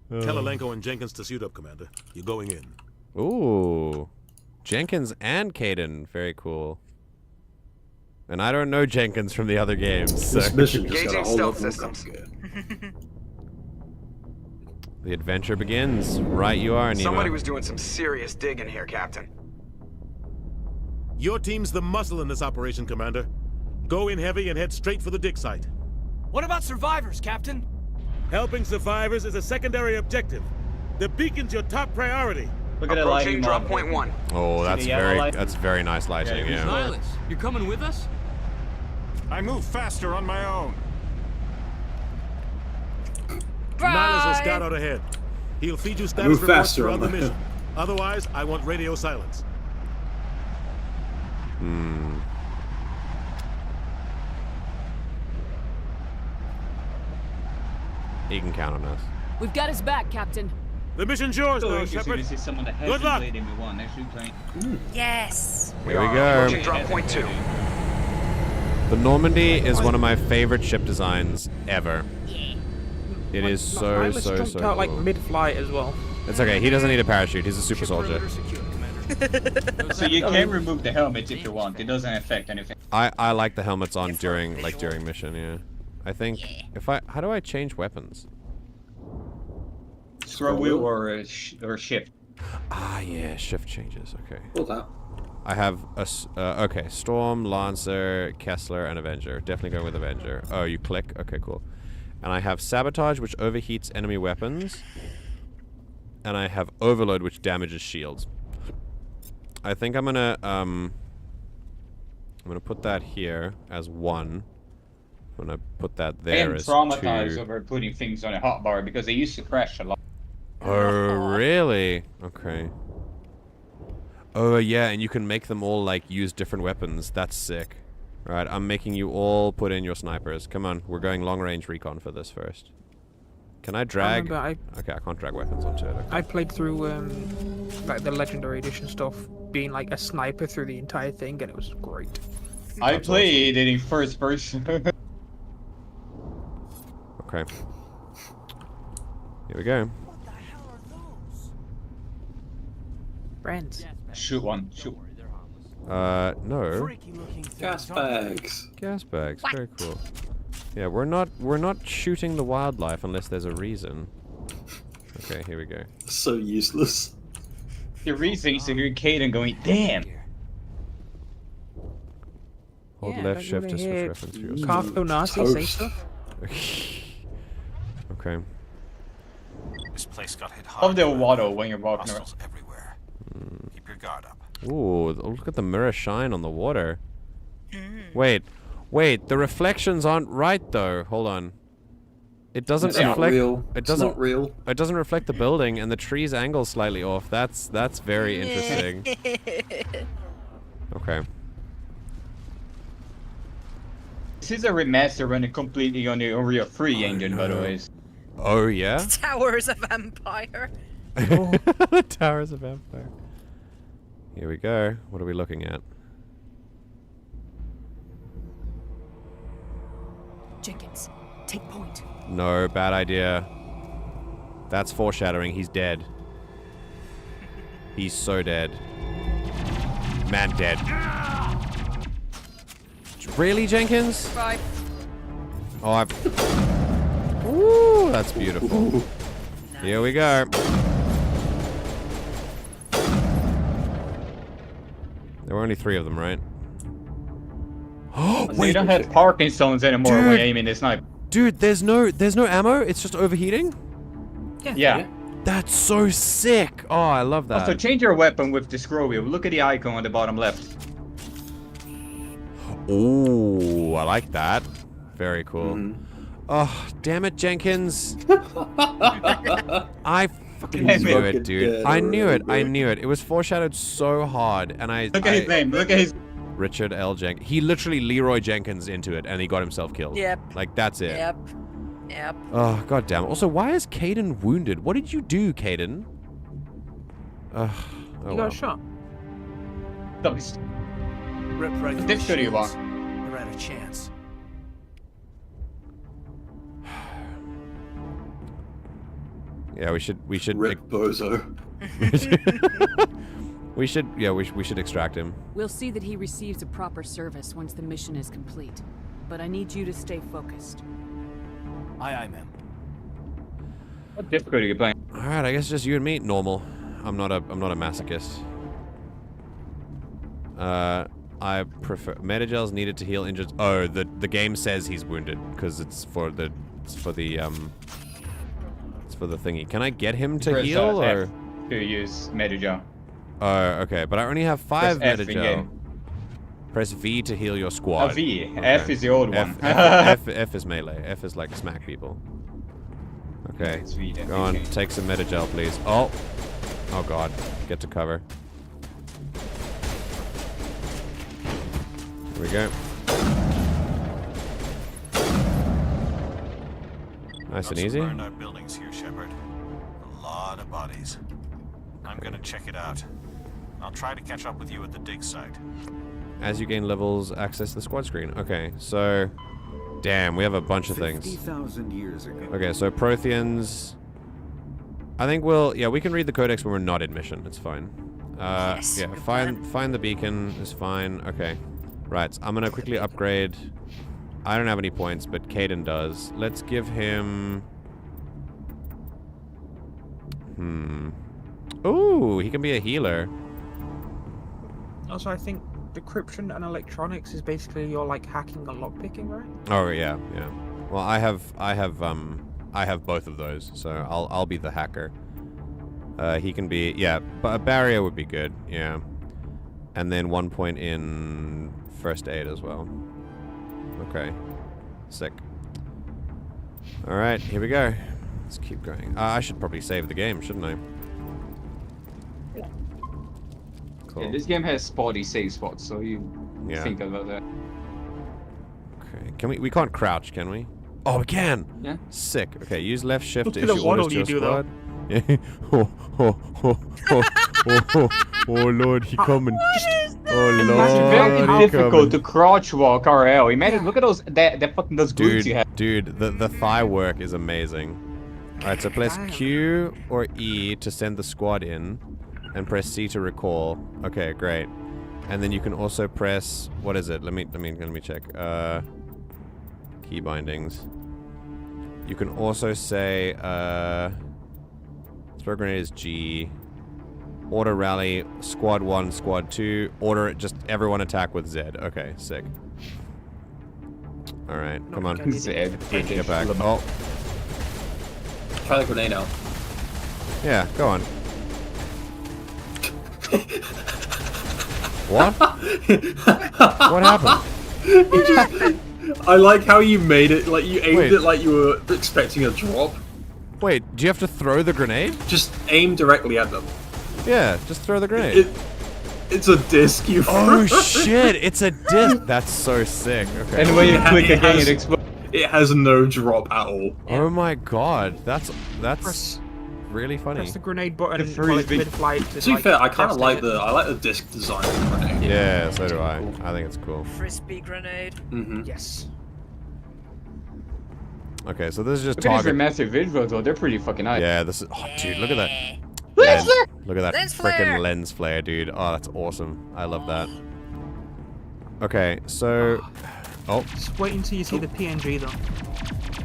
Alenko and Jenkins to suit up, Commander. You're going in.
Ooh. Jenkins and Caden. Very cool. And I don't know Jenkins from the other games. So.
This mission just got a whole lot more complicated.
The adventure begins. Right you are, Nemo.
Somebody was doing some serious digging here, Captain.
Your team's the muscle in this operation, Commander. Go in heavy and head straight for the dig site.
What about survivors, Captain?
Helping survivors is a secondary objective. The beacon's your top priority.
Look at
Approaching drop point 1.
Oh, that's very nice lighting. Yeah.
Silas, you're coming with us?
I move faster on my own.
Niles will scout out ahead. He'll feed you status reports throughout the mission. Otherwise, I want radio silence.
He can count on us.
We've got his back, Captain.
The mission's yours now, Shepard. Good luck.
Yes.
Here we go.
Drop point 2.
The Normandy is one of my favorite ship designs ever. It is so
jumped out like
cool.
mid-flight as well.
It's okay. He doesn't need a parachute. He's a super soldier.
So you can remove the helmet if you want. It doesn't affect anything.
I like the helmets on during mission. Yeah. I think how do I change weapons?
Scroll wheel or shift.
Ah, yeah, shift changes. Okay.
Hold that.
I have okay, Storm, Lancer, Kessler, and Avenger. Definitely going with Avenger. Oh, you click. Okay, cool. And I have Sabotage, which overheats enemy weapons. And I have Overload, which damages shields. I think I'm gonna put that here as 1. I'm gonna put that there as 2.
I am traumatized over putting things on a hotbar because they used to crash a lot.
Oh, really? Okay. Oh, yeah, and you can make them all, like, use different weapons. That's sick. Alright, I'm making you all put in your snipers. Come on, we're going long-range recon for this first. Can I drag... Okay, I can't drag weapons onto it. Okay.
I played through, like, the Legendary Edition stuff, being, like, a sniper through the entire thing, and it was great.
I played it in first person.
Okay. Here we go.
Friends.
Shoot one. Shoot.
No.
Gas bags.
Gas bags. Very cool. Yeah, we're not shooting the wildlife unless there's a reason. Okay, here we go.
So useless.
The reason is to hear Caden going, damn.
Hold left shift to switch reference to your
Cartho Nazi say stuff.
Okay.
This place got hit hard.
Of the water when you're walking around.
Everywhere. Keep your guard up.
Ooh, look at the mirror shine on the water. Wait, the reflections aren't right though. Hold on. It doesn't
It's
reflect.
not real.
It doesn't.
It's not real.
It doesn't reflect the building, and the tree's angle slightly off. That's very interesting. Okay.
This is a remaster running completely on the Unreal 3 engine, by the way.
Oh yeah.
Towers of Empire.
The Towers of Empire. Here we go. What are we looking at?
Jenkins, take point.
No, bad idea. That's foreshadowing. He's dead. He's so dead. Man dead. Really, Jenkins?
Right.
Oh, I've... Ooh, that's beautiful. Here we go. There were only 3 of them, right?
Oh, wait, you don't have Parkinson's anymore when aiming this sniper.
Dude, there's no ammo? It's just overheating?
Yeah.
That's so sick. Oh, I love that.
Also, change your weapon with the scroll wheel. Look at the icon on the bottom left.
Ooh, I like that. Very cool. Oh, damn it, Jenkins. I fucking knew it, dude. I knew it. I knew it. It was foreshadowed so hard, and I...
Look at his name. Look at his...
Richard L. Jenkins. He literally Leroy Jenkins into it, and he got himself killed.
Yep.
Like, that's it.
Yep. Yep.
Oh, god damn it. Also, why is Caden wounded? What did you do, Caden? Oh,
You got shot.
Rip right through the shields. You're out of chance.
Yeah, we should
Rip Bozo.
we should extract him.
We'll see that he receives a proper service once the mission is complete. But I need you to stay focused.
Aye, ma'am.
What difficulty are you playing?
Alright, I guess just you and me. Normal. I'm not a masochist. I prefer Metagel's needed to heal injured. Oh, the game says he's wounded because it's for the thingy. Can I get him to heal or
F to use Metagel?
Oh, okay, but I only have 5 Metagel. Press V to heal your squad.
V. Okay. F is the old one.
F is melee. F is like smack people. Okay. Go on, take some Metagel, please. Oh. Oh god. Get to cover. Here we go. Nice and easy.
Burned out buildings here, Shepard. A lot of bodies. I'm gonna check it out. I'll try to catch up with you at the dig site.
As you gain levels, access the squad screen. Okay, so... Damn, we have a bunch of things.
50,000 years ago.
Okay, so Protheans... I think we'll... Yeah, we can read the codex when we're not in mission. It's fine.
Yes,
yeah, find the beacon is fine. Okay. Right, I'm gonna quickly upgrade... I don't have any points, but Caden does. Let's give him... Ooh, he can be a healer.
Also, I think decryption and electronics is basically you're like hacking and lockpicking, right?
Oh yeah, yeah. Well, I have both of those, so I'll be the hacker. He can be, yeah, but a barrier would be good, yeah. And then 1 point in first aid as well. Okay, sick. All right, here we go. Let's keep going. I should probably save the game, shouldn't I? Cool.
Yeah, this game has spotty save spots, so you think about that.
Okay, can we can't crouch, can we? Oh, we can!
Yeah.
Sick. Okay, use left shift to
Look at
issue
the
orders
waddle
to
you
your
do,
squad. Oh lord, he coming. Oh
It's
lord,
very
he
difficult
coming.
to crouch walk RL. Imagine, look at those, those glutes you have.
Dude, the thigh work is amazing. Alright, so press Q or E to send the squad in, and press C to recall. Okay, great. And then you can also press, what is it? Let me check. Key bindings. You can also say, throw grenade is G. Order rally, squad 1, squad 2. Order it, just everyone attack with Z. Okay, sick. Alright, come on.
Z.
Get back. Oh.
Try the grenade out.
Yeah, go on. What? What happened?
I like how you made it, like you aimed it like you were expecting a drop.
Wait, do you have to throw the grenade?
Just aim directly at them.
Yeah, just throw the grenade.
It's a disc, you
Oh shit, it's a disc. That's so sick. Okay.
And when you click again, it explodes.
It has no drop at all.
Oh my god, that's really funny.
Press the grenade button
The
while it's
frisbee.
mid-flight.
To be fair, I kind of like the disc design of the grenade.
Yeah, so do I. I think it's cool.
Frisbee grenade.
Yes.
Okay, so this is just
Look at these
target.
massive visuals, though. They're pretty fucking nice.
Yeah, this is. Oh, dude, look at that.
Lens flare!
Look at that
Lens flare!
freaking lens flare, dude. Oh, that's awesome. I love that. Okay, so. Oh.
Just wait until you see the PNG though.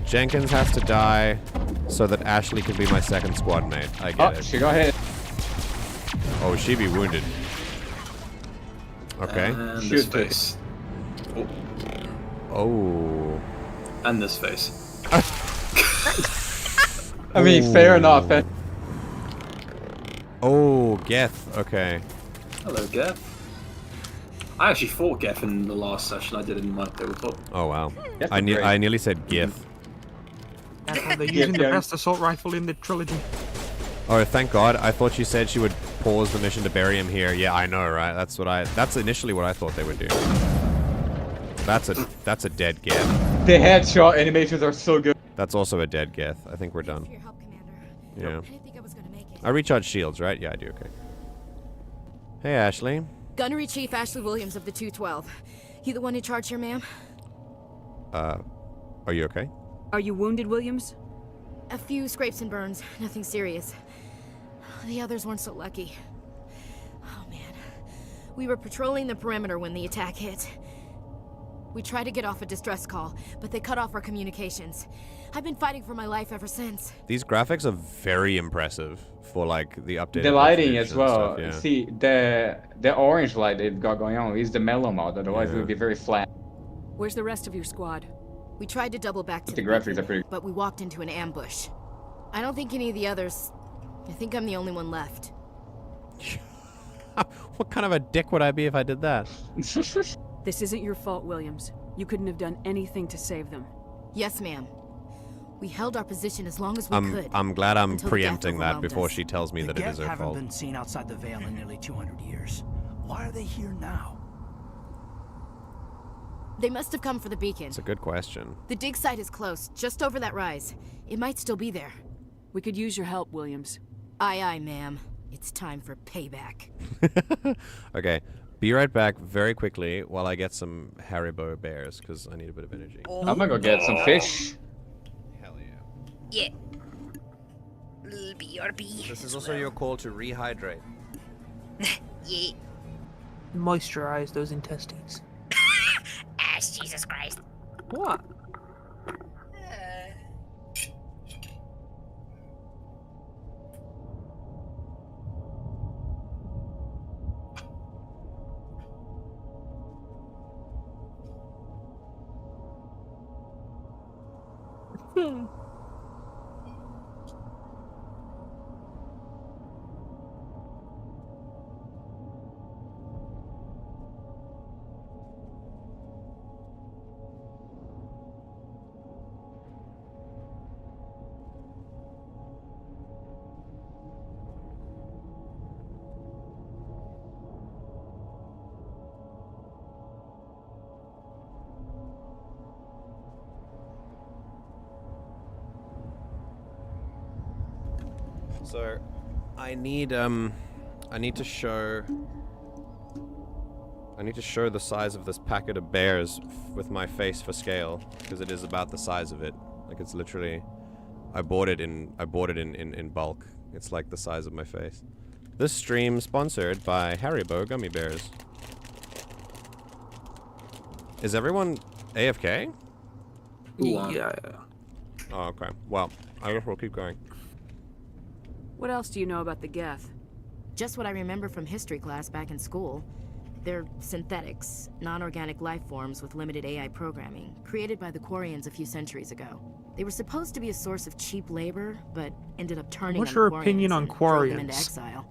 Jenkins has to die so that Ashley can be my second squad mate. I get it.
She got hit.
Oh, she be wounded. Okay.
And this face.
Oh.
And this face.
I mean, fair enough.
Oh, Geth. Okay.
Hello, Geth. I actually fought Geth in the last session I did in my tabletop.
Oh wow.
Geth
I
is great.
nearly said Gith.
They're using the best assault rifle in the trilogy.
Oh, thank God. I thought you said she would pause the mission to bury him here. Yeah, I know, right? That's initially what I thought they would do. That's a dead Geth.
The headshot animations are so good.
That's also a dead Geth. I think we're done. Yeah. I recharge shields, right? Yeah, I do. Okay. Hey, Ashley.
Gunnery Chief Ashley Williams of the 212. You the one in charge here, ma'am?
Are you okay?
Are you wounded, Williams?
A few scrapes and burns, nothing serious. The others weren't so lucky. Oh man. We were patrolling the perimeter when the attack hit. We tried to get off a distress call, but they cut off our communications. I've been fighting for my life ever since.
These graphics are very impressive for like the updated.
The lighting as well.
Stuff, yeah.
See, the orange light they've got going on is the mellow mode, otherwise it would be very flat.
Where's the rest of your squad?
We tried to double back to
The graphics are pretty.
but we walked into an ambush. I don't think any of the others... I think I'm the only one left.
What kind of a dick would I be if I did that?
This isn't your fault, Williams. You couldn't have done anything to save them.
Yes, ma'am. We held our position as long as we could.
I'm glad I'm
until the
preempting
death
that
overwhelmed
before
us.
she tells me that it is her
haven't
fault.
been seen outside the Veil in nearly 200 years. Why are they here now?
They must have come for the beacon.
It's a good question.
The dig site is close, just over that rise. It might still be there.
We could use your help, Williams.
Aye, aye, ma'am. It's time for payback.
Okay, be right back very quickly while I get some Haribo bears because I need a bit of energy.
I'm gonna go get some fish.
Hell yeah.
Yeah. BRB.
This is also your call to rehydrate.
Yeah.
Moisturize those intestines.
Jesus Christ.
What?
So, I need to show the size of this packet of bears with my face for scale because it is about the size of it. Like it's literally, I bought it in bulk. It's like the size of my face. This stream sponsored by Haribo gummy bears. Is everyone AFK?
Yeah.
Oh, okay. Well, I guess we'll keep going.
What else do you know about the Geth?
Just what I remember from history class back in school. They're synthetics, non-organic life forms with limited AI programming, created by the Quarians a few centuries ago. They were supposed to be a source of cheap labor, but ended up turning
What's
on
your
the Quarians
opinion on
and drove them into
Quarians?
exile.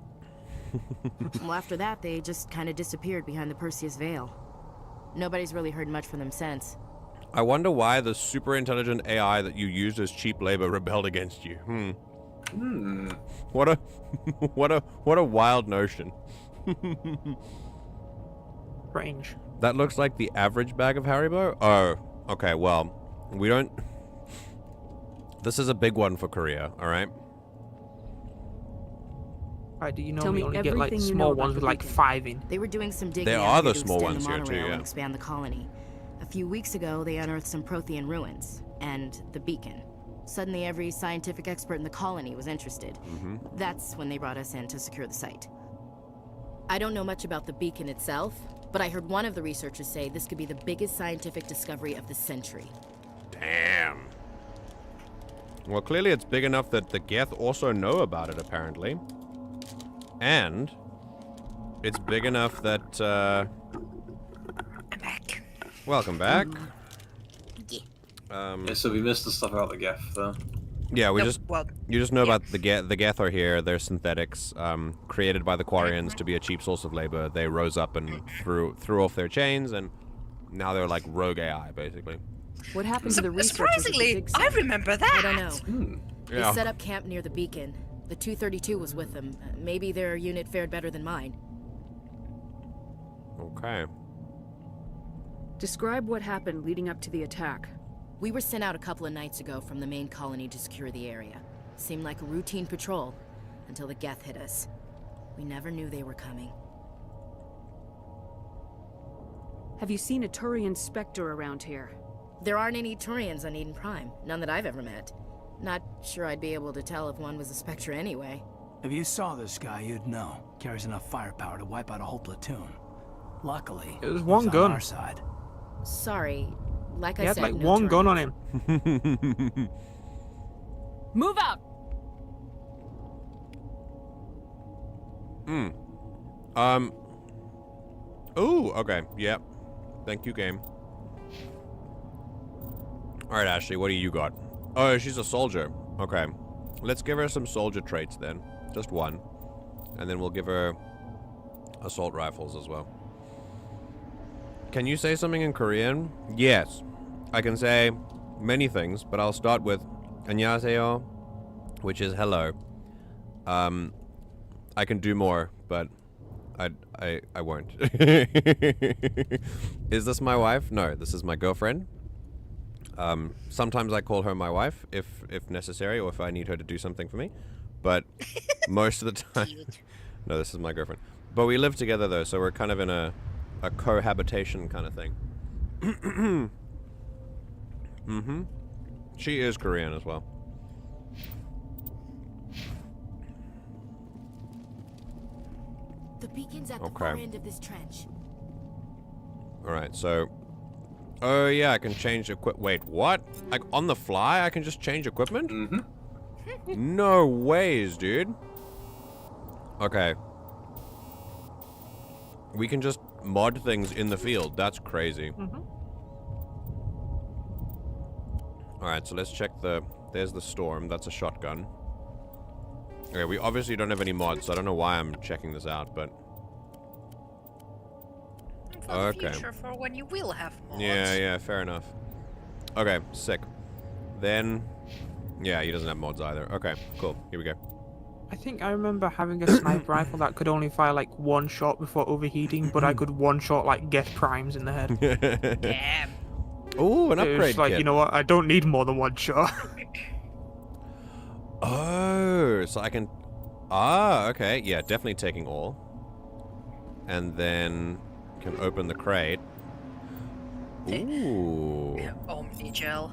Well, after that, they just kind of disappeared behind the Perseus Veil. Nobody's really heard much from them since.
I wonder why the super intelligent AI that you used as cheap labor rebelled against you. What a what a wild notion.
Range.
That looks like the average bag of Haribo? Oh, okay, well, we don't... This is a big one for Korea, alright?
Right, do you know we only get like small ones with like 5 in?
They were doing some digging
There
out
are
here
the
to
small
extend
ones
the
here too,
monorail
yeah.
and expand the colony. A few weeks ago, they unearthed some Prothean ruins and the beacon. Suddenly, every scientific expert in the colony was interested. That's when they brought us in to secure the site. I don't know much about the beacon itself, but I heard one of the researchers say this could be the biggest scientific discovery of the century.
Damn. Well, clearly it's big enough that the Geth also know about it, apparently. And it's big enough that,
I'm back.
Welcome back.
Yeah, so we missed the stuff about the Geth, though.
Yeah, we
No,
just...
well,
You just know about the Geth. The Geth are here. They're synthetics, created by the Quarians to be a cheap source of labor. They rose up and threw off their chains, and now they're like rogue AI, basically.
What happened to the researchers?
Surprisingly, I remember that.
I don't know.
Yeah.
They set up camp near the beacon. The 232 was with them. Maybe their unit fared better than mine.
Okay.
Describe what happened leading up to the attack.
We were sent out a couple of nights ago from the main colony to secure the area. Seemed like a routine patrol until the Geth hit us. We never knew they were coming.
Have you seen a Turian Spectre around here?
There aren't any Turians on Eden Prime. None that I've ever met. Not sure I'd be able to tell if one was a Spectre anyway.
If you saw this guy, you'd know. Carries enough firepower to wipe out a whole platoon. Luckily,
it was one
he's
gun.
on our side.
Sorry. Like
He
I
had
said,
like
no
one gun
Turians.
on him.
Move out!
Ooh, okay. Yep. Thank you, game. Alright, Ashley, what do you got? Oh, she's a soldier. Okay. Let's give her some soldier traits then. Just one. And then we'll give her assault rifles as well. Can you say something in Korean? Yes. I can say many things, but I'll start with 안녕하세요, which is hello. I can do more, but I won't. Is this my wife? No, this is my girlfriend. Sometimes I call her my wife if necessary, or if I need her to do something for me. But most of the time, no, this is my girlfriend. But we live together though, so we're kind of in a cohabitation kind of thing. She is Korean as well.
The beacon's at the far end of this trench.
Alright, so... Oh yeah, I can change wait, what? Like, on the fly, I can just change equipment? No ways, dude. Okay. We can just mod things in the field. That's crazy. Alright, so let's check the... There's the Storm. That's a shotgun. Okay, we obviously don't have any mods, so I don't know why I'm checking this out, but...
For the future, for when you will have mods.
Yeah, fair enough. Okay, sick. Then... Yeah, he doesn't have mods either. Okay, cool. Here we go.
I think I remember having a sniper rifle that could only fire like one shot before overheating, but I could one shot like Geth primes in the head.
Damn.
Ooh, an upgrade
It's like,
kit.
you know what? I don't need more than one shot.
Oh, so I can... Ah, okay. Yeah, definitely taking all. And then can open the crate. Ooh.
Omnigel.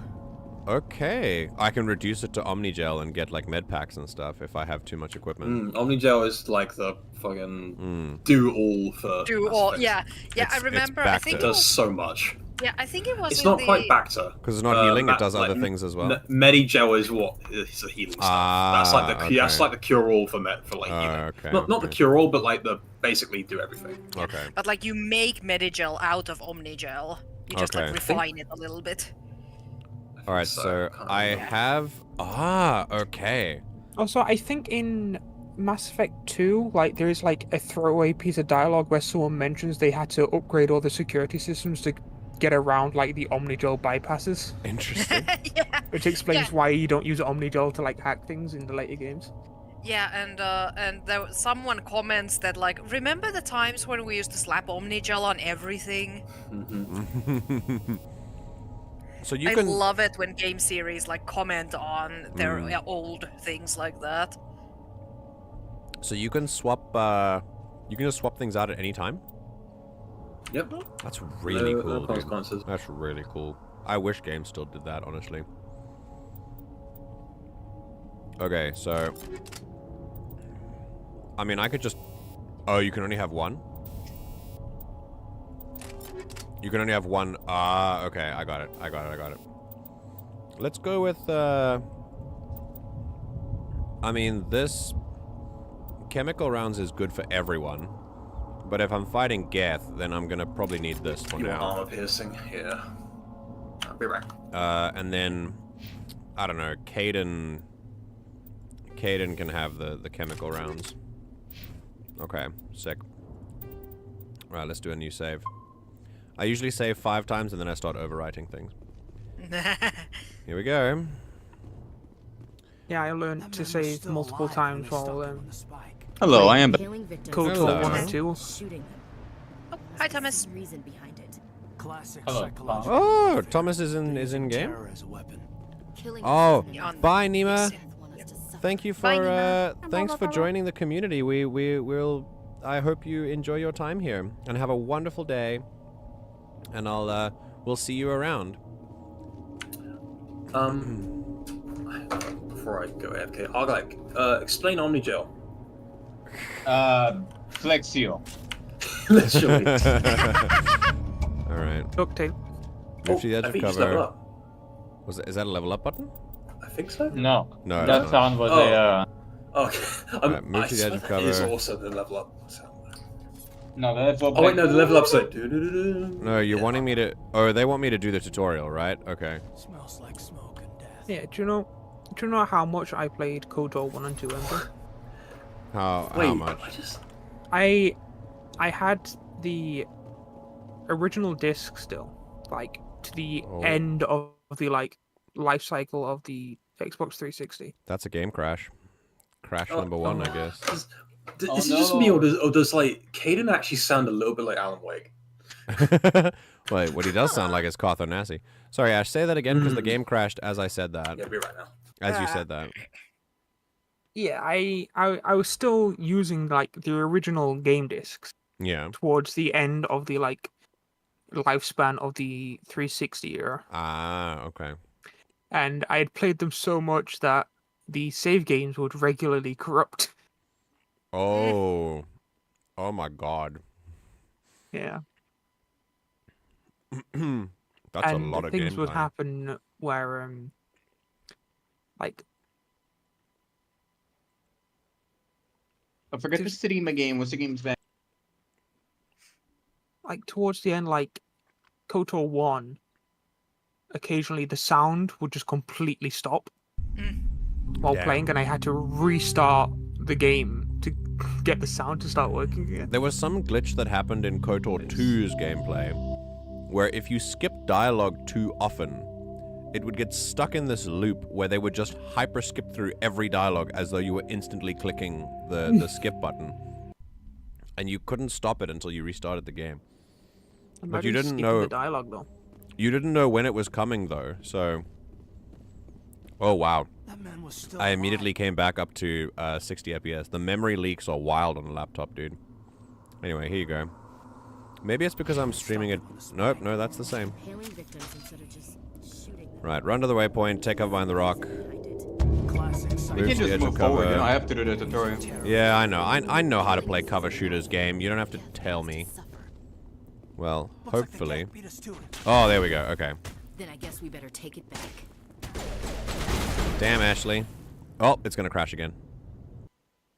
Okay. I can reduce it to Omnigel and get like med packs and stuff if I have too much equipment.
Omnigel is like the fucking do-all for...
Do all, yeah. Yeah, I remember, I think
it does so much.
Yeah, I think it was
It's
in
not
the...
quite Bacta.
Because it's not healing, it does other things as well.
Medigel is what is a healing stuff. That's like the cure-all for like healing.
Okay,
not the cure-all, but like the basically do everything.
Okay.
But like you make Medigel out of Omnigel. You just like
Okay.
refine it a little bit.
Alright, so I have... Ah, okay.
Also, I think in Mass Effect 2, like, there is like a throwaway piece of dialogue where someone mentions they had to upgrade all the security systems to get around like the Omnigel bypasses.
Interesting.
Which explains why you don't use Omnigel to like hack things in the later games.
Yeah, and there someone comments that like, remember the times when we used to slap Omnigel on everything?
So you
I
can
love it when game series like comment on their old things like that.
So you can swap. You can just swap things out at any time.
Yep.
That's really
No
cool, dude.
consequences.
That's really cool. I wish games still did that, honestly. Okay, so I mean, I could just. Oh, you can only have one. You can only have one. Ah, okay. I got it. I got it. I got it. Let's go with. I mean, this chemical rounds is good for everyone. But if I'm fighting Geth, then I'm gonna probably need this for
Your
now.
armor piercing, yeah. I'll be right.
And then, I don't know, Caden can have the chemical rounds. Okay, sick. Right, let's do a new save. I usually save 5 times and then I start overwriting things. Here we go.
Yeah, I learned to save multiple times while
Hello, I am back.
KOTOR 1 and 2.
Oh, hi Thomas.
Hello.
Oh, Thomas is in game. Oh, bye Nima. Thank you for thanks for joining the community. We'll I hope you enjoy your time here and have a wonderful day. And we'll see you around.
Before I go AFK, I'll like explain Omnigel.
Flexio.
All right.
Duct tape.
Move to the edge
I
of
think you just level
cover.
up.
Is that a level up button?
I think so.
No.
No,
that
it's
sound was a.
Okay.
Right, move to the edge of cover.
It's also the level up sound.
No, the level up.
Oh wait, no, the level up's like. Doo-doo-doo-doo.
No, you're wanting me to. Oh, they want me to do the tutorial, right? Okay.
Smells like smoke and death.
Yeah, do you know how much I played KOTOR 1 and 2, Ember?
How
Wait,
much?
I had the original disc still, like to the end of the like life cycle of the Xbox 360.
That's a game crash. Crash number 1, I guess.
Is it just me, or does like Caden actually sound a little bit like Alan Wake?
Wait, what he does sound like is Cartho Nassi. Sorry, Ash, say that again because the game crashed as I said that.
Yeah, be right now.
As you said that.
Yeah, I was still using like the original game discs.
Yeah.
Towards the end of the like lifespan of the 360 era.
Ah, okay.
And I had played them so much that the save games would regularly corrupt.
Oh. Oh my god.
Yeah.
That's
and
a lot of
things
game
would
time.
happen where like
I forget the Steam game. What's the game's name?
like towards the end, like KOTOR 1, occasionally the sound would just completely stop while playing, and I had to restart the game to get the sound to start working again.
There was some glitch that happened in KOTOR 2's gameplay, where if you skip dialogue too often, it would get stuck in this loop where they would just hyper skip through every dialogue as though you were instantly clicking the skip button. And you couldn't stop it until you restarted the game. But you didn't know
the dialogue though.
You didn't know when it was coming though, so. Oh wow! I immediately came back up to 60 FPS. The memory leaks are wild on a laptop, dude. Anyway, here you go. Maybe it's because I'm streaming it. Nope, no, that's the same. Right, run to the waypoint, take cover behind the rock.
You can just move forward, you don't have to do the tutorial.
Yeah, I know. I know how to play cover shooters game. You don't have to tell me. Well, hopefully. Oh, there we go. Okay.
Then I guess we better take it back.
Damn, Ashley. Oh, it's gonna crash again.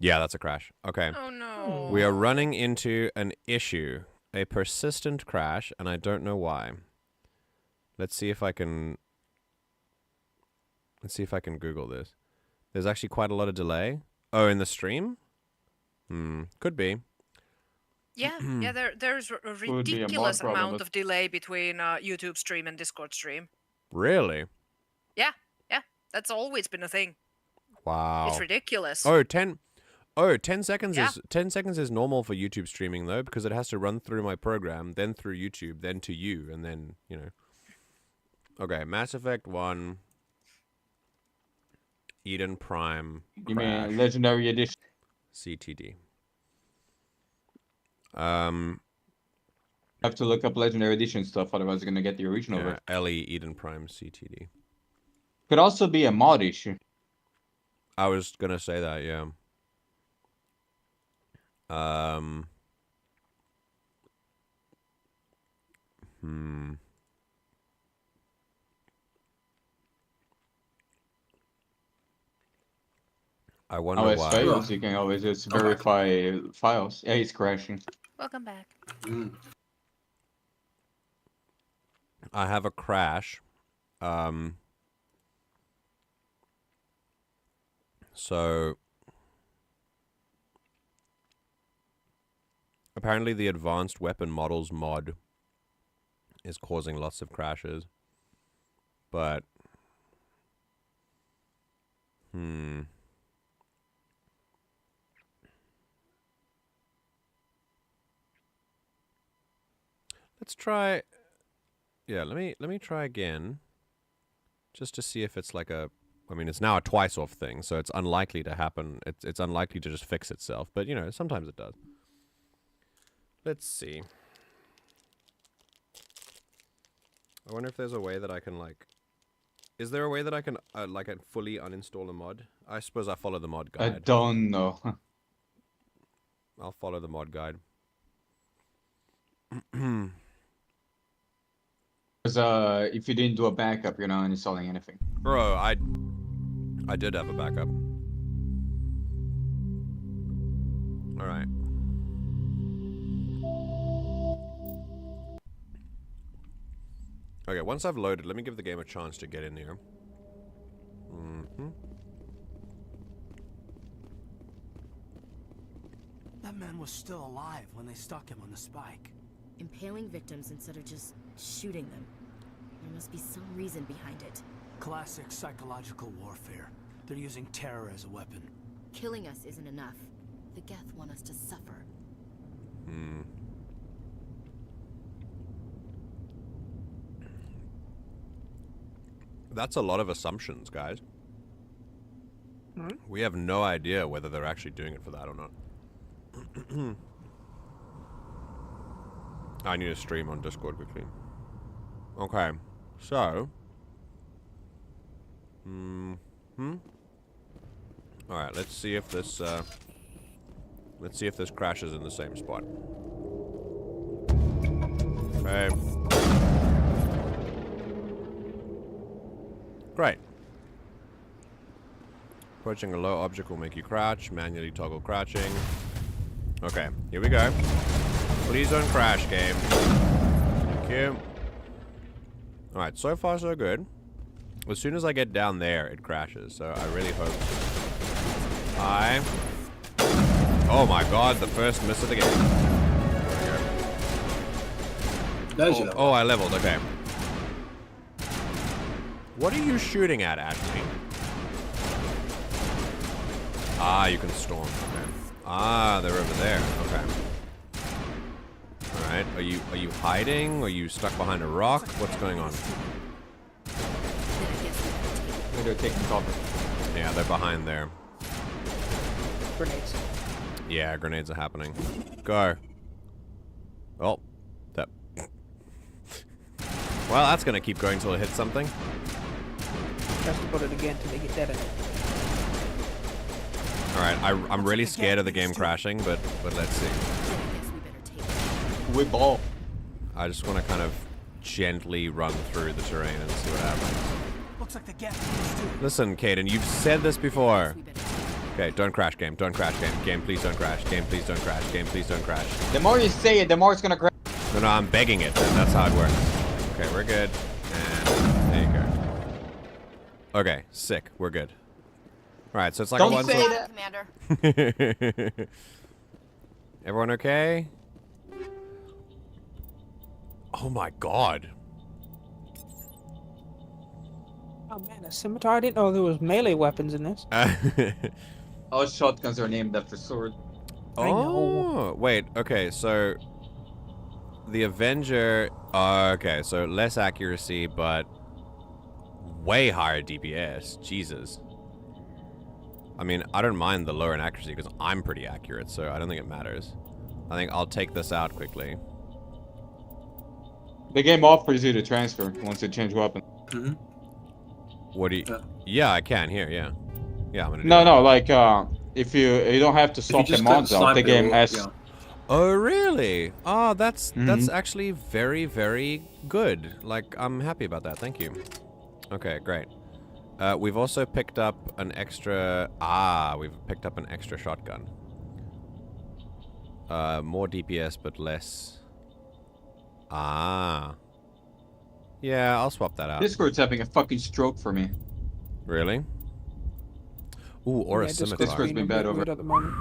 Yeah, that's a crash. Okay.
Oh no.
We are running into an issue. A persistent crash, and I don't know why. Let's see if I can... Let's see if I can Google this. There's actually quite a lot of delay. Oh, in the stream? Could be.
Yeah, yeah. There's a ridiculous amount of delay between YouTube stream and Discord stream.
Really?
Yeah, yeah. That's always been a thing.
Wow.
It's ridiculous.
Oh, 10 seconds is 10 seconds is normal for YouTube streaming though, because it has to run through my program, then through YouTube, then to you, and then, you know. Okay, Mass Effect 1 Eden Prime.
You mean Legendary Edition?
CTD.
Have to look up Legendary Edition stuff, otherwise you're gonna get the original version.
LE Eden Prime CTD.
Could also be a mod issue.
I was gonna say that, yeah. I wonder why.
Fails, you can always just verify files. Yeah, he's crashing.
Welcome back.
I have a crash. So apparently the advanced weapon models mod is causing lots of crashes. But let's try. Yeah, let me try again, just to see if it's like a. I mean, it's now a twice-off thing, so it's unlikely to happen. It's unlikely to just fix itself, but you know, sometimes it does. Let's see. I wonder if there's a way that I can like. Is there a way that I can like fully uninstall a mod? I suppose I follow the mod guide.
I don't know.
I'll follow the mod guide.
Because if you didn't do a backup, you're not installing anything.
Bro, I did have a backup. All right. Okay, once I've loaded, let me give the game a chance to get in here.
That man was still alive when they stuck him on the spike.
Impaling victims instead of just shooting them. There must be some reason behind it.
Classic psychological warfare. They're using terror as a weapon.
Killing us isn't enough. The Geth want us to suffer.
That's a lot of assumptions, guys. We have no idea whether they're actually doing it for that or not. I need to stream on Discord quickly. Okay, so... Alright, let's see if this, crashes in the same spot. Okay. Great. Approaching a low object will make you crouch. Manually toggle crouching. Okay, here we go. Please don't crash, game. Thank you. Alright, so far so good. As soon as I get down there, it crashes. So I really hope... Oh my god, the first miss of the game. There we go. Oh, I leveled, okay. What are you shooting at, Ashley? Ah, you can storm. Okay. Ah, they're over there. Okay. Alright, are you hiding? Are you stuck behind a rock? What's going on?
They're taking cover.
Yeah, they're behind there.
Grenades.
Yeah, grenades are happening. Go. Oh, that. Well, that's gonna keep going till it hits something.
Just to put it again to make it deaden.
Alright, I'm really scared of the game crashing, but let's see.
We ball.
I just want to kind of gently run through the terrain and see what happens.
Looks like the gap.
Listen, Caden, you've said this before. Okay, don't crash, game. Don't crash, game. Game, please don't crash. Game, please don't crash. Game, please don't crash.
The more you say it, the more it's gonna crash.
No, I'm begging it. That's how it works. Okay, we're good. And there you go. Okay, sick. We're good. Alright, so it's like
don't
a one...
say that,
Commander.
Everyone okay? Oh my god.
Oh man, a scimitar? I didn't know there was melee weapons in this.
All shotguns are named after sword.
Oh, wait. Okay, so the Avenger. Okay, so less accuracy, but way higher DPS. Jesus. I mean, I don't mind the lower in accuracy because I'm pretty accurate, so I don't think it matters. I think I'll take this out quickly.
The game offers you to transfer once you change weapon.
Mm-hmm.
What do you? Yeah, I can here. Yeah, yeah. I'm gonna. Do
No,
that.
no. Like, if you don't have to swap the mods out. The game has.
Yeah.
Oh really? Oh, that's actually very, very good. Like, I'm happy about that. Thank you. Okay, great. We've also picked up an extra. We've picked up an extra shotgun. More DPS, but less. Yeah, I'll swap that out.
Discord's having a fucking stroke for me.
Really? Ooh, or a scimitar.
Discord's been bad over
at the moment.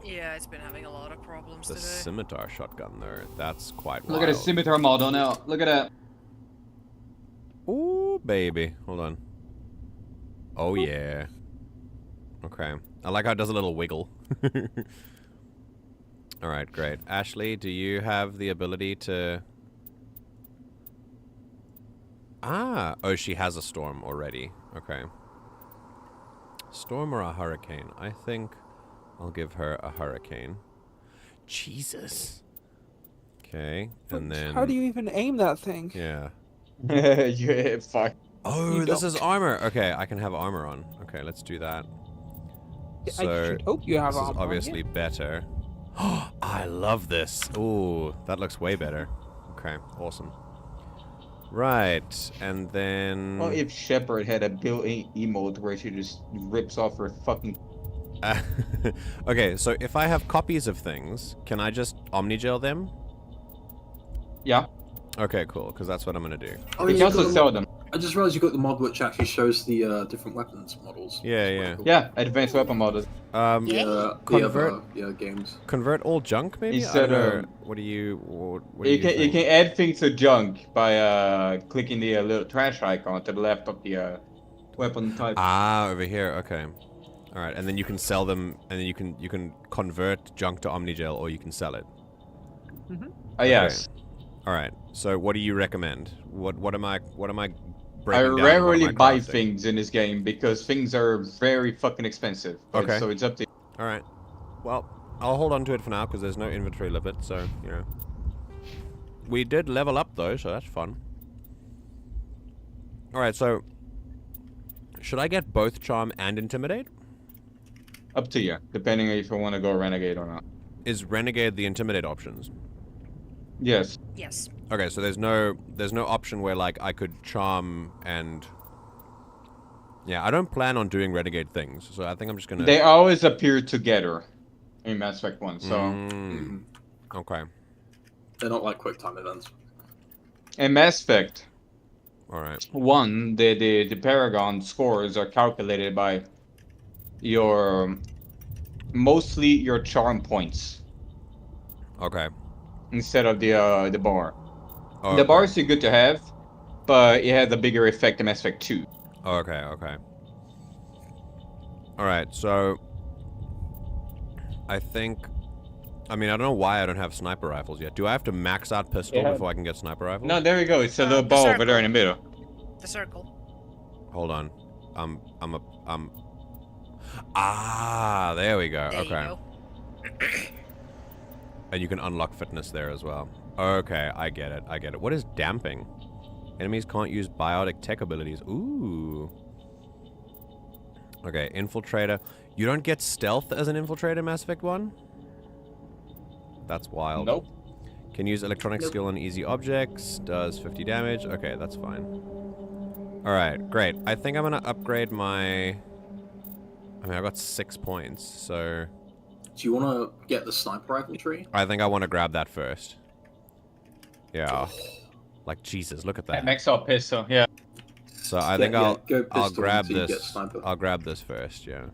Yeah, it's been having a lot of problems
The
today.
scimitar shotgun, though. That's quite
Look
wild.
at the scimitar model now. Look at that.
Ooh, baby. Hold on. Oh, yeah. Okay. I like how it does a little wiggle. Alright, great. Ashley, do you have the ability to... Oh, she has a storm already. Okay. Storm or a hurricane? I think I'll give her a hurricane. Jesus. Okay, and then...
How do you even aim that thing?
Yeah.
Yeah, fuck.
Oh, this is armor. Okay, I can have armor on. Okay, let's do that. So,
I should hope you have
this
armor
is
on,
obviously better. I love this. Ooh, that looks way better. Okay, awesome. Right, and then...
Well, if Shepard had a built-in emote where she just rips off her fucking...
Okay, so if I have copies of things, can I just Omnigel them?
Yeah.
Okay, cool, because that's what I'm going to do.
Oh,
you
yeah,
can also sell them.
I just realized you got the mod which actually shows the different weapons models.
Yeah, yeah.
Cool.
Yeah, advanced weapon models.
Convert
games.
Convert all junk, maybe?
Instead
I don't know.
of...
What do you
You can add things to junk by clicking the little trash icon to the left of the weapon type.
Over here. Okay. All right, and then you can sell them, and then you can convert junk to Omnigel, or you can sell it.
Yes.
Okay. All right. So, what do you recommend? What am I
I
breaking down?
rarely buy things in this game because things are very fucking expensive.
Okay.
So it's up to you.
All right. Well, I'll hold on to it for now because there's no inventory limit, so, you know. We did level up, though, so that's fun. All right, so should I get both Charm and Intimidate?
Up to you, depending if you want to go Renegade or not.
Is Renegade the Intimidate options?
Yes.
Yes.
Okay, so there's no option where, like, I could Charm and... Yeah, I don't plan on doing Renegade things, so I think I'm just gonna...
They always appear together in Mass Effect 1, so...
Okay.
They're not like quick time events.
In Mass Effect...
Alright.
1, the Paragon scores are calculated by your... mostly your charm points.
Okay.
Instead of the bar.
Oh,
the bar is still good to have, but it has a bigger effect in Mass Effect 2.
Okay, okay. Alright, so... I think... I mean, I don't know why I don't have sniper rifles yet. Do I have to max out pistol before I can get sniper rifles?
No, there we go. It's a little ball over there in the middle.
The circle.
Hold on. There we go.
There
okay.
you go.
And you can unlock fitness there as well. Okay, I get it. I get it. What is damping? Enemies can't use biotic tech abilities. Ooh. Okay, infiltrator. You don't get stealth as an infiltrator in Mass Effect 1? That's wild.
Nope.
Can use electronic skill on easy objects. Does 50 damage. Okay, that's fine. Alright, great. I think I'm gonna upgrade my... I mean, I got 6 points, so...
Do you want to get the sniper rifle tree?
I think I want to grab that first. Yeah. Like, Jesus, look at that.
Max out pistol, yeah.
So I think I'll grab
until you get
this.
sniper.
I'll grab this first, yeah.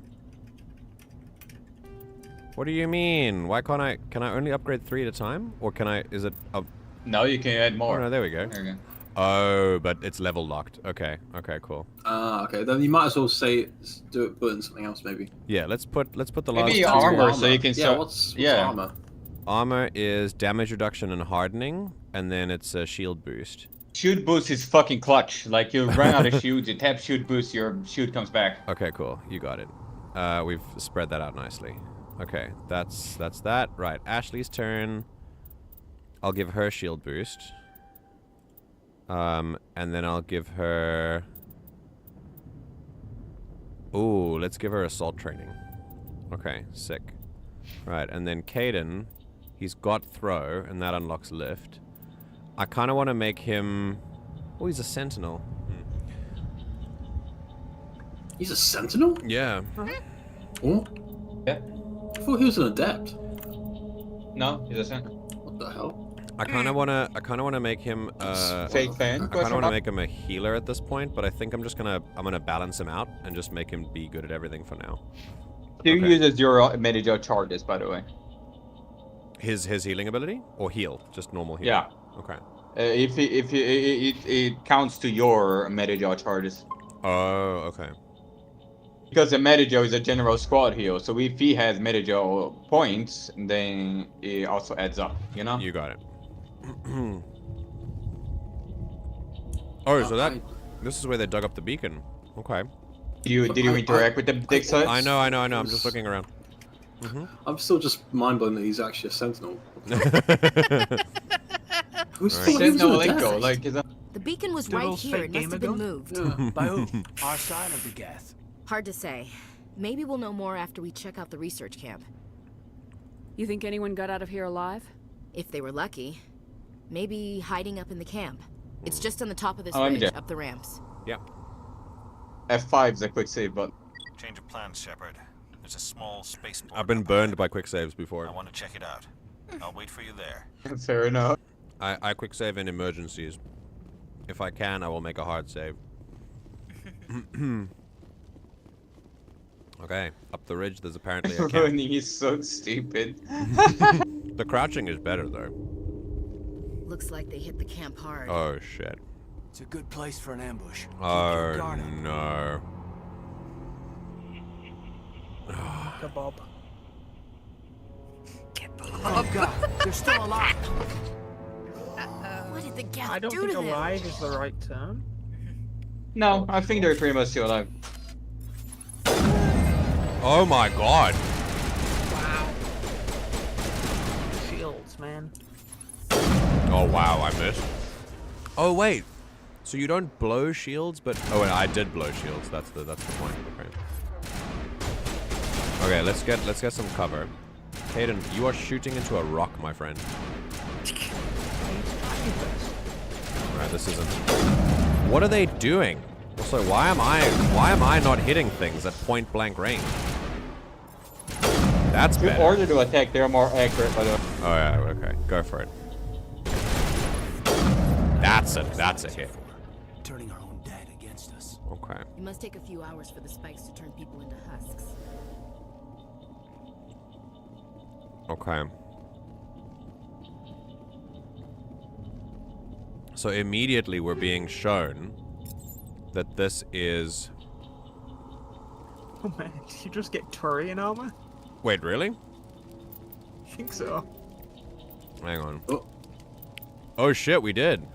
What do you mean? Why can't I? Can I only upgrade 3 at a time? Or can I? Is it a
No, you can add more.
Oh, no, there we go.
There we go.
Oh, but it's level locked. Okay, okay, cool.
Okay. Then you might as well do it, put in something else, maybe.
Yeah, let's put the
maybe
last
armor, so you can.
Yeah, what's armor?
Armor is damage reduction and hardening, and then it's a shield boost.
Shield boost is fucking clutch. Like you run out of shields, you tap shield boost, your shield comes back.
Okay, cool. You got it. We've spread that out nicely. Okay, that's that. Right, Ashley's turn. I'll give her shield boost. And then I'll give her... Ooh, let's give her assault training. Okay, sick. Right, and then Caden, he's got throw, and that unlocks lift. I kind of want to make him... Oh, he's a sentinel.
He's a sentinel?
Yeah.
Oh?
Yeah.
I thought he was an adept.
No, he's a sentinel.
What the hell?
I kind of wanna make him
fake fan.
I kind of wanna make him a healer at this point, but I think I'm gonna balance him out and just make him be good at everything for now.
He uses your manager charges, by the way.
His healing ability or heal, just normal heal.
Yeah.
Okay.
It counts to your manager charges.
Oh, okay.
Because the manager is a general squad heal, so if he has manager points, then it also adds up. You know.
You got it. Oh, so this is where they dug up the beacon. Okay.
Did you interact with the dig sites?
I know. I'm just looking around.
I'm still just mind blown that he's actually a sentinel. Who's
Sentinel like
The beacon was right here. It must have been moved.
Yeah, by who? Our side of the Geth.
Hard to say. Maybe we'll know more after we check out the research camp.
You think anyone got out of here alive?
If they were lucky. Maybe hiding up in the camp. It's just on the top of this
Oh,
ridge,
yeah.
up the ramps.
Yeah.
F5's a quick save button.
Change of plans, Shepard. There's a small spaceport.
I've been burned by quick saves before.
I want to check it out. I'll wait for you there.
Fair enough.
I quick save in emergencies. If I can, I will make a hard save. Okay, up the ridge there's apparently a camp.
Running is so stupid.
The crouching is better though.
Looks like they hit the camp hard.
Oh shit.
It's a good place for an ambush. Keep your
Oh
guard up.
no.
Kebab.
Oh god, they're still alive.
What did the Geth
I don't
do
think
to them?
alive is the right term.
No, I think they're pretty much still alive.
Oh my god.
Wow. Shields, man.
Oh wow, I missed. Oh wait. So you don't blow shields, but oh wait, I did blow shields. That's the point. Okay, let's get some cover. Hayden, you are shooting into a rock, my friend. Alright, this isn't. What are they doing? Also, why am I not hitting things at point blank range? That's better.
In order to attack, they're more accurate, by the way.
Oh yeah, okay. Go for it. That's a hit.
Turning our own dead against us.
Okay.
It must take a few hours for the spikes to turn people into husks.
Okay. So immediately we're being shown that this is...
Oh man, did you just get Turian armor?
Wait, really?
I think so.
Hang on. Oh shit, we did.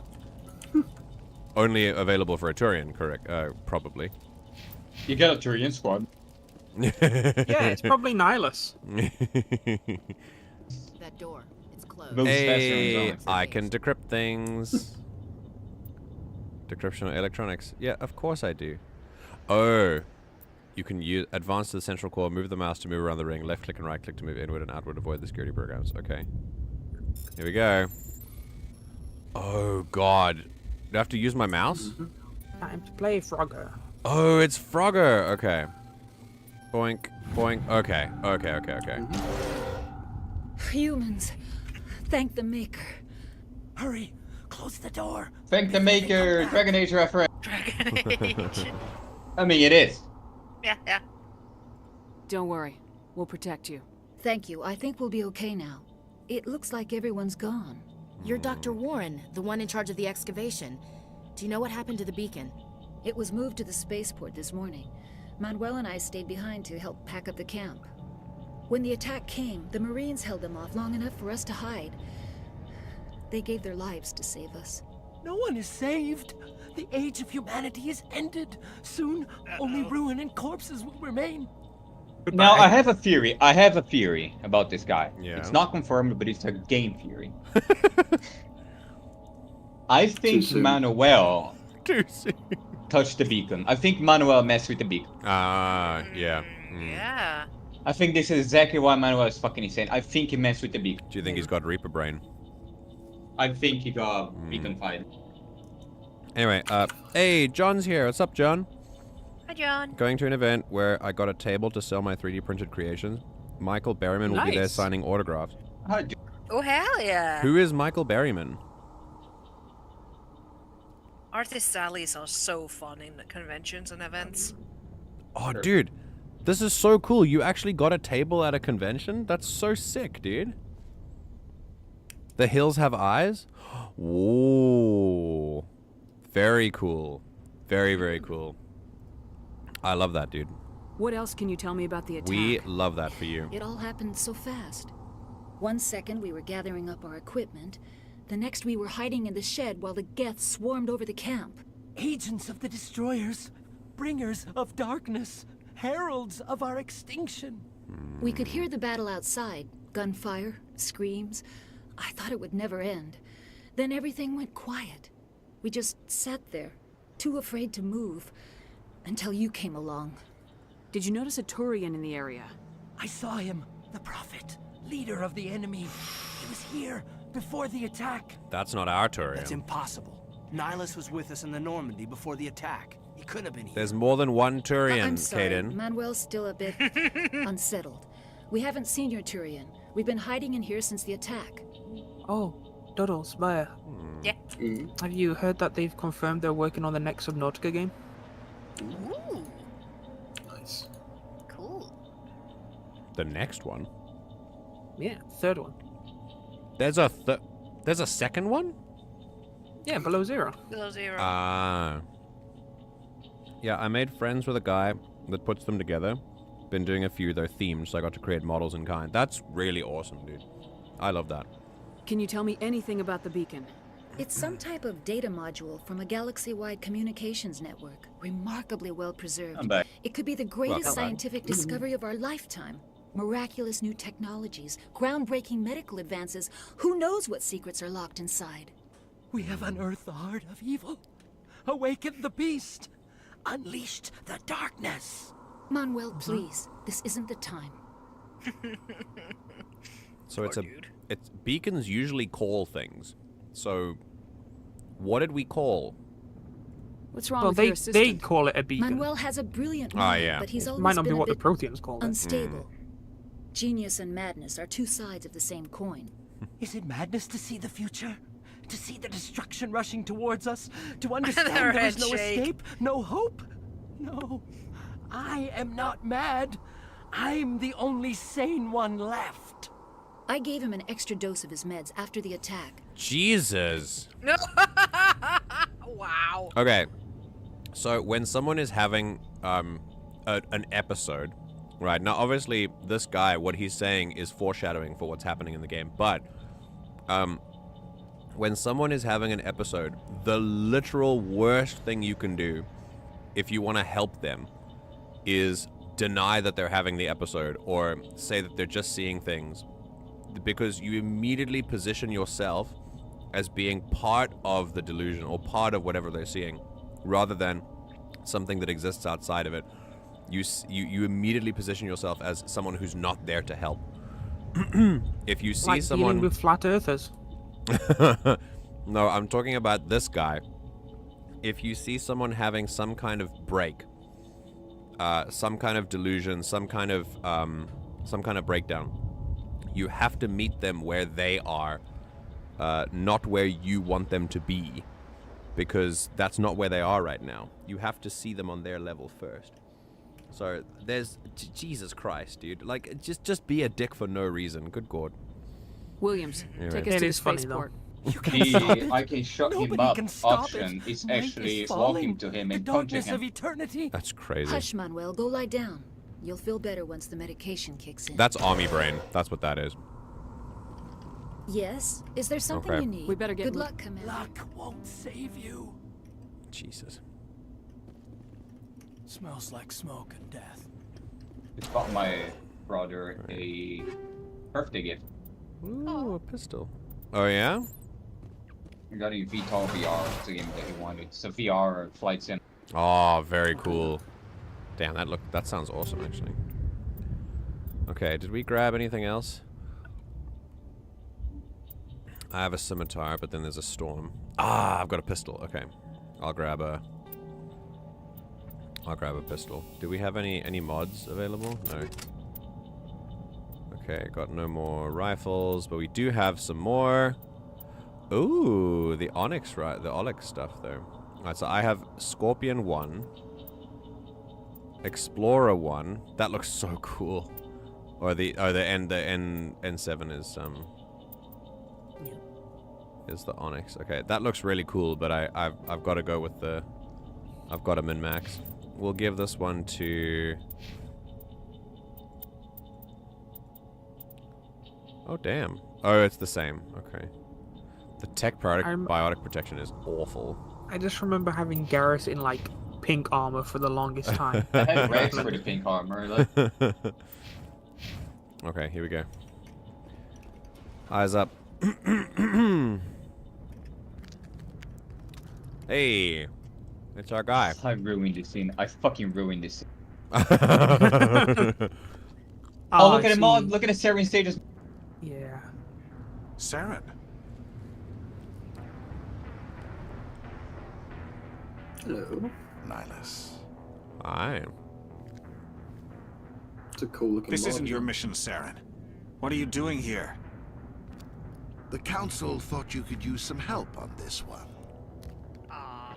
Only available for a Turian, correct? Probably.
You get a Turian squad.
Yeah, it's probably Nihilus.
That door, it's closed.
Hey, I can decrypt things. Decryption of electronics. Yeah, of course I do. Oh. You can use advance to the central core, move the mouse to move around the ring, left click and right click to move inward and outward, avoid the security programs. Okay. Here we go. Oh god. Do I have to use my mouse?
Time to play Frogger.
Oh, it's Frogger. Okay. Boink, boink. Okay.
Humans. Thank the Maker. Hurry. Close the door.
Thank the Maker. Dragon Age reference.
Dragon Age.
I mean, it is.
Yeah.
Don't worry. We'll protect you.
Thank you. I think we'll be okay now. It looks like everyone's gone.
You're Dr. Warren, the one in charge of the excavation. Do you know what happened to the beacon?
It was moved to the spaceport this morning. Manuel and I stayed behind to help pack up the camp. When the attack came, the Marines held them off long enough for us to hide. They gave their lives to save us.
No one is saved. The age of humanity is ended. Soon, only ruin and corpses will remain.
Now, I have a theory. I have a theory about this guy.
Yeah.
It's not confirmed, but it's a game theory. I think Manuel touched the beacon. I think Manuel messed with the beacon.
Yeah.
Yeah.
I think this is exactly why Manuel is fucking insane. I think he messed with the beacon.
Do you think he's got Reaper brain?
I think he got beacon-fied.
Anyway, hey, John's here. What's up, John?
Hi, John.
Going to an event where I got a table to sell my 3D printed creations. Michael Berryman will be there signing autographs.
Oh, hell yeah.
Who is Michael Berryman?
Artist alleys are so fun in conventions and events.
Oh, dude. This is so cool. You actually got a table at a convention? That's so sick, dude. The hills have eyes? Whoa. Very cool. Very, very cool. I love that, dude.
What else can you tell me about the attack?
We love that for you.
It all happened so fast. 1 second we were gathering up our equipment. The next we were hiding in the shed while the Geth swarmed over the camp.
Agents of the destroyers, bringers of darkness, heralds of our extinction.
We could hear the battle outside. Gunfire, screams. I thought it would never end. Then everything went quiet. We just sat there, too afraid to move, until you came along.
Did you notice a Turian in the area?
I saw him, the Prophet, leader of the enemy. He was here before the attack.
That's not our Turian.
That's impossible. Nihilus was with us in the Normandy before the attack. He couldn't have been here.
There's more than one Turian,
I'm sorry,
Kaden.
Manuel's still a bit unsettled. We haven't seen your Turian. We've been hiding in here since the attack.
Oh, Doddle, Spire.
Yeah.
Have you heard that they've confirmed they're working on the next Subnautica game?
Ooh.
Nice.
Cool.
The next one?
Yeah, third one.
There's a second one?
Yeah, Below Zero.
Below Zero.
Yeah, I made friends with a guy that puts them together. Been doing a few, they're themed, so I got to create models in kind. That's really awesome, dude. I love that.
Can you tell me anything about the beacon?
It's some type of data module from a galaxy-wide communications network. Remarkably well preserved.
I'm back.
It could be the greatest
Welcome back.
scientific discovery of our lifetime. Miraculous new technologies, groundbreaking medical advances. Who knows what secrets are locked inside?
We have unearthed the heart of evil, awakened the beast, unleashed the darkness.
Manuel, please. This isn't the time.
So it's beacons usually call things. So what did we call?
What's wrong
Well,
with your
they
assistant?
call it a beacon.
Manuel has a brilliant mind,
yeah.
but he's always
Might not
been
be
a
what the
bit
Proteans call it.
unstable. Genius and madness are two sides of the same coin.
Is it madness to see the future? To see the destruction rushing towards us? To understand
Their
there is no
head shake.
escape? No hope? No. I am not mad. I'm the only sane one left.
I gave him an extra dose of his meds after the attack.
Jesus.
Wow.
Okay. So when someone is having an episode, right? Now obviously this guy, what he's saying is foreshadowing for what's happening in the game, but when someone is having an episode, the literal worst thing you can do if you want to help them is deny that they're having the episode or say that they're just seeing things, because you immediately position yourself as being part of the delusion or part of whatever they're seeing, rather than something that exists outside of it. You immediately position yourself as someone who's not there to help. If you see
Like
someone
dealing with flat earthers.
No, I'm talking about this guy. If you see someone having some kind of break, some kind of delusion, some kind of breakdown, you have to meet them where they are, not where you want them to be, because that's not where they are right now. You have to see them on their level first. So there's Jesus Christ, dude. Like, just be a dick for no reason. Good God.
Williams,
Anyway.
take us
It
to the
is funny, though.
spaceport.
I can shut him up option is actually walking to him and punching him.
That's crazy.
Hush, Manuel. Go lie down. You'll feel better once the medication kicks in.
That's army brain. That's what that is.
Yes? Is there something
Okay.
you need?
We better get
Good luck, Commander.
Luck won't save you.
Jesus.
Smells like smoke and death.
It's got my brother a birthday gift.
Ooh, a pistol. Oh yeah?
I got a VTOL VR. It's a game that he wanted. It's a VR flight sim.
Oh, very cool. Damn, that sounds awesome actually. Okay, did we grab anything else? I have a scimitar, but then there's a storm. Ah, I've got a pistol. Okay. I'll grab a pistol. Do we have any mods available? No. Okay, got no more rifles, but we do have some more. Ooh, the Onyx, right? The Onyx stuff, though. Alright, so I have Scorpion 1. Explorer 1. That looks so cool. Or the N7 is the Onyx. Okay, that looks really cool, but I've got to go with the... I've got a min-max. We'll give this one to... Oh, damn. Oh, it's the same. Okay. The tech product biotic protection is awful.
I just remember having Garrus in, like, pink armor for the longest time.
I had Rex for the pink armor. Like.
Okay, here we go. Eyes up. Hey, it's our guy.
I ruined this scene. I fucking ruined this scene.
Oh,
look at him all. Look at the Saren stages.
Yeah.
Saren.
Hello.
Nihilus.
Hi.
It's a cool looking
This
mod.
isn't your mission, Saren. What are you doing here?
The Council thought you could use some help on this one.
I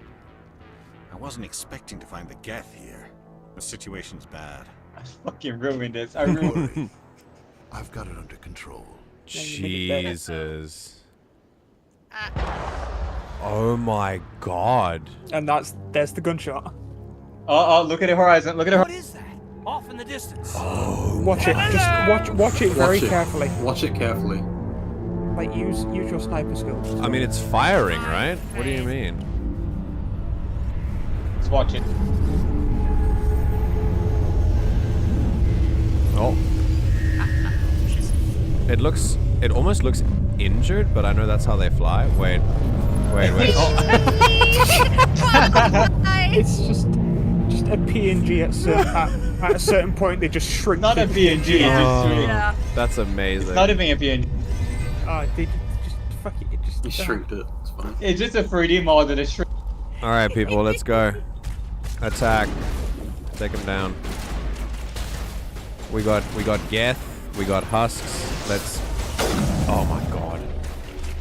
wasn't expecting to find the Geth here. The situation's bad.
I fucking ruined this. I ruined it.
I've got it under control.
Jesus. Oh my god.
And there's the gunshot.
Oh, look at the horizon. Look at the
What is that? Off in the distance.
Oh.
Watch it. Just watch it very carefully.
Watch it carefully.
Like use your sniper skills.
I mean, it's firing, right? What do you mean?
Let's watch it.
Oh. It almost looks injured, but I know that's how they fly. Wait. Oh.
It's just a PNG at a certain point. They just shrink.
Not a PNG.
Oh, that's amazing.
It's not even a PNG.
They just fuck it.
You shrinked it. It's fine.
It's just a 3D mod that is shrink.
All right, people, let's go. Attack. Take him down. We got Geth. We got Husks. Let's. Oh my god.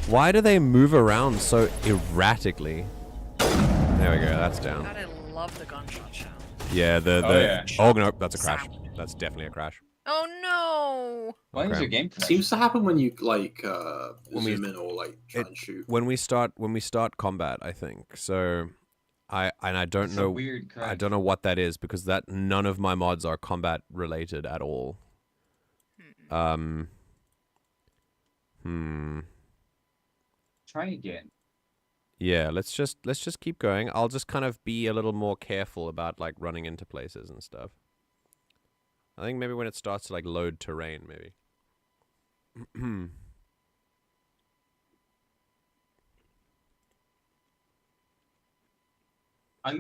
Why do they move around so erratically? There we go. That's down.
God, I love the gunshot sound.
Yeah.
yeah.
Oh no, that's a crash. That's definitely a crash.
Oh no!
Why is your game
It seems to happen when you like
When
zoom in or like try and shoot.
When we start combat, I think. So I don't
It's
know.
a weird crash.
I don't know what that is because none of my mods are combat related at all.
Try again.
Yeah, let's just keep going. I'll just kind of be a little more careful about like running into places and stuff. I think maybe when it starts to like load terrain, maybe.
I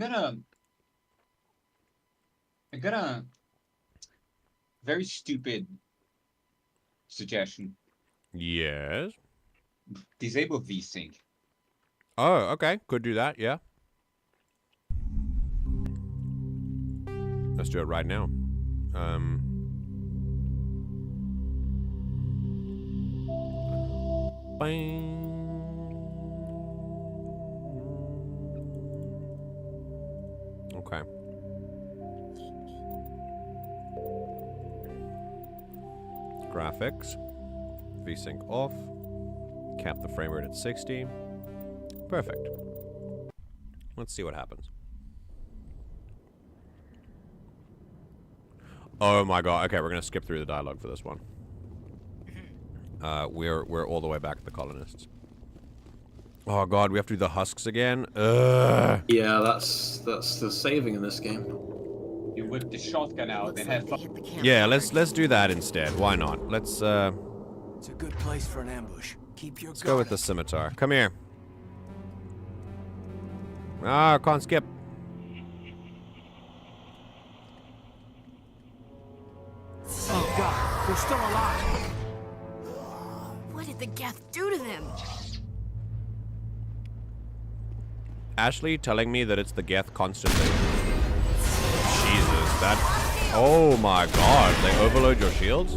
got a very stupid suggestion.
Yes.
Disable VSync.
Oh, okay. Could do that, yeah. Let's do it right now. Bang. Okay. Graphics. VSync off. Cap the frame rate at 60. Perfect. Let's see what happens. Oh my god. Okay, we're gonna skip through the dialogue for this one. We're all the way back at the colonists. Oh god, we have to do the husks again. Ugh.
Yeah, that's the saving in this game.
You whip the shotgun out and have fun.
Yeah, let's do that instead. Why not? Let's
It's a good place for an ambush. Keep your
go with the scimitar. Come here. Ah, can't skip.
Oh god, they're still alive.
What did the Geth do to them?
Ashley telling me that it's the Geth constantly. Jesus, that... Oh my god, they overload your shields?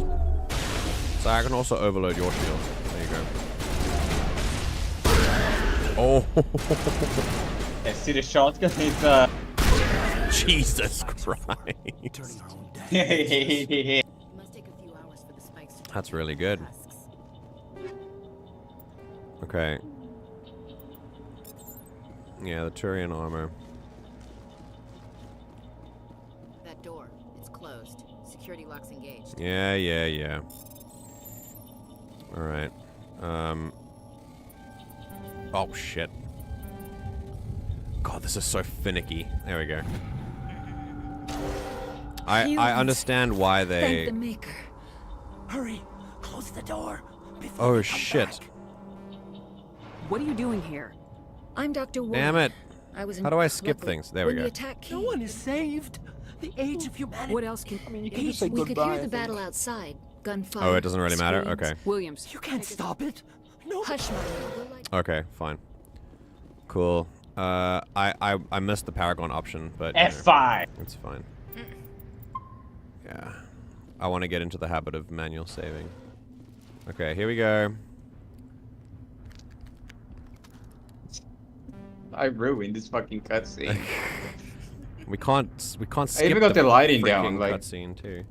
So I can also overload your shields. There you go. Oh.
Yeah, see the shotgun? It's
Jesus Christ. That's really good. Okay. Yeah, the Turian armor.
That door, it's closed. Security lock's engaged.
Yeah. Alright. Oh, shit. God, this is so finicky. There we go. I understand why they...
Thank the Maker.
Hurry, close the door.
Oh, shit.
What are you doing here?
I'm Dr. Ward.
Damn it.
I was
How do I skip things? There we
when
go.
the attack came.
No one is saved. The age of humanity.
What else can...
I mean, you
can
can just say
We
goodbye.
could hear the battle outside. Gunfire.
Oh, it doesn't really matter?
screams.
Okay.
Williams.
You can't stop it. No.
Hush, Mario.
Okay, fine. Cool. I missed the Paragon option, but...
F5!
It's fine. Yeah. I want to get into the habit of manual saving. Okay, here we go.
I ruined this fucking cutscene.
We can't skip
I even got the lighting down,
freaking
like...
cutscene too.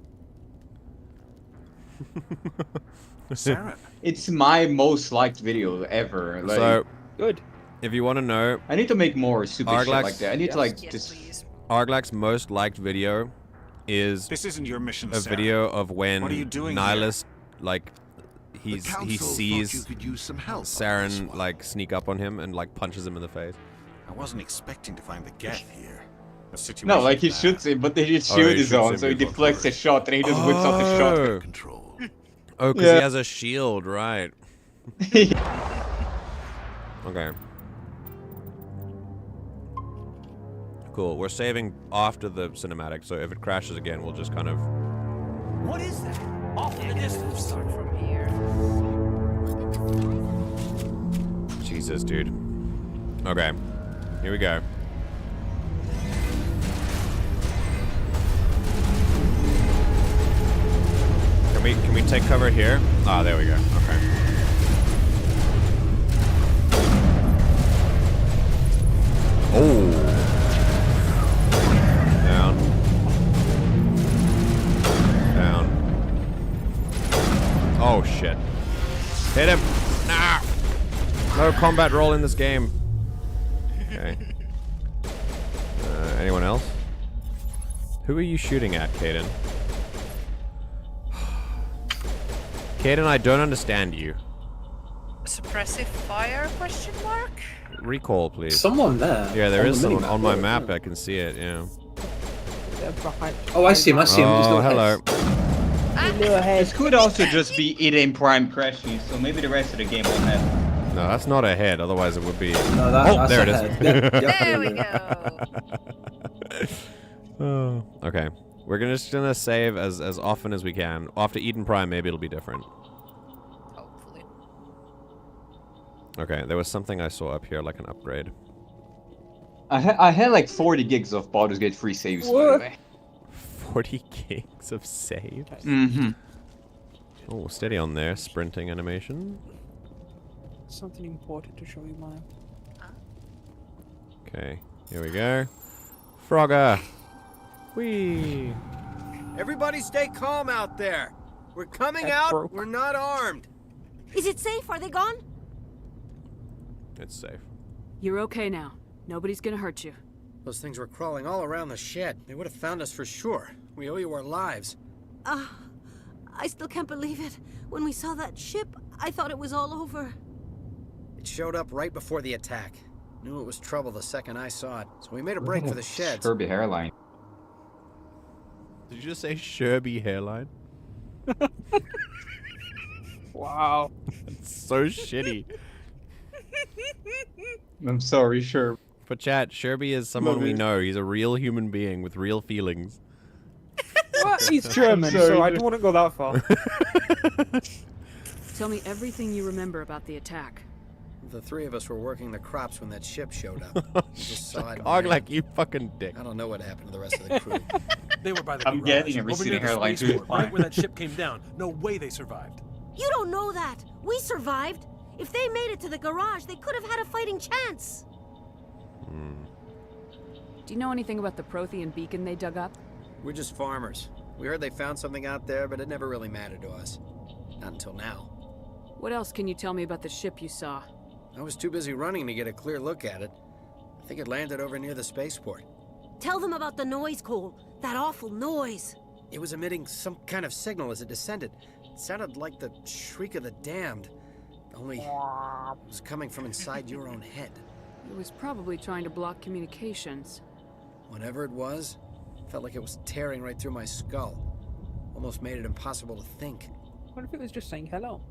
Sarah. It's my most liked video ever. Like,
So,
good.
If you want to know,
I need to make more stupid shit
Arglax-
like that. I need to like
Yes,
just.
please.
Arglac's most liked video is
This isn't your mission,
a
Sarah.
video of when
What are you doing
Nihilus, like,
The
he
council thought you
sees
could use some help on this
Saren,
one.
like, sneak up on him and, like, punches him in the face.
I wasn't expecting to find the Geth here. The situation
No, like he
is bad.
shoots him, but then he
Oh,
shield
he
his
shoots
own,
him
so he
before
deflects the shot and he just whips out the
Oh.
shot.
Control.
Oh, because
Yeah.
he has a shield, right. Okay. Cool, we're saving after the cinematic, so if it crashes again, we'll just kind of...
What is that? Off in the distance.
Start from here.
Jesus, dude. Okay, here we go. Can we take cover here? Ah, there we go. Okay. Oh. Down. Down. Oh shit. Hit him. Nah. No combat roll in this game. Okay. Anyone else? Who are you shooting at, Caden? Caden, I don't understand you.
Suppressive fire? Question mark?
Recall, please.
Someone there.
Yeah, there
on
is
the
someone
minimap.
on my
Yeah,
map.
yeah.
I can see it. Yeah.
Oh, I see him. I see him. He's
Oh,
got
hello.
It could also just be Eden Prime crashing, so maybe the rest of the game won't have.
No, that's not a head. Otherwise, it would be.
No,
Oh,
that's
there it
a
is.
head. Yep, yep.
There we go.
Oh, okay. We're just gonna save as often as we can. After Eden Prime, maybe it'll be different.
Hopefully.
Okay, there was something I saw up here, like an upgrade.
I had like 40 gigs of Baldur's Gate free saves, by the way.
40 gigs of saves?
Mm-hmm.
Oh, steady on there. Sprinting animation.
Something important to show you, Maya.
Okay, here we go. Frogger! Whee!
Everybody stay calm out there. We're coming
That
out.
broke.
We're not armed.
Is it safe? Are they gone?
It's safe.
You're okay now. Nobody's gonna hurt you.
Those things were crawling all around the shed. They would have found us for sure. We owe you our lives.
I still can't believe it. When we saw that ship, I thought it was all over.
It showed up right before the attack. Knew it was trouble the second I saw it, so we made a break for the sheds.
Kirby hairline.
Did you just say Sherby hairline?
Wow.
That's so shitty.
I'm sorry, Sherb.
For chat, Sherby is someone we know. He's a real human being with real feelings.
What? He's German, so I don't want to go that far.
Tell me everything you remember about the attack.
The three of us were working the crops when that ship showed up. We just saw it.
Dog like you fucking dick.
I don't know what happened to the rest of the crew.
They were by the
I'm
garage,
getting a
over
receding
near the
hairline too.
spaceport, right where that ship came down. No way they survived.
You don't know that. We survived. If they made it to the garage, they could have had a fighting chance.
Do you know anything about the Prothean beacon they dug up?
We're just farmers. We heard they found something out there, but it never really mattered to us. Not until now.
What else can you tell me about the ship you saw?
I was too busy running to get a clear look at it. I think it landed over near the spaceport.
Tell them about the noise, Cole. That awful noise.
It was emitting some kind of signal as it descended. It sounded like the shriek of the damned. Only it was coming from inside your own head.
It was probably trying to block communications.
Whatever it was, felt like it was tearing right through my skull. Almost made it impossible to think.
What if it was just saying hello?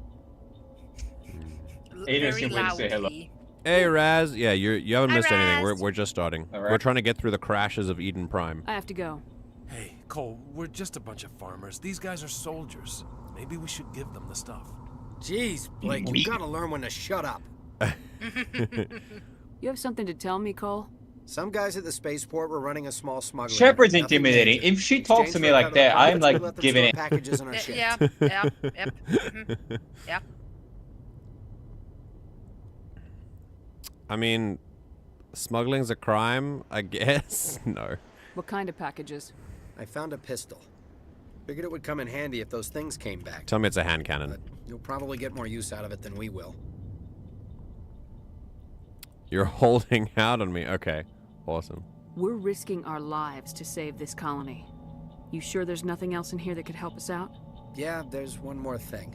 Very loudly.
Hey Raz, yeah, you haven't missed anything.
Raz.
We're just starting.
All right.
We're trying to get through the crashes of Eden Prime.
I have to go.
Hey, Cole, we're just a bunch of farmers. These guys are soldiers. Maybe we should give them the stuff.
Jeez, Blake, you gotta learn when to shut up.
You have something to tell me, Cole?
Some guys at the spaceport were running a small smuggling.
Shepard's
Nothing
intimidating.
major.
If she talks to me
Exchange
like
for a
that,
couple
I'm
of
like
let them
giving
store
it.
packages in our ship.
Yep. Mm-hmm. Yep.
I mean, smuggling's a crime, I guess. No.
What kind of packages?
I found a pistol. Figured it would come in handy if those things came back.
Tell me it's a hand cannon.
But you'll probably get more use out of it than we will.
You're holding out on me. Okay. Awesome.
We're risking our lives to save this colony. You sure there's nothing else in here that could help us out?
Yeah, there's one more thing.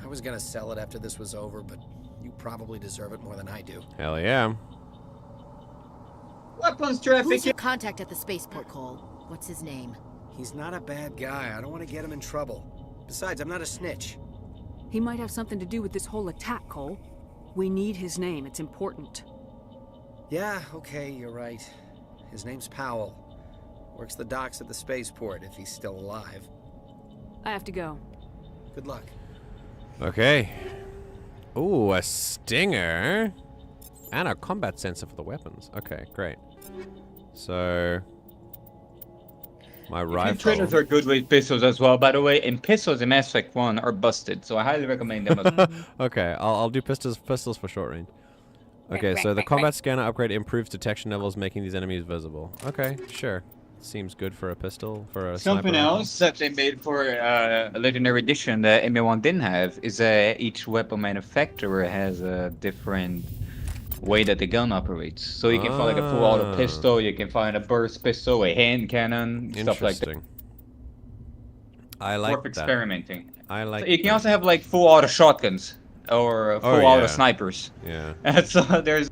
I was gonna sell it after this was over, but you probably deserve it more than I do.
Hell yeah.
Weapons
Who's your
trafficking.
contact at the spaceport, Cole? What's his name?
He's not a bad guy. I don't want to get him in trouble. Besides, I'm not a snitch.
He might have something to do with this whole attack, Cole. We need his name. It's important.
Yeah, okay, you're right. His name's Powell. Works the docks at the spaceport if he's still alive.
I have to go.
Good luck.
Okay. Ooh, a stinger. And a combat sensor for the weapons. Okay, great. So... my rifle.
Trainers are good with pistols as well, by the way, and pistols in Mass Effect 1 are busted, so I highly recommend them as well.
Okay, I'll do pistols for short range. Okay, so the combat scanner upgrade improves detection levels, making these enemies visible. Okay, sure. Seems good for a pistol, for a
Something
sniper.
else that they made for a Legendary Edition that MA1 didn't have is each weapon manufacturer has a different way that the gun operates. So you can find like a full auto pistol, you can find a burst pistol, a hand cannon, stuff like that.
I like
Worth experimenting.
I like
so you can also have like full auto shotguns or full auto snipers.
Yeah.
And so there's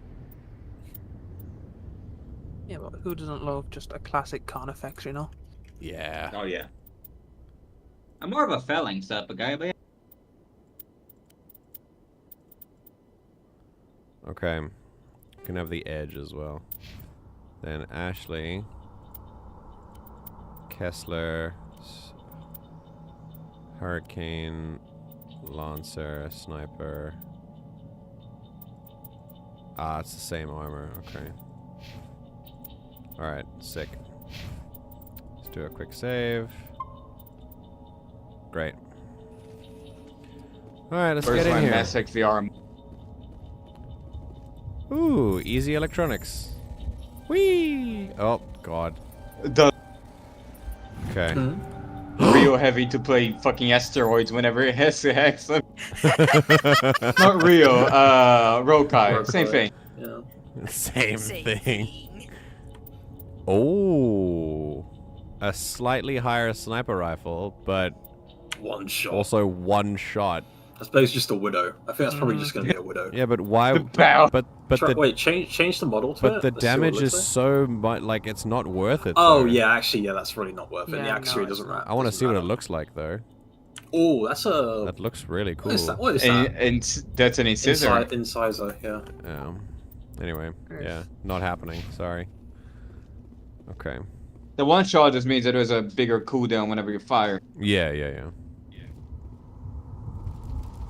Yeah, but who doesn't love just a classic Carnifex, you know?
Yeah.
Oh yeah. I'm more of a phalanx type of guy, but yeah.
Okay. You can have the edge as well. Then Ashley. Kessler. Hurricane. Lancer. Sniper. Ah, it's the same armor. Okay. Alright, sick. Let's do a quick save. Great. Alright, let's get in here.
Mass Effect VR.
Ooh, easy electronics. Whee! Oh, God.
Okay. Real heavy to play fucking asteroids whenever it has to hack them. Not Rio, Rokai. Same thing.
Yeah.
Same thing. Oh, a slightly higher sniper rifle, but
one shot.
Also one shot.
I suppose just a widow. I think that's probably just going to be a widow.
Yeah, but why?
Wait, change the model to
but
it.
the
Let's see what it
damage
looks
is
like.
so much. Like it's not worth it.
Oh
though.
yeah, actually yeah, that's really not worth it. The accuracy doesn't matter.
I want to see what it looks like though.
Oh, that's a.
That looks really cool.
What is that?
And that's an incisor.
Incisor, yeah.
Anyway, yeah, not happening. Sorry. Okay.
The one shot just means that there's a bigger cooldown whenever you fire.
Yeah.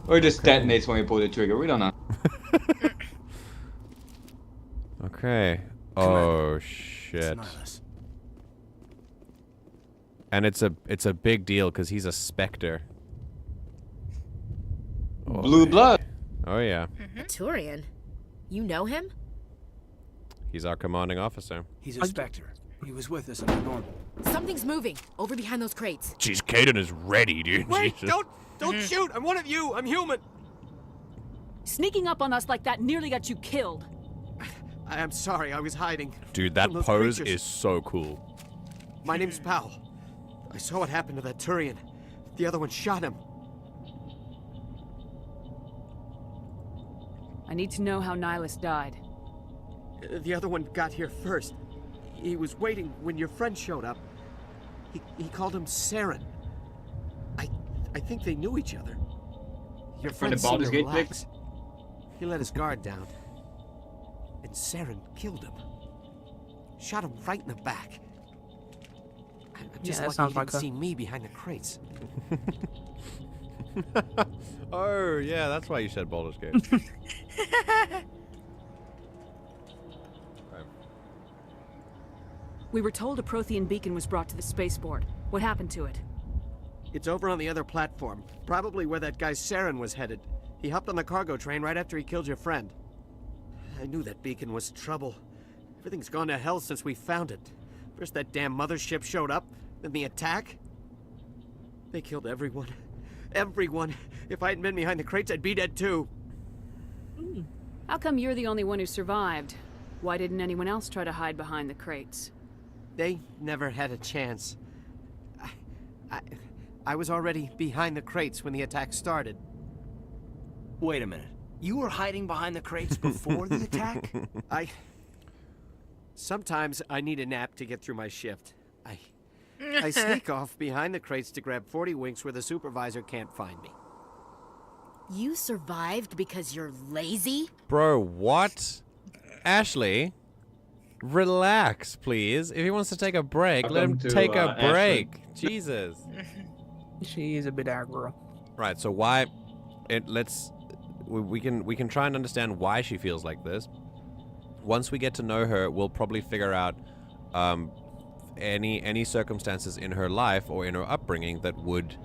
Or it just detonates when you pull the trigger. We don't know.
Okay. Oh shit. And it's a big deal because he's a Spectre. Oh,
Blue blood.
Oh yeah.
A Turian? You know him?
He's our commanding officer.
He's a Spectre. He was with us under normal.
Something's moving over behind those crates.
Jeez, Caden is ready, dude.
Wait,
Jesus.
don't shoot! I'm one of you! I'm human!
Sneaking up on us like that nearly got you killed.
I'm sorry, I was hiding.
Dude, that
from those
pose
creatures.
is so cool.
My name's Powell. I saw what happened to that Turian. The other one shot him.
I need to know how Nihilus died.
The other one got here first. He was waiting when your friend showed up. He called him Saren. I think they knew each other. Your friend seemed to relax. He let his guard down. And Saren killed him. Shot him right in the back. I'm just lucky he didn't see me behind the crates.
Oh, yeah, that's why you said Baldur's Gate.
We were told a Prothean beacon was brought to the spaceport. What happened to it?
It's over on the other platform. Probably where that guy Saren was headed. He hopped on the cargo train right after he killed your friend. I knew that beacon was trouble. Everything's gone to hell since we found it. First that damn mothership showed up, then the attack. They killed everyone. Everyone. If I hadn't been behind the crates, I'd be dead too.
How come you're the only one who survived? Why didn't anyone else try to hide behind the crates?
They never had a chance. I was already behind the crates when the attack started.
Wait a minute. You were hiding behind the crates before the attack?
Sometimes I need a nap to get through my shift. I sneak off behind the crates to grab 40 winks where the supervisor can't find me.
You survived because you're lazy?
Bro, what? Ashley, relax, please. If he wants to take a break, let him take a break. Ashley. Jesus.
She is a bit aggro.
Right, so why... We can try and understand why she feels like this. Once we get to know her, we'll probably figure out any circumstances in her life or in her upbringing that would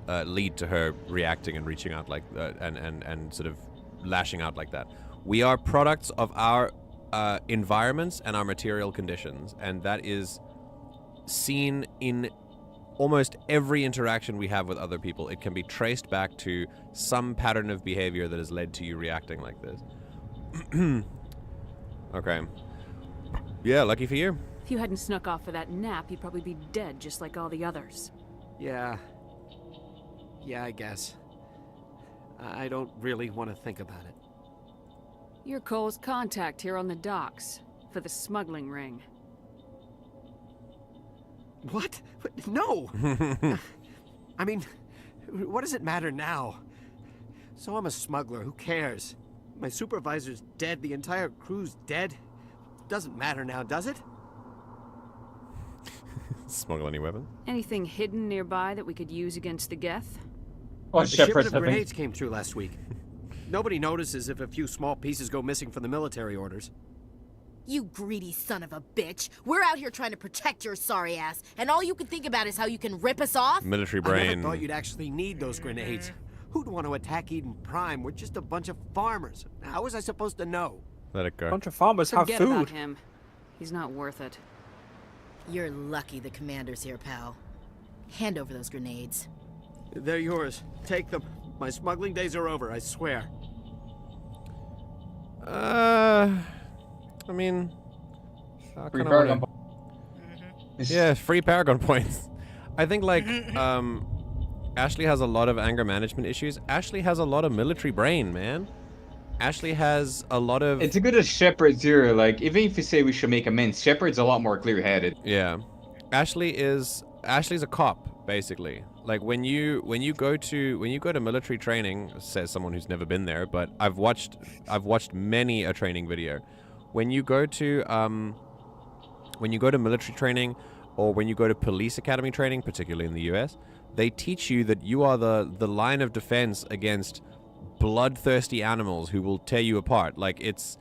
lead to her reacting and reaching out like and sort of lashing out like that. We are products of our environments and our material conditions, and that is seen in almost every interaction we have with other people. It can be traced back to some pattern of behavior that has led to you reacting like this. Okay. Yeah, lucky for you.
If you hadn't snuck off for that nap, you'd probably be dead just like all the others.
Yeah, I guess. I don't really want to think about it.
You're Cole's contact here on the docks for the smuggling ring.
What? No! I mean, what does it matter now? So I'm a smuggler, who cares? My supervisor's dead, the entire crew's dead. Doesn't matter now, does it?
Smuggle any weapon?
Anything hidden nearby that we could use against the Geth?
The shipment of grenades came through last week. Nobody notices if a few small pieces go missing from the military orders.
You greedy son of a bitch. We're out here trying to protect your sorry ass, and all you can think about is how you can rip us off?
Military
I
brain.
never thought you'd actually need those grenades. Who'd want to attack Eden Prime? We're just a bunch of farmers. How was I supposed to know?
Let it go.
A bunch of farmers have
Forget
food.
about him. He's not worth it.
You're lucky the commander's here, pal. Hand over those grenades.
They're yours. Take them. My smuggling days are over, I swear.
I mean,
free Paragon
yeah, free Paragon points. I think like Ashley has a lot of anger management issues. Ashley has a lot of military brain, man. Ashley has a lot of...
It's a good as Shepard's here. Like, even if you say we should make amends, Shepard's a lot more clear-headed.
Yeah. Ashley's a cop, basically. Like, when you go to military training, says someone who's never been there, but I've watched many a training video. When you go to military training, or when you go to police academy training, particularly in the US, they teach you that you are the line of defense against bloodthirsty animals who will tear you apart. Like, it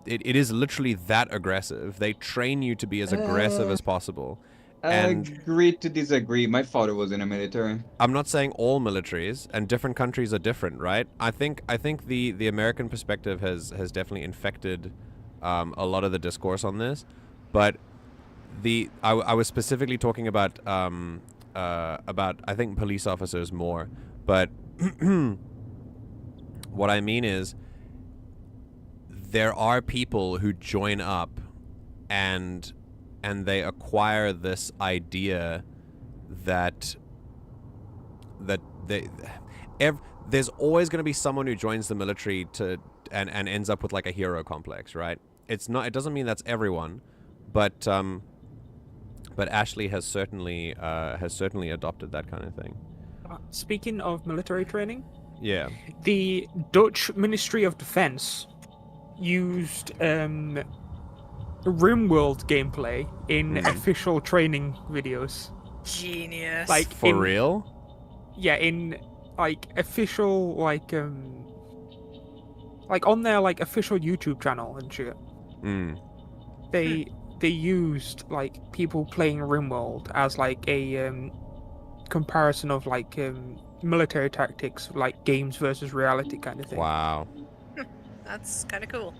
is literally that aggressive. They train you to be as aggressive as possible. And
agree to disagree. My father was in the military.
I'm not saying all militaries, and different countries are different, right? I think the American perspective has definitely infected a lot of the discourse on this, but I was specifically talking about I think police officers more, but what I mean is there are people who join up and they acquire this idea that there's always going to be someone who joins the military and ends up with like a hero complex, right? It doesn't mean that's everyone, but Ashley has certainly adopted that kind of thing.
Speaking of military training,
yeah,
the Dutch Ministry of Defense used RimWorld gameplay in official training videos.
Genius.
Like for real?
Yeah, in like official like on their like official YouTube channel and shit. They used like people playing RimWorld as like a comparison of like military tactics, like games versus reality kind of thing.
Wow.
That's kind of cool.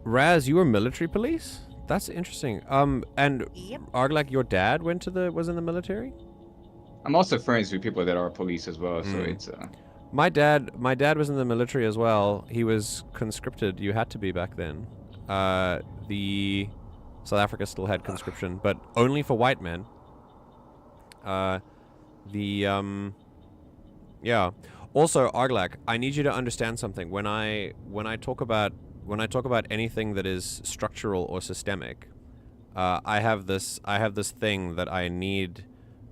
Raz, you were military police? That's interesting. And
yep.
Arglak, your dad was in the military?
I'm also friends with people that are police as well, so it's
My dad was in the military as well. He was conscripted. You had to be back then. The South Africa still had conscription, but only for white men. Yeah. Also, Arglak, I need you to understand something. When I talk about anything that is structural or systemic, I have this thing that I need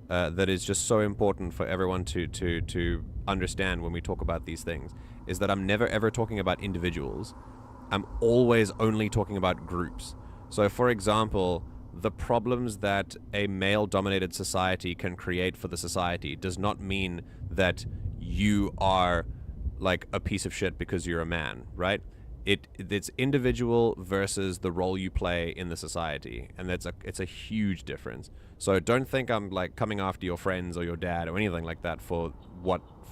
that is just so important for everyone to understand when we talk about these things, is that I'm never ever talking about individuals. I'm always only talking about groups. So, for example, the problems that a male-dominated society can create for the society does not mean that you are like a piece of shit because you're a man, right? It's individual versus the role you play in the society, and it's a huge difference. So don't think I'm like coming after your friends or your dad or anything like that for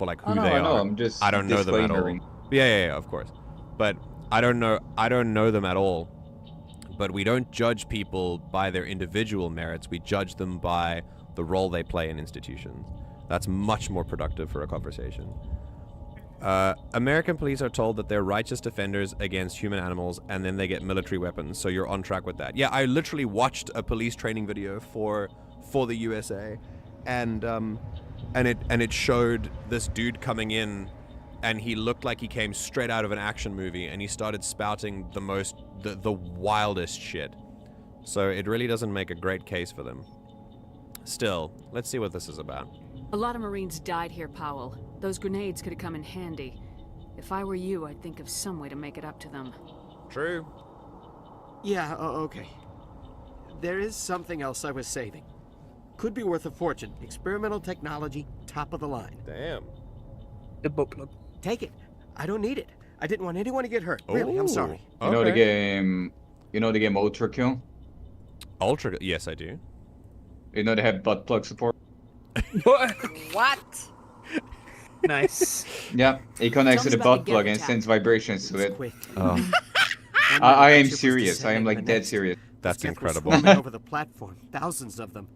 like who they are.
I'm just
I don't know them at all. Yeah, of course. But I don't know them at all. But we don't judge people by their individual merits. We judge them by the role they play in institutions. That's much more productive for a conversation. American police are told that they're righteous defenders against human animals, and then they get military weapons, so you're on track with that. Yeah, I literally watched a police training video for the USA, and it showed this dude coming in, and he looked like he came straight out of an action movie, and he started spouting the wildest shit. So it really doesn't make a great case for them. Still, let's see what this is about.
A lot of Marines died here, Powell. Those grenades could have come in handy. If I were you, I'd think of some way to make it up to them.
True.
Yeah, okay. There is something else I was saving. Could be worth a fortune. Experimental technology, top of the line.
Damn.
The book plug.
Take it. I don't need it. I didn't want anyone to get hurt. Really, I'm sorry.
You know the game Ultra Kill?
Ultra? Yes, I do.
You know they have butt plug support?
What?
Nice.
Yeah, it connects to the butt plug and sends vibrations to it. Oh. I am serious. I am like dead serious.
That's incredible.
Over the platform, thousands of them.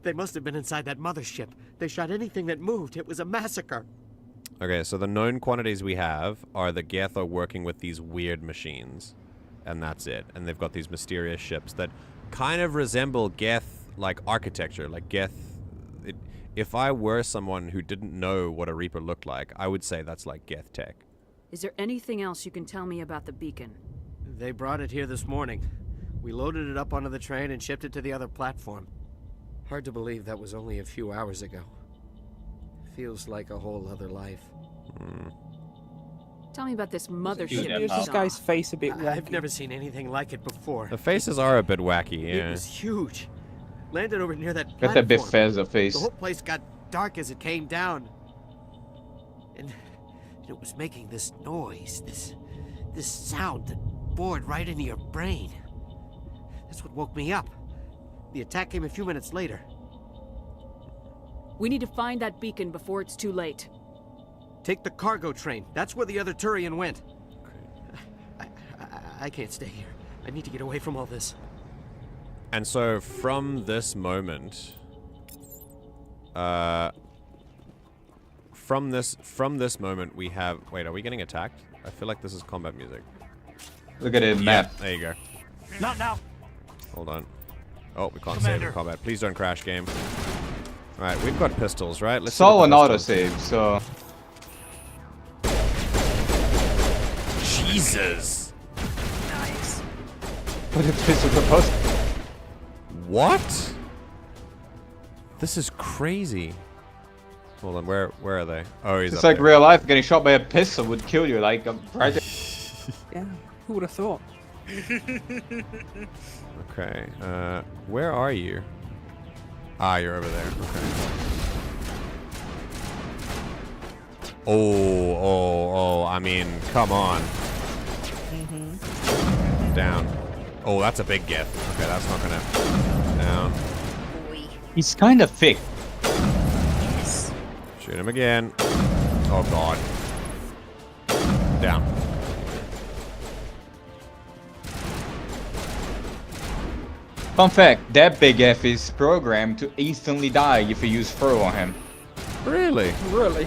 They must have been inside that mothership. They shot anything that moved. It was a massacre.
Okay, so the known quantities we have are the Geth are working with these weird machines. And that's it. And they've got these mysterious ships that kind of resemble Geth, like, architecture. Like, Geth... if I were someone who didn't know what a Reaper looked like, I would say that's like Geth tech.
Is there anything else you can tell me about the beacon?
They brought it here this morning. We loaded it up onto the train and shipped it to the other platform. Hard to believe that was only a few hours ago. Feels like a whole other life.
Tell me about this mothership.
Here's this guy's face a bit wacky.
I've never seen anything like it before.
The faces are a bit wacky, yeah.
It was huge. Landed over near that platform.
Got that Bethesda face.
The whole place got dark as it came down. And it was making this noise, this sound that bored right into your brain. That's what woke me up. The attack came a few minutes later.
We need to find that beacon before it's too late.
Take the cargo train. That's where the other Turian went. I can't stay here. I need to get away from all this.
And so from this moment, from this moment we have. Wait, are we getting attacked? I feel like this is combat music.
Look at it, map.
There you go.
Not now.
Hold on. Oh, we can't save in combat. Please don't crash, game. All right, we've got pistols, right? Let's.
It's all an autosave, so.
Jesus.
Nice.
Put a pistol to post.
What? This is crazy. Hold on, where are they? Oh, he's
It's
up
like
there.
real life. Getting shot by a pistol would kill you. Like right there.
Yeah, who would have thought?
Okay, where are you? Ah, you're over there. Okay. Oh, I mean, come on. Down. Oh, that's a big Geth. Okay, that's not gonna... Down.
He's kind of thick.
Yes.
Shoot him again. Oh, God. Down.
Fun fact, that big F is programmed to instantly die if you use throw on him.
Really?
Really?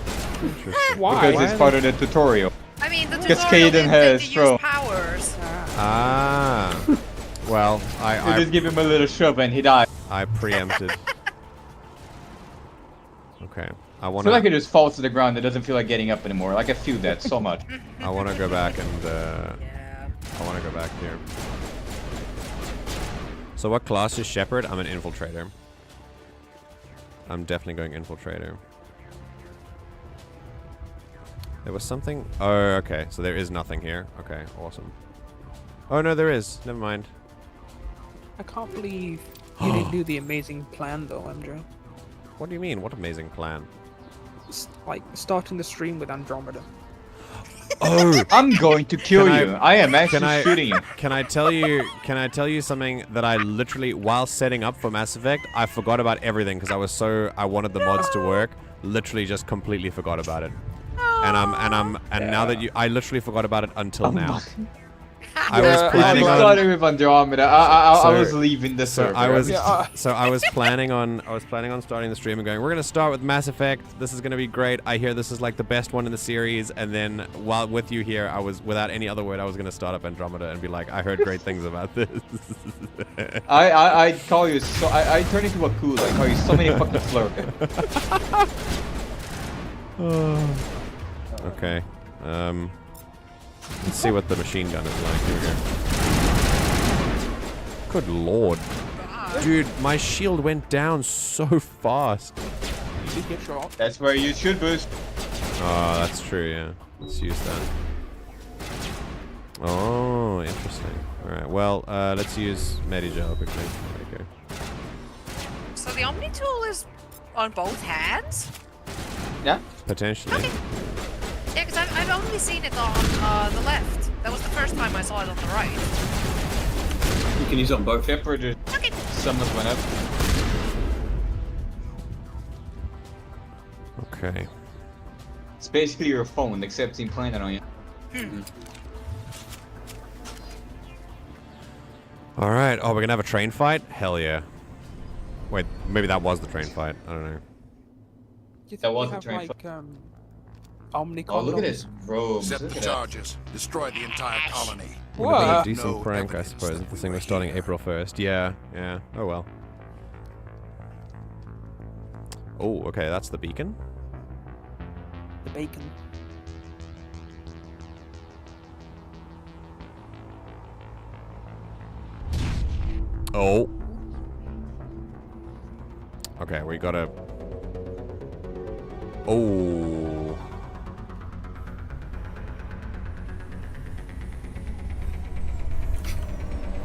Why? Because it's part of the tutorial.
I mean, the
Because
tutorial
Caden has
didn't
throw.
use powers.
Ah. Well,
I just give him a little shove and he died.
I preempted. Okay. I
I
want
feel like it just falls to the ground. It doesn't feel like getting up anymore. Like I feel that so much.
I want to go back and I want to go back here. So what class is Shepard? I'm an infiltrator. I'm definitely going infiltrator. There was something. Oh, okay. So there is nothing here. Okay, awesome. Oh no, there is. Never mind.
I can't believe you didn't do the amazing plan though, Andrew.
What do you mean? What amazing plan?
Like starting the stream with Andromeda.
Oh,
I'm going to kill you. I am actually shooting you.
Can I tell you something that I literally, while setting up for Mass Effect, I forgot about everything because I wanted the mods to work. Literally just completely forgot about it. And now that I literally forgot about it until now. I was planning on
starting with Andromeda. I was leaving the server.
I was planning on starting the stream and going, we're gonna start with Mass Effect. This is gonna be great. I hear this is like the best one in the series. And then while with you here, I was without any other word, I was gonna start up Andromeda and be like, I heard great things about this.
I call you so I turn into a cool. I call you so many fucking slurp.
Okay. Let's see what the machine gun is like. Here we go. Good lord. Dude, my shield went down so fast.
You did get shot.
That's where you should boost.
Oh, that's true, yeah. Let's use that. Oh, interesting. Alright, well, let's use Medigel quickly. Okay.
So the Omni tool is on both hands?
Yeah.
Potentially.
Okay. Yeah, because I've only seen it on the left. That was the first time I saw it on the right.
You can use it on both.
Okay. Someone's went up.
Okay.
It's basically your phone, except it's implanted on you.
Alright, oh, we're gonna have a train fight? Hell yeah. Wait, maybe that was the train fight. I don't know.
Do you
That
think
was
we
the
have,
train
like, Omni
Oh, look at this robes.
Set the charges. Destroy the entire colony.
Would have been a decent prank, I suppose, if this thing was starting April 1st. Yeah, yeah. Oh well. Oh, okay, that's the beacon.
The bacon.
Oh. Okay, we gotta... Oh.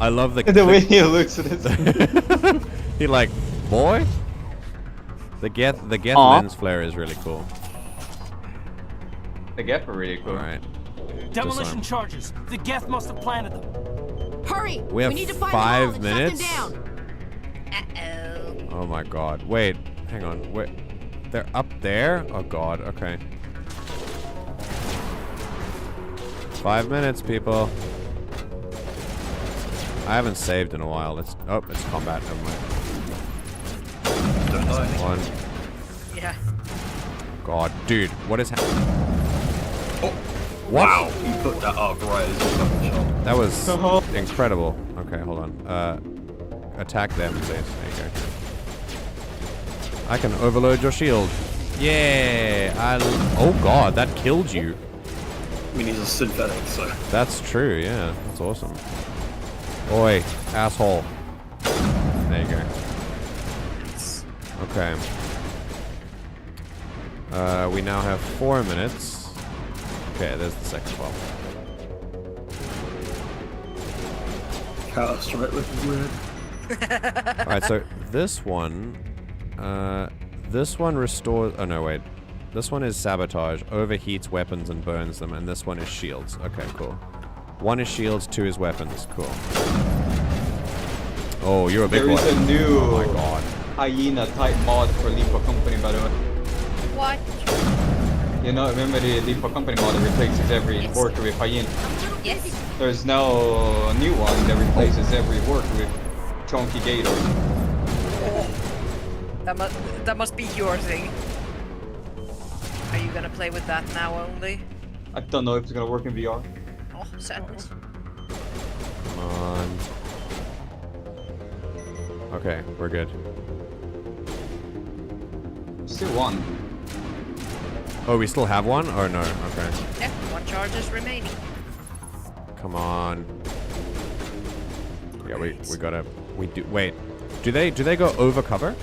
I love the
way he looks at it.
He like, boy? The Geth lens flare is really cool.
The Geth are really cool.
Alright.
Demolition charges. The Geth must have planted them.
Hurry!
We have
need to find
5
them all and
minutes?
shut them down.
Oh my god. Wait, hang on. Wait. They're up there? Oh god, okay. 5 minutes, people. I haven't saved in a while. It's combat. Never mind. One.
Yeah.
God, dude, what is happening?
Oh,
what?
Wow, he put that up right as a fucking shot.
That was incredible. Okay, hold on. Attack them, please. There you go. I can overload your shield. Yeah. Oh god, that killed you.
I mean, he's a synthetic, so.
That's true. Yeah, that's awesome. Oi, asshole. There you go. Okay. We now have 4 minutes. Okay, there's the second bomb.
Chaos right with weird.
Alright, so this one restores... Oh, no, wait. This one is sabotage, overheats weapons and burns them, and this one is shields. Okay, cool. 1 is shields, 2 is weapons. Cool. Oh, you're a big boy.
There is a new
oh my god.
hyena type mod for Lipo Company, by the way.
What?
You know, remember the Lipo Company mod that replaces every worker with hyena?
Yes.
There's now a new one that replaces every worker with chunky gators.
Oh. That must be your thing. Are you gonna play with that now only?
I don't know if it's gonna work in VR.
Oh, sadness.
Come on. Okay, we're good.
Still one.
Oh, we still have one? Or no? Okay.
Yeah, 1 charge is remaining.
Come on. Yeah, we gotta... Wait. Do they go over cover?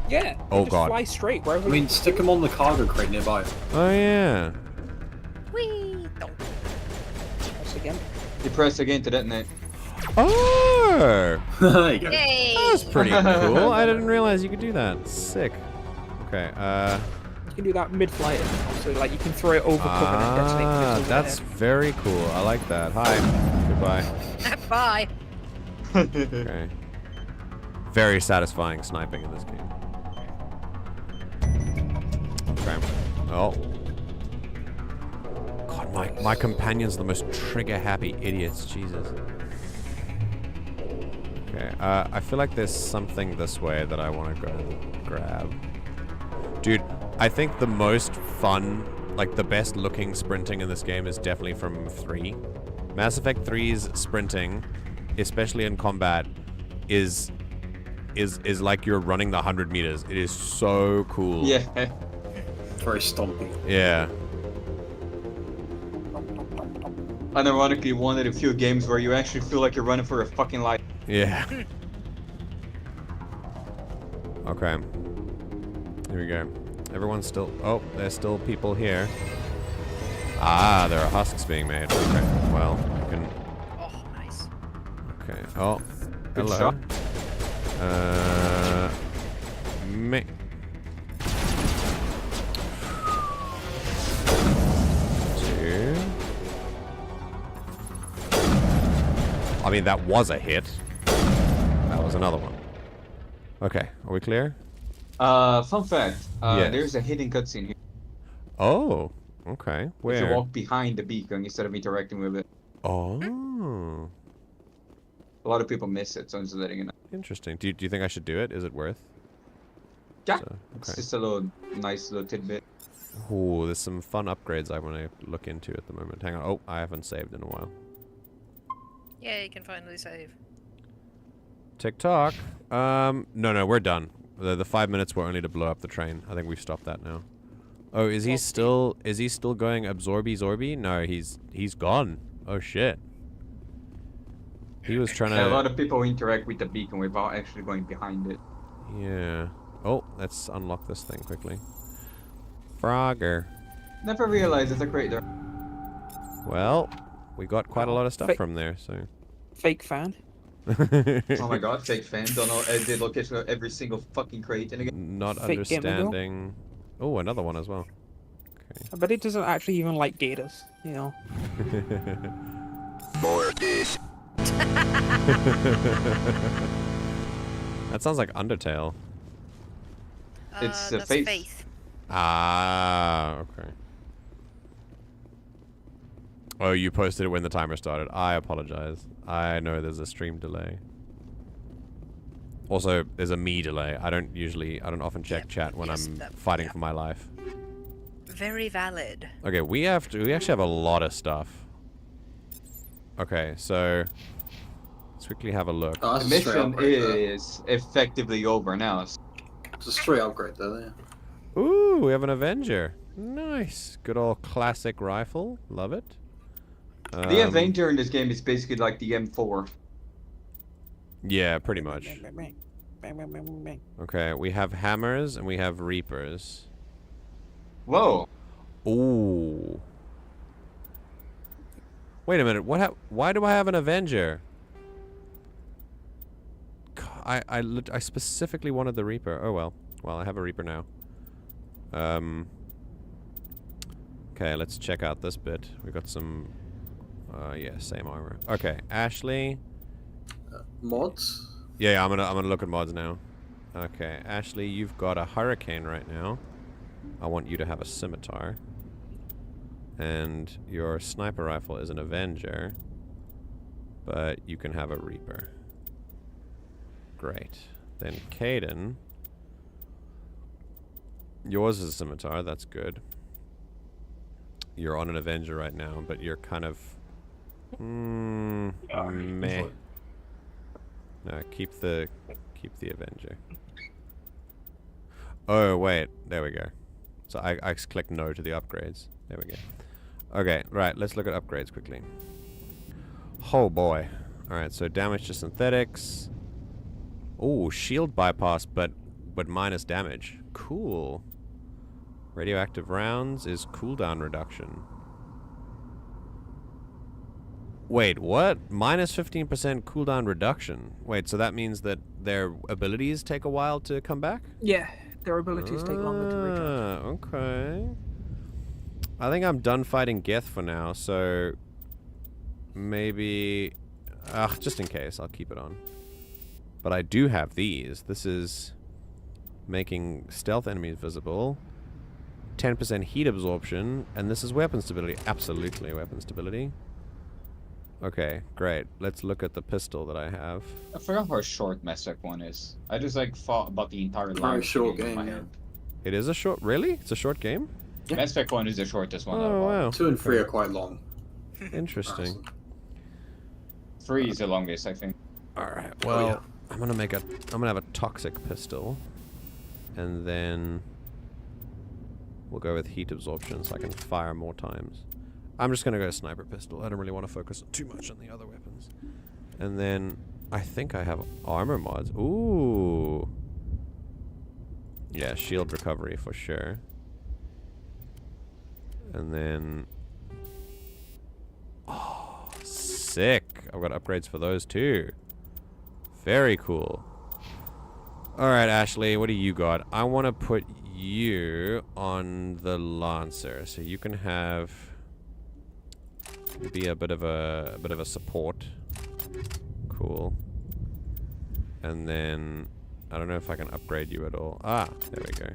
Yeah.
Oh
just
god.
Fly straight wherever.
I mean, stick them on the cargo crate nearby.
Oh yeah.
Whee!
Press again.
You press again to detonate.
Oh!
There you go.
Yay!
That was pretty cool. I didn't realize you could do that. Sick. Okay,
You can do that mid-flight, so like you can throw it over cover and detonate. Over
that's very cool. I like that. Hi. Goodbye.
Bye.
Okay. Very satisfying sniping in this game. Okay. Oh. God, my companions are the most trigger-happy idiots. Jesus. Okay, I feel like there's something this way that I want to go and grab. Dude, I think the most fun, like the best looking sprinting in this game is definitely from 3. Mass Effect 3's sprinting, especially in combat, is like you're running the 100 meters. It is so cool.
Yeah.
Very stompy.
Yeah.
Unironically, one of the few games where you actually feel like you're running for a fucking life.
Yeah. Okay. Here we go. Everyone's still... Oh, there's still people here. Ah, there are husks being made. Okay, well, you can...
Oh, nice.
Okay, oh.
Good
Hello.
shot.
Me... Two... I mean, that was a hit. That was another one. Okay, are we clear?
Fun fact.
Yes.
There's a hidden cutscene here.
Oh, okay. Where?
If you walk behind the beacon instead of interacting with it.
Oh.
A lot of people miss it, so I'm just letting you know.
Interesting. Do you think I should do it? Is it worth?
Yeah.
So,
It's just a nice little tidbit.
Ooh, there's some fun upgrades I want to look into at the moment. Hang on. Oh, I haven't saved in a while.
Yeah, you can finally save.
TikTok. No, we're done. The 5 minutes were only to blow up the train. I think we've stopped that now. Oh, is he still going absorby zorby? No, he's gone. Oh shit. He was trying to.
A lot of people interact with the beacon without actually going behind it.
Yeah. Oh, let's unlock this thing quickly. Frogger.
Never realized it's a crater.
Well, we got quite a lot of stuff from there, so.
Fake fan.
Oh my god, fake fan. Don't know the location of every single fucking crate in the game.
Not understanding. Oh, another one as well. Okay.
I bet it doesn't actually even like gators, you know.
More of this. That sounds like Undertale.
It's
that's Faith.
Ah, okay. Oh, you posted it when the timer started. I apologize. I know there's a stream delay. Also, there's a me delay. I don't often check chat when I'm fighting for my life.
Very valid.
Okay, we actually have a lot of stuff. Okay, so let's quickly have a look.
The mission is effectively over now.
It's a straight upgrade though, yeah.
Ooh, we have an Avenger. Nice. Good old classic rifle. Love it.
The Avenger in this game is basically like the M4.
Yeah, pretty much. Okay, we have hammers and we have reapers.
Whoa.
Ooh. Wait a minute. Why do I have an Avenger? I specifically wanted the Reaper. Oh well. Well, I have a Reaper now. Okay, let's check out this bit. We got some. Yeah, same armor. Okay, Ashley.
Mods.
Yeah, I'm gonna look at mods now. Okay, Ashley, you've got a Hurricane right now. I want you to have a Scimitar. And your sniper rifle is an Avenger. But you can have a Reaper. Great. Then Caden. Yours is a Scimitar, that's good. You're on an Avenger right now, but you're kind of... meh. No, keep the Avenger. Oh, wait. There we go. So I clicked no to the upgrades. There we go. Okay, right. Let's look at upgrades quickly. Oh, boy. Alright, so damage to synthetics. Oh, shield bypass, but minus damage. Cool. Radioactive rounds is cooldown reduction. Wait, what? Minus 15% cooldown reduction. Wait, so that means that their abilities take a while to come back?
Yeah, their abilities take longer to recharge.
Okay. I think I'm done fighting Geth for now, so maybe... just in case, I'll keep it on. But I do have these. This is making stealth enemies visible. 10% heat absorption, and this is weapon stability. Absolutely weapon stability. Okay, great. Let's look at the pistol that I have.
I forgot how short Mass Effect 1 is. I just like thought about the entire line.
Short game, yeah.
It is a short... Really? It's a short game?
Yeah. Mass Effect 1 is the shortest one.
Oh, wow.
2 and 3 are quite long.
Interesting.
3 is the longest, I think.
Alright, well, I'm gonna have a toxic pistol. And then we'll go with heat absorption so I can fire more times. I'm just gonna go sniper pistol. I don't really want to focus too much on the other weapons. And then I think I have armor mods. Ooh. Yeah, shield recovery for sure. And then... Oh, sick. I've got upgrades for those too. Very cool. Alright, Ashley, what do you got? I want to put you on the Lancer, so you can have... be a bit of a support. Cool. And then... I don't know if I can upgrade you at all. Ah, there we go.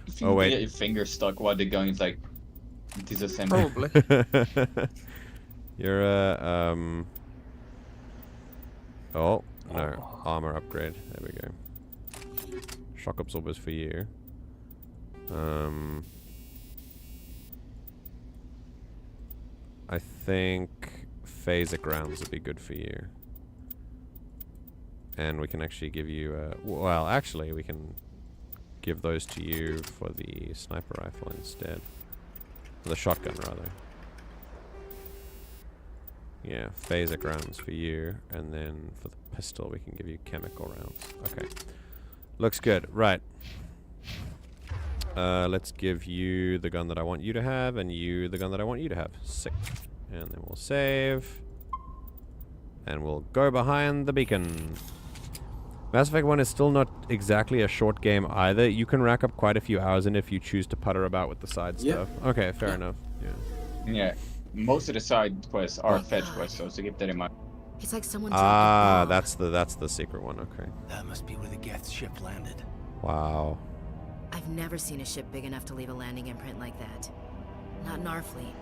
If you get your finger stuck while the gun is like disassembling.
Probably.
You're a Oh, No, armor upgrade. There we go. Shock absorbers for you. I think phasic rounds would be good for you. And we can actually give you well, actually, we can give those to you for the sniper rifle instead. The shotgun, rather. Yeah, phasic rounds for you, and then for the pistol we can give you chemical rounds. Okay. Looks good. Right. Let's give you the gun that I want you to have, and you the gun that I want you to have. Sick. And then we'll save. And we'll go behind the beacon. Mass Effect 1 is still not exactly a short game either. You can rack up quite a few hours in if you choose to putter about with the side stuff. Okay, fair enough. Yeah.
Yeah. Most of the side quests are fetch quests, so keep that in mind.
It's like someone.
That's the secret one. Okay.
That must be where the Geth ship landed.
Wow.
I've never seen a ship big enough to leave a landing imprint like that. Not in our fleet.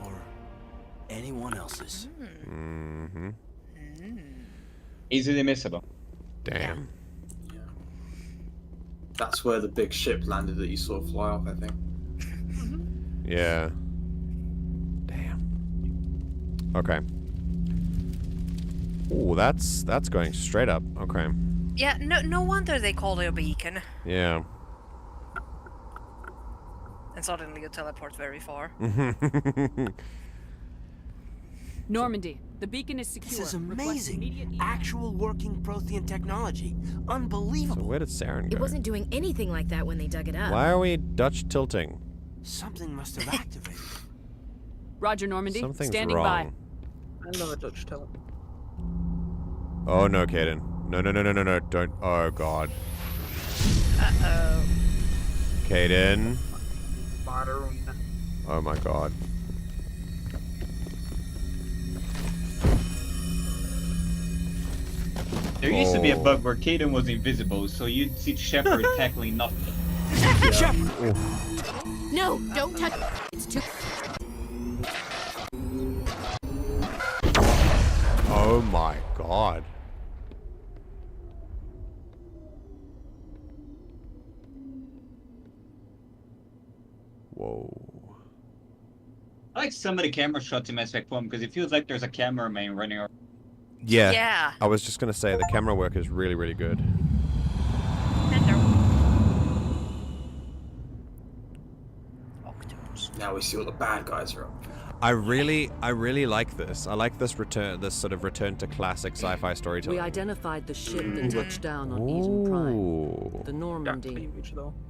Or anyone else's.
Mm-hmm.
Easily missable.
Damn.
Yeah. That's where the big ship landed that you saw fly off, I think.
Yeah. Damn. Okay. Ooh, that's going straight up. Okay.
Yeah, no wonder they call it a beacon.
Yeah.
And suddenly you teleport very far.
Normandy, the beacon is secure.
This is amazing. Actual working Prothean technology. Unbelievable.
So where did Saren go?
It wasn't doing anything like that when they dug it up.
Why are we Dutch tilting?
Something must have activated.
Roger, Normandy.
Something's
Standing
wrong.
I love a Dutch tilt.
Oh no, Caden. No, don't. Oh god.
Uh-oh.
Caden.
Maroon.
Oh my god.
There used to be a bug where Caden was invisible, so you'd see Shepard tackling nothing.
Shepard! No, don't touch it. It's too...
Oh my god. Whoa.
I like some of the camera shots in Mass Effect 1 because it feels like there's a cameraman running around.
Yeah.
Yeah.
I was just gonna say the camera work is really, really good.
Now we see all the bad guys are up.
I really like this. I like this sort of return to classic sci-fi storytelling.
We identified the ship that touched down on Eden Prime. The Normandy,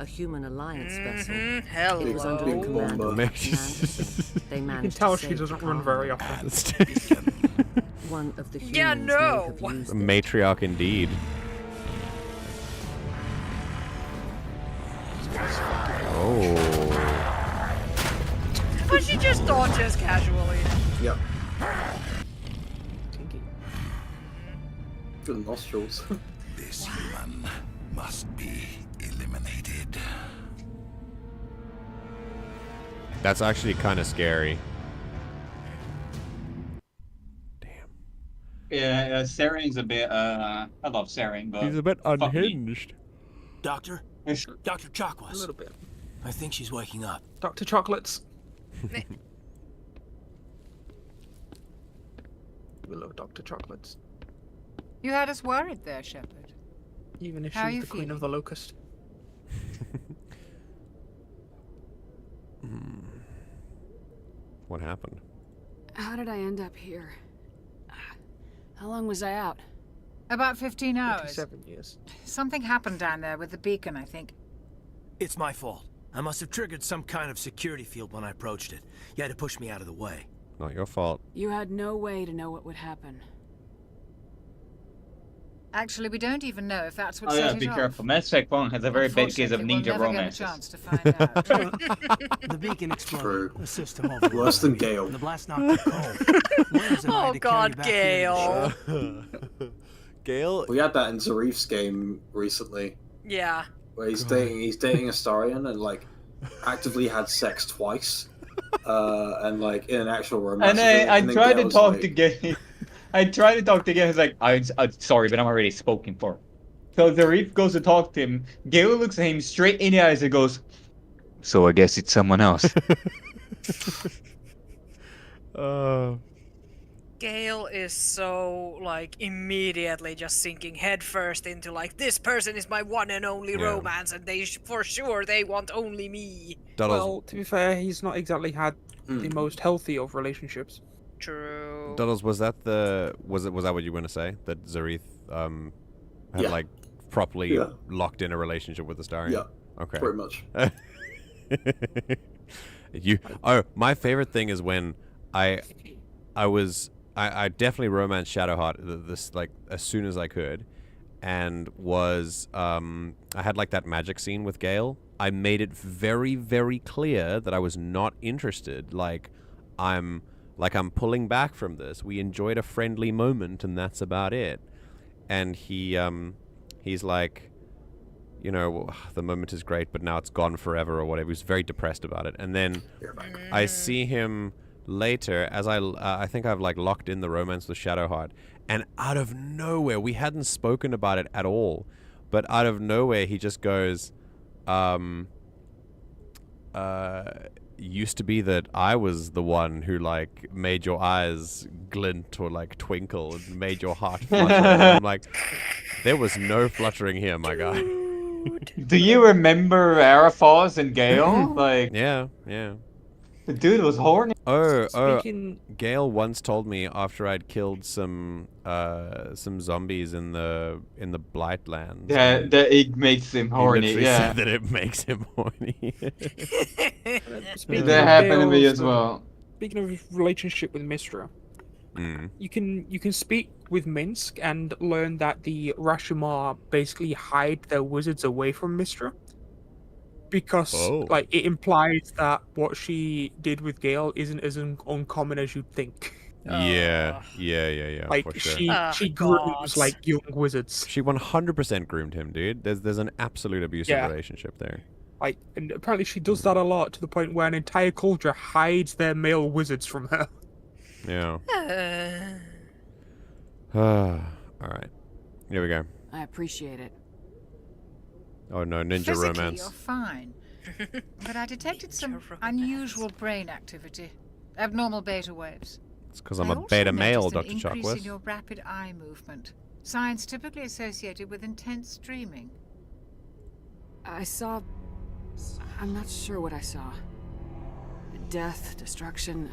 a human alliance vessel.
Hello.
It was under the command of Commander Singh. They
You can
managed
tell
to
she
save
doesn't
the
run
colony.
very often.
One of the humans
Yeah,
may
no.
have used it.
Matriarch indeed. Oh.
But she just dodges casually.
Yep. Good nostrils.
This human must be eliminated.
That's actually kind of scary.
Yeah, Saren's a bit, I love Saren, but...
He's a bit unhinged.
Doctor? Dr. Chakwas.
A little bit.
I think she's waking up.
Dr. Chocolates. We love Dr. Chocolates.
You had us worried there, Shepard.
Even if
How are
she's
you
the queen
feeling?
of the locust.
What happened?
How did I end up here? How long was I out?
About 15 hours.
7 years.
Something happened down there with the beacon, I think.
It's my fault. I must have triggered some kind of security field when I approached it. You had to push me out of the way.
Not your fault.
You had no way to know what would happen.
Actually, we don't even know if that's what
Oh
set
yeah,
it
be
off.
careful. Mass Effect 1 has a very bad case of
Unfortunately,
ninja
we'll never
romances.
get a chance to find out.
The beacon exploded.
True.
The system over.
Worse than Gale.
The blast knocked it cold. Where's an eye
Oh
to carry
god,
back here to
Gale.
Gale?
We had that in Zarif's game recently,
Yeah.
where he's dating Astarion and like actively had sex twice, and like in an actual romance.
And I
then
tried to
Gale's
talk
like,
to Gale. I try to talk to Gale. He's like, I'm sorry, but I'm already spoken for. So Zarif goes to talk to him. Gale looks at him straight in the eyes and goes, so I guess it's someone else.
Gale is so, like, immediately just sinking headfirst into, like, this person is my one and only romance, and they for sure they want only me.
Well, to be fair, he's not exactly had the most healthy of relationships.
True.
Doddles, was that was that what you were going to say? That Zareth had like properly locked in a relationship with the Starian?
Yeah.
Okay.
Pretty much.
My favorite thing is when I definitely romanced Shadowheart this like as soon as I could, and was I had like that magic scene with Gale. I made it very, very clear that I was not interested. Like I'm pulling back from this. We enjoyed a friendly moment, and that's about it. And he's like, you know, the moment is great, but now it's gone forever or whatever. He was very depressed about it. And then I see him later as I think I've like locked in the romance with Shadowheart, and out of nowhere, we hadn't spoken about it at all, but out of nowhere he just goes, used to be that I was the one who like made your eyes glint or like twinkle and made your heart flutter. And I'm like, there was no fluttering here, my guy.
Do you remember Araphos and Gale? Like,
yeah.
The dude was horny.
Gale once told me after I'd killed some zombies in the Blight Lands.
Yeah, that it makes him horny.
He said that it makes him horny.
That happened to me as well.
Speaking of his relationship with Mystra, you can speak with Minsk and learn that the Rashomar basically hide their wizards away from Mystra. Because like it implies that what she did with Gale isn't as uncommon as you'd think.
Yeah.
Like
for sure.
she grooms like young wizards.
She 100% groomed him, dude. There's an absolute abusive relationship there.
Like, and apparently she does that a lot to the point where an entire culture hides their male wizards from her.
Yeah. All right. Here we go.
I appreciate it.
Oh no, ninja
Physically,
romance.
You're fine. But I detected some unusual brain activity. Abnormal beta waves.
It's because I'm a beta male, Dr.
Increase
Chuckwith.
in your rapid eye movement. Signs typically associated with intense dreaming.
I saw... I'm not sure what I saw. Death, destruction...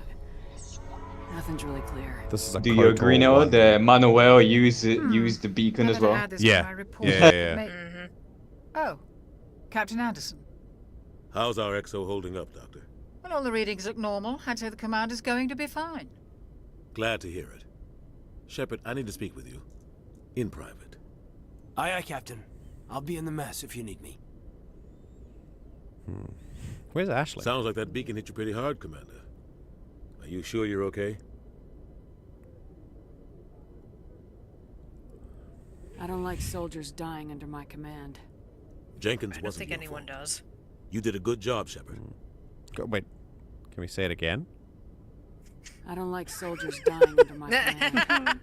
Nothing's really clear.
This is a
Do you agree now that Manuel used the beacon as well?
Yeah.
Oh, Captain Anderson.
How's our XO holding up, Doctor?
Well, all the readings look normal. I'd say the commander's going to be fine.
Glad to hear it. Shepard, I need to speak with you. In private.
Aye, aye, Captain. I'll be in the mess if you need me.
Where's Ashley?
Sounds like that beacon hit you pretty hard, Commander. Are you sure you're okay?
I don't like soldiers dying under my command.
Jenkins
I don't
wasn't
think
your
anyone
fault.
does.
You did a good job, Shepard.
Wait, can we say it again?
I don't like soldiers dying under my command.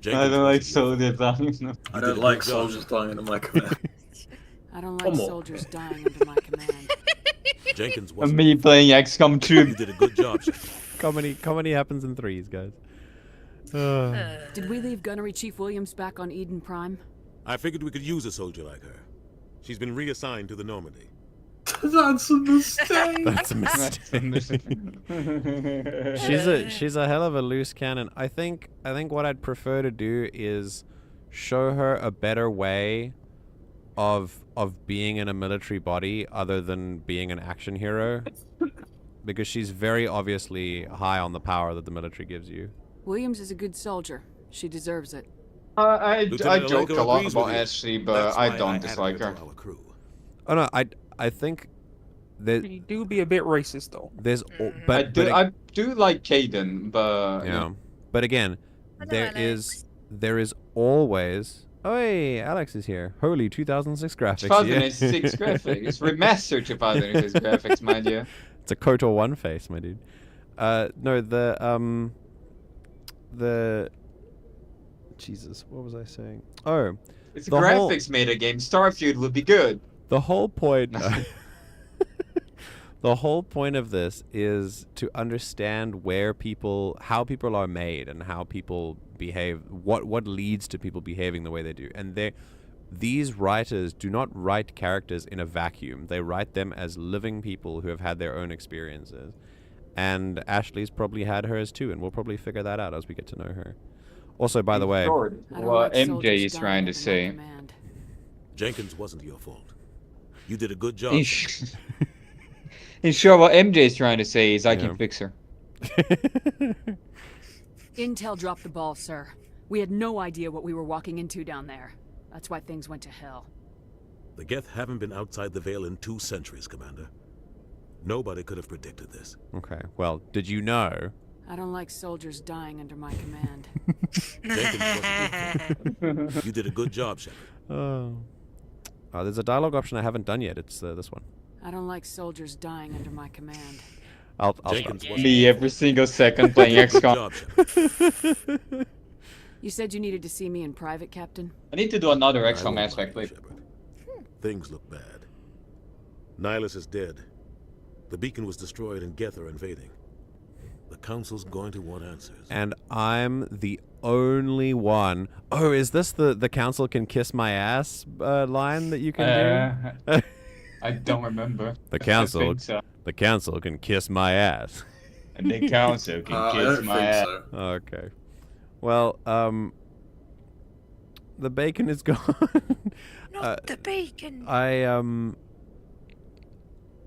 I don't like soldiers dying.
I don't like soldiers dying under my command.
I don't like soldiers dying under my command.
Jenkins
wasn't me playing XCOM 2.
You did a good job, Shepard.
Comedy happens in threes, guys.
Did we leave Gunnery Chief Williams back on Eden Prime?
I figured we could use a soldier like her. She's been reassigned to the Normandy.
That's a mistake.
That's a mistake. she's a hell of a loose cannon. I think what I'd prefer to do is show her a better way of being in a military body other than being an action hero, because she's very obviously high on the power that the military gives you.
Williams is a good soldier. She deserves it.
I joked a lot about Ashley, but I don't dislike her.
Oh no, I think that
You do be a bit racist though.
there's
I do like Caden, but
yeah. But again, there is always. Oh, hey, Alex is here. Holy 2006 graphics.
2006 graphics. Remastered 2006 graphics, mind you.
It's a KOTOR 1 face, my dude. No, the Jesus, what was I saying? Oh,
if the graphics made a game, Starfield would be good.
The whole point. The whole point of this is to understand how people are made and how people behave, what leads to people behaving the way they do. And these writers do not write characters in a vacuum. They write them as living people who have had their own experiences. And Ashley's probably had hers too, and we'll probably figure that out as we get to know her. Also, by the way,
what MJ is trying to say.
Jenkins wasn't your fault. You did a good job.
In short, what MJ is trying to say is I can fix her.
Intel dropped the ball, sir. We had no idea what we were walking into down there. That's why things went to hell.
The Geth haven't been outside the Veil in 2 centuries, Commander. Nobody could have predicted this.
Okay, well, did you know?
I don't like soldiers dying under my command.
You did a good job, Shepard.
Oh, there's a dialogue option I haven't done yet. It's this one.
I don't like soldiers dying under my command.
I'll
me every single second playing XCOM.
You said you needed to see me in private, Captain?
I need to do another XCOM aspect, please.
Things look bad. Nihilus is dead. The beacon was destroyed and Geth are invading. The Council's going to want answers.
And I'm the only one. Oh, is this the Council can kiss my ass line that you can do?
I don't remember.
The Council can kiss my ass.
And the Council can kiss my ass.
So.
Okay. Well, the bacon is gone.
Not the bacon.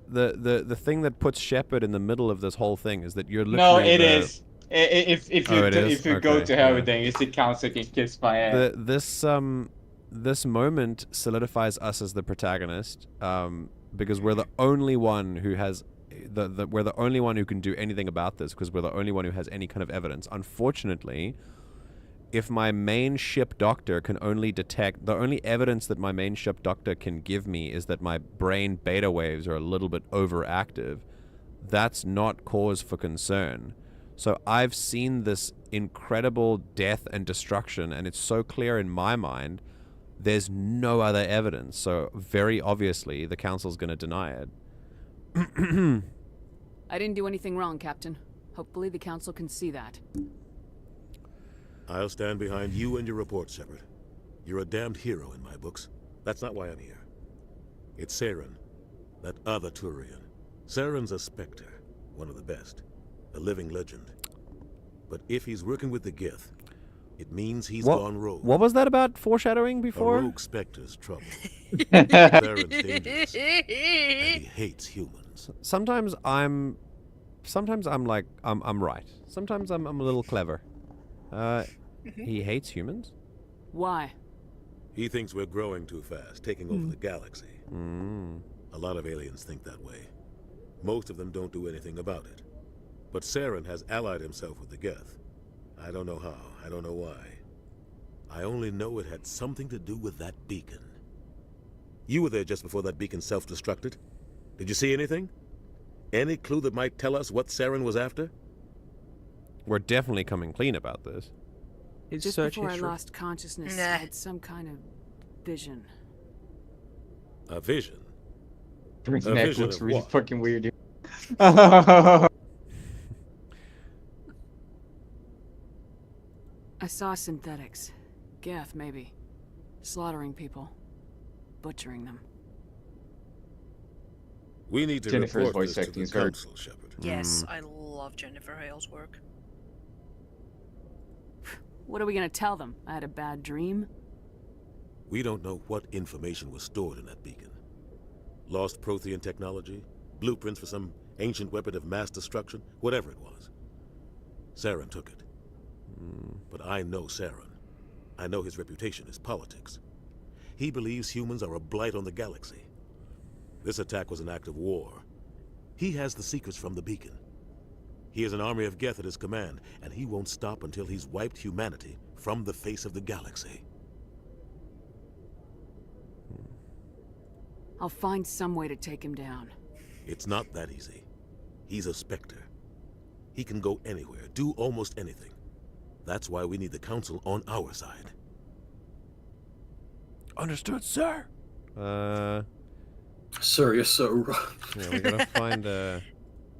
The thing that puts Shepard in the middle of this whole thing is that you're literally.
No, it is. If you go to everything, it's the Council can kiss my ass.
This moment solidifies us as the protagonist, because we're the only one who has we're the only one who can do anything about this, because we're the only one who has any kind of evidence. Unfortunately, if my main ship doctor can only detect, the only evidence that my main ship doctor can give me is that my brain beta waves are a little bit overactive, that's not cause for concern. So I've seen this incredible death and destruction, and it's so clear in my mind, there's no other evidence. So very obviously, the Council's going to deny it.
I didn't do anything wrong, Captain. Hopefully the Council can see that.
I'll stand behind you and your report, Shepard. You're a damned hero in my books. That's not why I'm here. It's Saren, that other Turian. Saren's a Spectre, one of the best, a living legend. But if he's working with the Geth, it means he's gone rogue.
What was that about foreshadowing before?
A rogue Spectre's trouble. Saren's dangerous, and he hates humans.
Sometimes I'm like, I'm right. Sometimes I'm a little clever. He hates humans?
Why?
He thinks we're growing too fast, taking over the galaxy. A lot of aliens think that way. Most of them don't do anything about it. But Saren has allied himself with the Geth. I don't know how, I don't know why. I only know it had something to do with that beacon. You were there just before that beacon self-destructed. Did you see anything? Any clue that might tell us what Saren was after?
We're definitely coming clean about this.
Just before I lost consciousness, I had some kind of vision.
A vision?
His neck looks really fucking weird.
I saw synthetics. Geth, maybe. Slaughtering people. Butchering them.
We need to
Jennifer's
report
voice
this to
acting
the
is hard.
Council, Shepard.
Yes, I love Jennifer Hale's work.
What are we gonna tell them? I had a bad dream?
We don't know what information was stored in that beacon. Lost Prothean technology? Blueprints for some ancient weapon of mass destruction? Whatever it was. Saren took it. But I know Saren. I know his reputation is politics. He believes humans are a blight on the galaxy. This attack was an act of war. He has the secrets from the beacon. He has an army of Geth at his command, and he won't stop until he's wiped humanity from the face of the galaxy.
I'll find some way to take him down.
It's not that easy. He's a Spectre. He can go anywhere, do almost anything. That's why we need the Council on our side.
Understood, sir.
Sir, you're so wrong.
Yeah, we gotta find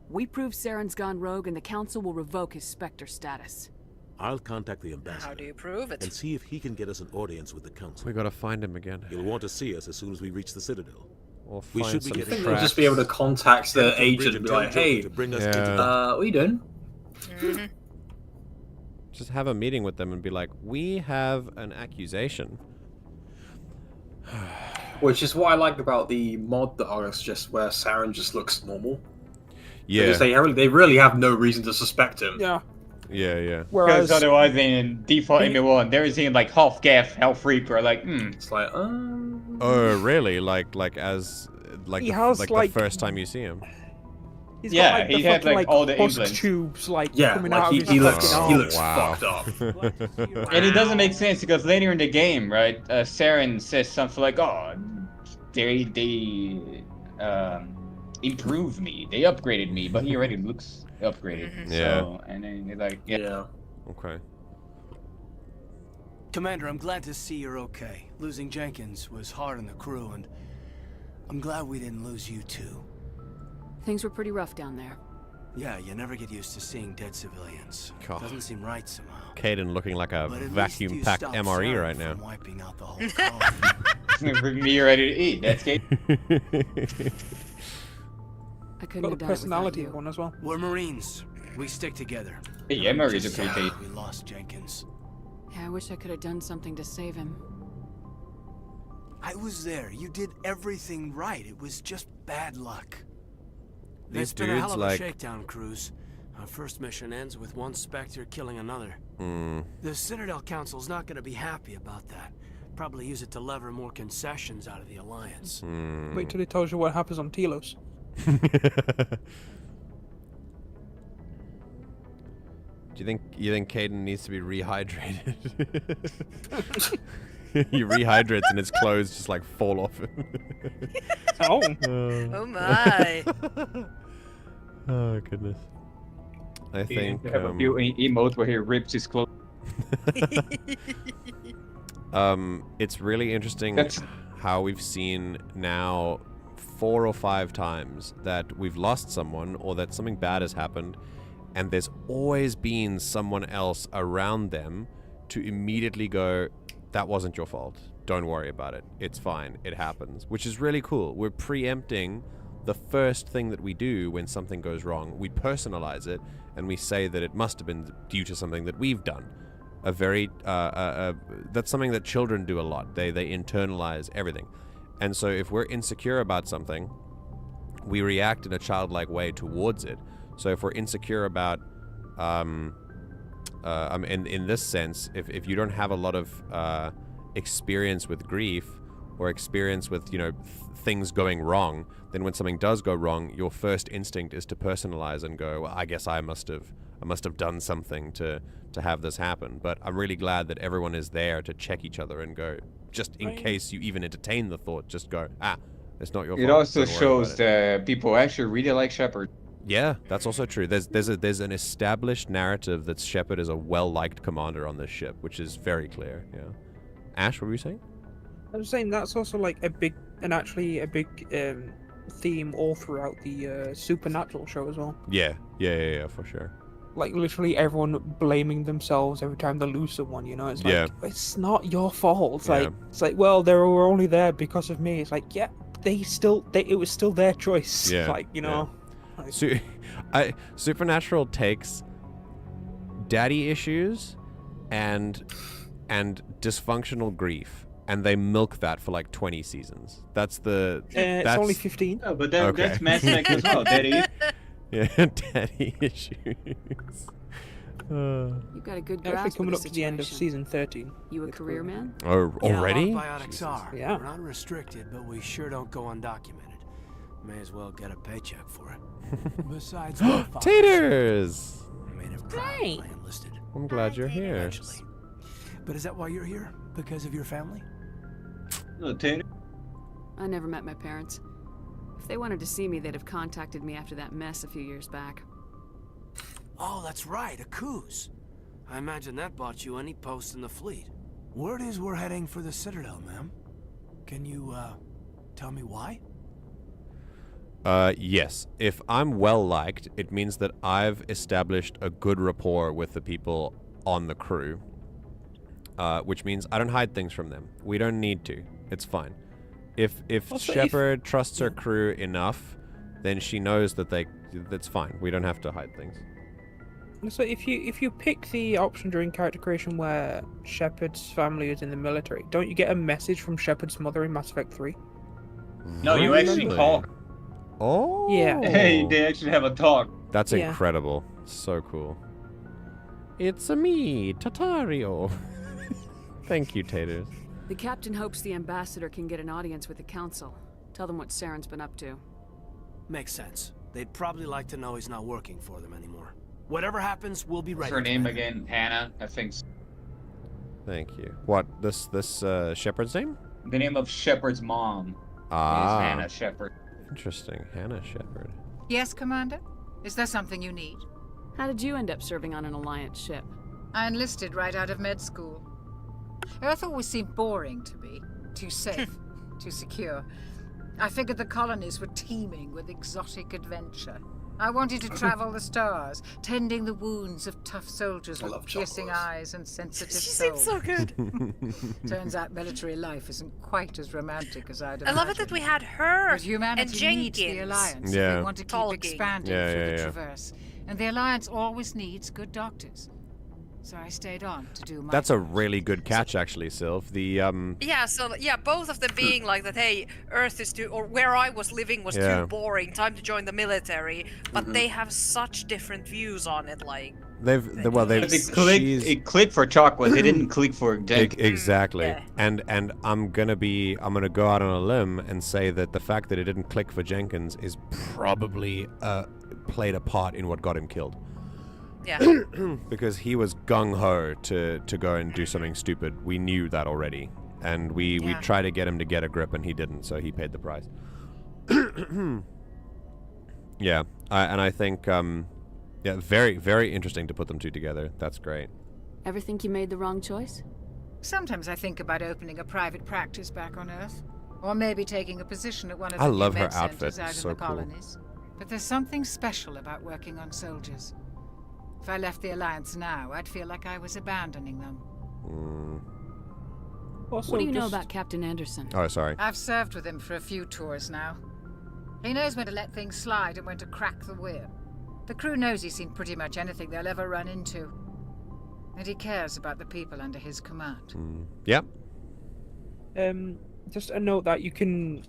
We prove Saren's gone rogue and the Council will revoke his Spectre status.
I'll contact the ambassador.
How do you prove it?
And see if he can get us an audience with the Council.
We gotta find him again.
He'll want to see us as soon as we reach the Citadel.
Or
we
find
should be
some
getting
They'll just be able to contact the agent and be like, hey, what are you doing?
Just have a meeting with them and be like, we have an accusation.
Which is what I like about the mod that Argus just where Saren just looks normal.
Yeah.
Because they really have no reason to suspect him.
Yeah.
Yeah, yeah.
Because otherwise in default MA1, they're seeing like half Gaff, half Reaper, like,
It's like,
Oh, really? Like the first time you see him?
He's
yeah,
got, like,
he
the
had
fucking,
like all the
husk
implants.
tubes coming
like
out of his
he
fucking
looks
arm.
fucked up.
And it doesn't make sense because later in the game, right, Saren says something like, "Oh, they improved me, they upgraded me," but he already looks upgraded.
Yeah.
So, and then he's like, yeah.
Okay.
Commander, I'm glad to see you're okay. Losing Jenkins was hard on the crew, and I'm glad we didn't lose you too.
Things were pretty rough down there.
Yeah, you never get used to seeing dead civilians.
God.
Doesn't seem right somehow.
Caden looking like a vacuum-packed MRE right now.
Wiping out the whole colony.
Me ready to eat. That's Kate.
I couldn't
Got
have
the
done
personality
it
of one as well.
We're Marines. We stick together.
Yeah, Murray's a pretty Kate.
We lost Jenkins.
Yeah, I wish I could have done something to save him.
I was there. You did everything right. It was just bad luck.
These
It's been a hell of
dudes,
a shakedown cruise. Our first mission ends with one Spectre killing another.
Mm.
The Citadel Council's not going to be happy about that. Probably use it to lever more concessions out of the Alliance.
Wait till he tells you what happens on Telos.
Do you think Caden needs to be rehydrated? He rehydrates and his clothes just like fall off him.
Oh.
Oh my.
Oh goodness. I think
They have a few emotes where he rips his clothes.
It's really interesting how we've seen now 4 or 5 times that we've lost someone or that something bad has happened, and there's always been someone else around them to immediately go, that wasn't your fault. Don't worry about it. It's fine. It happens. Which is really cool. We're preempting the first thing that we do when something goes wrong. We personalize it and we say that it must have been due to something that we've done. A very that's something that children do a lot. They internalize everything. And so if we're insecure about something, we react in a childlike way towards it. So if we're insecure about in this sense, if you don't have a lot of experience with grief or experience with, you know, things going wrong, then when something does go wrong, your first instinct is to personalize and go, well, I guess I must have done something to have this happen. But I'm really glad that everyone is there to check each other and go, just in case you even entertain the thought, just go, it's not your fault.
It also
Don't worry
shows
about it.
that people actually really like Shepard.
Yeah, that's also true. There's an established narrative that Shepard is a well-liked commander on this ship, which is very clear. Yeah. Ash, what were you saying?
I was saying that's also like a big theme all throughout the Supernatural show as well.
Yeah, for sure.
Like literally everyone blaming themselves every time they lose someone. You know, it's like it's not your fault. It's like well, they were only there because of me. It's like yeah, it was still their choice.
Yeah,
like you know.
Supernatural takes daddy issues and dysfunctional grief, and they milk that for like 20 seasons. That's
it's only 15.
Oh, but that's Mass Effect as well, daddy.
Yeah, daddy issues.
You've got a good grasp
Actually coming
of
up
the
to the end of
situation.
season 13.
You a career man?
Oh, already?
Yeah, biotics are.
Yeah.
We're not restricted, but we sure don't go undocumented. May as well get a paycheck for it. Besides,
Taters!
Made it proud when I enlisted.
I'm glad you're here.
Eventually. But is that why you're here? Because of your family?
No, Tater.
I never met my parents. If they wanted to see me, they'd have contacted me after that mess a few years back.
Oh, that's right, a cruise.
I imagine that bought you any post in the fleet.
Word is we're heading for the Citadel, ma'am. Can you, tell me why?
Yes. If I'm well-liked, it means that I've established a good rapport with the people on the crew. Which means I don't hide things from them. We don't need to. It's fine. If Shepard trusts her crew enough, then she knows that that's fine. We don't have to hide things.
So if you pick the option during character creation where Shepard's family is in the military, don't you get a message from Shepard's mother in Mass Effect 3?
No, you actually talk.
Oh.
Yeah.
Hey, they actually have a talk.
That's incredible. So cool. It's me, Tatario. Thank you, Taters.
The captain hopes the ambassador can get an audience with the council. Tell them what Saren's been up to.
Makes sense. They'd probably like to know he's not working for them anymore. Whatever happens, we'll be ready.
What's her name again? Hannah, I think.
Thank you. What, this Shepard's name?
The name of Shepard's mom is Hannah Shepard.
Interesting. Hannah Shepard.
Yes, Commander? Is there something you need?
How did you end up serving on an Alliance ship?
I enlisted right out of med school. Earth always seemed boring to me. Too safe, too secure. I figured the colonies were teeming with exotic adventure. I wanted to travel the stars, tending the wounds of tough soldiers with piercing eyes and sensitive souls.
She seems so good.
Turns out military life isn't quite as romantic as I'd imagined.
I love it that we had her
But humanity
and Jenkins.
needs the Alliance if we want to keep expanding through the Traverse. And the Alliance always needs good doctors. So I stayed on to do my
That's a really good catch, actually, Sylph.
Yeah, both of them being like that, hey, Earth is too, or where I was living was too boring, time to join the military, but they have such different views on it, like...
It clicked for Chocolate, it didn't click for Jenkins.
Exactly. Yeah. And I'm gonna go out on a limb and say that the fact that it didn't click for Jenkins is probably played a part in what got him killed.
Yeah.
Because he was gung-ho to go and do something stupid. We knew that already. And we tried to get him to get a grip and he didn't, so he paid the price. Yeah. And I think, very, very interesting to put them two together. That's great.
Ever think you made the wrong choice?
Sometimes I think about opening a private practice back on Earth. Or maybe taking a position at one of the
I love her
med centers
outfit.
out
So
in the
cool.
colonies. But there's something special about working on soldiers. If I left the Alliance now, I'd feel like I was abandoning them.
What do you know about Captain Anderson?
Oh, sorry.
I've served with him for a few tours now. He knows when to let things slide and when to crack the whip. The crew knows he's seen pretty much anything they'll ever run into. And he cares about the people under his command.
Yep.
Just a note that you can...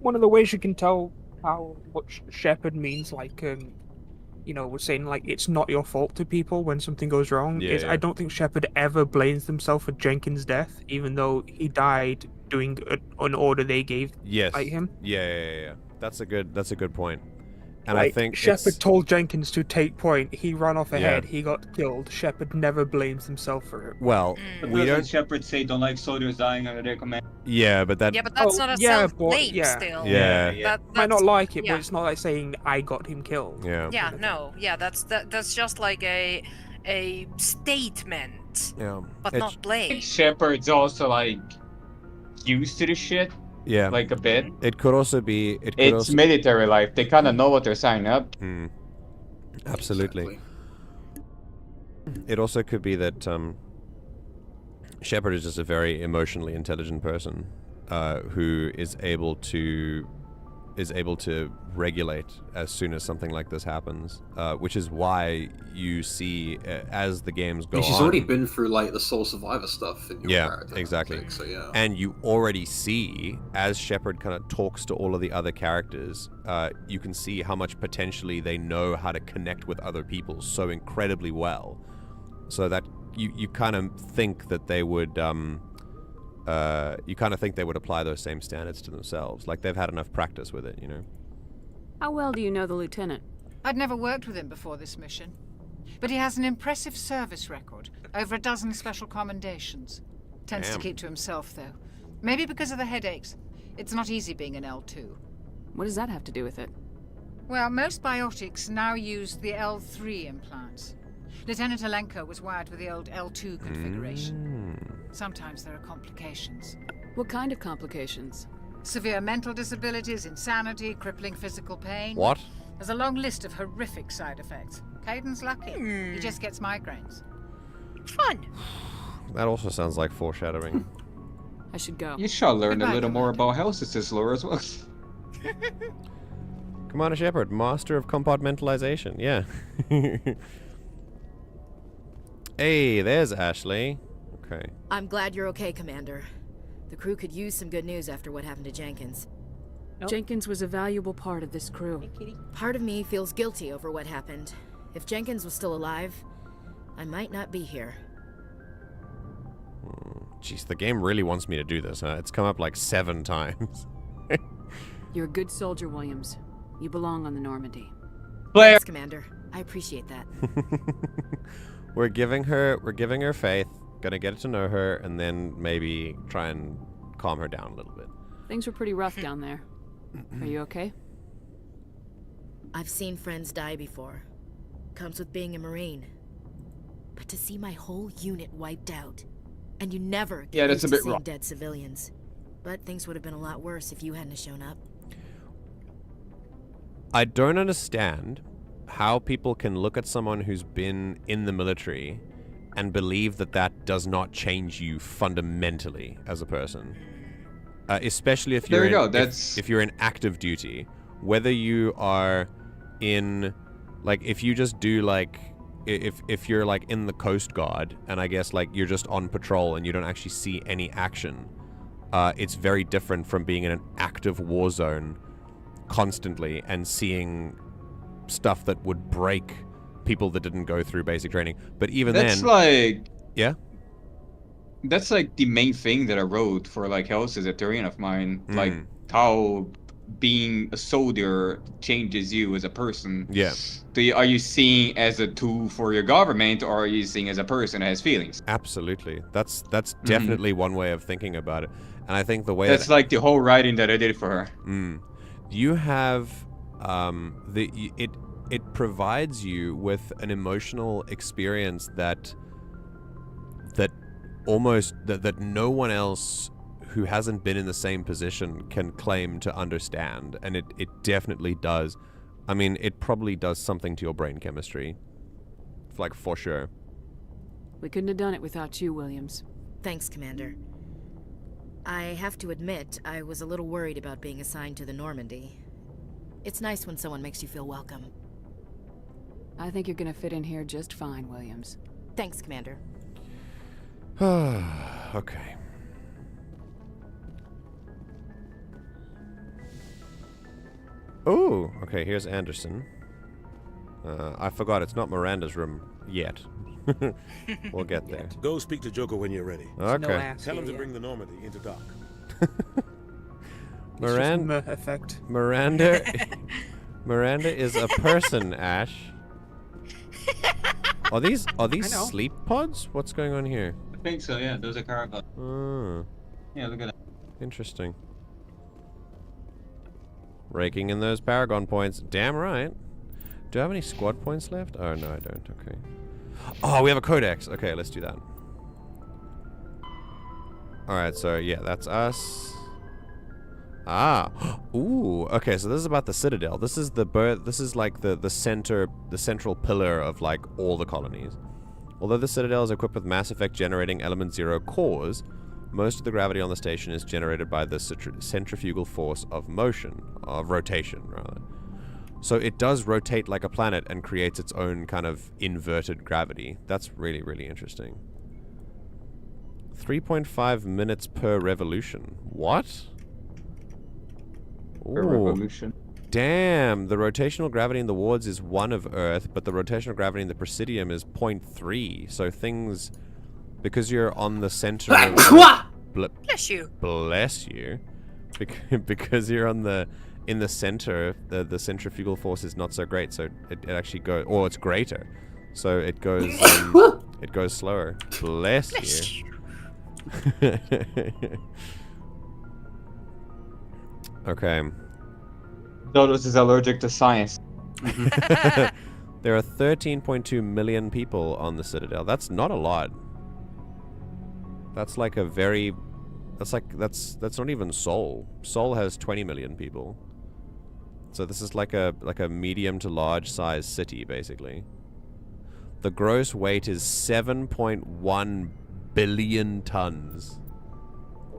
One of the ways you can tell how much Shepard means, like, we're saying, like, it's not your fault to people when something goes wrong. I don't think Shepard ever blames himself for Jenkins' death, even though he died doing an order they gave him.
Yeah. That's a good point. And
like,
I think
Shepard told Jenkins to take point. He ran off ahead. He got killed. Shepard never blames himself for it.
Well,
we don't. Shepard say don't like soldiers dying under their command.
Yeah, but that.
Yeah, but that's not a self-blame still.
Yeah.
Might not like it, but it's not like saying I got him killed.
Yeah.
Yeah, no. Yeah, that's just like a statement.
Yeah.
But not blame.
Shepard's also like used to the shit.
Yeah.
Like a bit.
It could also be.
It's military life. They kind of know what they're signing up.
Absolutely. It also could be that Shepard is just a very emotionally intelligent person who is able to regulate as soon as something like this happens, which is why you see as the games go on.
She's already been through like the sole survivor stuff in your character.
Exactly.
I think, so yeah.
And you already see as Shepard kind of talks to all of the other characters, you can see how much potentially they know how to connect with other people so incredibly well, so that you kind of think that they would. You kind of think they would apply those same standards to themselves, like they've had enough practice with it,
How well do you know the lieutenant?
I'd never worked with him before this mission, but he has an impressive service record, over a dozen special commendations. Tends to keep to himself, though. Maybe because of the headaches. It's not easy being an L2.
What does that have to do with it?
Well, most biotics now use the L3 implants. Lieutenant Alenko was wired with the old L2 configuration. Sometimes there are complications.
What kind of complications?
Severe mental disabilities, insanity, crippling physical pain.
What?
There's a long list of horrific side effects. Caden's lucky. He just gets migraines.
Fun.
That also sounds like foreshadowing.
I should go.
You shall learn a little more about Helsis's lore as well.
Commander Shepard, master of compartmentalization. Yeah. Hey, there's Ashley. Okay.
I'm glad you're okay, Commander. The crew could use some good news after what happened to Jenkins.
Jenkins was a valuable part of this crew.
Part of me feels guilty over what happened. If Jenkins was still alive, I might not be here.
Jeez, the game really wants me to do this, huh? It's come up like 7 times.
You're a good soldier, Williams. You belong on the Normandy.
Thanks, Commander. I appreciate that.
We're giving her faith, gonna get to know her, and then maybe try and calm her down a little bit.
Things were pretty rough down there. Are you okay?
I've seen friends die before. Comes with being a Marine. But to see my whole unit wiped out, and you never get
that's a bit
seeing
rough.
dead civilians. But things would have been a lot worse if you hadn't shown up.
I don't understand how people can look at someone who's been in the military and believe that that does not change you fundamentally as a person. Especially if you're if you're in active duty, whether you are in, like, if you just do like, if you're like in the Coast Guard and I guess like you're just on patrol and you don't actually see any action, it's very different from being in an active war zone constantly and seeing stuff that would break people that didn't go through basic training. But even
that's
then,
like,
yeah,
that's like the main thing that I wrote for like Hell's a terrain of mine, like how being a soldier changes you as a person.
Yeah.
Are you seeing as a tool for your government, or are you seeing as a person that has feelings?
Absolutely. That's definitely one way of thinking about it. And I think the way
that's like the whole writing that I did for her.
You have it provides you with an emotional experience that almost that no one else who hasn't been in the same position can claim to understand, and it definitely does. I mean, it probably does something to your brain chemistry, like, for sure.
We couldn't have done it without you, Williams.
Thanks, Commander. I have to admit, I was a little worried about being assigned to the Normandy. It's nice when someone makes you feel welcome.
I think you're gonna fit in here just fine, Williams.
Thanks, Commander.
Okay. Oh, okay, here's Anderson. I forgot, it's not Miranda's room yet. We'll get there.
Go speak to Joker when you're ready.
Okay.
Tell him to bring the Normandy into dock.
Miranda is a person, Ash. Are these sleep pods? What's going on here?
I think so, yeah. Those are caravans.
Oh.
Yeah, look at that.
Interesting. Raking in those Paragon points. Damn right. Do I have any squad points left? Oh, no, I don't. Okay. Oh, we have a codex. Okay, let's do that. Alright, so yeah, that's us. Ah. Ooh. Okay, so this is about the Citadel. This is like the central pillar of like all the colonies. Although the Citadel is equipped with Mass Effect generating Element 0 cores, most of the gravity on the station is generated by the centrifugal force of rotation, rather. So it does rotate like a planet and creates its own kind of inverted gravity. That's really, really interesting. 3.5 minutes per revolution. What?
Per revolution.
Damn, the rotational gravity in the wards is 1 of Earth, but the rotational gravity in the Presidium is 0.3. So things... Because you're on the center of...
Bless you.
Bless you. Because you're on the... In the center, the centrifugal force is not so great, so it actually goes... Or it's greater. So it goes... it goes slower. Bless you. Okay.
Dodos is allergic to science.
There are 13.2 million people on the Citadel. That's not a lot. That's like a very... That's not even Seoul. Seoul has 20 million people. So this is like a medium to large size city, basically. The gross weight is 7.1 billion tons.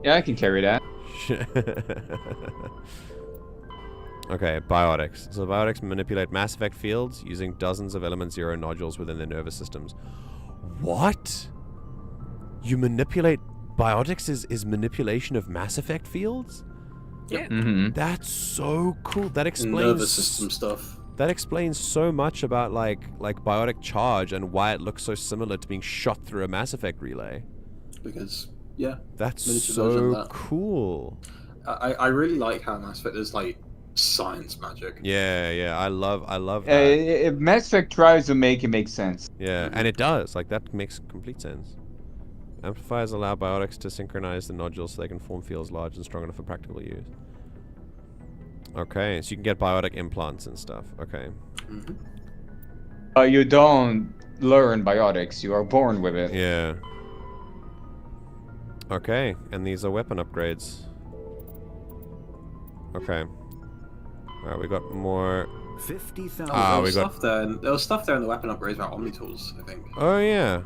Yeah, I can carry that.
Okay, biotics. So biotics manipulate Mass Effect fields using dozens of Element Zero nodules within their nervous systems. What? You manipulate... Biotics is manipulation of Mass Effect fields?
Yeah.
That's so cool. That explains...
Nervous system stuff.
That explains so much about, like biotic charge and why it looks so similar to being shot through a Mass Effect relay.
Because, yeah.
That's so cool.
I really like how Mass Effect is, like, science magic.
Yeah, I love that.
If Mass Effect tries to make it make sense.
Yeah, and it does. Like, that makes complete sense. Amplifiers allow biotics to synchronize the nodules so they can form fields large and strong enough for practical use. Okay, so you can get biotic implants and stuff. Okay.
You don't learn biotics, you are born with it.
Yeah. Okay, and these are weapon upgrades. Okay. Alright, we got more...
50,000.
There was stuff there in the weapon upgrades about Omnitools, I think.
Oh, yeah.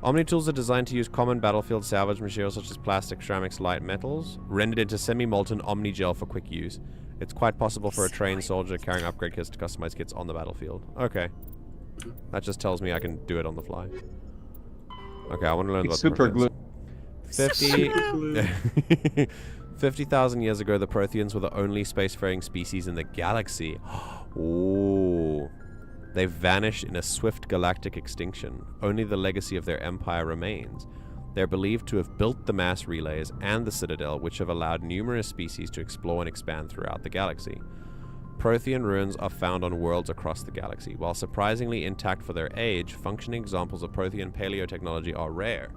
Omnitools are designed to use common battlefield salvage materials such as plastic, ceramics, light metals, rendered into semi-molten Omnigel for quick use. It's quite possible for a trained soldier carrying upgrade kits to customize kits on the battlefield. Okay. That just tells me I can do it on the fly. Okay, I want to learn about
super glue.
50,000 years ago, the Protheans were the only spacefaring species in the galaxy. Ooh. They vanished in a swift galactic extinction. Only the legacy of their empire remains. They're believed to have built the mass relays and the Citadel, which have allowed numerous species to explore and expand throughout the galaxy. Prothean ruins are found on worlds across the galaxy. While surprisingly intact for their age, functioning examples of Prothean paleotechnology are rare.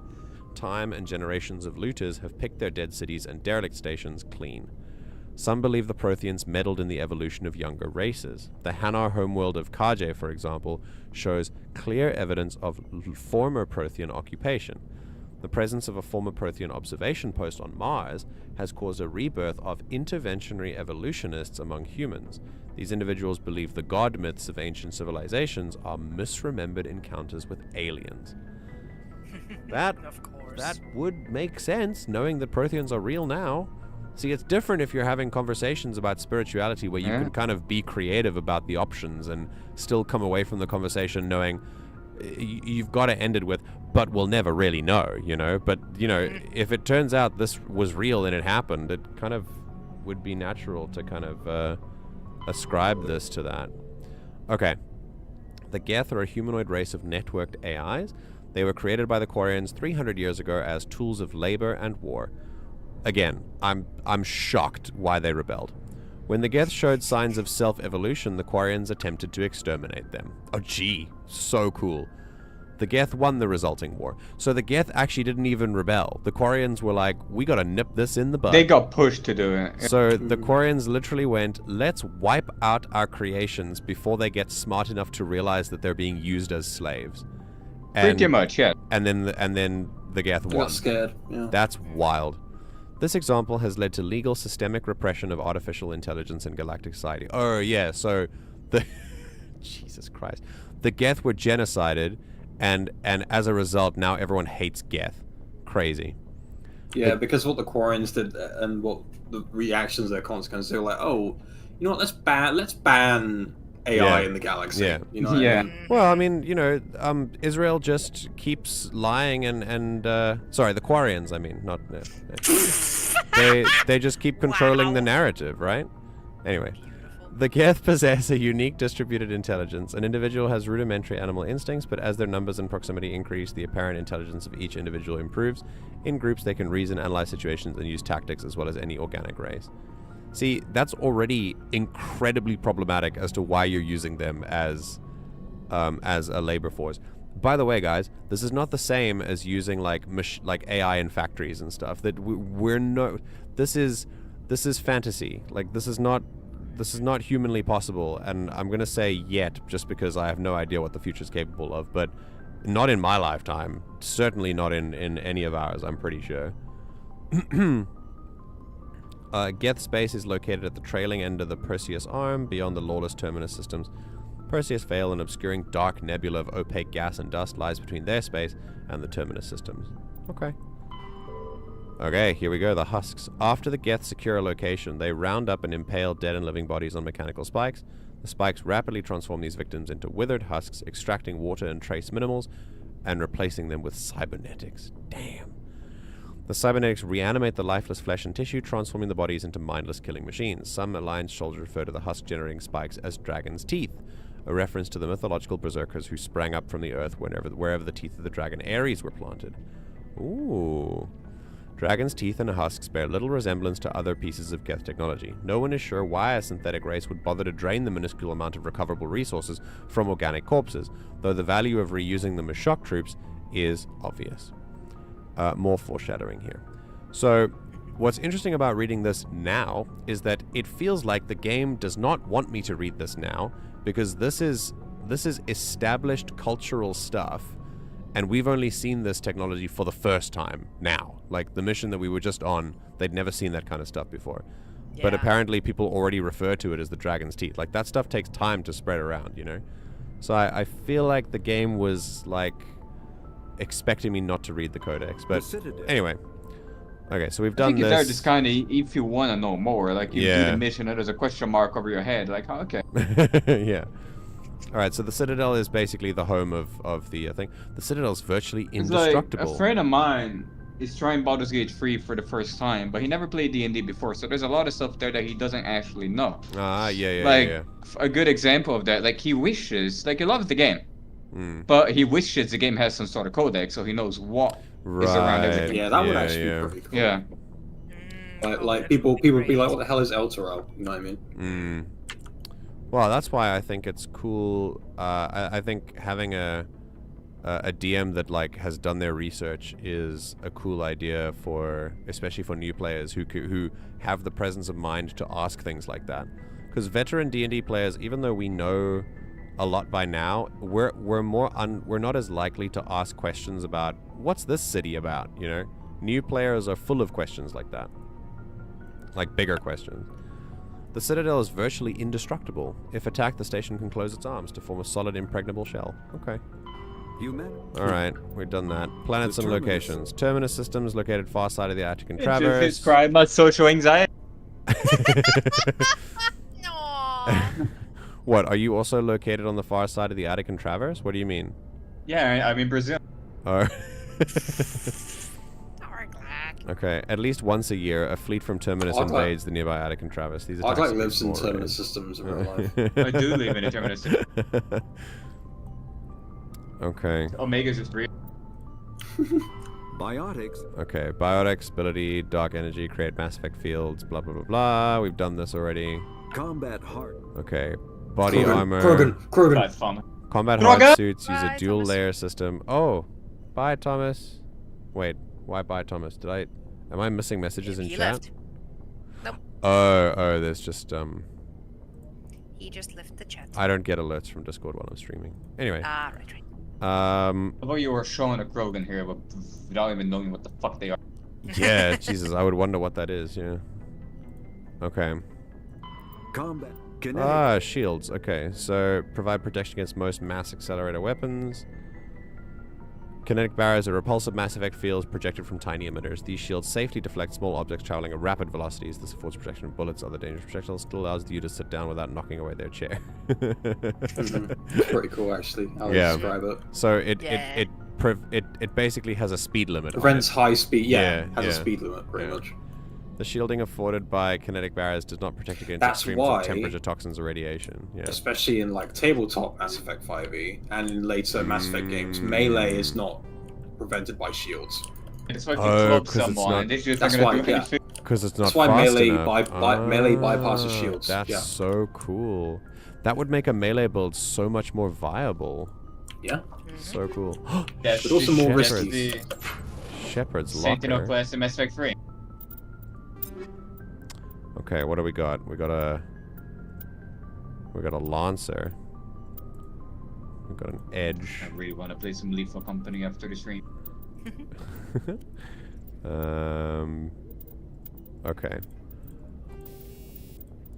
Time and generations of looters have picked their dead cities and derelict stations clean. Some believe the Protheans meddled in the evolution of younger races. The Hanar homeworld of Kaje, for example, shows clear evidence of former Prothean occupation. The presence of a former Prothean observation post on Mars has caused a rebirth of interventionary evolutionists among humans. These individuals believe the god myths of ancient civilizations are misremembered encounters with aliens. That would make sense, knowing that Protheans are real now. See, it's different if you're having conversations about spirituality where you can kind of be creative about the options and still come away from the conversation knowing you've got to end it with, but we'll never really know, you know? But, you know, if it turns out this was real and it happened, it kind of would be natural to kind of ascribe this to that. Okay. The Geth are a humanoid race of networked AIs. They were created by the Quarians 300 years ago as tools of labor and war. Again, I'm shocked why they rebelled. When the Geth showed signs of self-evolution, the Quarians attempted to exterminate them. Oh gee, so cool. The Geth won the resulting war. So the Geth actually didn't even rebel. The Quarians were like, we gotta nip this in the bud.
They got pushed to do it.
So the Quarians literally went, let's wipe out our creations before they get smart enough to realize that they're being used as slaves. And,
pretty much, yeah.
And then the Geth won.
Got scared, yeah.
That's wild. This example has led to legal systemic repression of artificial intelligence in galactic society. Oh, yeah, so the... Jesus Christ. The Geth were genocided, and as a result, now everyone hates Geth. Crazy.
Yeah, because what the Quarians did, and what the reactions, their consequences, they were like, oh, you know what, let's ban AI in the galaxy.
Yeah.
You know what I mean?
Well, I mean, you know, Israel just keeps lying and sorry, the Quarians, I mean, not... they just keep controlling the narrative, right? Anyway. The Geth possess a unique distributed intelligence. An individual has rudimentary animal instincts, but as their numbers and proximity increase, the apparent intelligence of each individual improves. In groups, they can reason, analyze situations, and use tactics as well as any organic race. See, that's already incredibly problematic as to why you're using them as a labor force. By the way, guys, this is not the same as using like AI in factories and stuff. That we're no. This is fantasy. Like this is not this is not humanly possible, and I'm gonna say yet, just because I have no idea what the future's capable of, but not in my lifetime. Certainly not in any of ours, I'm pretty sure. Geth space is located at the trailing end of the Perseus arm, beyond the lawless terminus systems. Perseus Veil, an obscuring dark nebula of opaque gas and dust, lies between their space and the terminus systems. Okay. Okay, here we go, the husks. After the Geth secure a location, they round up and impale dead and living bodies on mechanical spikes. The spikes rapidly transform these victims into withered husks, extracting water and trace minerals, and replacing them with cybernetics. Damn. The cybernetics reanimate the lifeless flesh and tissue, transforming the bodies into mindless killing machines. Some Alliance soldiers refer to the husk-generating spikes as dragon's teeth, a reference to the mythological berserkers who sprang up from the earth wherever the teeth of the dragon Ares were planted. Ooh. Dragon's teeth and husks bear little resemblance to other pieces of Geth technology. No one is sure why a synthetic race would bother to drain the minuscule amount of recoverable resources from organic corpses, though the value of reusing them as shock troops is obvious. More foreshadowing here. So, what's interesting about reading this now is that it feels like the game does not want me to read this now, because this is established cultural stuff, and we've only seen this technology for the first time now. Like, the mission that we were just on, they'd never seen that kind of stuff before. Yeah. But apparently people already refer to it as the dragon's teeth. Like, that stuff takes time to spread around, you know? So I feel like the game was, like, expecting me not to read the codex. But anyway. Okay, so we've done this.
I think it's just kind of, if you want to know more, like, you do the mission and there's a question mark over your head, like, oh, okay.
Yeah. Alright, so the Citadel is basically the home of the thing. The Citadel's virtually indestructible.
Like, a friend of mine is trying Baldur's Gate 3 for the first time, but he never played D&D before, so there's a lot of stuff there that he doesn't actually know.
Yeah.
A good example of that, like, he wishes, like, he loves the game, but he wishes the game has some sort of codex, so he knows what is around everything.
Yeah, that would actually be pretty cool.
Yeah.
Like people would be like, what the hell is Elturel? You know what I mean?
Well, that's why I think it's cool. I think having a DM that like has done their research is a cool idea especially for new players who have the presence of mind to ask things like that. Because veteran D&D players, even though we know a lot by now, we're not as likely to ask questions about what's this city about. You know, new players are full of questions like that, like bigger questions. The Citadel is virtually indestructible. If attacked, the station can close its arms to form a solid, impregnable shell. Okay. Alright, we've done that. Planets and locations. Terminus systems located far side of the Attican Traverse.
You describe my social anxiety.
What, are you also located on the far side of the Attican Traverse? What do you mean?
Yeah, I'm in Brazil.
Oh. Okay, at least once a year, a fleet from Terminus invades the nearby Attican Traverse. These attacks
lives in Terminus systems in real life.
I do live in a Terminus system.
Okay.
Omega's just real.
Biotics.
Okay, biotics, ability, dark energy, create Mass Effect fields, blah blah blah blah. We've done this already.
Combat heart.
Okay, body armor.
Krogan.
Combat heart suits use a dual layer system. Oh, bye Thomas. Wait. Why bye, Thomas? Am I missing messages in chat?
Left. Nope.
Oh, there's just,
He just left the chat.
I don't get alerts from Discord while I'm streaming. Anyway.
Right.
Although you were showing a Krogan here, but without even knowing what the fuck they are.
Yeah, Jesus, I would wonder what that is, yeah. Okay.
Combat. Kinetic.
Shields. Okay, so provide protection against most mass accelerator weapons. Kinetic barriers are repulsive Mass Effect fields projected from tiny emitters. These shields safely deflect small objects traveling at rapid velocities. This affords protection from bullets, other dangerous projectiles. Still allows you to sit down without knocking away their chair.
Pretty cool, actually. I'll describe it.
So it basically has a speed limit.
Prevents high speed. Has a speed limit, pretty much.
The shielding afforded by kinetic barriers does not protect against extremes of temperature, toxins, or radiation. Yeah.
Especially in like tabletop Mass Effect 5e and in later Mass Effect games, melee is not prevented by shields.
It's like you cloak someone and they just are gonna do anything.
Because it's not
that's why
fast
melee
enough.
Melee bypasses shields.
That's so cool. That would make a melee build so much more viable.
Yeah.
So cool.
Yeah, but also more risky.
Shepard's locker.
Sentinel class in Mass Effect 3.
Okay, what do we got? We got a We got a Lancer. We got an Edge.
I really want to play some Lethal Company after the stream.
Okay.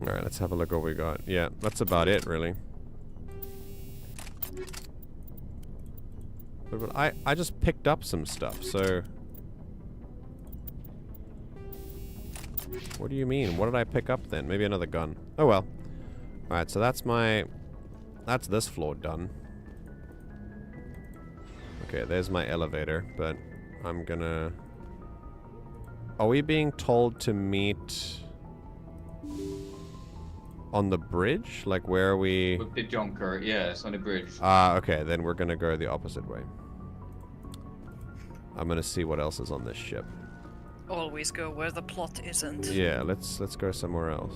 Alright, let's have a look what we got. Yeah, that's about it, really. But I just picked up some stuff, so... What do you mean? What did I pick up then? Maybe another gun. Oh well. Alright, so that's my... That's this floor done. Okay, there's my elevator, but I'm gonna... Are we being told to meet... on the bridge? Like, where are we...
With the junker, yeah, it's on the bridge.
Okay, then we're gonna go the opposite way. I'm gonna see what else is on this ship.
Always go where the plot isn't.
Yeah, let's go somewhere else.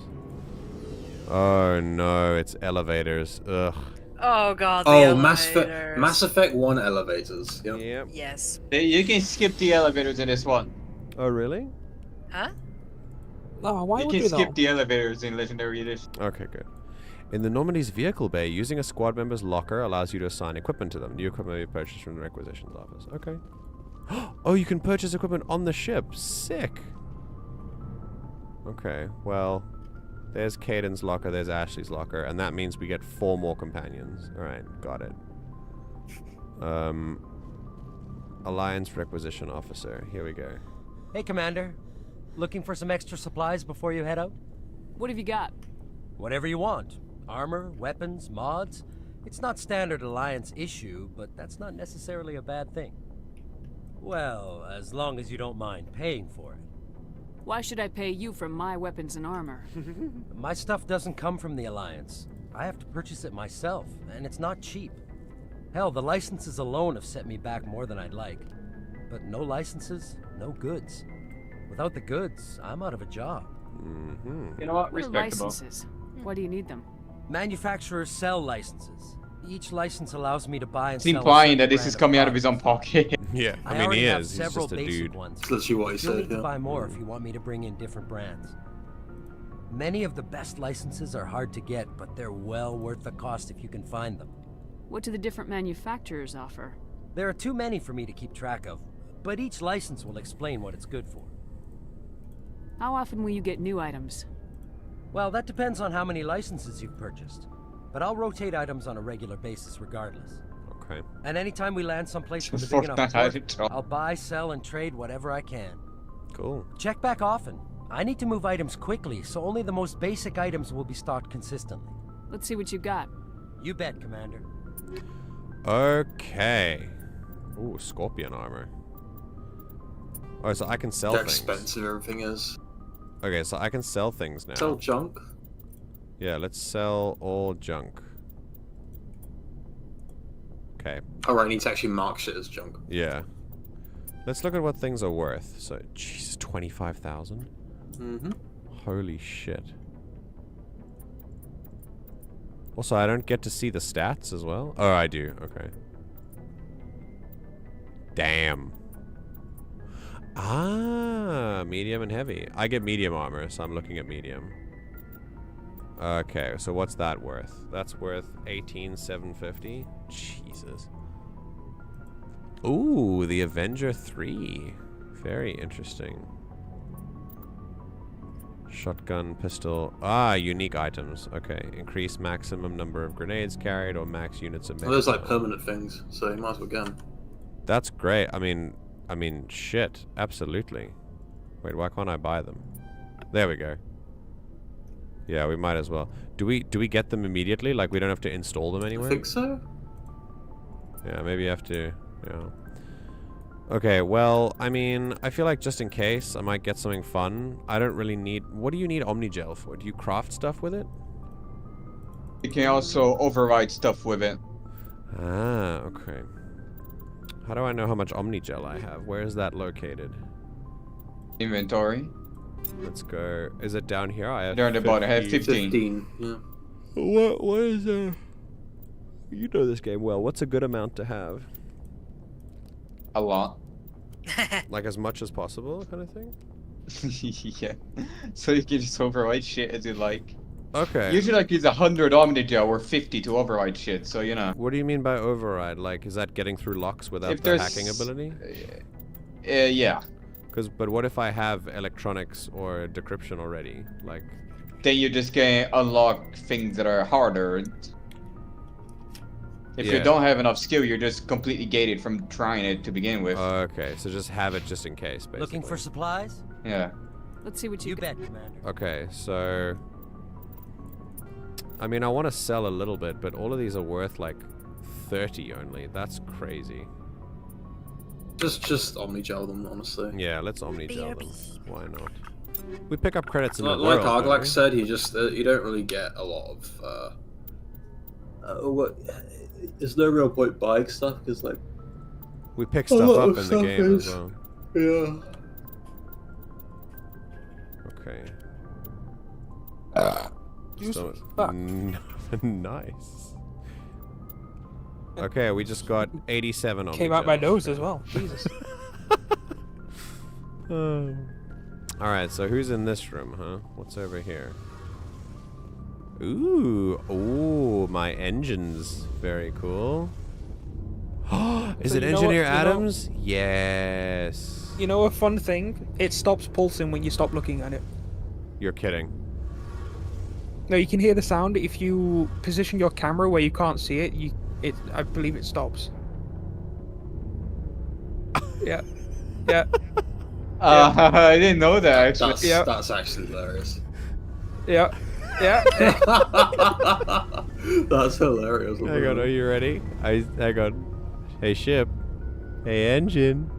Oh no, it's elevators. Ugh.
Oh god,
oh, Mass Effect 1 elevators.
Yep.
Yes.
You can skip the elevators in this one.
Oh really?
Huh?
Oh, why
you
would
can
we
skip
though?
the elevators in Legendary Edition.
Okay, good. In the Normandy's vehicle bay, using a squad member's locker allows you to assign equipment to them. New equipment may be purchased from the requisitions office. Okay. Oh, you can purchase equipment on the ship. Sick. Okay, well, there's Caden's locker, there's Ashley's locker, and that means we get 4 more companions. Alright, got it. Alliance requisition officer. Here we go.
Hey, Commander. Looking for some extra supplies before you head out?
What have you got?
Whatever you want. Armor, weapons, mods. It's not standard Alliance issue, but that's not necessarily a bad thing. Well, as long as you don't mind paying for it.
Why should I pay you for my weapons and armor?
My stuff doesn't come from the Alliance. I have to purchase it myself, and it's not cheap. Hell, the licenses alone have set me back more than I'd like. But no licenses, no goods. Without the goods, I'm out of a job.
You know what?
What are
Respectable.
licenses? Why do you need them?
Manufacturers sell licenses. Each license allows me to buy and
It's
sell.
implying that this is coming out of his own pocket.
Yeah, I mean,
already
he
have
is. He's
several
just a
basic
dude.
ones.
That's literally what he
You'll
said,
need to
yeah.
buy more if you want me to bring in different brands. Many of the best licenses are hard to get, but they're well worth the cost if you can find them.
What do the different manufacturers offer?
There are too many for me to keep track of, but each license will explain what it's good for.
How often will you get new items?
Well, that depends on how many licenses you've purchased. But I'll rotate items on a regular basis regardless.
Okay.
And anytime we land someplace with a big enough port, I'll buy, sell, and trade whatever I can.
Cool.
Check back often. I need to move items quickly, so only the most basic items will be stocked consistently.
Let's see what you got.
You bet, Commander.
Okay. Ooh, Scorpion armor. Oh, so I can sell
How
things.
expensive everything is.
Okay, so I can sell things now.
Sell junk?
Yeah, let's sell all junk. Okay.
Oh, right, I need to actually mark shit as junk.
Yeah. Let's look at what things are worth. So, jeez, 25,000?
Mm-hmm.
Holy shit. Also, I don't get to see the stats as well? Oh, I do. Okay. Damn. Ah, medium and heavy. I get medium armor, so I'm looking at medium. Okay, so what's that worth? That's worth 18,750. Jesus. Ooh, the Avenger 3. Very interesting. Shotgun, pistol. Ah, unique items. Okay, increase maximum number of grenades carried or max units of.
Well, those like permanent things, so you might as well get them.
That's great. I mean, shit. Absolutely. Wait, why can't I buy them? There we go. Yeah, we might as well. Do we get them immediately? Like, we don't have to install them anywhere?
I think so.
Yeah, maybe you have to, yeah. Okay, well, I mean, I feel like just in case, I might get something fun. I don't really need... What do you need Omnigel for? Do you craft stuff with it?
You can also override stuff with it.
Ah, okay. How do I know how much Omnigel I have? Where is that located?
Inventory.
Let's go. Is it down here? I have
Down the bottom. I have 15.
Yeah.
What is you know this game well. What's a good amount to have?
A lot.
Like as much as possible, kind of thing?
Yeah. So you can just override shit as you like.
Okay.
Usually, like, it's 100 Omnigel or 50 to override shit, so, you know.
What do you mean by override? Like, is that getting through locks without
If
the
there's...
hacking ability?
Yeah.
But what if I have electronics or decryption already? Like...
Then you just can unlock things that are harder. If you don't have enough skill, you're just completely gated from trying it to begin with.
Okay, so just have it just in case, basically.
Looking for supplies?
Yeah.
Let's see what you
bet, Commander.
Okay, so... I mean, I want to sell a little bit, but all of these are worth, like, 30 only. That's crazy.
Just Omnigel them, honestly.
Yeah, let's Omnigel them. Why not? We pick up credits in the world.
Like Arglax said, you don't really get a lot of what. There's no real point buying stuff because like
we pick stuff up in the game as well.
Yeah.
Okay. So, nice. Okay, we just got 87 on.
Came out my nose as well. Jesus.
All right, so who's in this room, huh? What's over here? Ooh, my engine's very cool. Is it Engineer Adams? Yes.
You know a fun thing? It stops pulsing when you stop looking at it.
You're kidding.
No, you can hear the sound. If you position your camera where you can't see it, I believe it stops. Yeah. Yeah.
I didn't know that, actually.
That's actually hilarious.
Yeah. Yeah.
That's hilarious.
Hang on, are you ready? Hang on. Hey, ship. Hey, engine.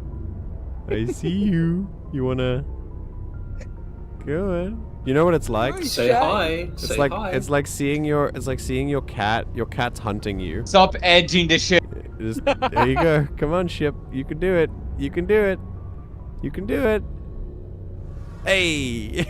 I see you. You wanna... Go on. You know what it's like?
Say hi.
It's like seeing your cat. Your cat's hunting you.
Stop edging the ship.
There you go. Come on, ship. You can do it. You can do it. You can do it. Hey.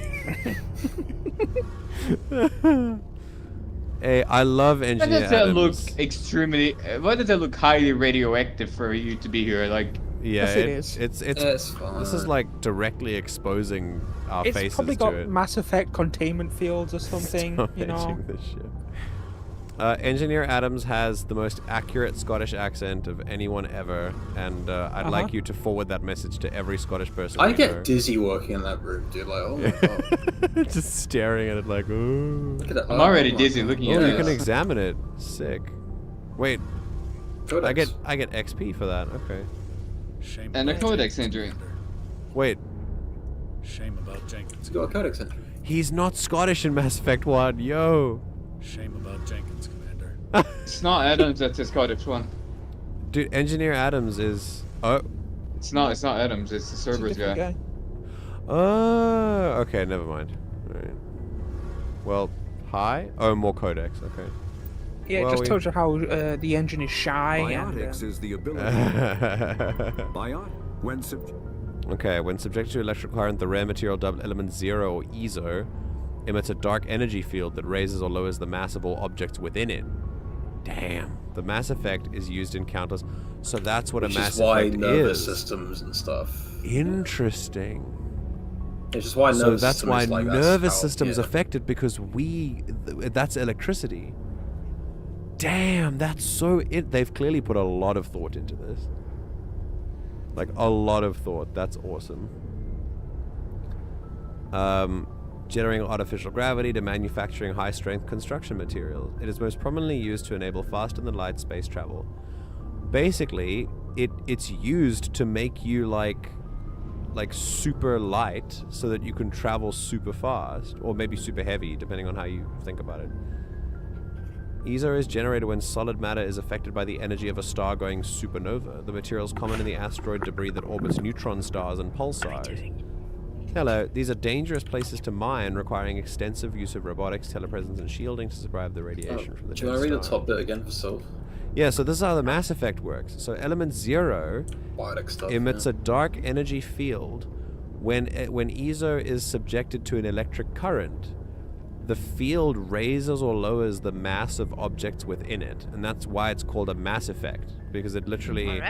Hey, I love Engineer Adams.
Why does that look highly radioactive for you to be here? Like,
yeah,
yes, it is.
It's fine. This is like directly exposing our faces to it.
It's probably got Mass Effect containment fields or something.
Stop
you know.
this shit. Engineer Adams has the most accurate Scottish accent of anyone ever, and I'd like you to forward that message to every Scottish person.
I get dizzy working in that room, dude. Like, oh my god.
Just staring at it like, ooh.
Look at that.
I'm already dizzy looking at it.
Oh, you can examine it. Sick. Wait.
Codex.
I get XP for that. Okay.
Shame and a codex injury.
Wait.
Shame about Jenkins.
He's got a codex injury.
He's not Scottish in Mass Effect 1. Yo.
Shame about Jenkins, Commander.
It's not Adams that's the Scottish one.
Dude, Engineer Adams is... Oh.
It's not Adams, it's the Cerberus guy.
Oh, okay, never mind. Alright. Well, hi? Oh, more codex, okay.
Yeah,
well,
it just tells you how the engine is shy.
Biotics is the ability.
Okay, when subjected to electric current, the rare material dubbed element 0 or ESO emits a dark energy field that raises or lowers the mass of all objects within it. Damn. The mass effect is used in counters, so that's what a mass effect is.
Which is why nervous systems and stuff.
Interesting.
It's just why nervous
that's why
like
nervous systems affected because that's electricity. Damn, that's so they've clearly put a lot of thought into this. Like a lot of thought. That's awesome. Generating artificial gravity to manufacturing high-strength construction materials. It is most prominently used to enable faster-than-light space travel. Basically, it's used to make you like super light so that you can travel super fast, or maybe super heavy, depending on how you think about it. ESO is generated when solid matter is affected by the energy of a star going supernova. The material is common in the asteroid debris that orbits neutron stars and pulsars. Hello, these are dangerous places to mine, requiring extensive use of robotics, telepresence, and shielding to survive the radiation from the
Do you want to read the top bit again for Sylph?
Yeah, so this is how the Mass Effect works. So element 0 emits a dark energy field when ESO is subjected to an electric current. The field raises or lowers the mass of objects within it, and that's why it's called a mass effect, because it literally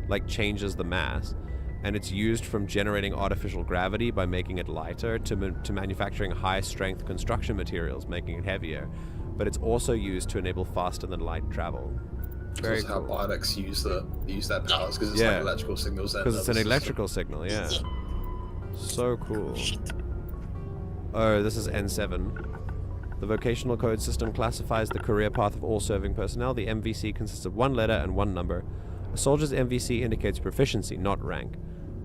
like changes the mass. and it's used from generating artificial gravity by making it lighter to manufacturing high-strength construction materials, making it heavier. But it's also used to enable faster-than-light travel. Very
cool. How biotics use their powers, because it's
Yeah.
like electrical signals.
Because it's an electrical signal, yeah. So cool. Oh, this is N7. The vocational code system classifies the career path of all serving personnel. The MVC consists of one letter and one number. A soldier's MVC indicates proficiency, not rank.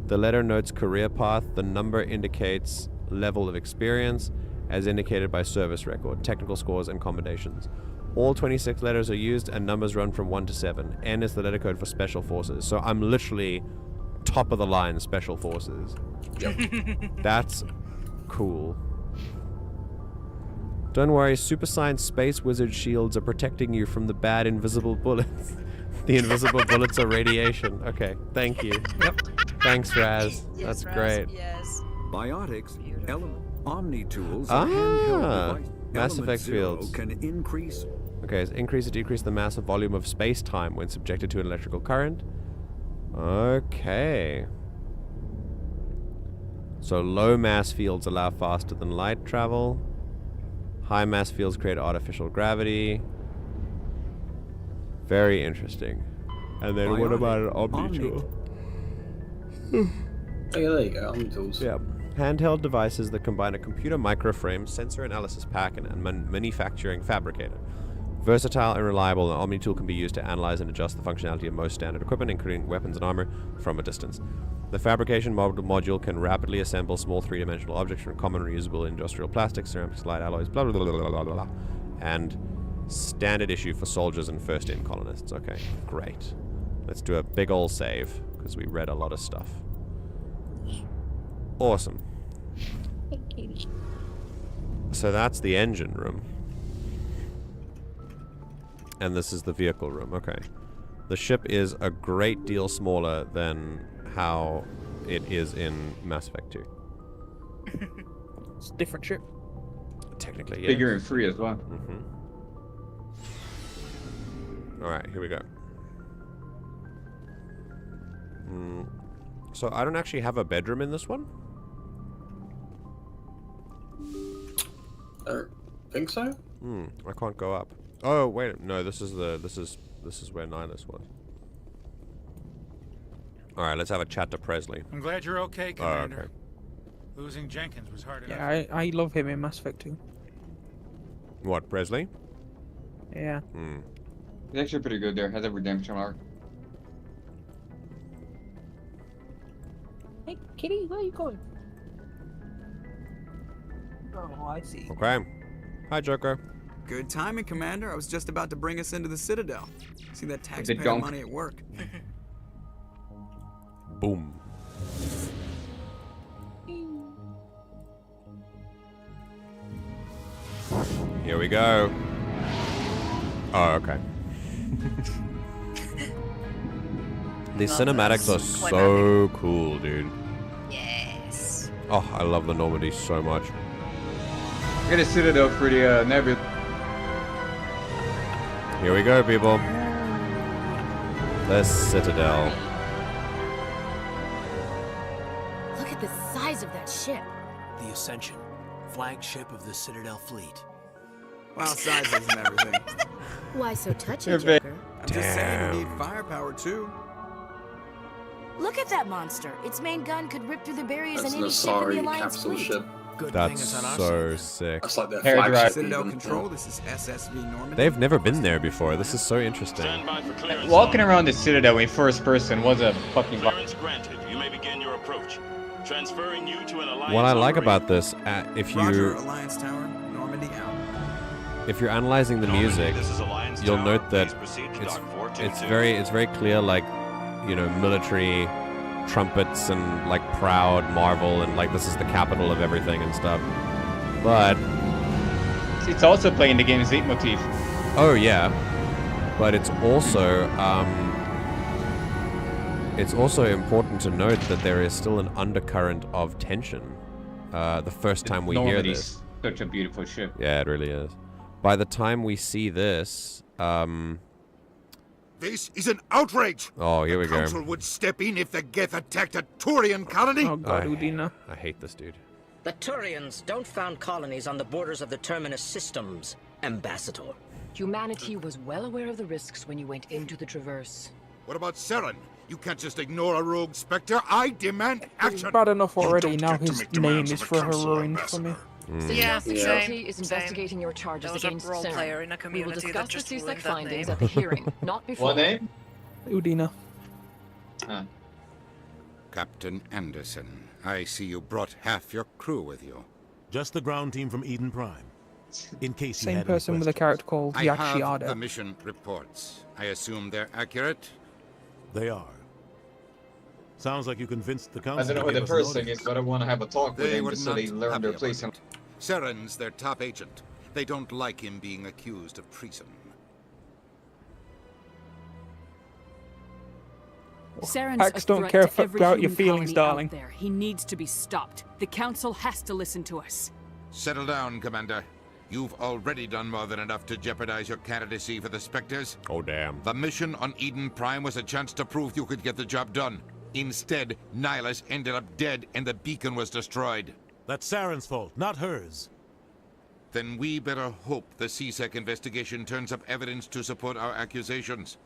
The letter notes career path. The number indicates level of experience, as indicated by service record, technical scores, and commendations. All 26 letters are used, and numbers run from 1 to 7. N is the letter code for special forces. So I'm literally top of the line special forces.
Yep.
That's cool. Don't worry, super science space wizard shields are protecting you from the bad invisible bullets. The invisible bullets are radiation. Okay, thank you. Yep. Thanks, Raz.
Yes,
That's
Raz,
great.
Yes.
Biotics, Omni tools,
Ah,
and handheld device.
Mass
Element
effect
Zero
fields.
can increase.
Okay, so increase or decrease the mass of volume of space-time when subjected to an electrical current. Okay. So low mass fields allow faster than light travel. High mass fields create artificial gravity. Very interesting. And then what about an Omni tool?
Oh, yeah, there you go, Omni tools.
Yeah. Handheld devices that combine a computer microframe, sensor analysis pack, and manufacturing fabricator. Versatile and reliable, an Omni tool can be used to analyze and adjust the functionality of most standard equipment, including weapons and armor, from a distance. The fabrication module can rapidly assemble small three-dimensional objects from common reusable industrial plastics, ceramics, light alloys, blah, blah, blah, blah, blah, blah, blah. And standard issue for soldiers and first-in colonists. Okay, great. Let's do a big ol' save, because we read a lot of stuff. Awesome. So that's the engine room. And this is the vehicle room. Okay. The ship is a great deal smaller than how it is in Mass Effect 2.
It's a different ship.
Technically, yeah.
Bigger and free as well.
Alright, here we go. So I don't actually have a bedroom in this one?
I don't think so.
I can't go up. Oh wait, no, this is where Nihilus was. Alright, let's have a chat to Presley.
I'm glad you're okay, Commander.
Oh, okay.
Losing Jenkins was hard enough.
Yeah, I love him in Mass Effect 2.
What, Presley?
Yeah.
He's actually pretty good there. Has a redemption arc.
Hey, kitty, where are you going? Oh, I see.
Okay. Hi, Joker.
Good timing, Commander. I was just about to bring us into the Citadel. See that taxpayer
gunk.
money at work.
Boom. Here we go. Oh, okay. The cinematics are so cool, dude.
Yes.
Oh, I love the Normandy so much.
I got a Citadel for the Nebula.
Here we go, people. The Citadel.
Look at the size of that ship.
The Ascension, flagship of the Citadel fleet.
Wow, size isn't everything.
Why so touchy, Joker?
I'm just saying you need firepower too.
Look at that monster. Its main gun could rip through the barriers
That's
in
an
any ship in the
Asari
Alliance
capsule
fleet.
ship.
Good
That's
thing it's on our
so
side.
sick.
That's like their
Hair dry.
flagship.
Citadel
even.
Control, this is SSV Normandy.
They've never been there before. This is so interesting.
Walking around the Citadel in first person was a fucking.
Clearance granted. You may begin your approach. Transferring you to an Alliance.
What I like
operator.
about this, if
Roger,
you
Alliance Tower, Normandy out.
if you're analyzing the music,
This is Alliance
you'll
Tower.
note that
Please proceed to
it's
dock 422.
it's very clear, like, you know, military trumpets and like proud Marvel and like this is the capital of everything and stuff. But
It's also playing the game's leitmotif.
oh yeah, but it's also important to note that there is still an undercurrent of tension. The first time we hear
Normandy's
this,
such a beautiful ship.
yeah, it really is. By the time we see this,
This is an outrage.
Oh, here we
the
go.
Council would step in if the Geth attacked a Turian colony.
Oh God, Udina.
I hate this dude.
The Turians don't found colonies on the borders of the Terminus systems, Ambassador.
Humanity was well aware of the risks when you went into the Traverse.
What about Saren? You can't just ignore a rogue Spectre. I demand action.
Bad enough already. Now his name is forever ruined for me.
Citadel Security is investigating your charges against
role player in a
Saren. We will
community
discuss
that just
the CSEC
ruined that
findings
name.
at the hearing, not before.
What name?
Udina.
Captain Anderson, I see you brought half your crew with you.
Just the ground team from Eden Prime. In case you
Same
had
person
any
with a character called
I have
Yachiada.
the mission reports. I assume they're accurate?
They are. Sounds like you convinced the
I
council.
don't know who the person is, but I want to have a talk with
They
him
were
just so
not
they learn their
happy
place.
about it. Saren's their top agent. They don't like him being accused of treason.
Saren's
Hacks
a
don't
threat
care
to every
about your
human
feelings,
colony out
darling.
there. He needs to be stopped. The council has to listen to us.
Settle down, Commander. You've already done more than enough to jeopardize your candidacy for the Spectres.
Oh, damn.
The mission on Eden Prime was a chance to prove you could get the job done. Instead, Nihilus ended up dead and the beacon was destroyed.
That's Saren's fault, not hers.
Then we better hope the CSEC investigation turns up evidence to support our accusations.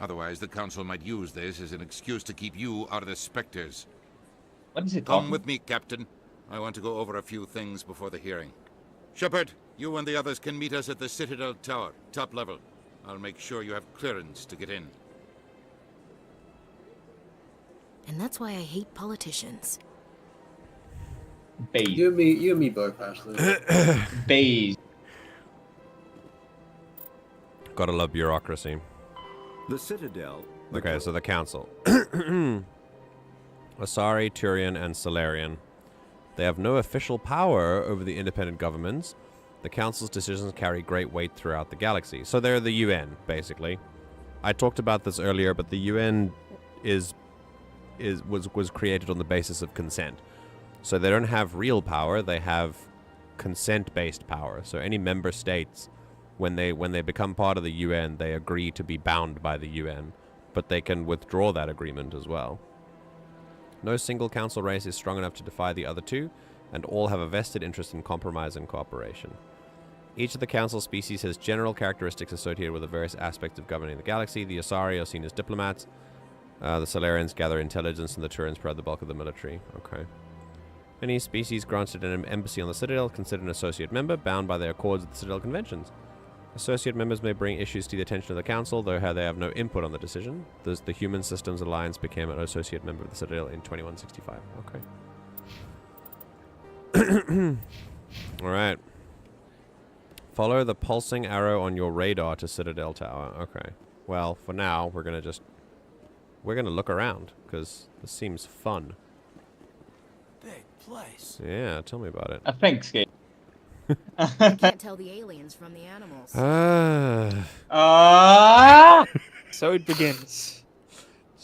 Otherwise, the Council might use this as an excuse to keep you out of the Spectres.
What is it
Come
called?
with me, Captain. I want to go over a few things before the hearing. Shepard, you and the others can meet us at the Citadel Tower, top level. I'll make sure you have clearance to get in.
And that's why I hate politicians.
Baze.
You and me both, Ashley.
Baze.
Gotta love bureaucracy.
The Citadel.
Okay, so the council. Asari, Turian, and Solarian. They have no official power over the independent governments. The council's decisions carry great weight throughout the galaxy. So they're the UN, basically. I talked about this earlier, but the UN was created on the basis of consent. So they don't have real power, they have consent-based power. So any member states, when they become part of the UN, they agree to be bound by the UN, but they can withdraw that agreement as well. No single council race is strong enough to defy the other two, and all have a vested interest in compromise and cooperation. Each of the council species has general characteristics associated with the various aspects of governing the galaxy. The Asari are seen as diplomats. The Solarians gather intelligence, and the Turians provide the bulk of the military. Okay. Any species granted an embassy on the Citadel considered an associate member, bound by their accords with the Citadel Conventions. Associate members may bring issues to the attention of the Council, though they have no input on the decision. The Human Systems Alliance became an associate member of the Citadel in 2165. Okay. Alright. Follow the pulsing arrow on your radar to Citadel Tower. Okay. Well, for now, we're gonna look around, because this seems fun.
Big place.
Yeah, tell me about it.
I think, Skate.
I can't tell the aliens from the animals.
So it begins.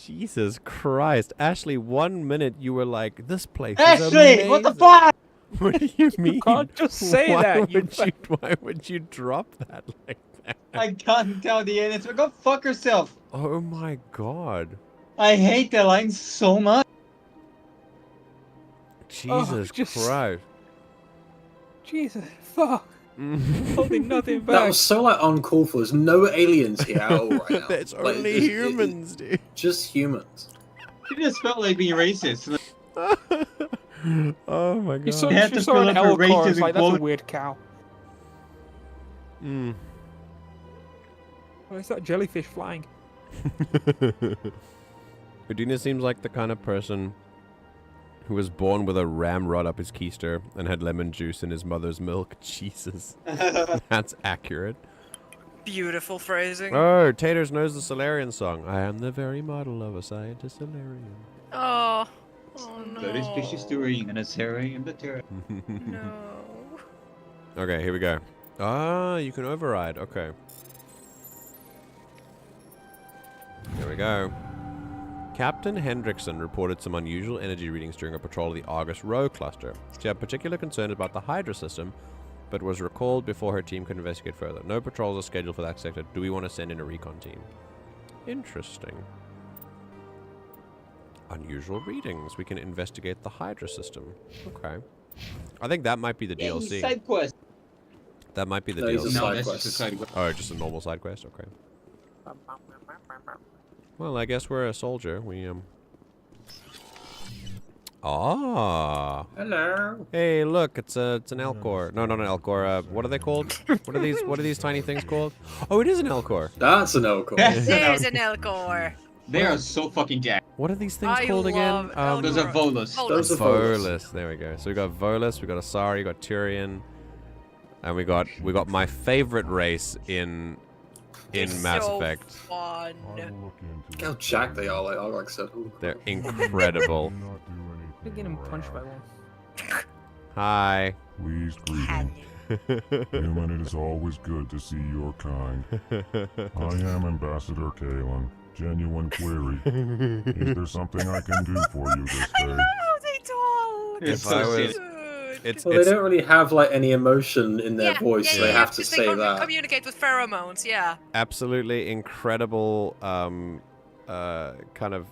Jesus Christ. Ashley, 1 minute you were like, this place is
Ashley,
amazing.
what the fuck?
What do you mean?
You can't just say that.
Why would you drop that like that?
I can't tell the aliens, but go fuck yourself.
Oh my god.
I hate the lines so much.
Jesus Christ.
Jesus, fuck. Holding nothing back.
That was so like uncalled for. There's no aliens here at all right now.
It's only humans, dude.
Just humans.
It just felt like being racist.
Oh my god.
You saw
had to
an
fill up her
L-core,
races
it's like,
and
that's a
quote-
weird cow.
Mm.
Why is that jellyfish flying?
Udina seems like the kind of person who was born with a ramrod up his keister and had lemon juice in his mother's milk. Jesus. That's accurate.
Beautiful phrasing.
Oh, Taters knows the Solarian song. I am the very model of a scientist Solarian.
Oh. Oh no.
That is fishy stewing and it's herring and the terror.
No.
Okay, here we go. Ah, you can override. Okay. Here we go. Captain Hendrickson reported some unusual energy readings during a patrol of the Argus Rho cluster. She had particular concern about the Hydra system, but was recalled before her team could investigate further. No patrols are scheduled for that sector. Do we want to send in a recon team? Interesting. Unusual readings. We can investigate the Hydra system. Okay. I think that might be the DLC.
Side quest.
That might be the
No,
DLC.
No, that's just a side quest.
Oh, just a normal side quest? Okay. Well, I guess we're a soldier. We, Ah.
Hello.
Hey, look, it's an Elcor. No, not an Elcor. What are they called? What are these tiny things called? Oh, it is an Elcor.
That's an Elcor.
There's an Elcor.
They are so fucking jacked.
What are these things called again?
Those are Volus.
Those are
Volus. There we go. So we got Volus, we got Asari, we got Tyrion, and we got my favorite race in Mass Effect.
Fun.
Look how jacked they are. Like I said.
They're incredible.
You're getting punched by one.
Hi.
Please greeting. Human, it is always good to see your kind. I am Ambassador Kalen. Genuine query. Is there something I can do for you this day?
If I was...
Well, they don't really have like any emotion in their voice, so they have to say that.
Communicate with pheromones, yeah.
Absolutely incredible, kind of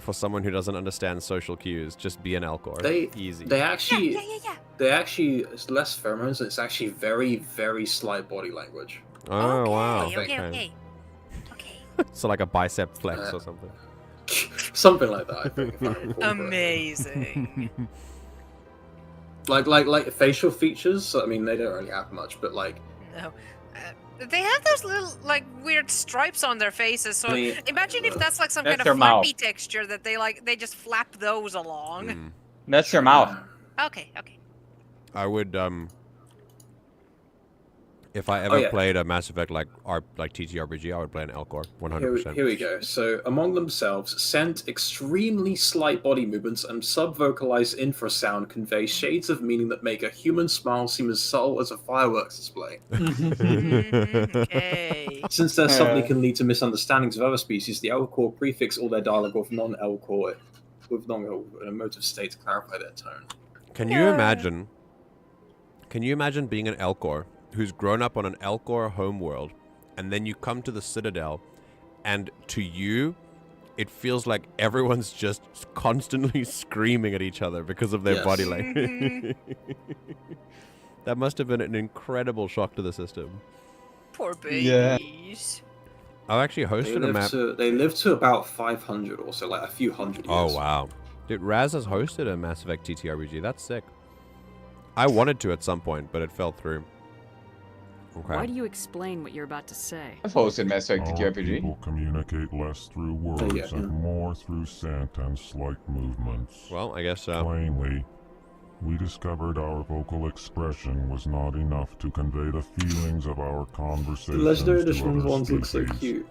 for someone who doesn't understand social cues. Just be an Elcor. Easy.
They actually, it's less pheromones. It's actually very, very slight body language.
Oh wow.
Okay.
So like a bicep flex or something.
Something like that. I think.
Amazing.
like facial features. I mean, they don't really have much, but like.
No. They have those little like weird stripes on their faces. So imagine if that's like some kind of flappy texture that they just flap those along.
That's their mouth.
Okay.
I would if I ever played a Mass Effect like TTRPG, I would play an Elcor 100%.
Here we go. So among themselves, scent, extremely slight body movements, and sub-vocalized infrasound convey shades of meaning that make a human smile seem as subtle as a fireworks display.
Okay.
Since their subtly can lead to misunderstandings of other species, the Elcor prefix all their dialogue with non-Elcor with an emotive state to clarify their tone.
Can you imagine? Can you imagine being an Elcor who's grown up on an Elcor homeworld, and then you come to the Citadel, and to you, it feels like everyone's just constantly screaming at each other because of their body language. That must have been an incredible shock to the system.
Poor babies.
Yeah. I've actually hosted a map.
They live to about 500 or so, like a few hundred years.
Oh wow, dude! Raz has hosted a Mass Effect TTRPG. That's sick. I wanted to at some point, but it fell through. Okay.
Why do you explain what you're about to say?
I've hosted Mass Effect TTRPG.
People communicate less through words and more through scent and slight movements.
Well, I guess
plainly, we discovered our vocal expression was not enough to convey the feelings of our conversations.
The Legendary Edition ones look so cute.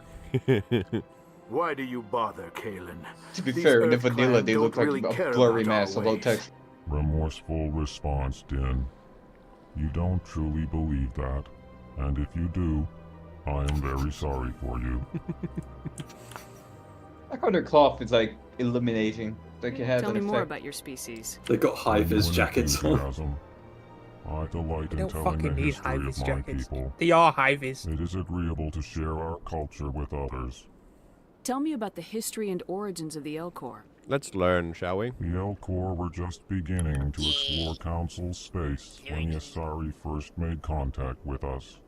Why do you bother, Kalen?
To be fair, in the vanilla, they look like a blurry mass of low text.
Remorseful response, Din. You don't truly believe that, and if you do, I am very sorry for you.
I how their cloth is like illuminating. Like you have
Tell
an
me
effect.
more about your species.
They've got high-vis jackets on.
I delight
They
in
don't
telling
fucking
the
need
history
high-vis
of my
jackets.
people.
They are high-vis.
It is agreeable to share our culture with others.
Tell me about the history and origins of the Elcor.
Let's learn, shall we?
The Elcor were just beginning to explore Council space when the Asari first made contact with us.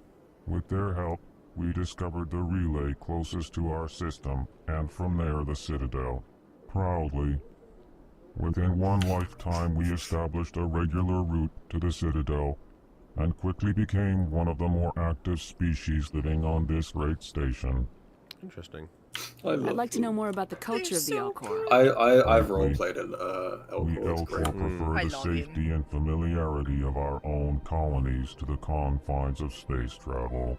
With their help, we discovered the relay closest to our system, and from there the Citadel. Proudly, within one lifetime we established a regular route to the Citadel, and quickly became one of the more active species living on this great station.
Interesting.
I'd like to know more about the culture of the Elcor.
I've roleplayed in Elcor.
We Elcor prefer the safety and familiarity of our own colonies to the confines of space travel.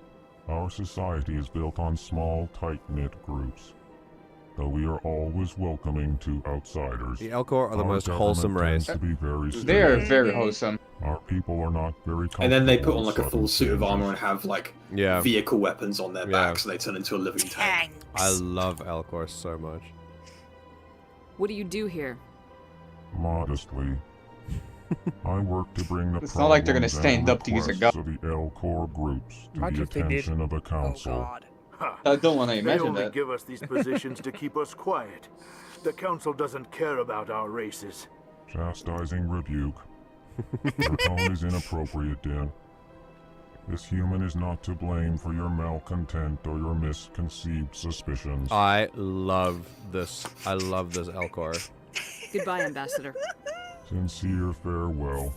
Our society is built on small, tight-knit groups, though we are always welcoming to outsiders.
The Elcor are the most wholesome race.
To be very
They are very wholesome.
Our people are not very comfortable.
And then they put on like a full suit of armor and have like
Yeah.
vehicle weapons on their backs, and they turn into a living tank.
I love Elcor so much.
What do you do here?
Modestly, I work to bring the
It's not like they're gonna
problems and
stand up to use a gun.
requests of the Elcor groups to
Imagine
the
if they did.
attention of the Council.
I don't want to imagine
They only
that.
give us these positions to keep us quiet. The Council doesn't care about our races.
Chastising rebuke. Your tone is inappropriate, Dan. This human is not to blame for your malcontent or your misconceived suspicions.
I love this. I love this Elcor.
Goodbye, Ambassador.
Sincere farewell.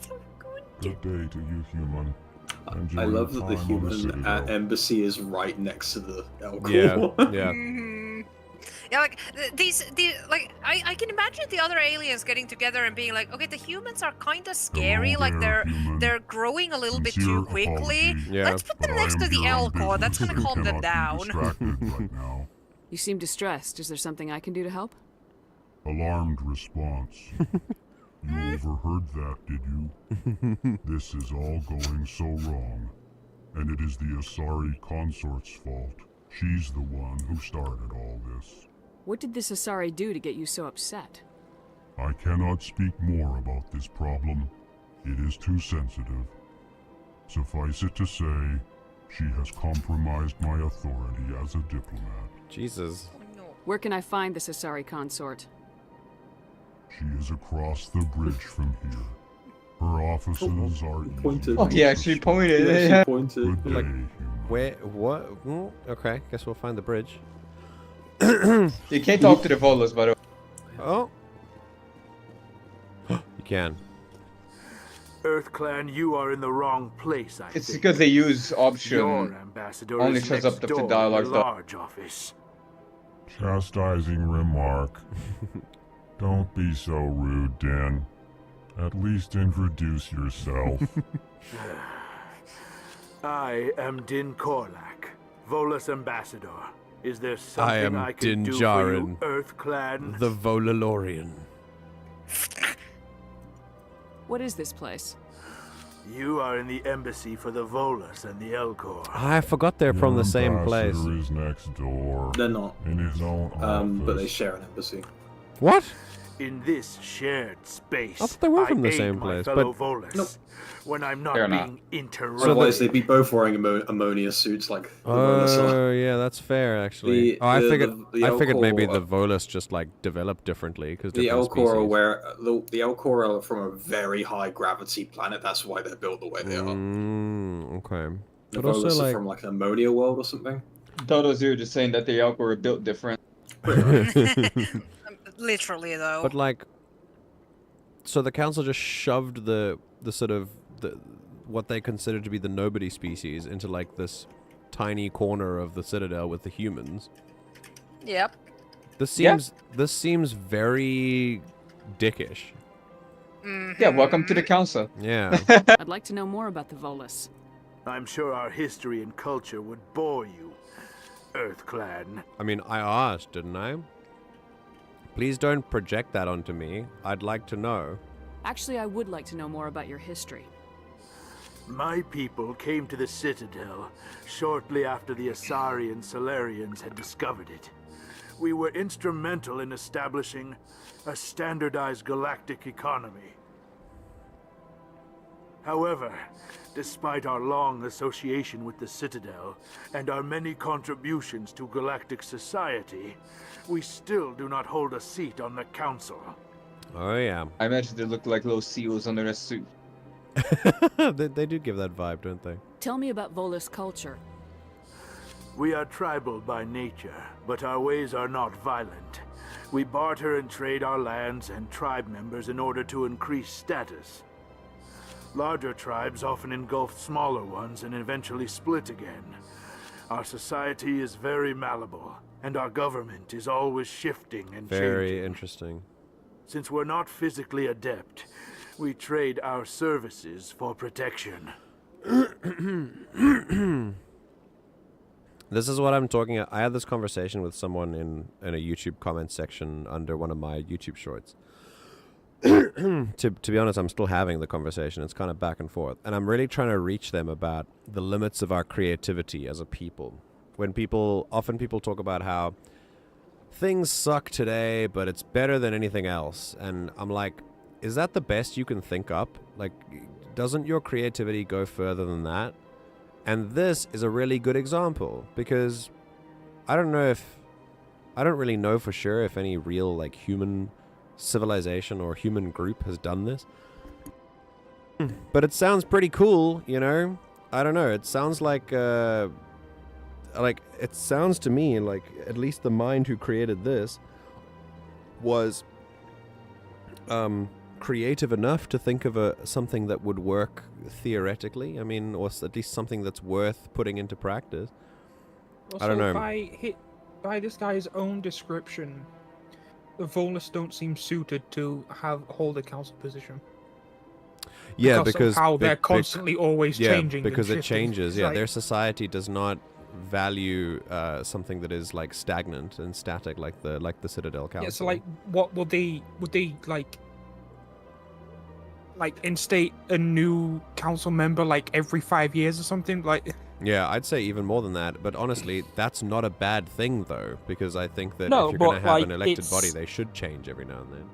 Good day to you, human.
I love that the human embassy is right next to the Elcor.
Yeah.
Yeah, like these like I can imagine the other aliens getting together and being like, okay, the humans are kind of scary, like they're growing a little bit too quickly.
Yeah.
Let's put them next to the Elcor. That's gonna calm them down.
Right now.
You seem distressed. Is there something I can do to help?
Alarmed response. You overheard that, did you? This is all going so wrong. And it is the Asari consort's fault. She's the one who started all this.
What did this Asari do to get you so upset?
I cannot speak more about this problem. It is too sensitive. Suffice it to say, she has compromised my authority as a diplomat.
Jesus.
Where can I find this Asari consort?
She is across the bridge from here. Her offices are easy.
Oh, he actually pointed.
Yeah, she pointed.
Good day,
Where? What? Okay, guess we'll find the bridge.
You can't talk to the Volus, by the way.
Oh. You can.
EarthClan, you are in the wrong place, I
It's
think.
because they use option.
Your ambassador
Only
is
shows
next
up the
door
dialogue
in the
stuff.
large office.
Chastising remark. Don't be so rude, Dan. At least introduce yourself.
I am Din Korlak, Volus ambassador. Is there
I
something
am
I can
Din
do for you,
Djarin,
EarthClan?
the Volalorian.
What is this place?
You are in the embassy for the Volus and the Elcor.
I forgot they're from the same place.
Ambassador is next door.
They're not.
In his own office.
But they share an embassy.
What?
In this shared space,
I thought they were from the
aid
same
my
place,
fellow
but-
Volus when I'm not
They're
being
not.
interrupted.
Otherwise, they'd be both wearing ammonia suits like the Volus are.
Oh, yeah, that's fair, actually.
The-
I
the-
figured,
the
I figured maybe
Elcor-
the Volus just like developed differently because
The
different
Elcor
species.
the Elcor are from a very high gravity planet. That's why they're built the way they are.
Okay.
The
But also,
Volus are
like,
from like an ammonia world or something.
Dodo Zero just saying that the Elcor are built different.
Literally, though.
but like, so the council just shoved the sort of what they consider to be the nobody species into like this tiny corner of the Citadel with the humans.
Yep.
This seems very dickish.
Yeah, welcome to the council.
Yeah.
I'd like to know more about the Volus.
I'm sure our history and culture would bore you, EarthClan.
I mean, I asked, didn't I? Please don't project that onto me. I'd like to know.
Actually, I would like to know more about your history.
My people came to the Citadel shortly after the Asari and Solarians had discovered it. We were instrumental in establishing a standardized galactic economy. However, despite our long association with the Citadel and our many contributions to galactic society, we still do not hold a seat on the Council.
Oh, yeah.
I imagine they look like little seals under their suit.
they do give that vibe, don't they?
Tell me about Volus culture.
We are tribal by nature, but our ways are not violent. We barter and trade our lands and tribe members in order to increase status. Larger tribes often engulf smaller ones and eventually split again. Our society is very malleable, and our government is always shifting and
Very
changing.
interesting.
Since we're not physically adept, we trade our services for protection.
This is what I'm talking about. I had this conversation with someone in a YouTube comment section under one of my YouTube shorts. To be honest, I'm still having the conversation. It's kind of back and forth. And I'm really trying to reach them about the limits of our creativity as a people. When often people talk about how things suck today, but it's better than anything else. And I'm like, is that the best you can think up? Like, doesn't your creativity go further than that? And this is a really good example because I don't really know for sure if any real, like, human civilization or human group has done this. But it sounds pretty cool, you know? I don't know, it sounds like, it sounds to me like at least the mind who created this was creative enough to think of something that would work theoretically. I mean, or at least something that's worth putting into practice.
Also,
I don't know.
By this guy's own description, the Volus don't seem suited to hold a council position.
Yeah, because
of how they're constantly always changing.
Yeah, because it
shifting.
changes. Yeah, their society does not value something that is like stagnant and static, like the Citadel Council.
Yeah, so like, what would they like instate a new council member like every 5 years or something? Like,
yeah, I'd say even more than that. But honestly, that's not a bad thing though, because I think that
No,
if you're going to
but,
have
like,
an elected
it's-
body, they should change every now and then.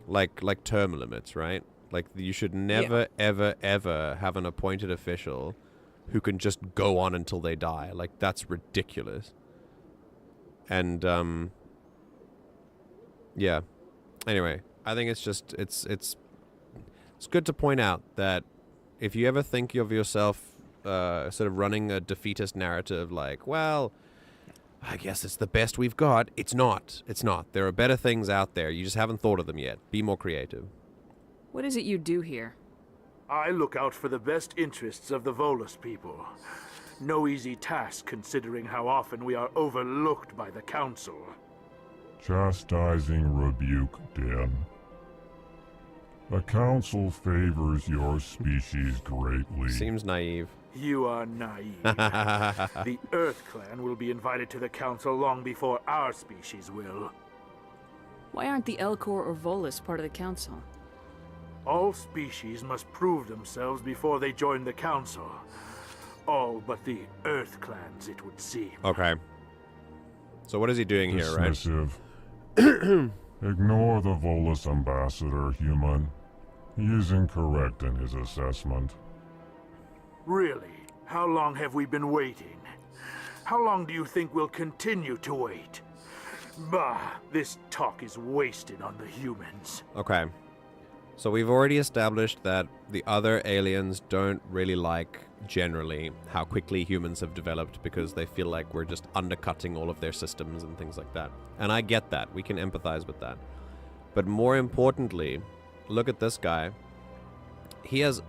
Like term limits, right? Like, you should never, ever, ever have an appointed official who can just go on until they die. Like, that's ridiculous. And, yeah. Anyway, I think it's just, it's good to point out that if you ever think of yourself sort of running a defeatist narrative like, well, I guess it's the best we've got. It's not. It's not. There are better things out there. You just haven't thought of them yet. Be more creative.
What is it you do here?
I look out for the best interests of the Volus people. No easy task considering how often we are overlooked by the Council.
Chastising rebuke, Den. The Council favors your species greatly.
Seems naive.
You are naive. The Earth Clan will be invited to the Council long before our species will.
Why aren't the Elcor or Volus part of the Council?
All species must prove themselves before they join the Council. All but the Earth Clans, it would seem.
Okay. So what is he doing here, right?
Dismissive. Ignore the Volus ambassador, human. He is incorrect in his assessment.
Really? How long have we been waiting? How long do you think we'll continue to wait? Bah, this talk is wasted on the humans.
Okay. So we've already established that the other aliens don't really like, generally, how quickly humans have developed because they feel like we're just undercutting all of their systems and things like that. And I get that. We can empathize with that. But more importantly, look at this guy. He has...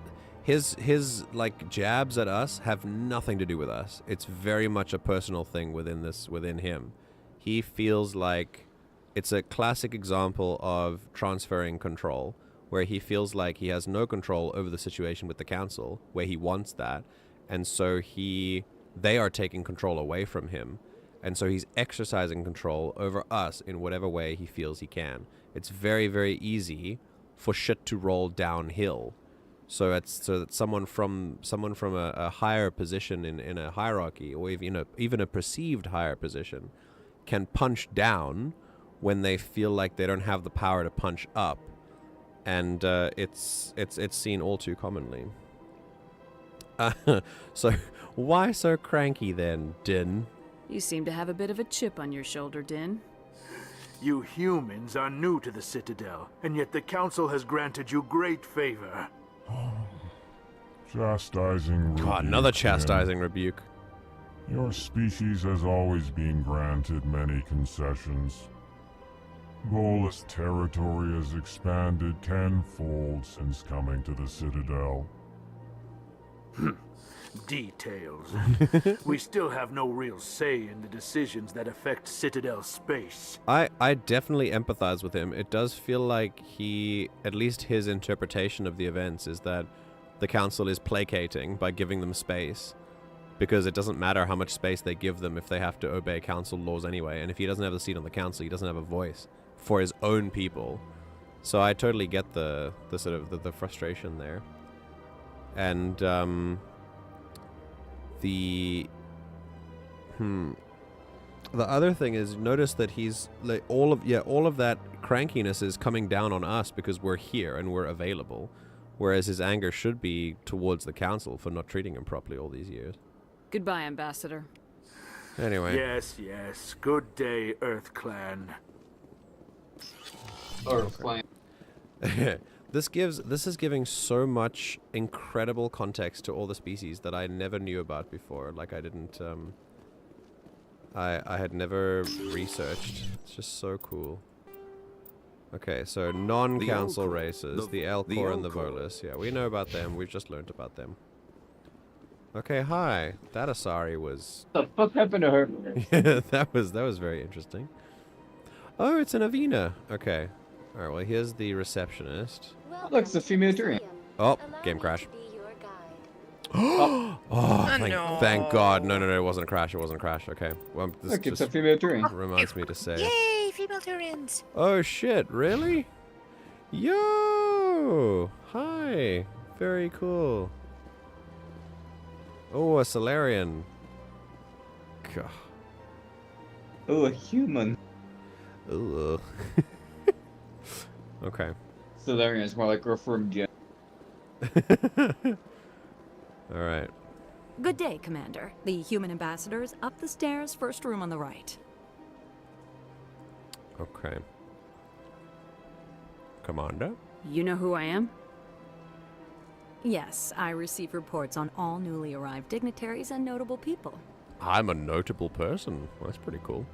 His like jabs at us have nothing to do with us. It's very much a personal thing within him. He feels like it's a classic example of transferring control, where he feels like he has no control over the situation with the council, where he wants that, and so they are taking control away from him, and so he's exercising control over us in whatever way he feels he can. It's very, very easy for shit to roll downhill. So that someone from a higher position in a hierarchy, or even a perceived higher position, can punch down when they feel like they don't have the power to punch up, and it's seen all too commonly. So why so cranky then, Din?
You seem to have a bit of a chip on your shoulder, Din.
You humans are new to the Citadel, and yet the Council has granted you great favor.
Chastising rebuke.
God, another chastising rebuke.
Your species has always been granted many concessions. Volus territory has expanded tenfold since coming to the Citadel.
Details. We still have no real say in the decisions that affect Citadel space.
I definitely empathize with him. It does feel like at least his interpretation of the events is that the Council is placating by giving them space, because it doesn't matter how much space they give them if they have to obey Council laws anyway, and if he doesn't have a seat on the Council, he doesn't have a voice for his own people. So I totally get the sort of the frustration there. And the other thing is, notice that he's like all of that crankiness is coming down on us because we're here and we're available, whereas his anger should be towards the Council for not treating him properly all these years.
Goodbye, Ambassador.
Anyway.
Yes. Good day, Earth Clan.
Earth Clan.
This is giving so much incredible context to all the species that I never knew about before. Like I didn't I had never researched. It's just so cool. Okay, so non-council races, the Elcor and the Volus. Yeah, we know about them. We've just learned about them. Okay, hi. That Asari was...
What the fuck happened to her?
Yeah, that was very interesting. Oh, it's an Avina. Okay. Alright, well, here's the receptionist.
Look, it's a female Turian.
Oh, game crash. Oh, thank God. No, it wasn't a crash. It wasn't a crash. Okay. Well, this
Look, it's
just
a female Turian.
reminds me to say...
Yay, female Turians!
Oh, shit. Really? Yo! Hi. Very cool. Oh, a Solarian. God.
Oh, a human.
Ugh. Okay.
Solarian is more like a from Gen.
Alright.
Good day, Commander. The human ambassador is up the stairs, first room on the right.
Okay. Commander?
You know who I am?
Yes, I receive reports on all newly arrived dignitaries and notable people.
I'm a notable person. Well, that's pretty cool.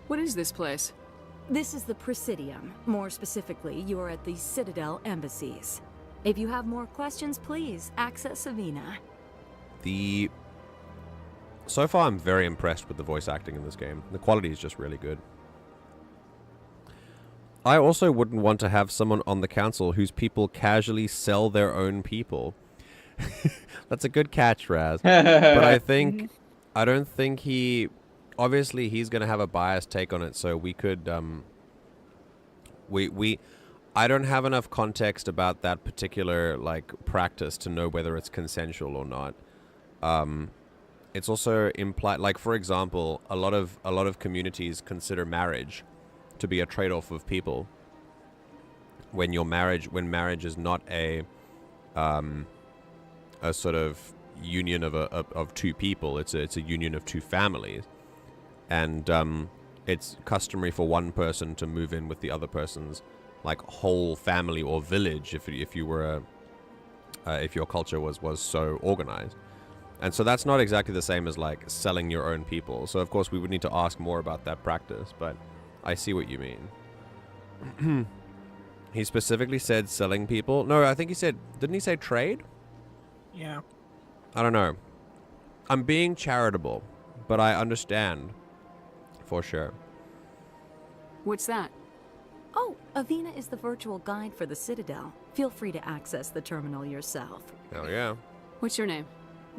What is this place?
This is the Presidium. More specifically, you are at the Citadel embassies. If you have more questions, please access Savina.
So far, I'm very impressed with the voice acting in this game. The quality is just really good. I also wouldn't want to have someone on the council whose people casually sell their own people. That's a good catch, Raz. But I don't think he... Obviously, he's going to have a biased take on it, so we could... I don't have enough context about that particular, like, practice to know whether it's consensual or not. It's also implied... Like, for example, a lot of communities consider marriage to be a trade-off of people. When marriage is not a sort of union of two people, it's a union of two families, and it's customary for one person to move in with the other person's like whole family or village if you were if your culture was so organized. And so that's not exactly the same as like selling your own people. So of course we would need to ask more about that practice, but I see what you mean. He specifically said selling people. No, I think he said, didn't he say trade?
Yeah.
I don't know. I'm being charitable, but I understand for sure.
What's that?
Oh, Avina is the virtual guide for the Citadel. Feel free to access the terminal yourself.
Hell yeah.
What's your name?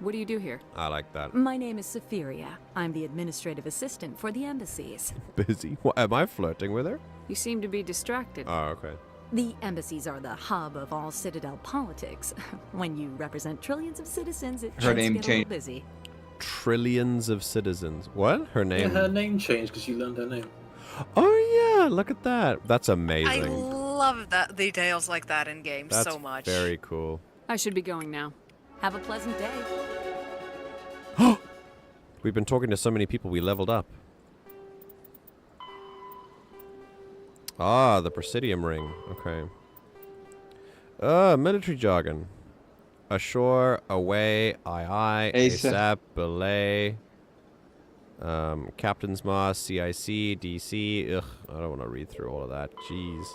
What do you do here?
I like that.
My name is Safiria. I'm the administrative assistant for the embassies.
Busy? What, am I flirting with her?
You seem to be distracted.
Oh, okay.
The embassies are the hub of all Citadel politics. When you represent trillions of citizens, it
Her
tends
name
to get a little busy.
Trillions of citizens. What? Her name?
Yeah, her name changed because you learned her name.
Oh yeah, look at that. That's amazing.
I love that details like that in games so much.
Very cool.
I should be going now.
Have a pleasant day.
We've been talking to so many people, we leveled up. Ah, the Presidium ring. Okay. Military jargon. Ashore, away, aye, ASAP, belay. Captain's Mast, CIC, DC. Ugh, I don't want to read through all of that. Jeez.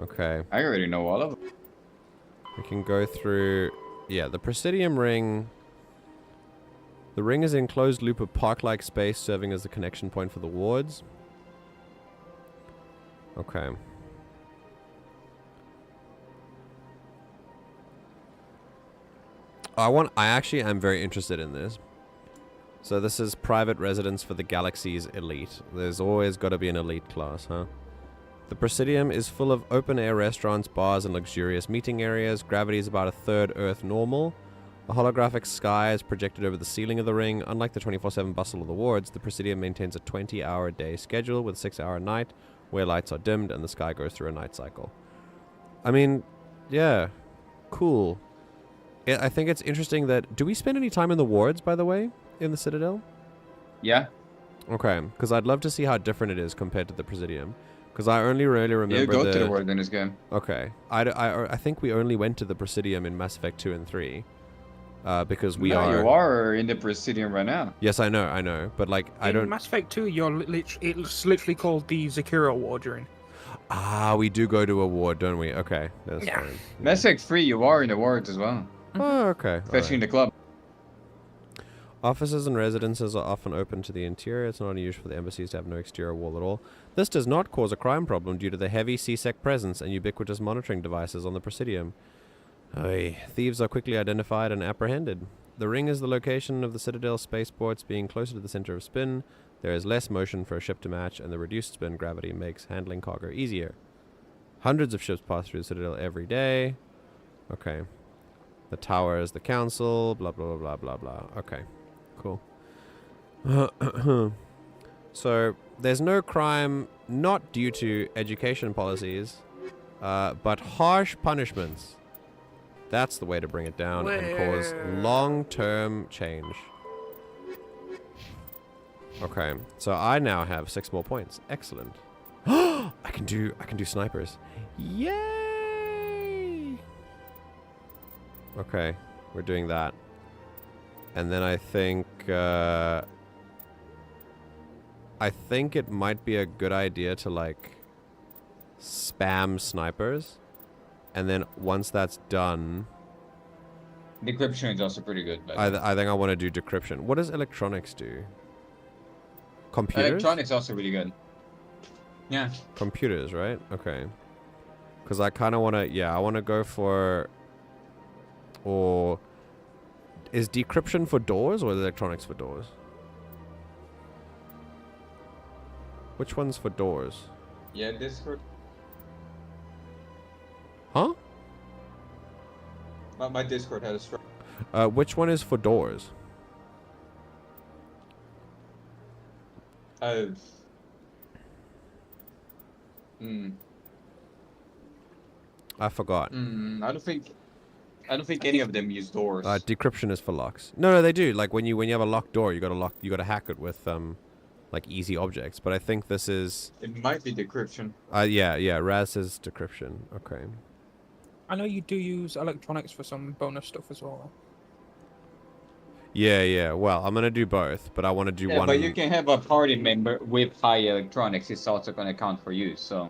Okay.
I already know all of them.
We can go through... Yeah, the Presidium ring... The ring is an enclosed loop of park-like space serving as the connection point for the wards. Okay. I actually am very interested in this. So this is private residence for the galaxy's elite. There's always got to be an elite class, huh? The Presidium is full of open-air restaurants, bars, and luxurious meeting areas. Gravity is about a third Earth normal. A holographic sky is projected over the ceiling of the ring. Unlike the 24/7 bustle of the wards, the Presidium maintains a 20-hour day schedule with a 6-hour night, where lights are dimmed and the sky goes through a night cycle. I mean, yeah, cool. I think it's interesting that... Do we spend any time in the wards, by the way? in the Citadel?
Yeah.
Okay, because I'd love to see how different it is compared to the Presidium. Because I only really remember
You go to the Ward in this game.
Okay. I think we only went to the Presidium in Mass Effect 2 and 3. Because we are...
you are in the Presidium right now.
Yes, I know. But, like, I don't...
In Mass Effect 2, it's literally called the Zakira Ward you're in.
Ah, we do go to a ward, don't we? Okay, that's fine.
Mass Effect 3, you are in the wards as well.
Oh, okay.
Especially in the club.
Offices and residences are often open to the interior. It's not unusual for the embassies to have no exterior wall at all. This does not cause a crime problem due to the heavy CSEC presence and ubiquitous monitoring devices on the Presidium. Oy. Thieves are quickly identified and apprehended. The ring is the location of the Citadel spaceports. Being closer to the center of spin, there is less motion for a ship to match, and the reduced spin gravity makes handling cargo easier. Hundreds of ships pass through the Citadel every day. Okay. The tower is the council, blah, blah, blah, blah, blah, blah. Okay. Cool. So, there's no crime not due to education policies, but harsh punishments. That's the way to bring it down and cause long-term change. Okay, so I now have 6 more points. Excellent. I can do snipers. Yay! Okay, we're doing that. And then I think it might be a good idea to like spam snipers, and then once that's done,
decryption is also pretty good.
I think I want to do decryption. What does electronics do? Computers?
Electronics also really good. Yeah.
Computers, right? Okay. Because I kind of want to, I want to go for, or is decryption for doors or is electronics for doors? Which one's for doors?
Yeah, Discord.
Huh?
My Discord had a strike.
Which one is for doors?
I
forgot.
I don't think any of them use doors.
Decryption is for locks. No, they do. Like when you have a locked door, you gotta hack it with like easy objects. But I think this is.
It might be decryption.
Yeah. Raz says decryption. Okay.
I know you do use electronics for some bonus stuff as well.
Yeah. Well, I'm gonna do both, but I want to do one.
Yeah, but you can have a party member with high electronics. It's also gonna count for you. So.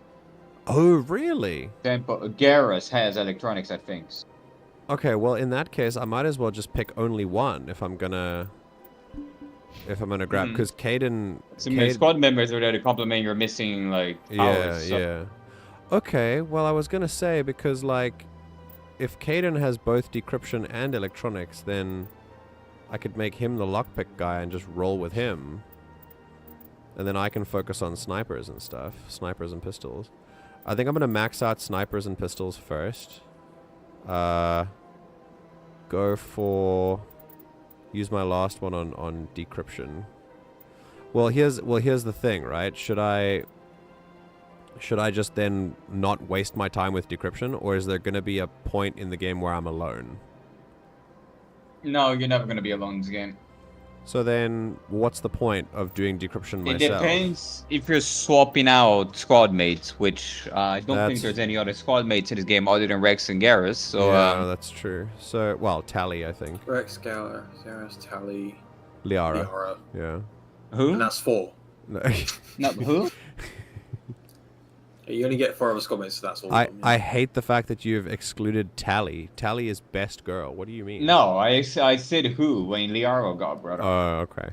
Oh, really?
For example, Garrus has electronics, I think.
Okay, well, in that case, I might as well just pick only one if I'm gonna grab, because Caden...
So squad members are there to complement your missing, like, powers.
Yeah. Okay, well, I was gonna say, because, like, if Caden has both decryption and electronics, then I could make him the lockpick guy and just roll with him. And then I can focus on snipers and stuff. Snipers and pistols. I think I'm gonna max out snipers and pistols first. Go for... Use my last one on decryption. Well, here's the thing, right? Should I just then not waste my time with decryption, or is there gonna be a point in the game where I'm alone?
No, you're never gonna be alone in this game.
So then, what's the point of doing decryption myself?
It depends if you're swapping out squad mates, which I don't think there's any other squad mates in this game other than Rex and Garrus. So
yeah, that's true. So, well, Tally, I think.
Rex, Garrus, Tally,
Liara. Yeah.
Who?
And that's 4.
No.
Not who?
You only get 4 other squad mates, so that's all.
I hate the fact that you've excluded Tally. Tally is best girl. What do you mean?
No, I said who when Liara got brought up.
Oh, okay.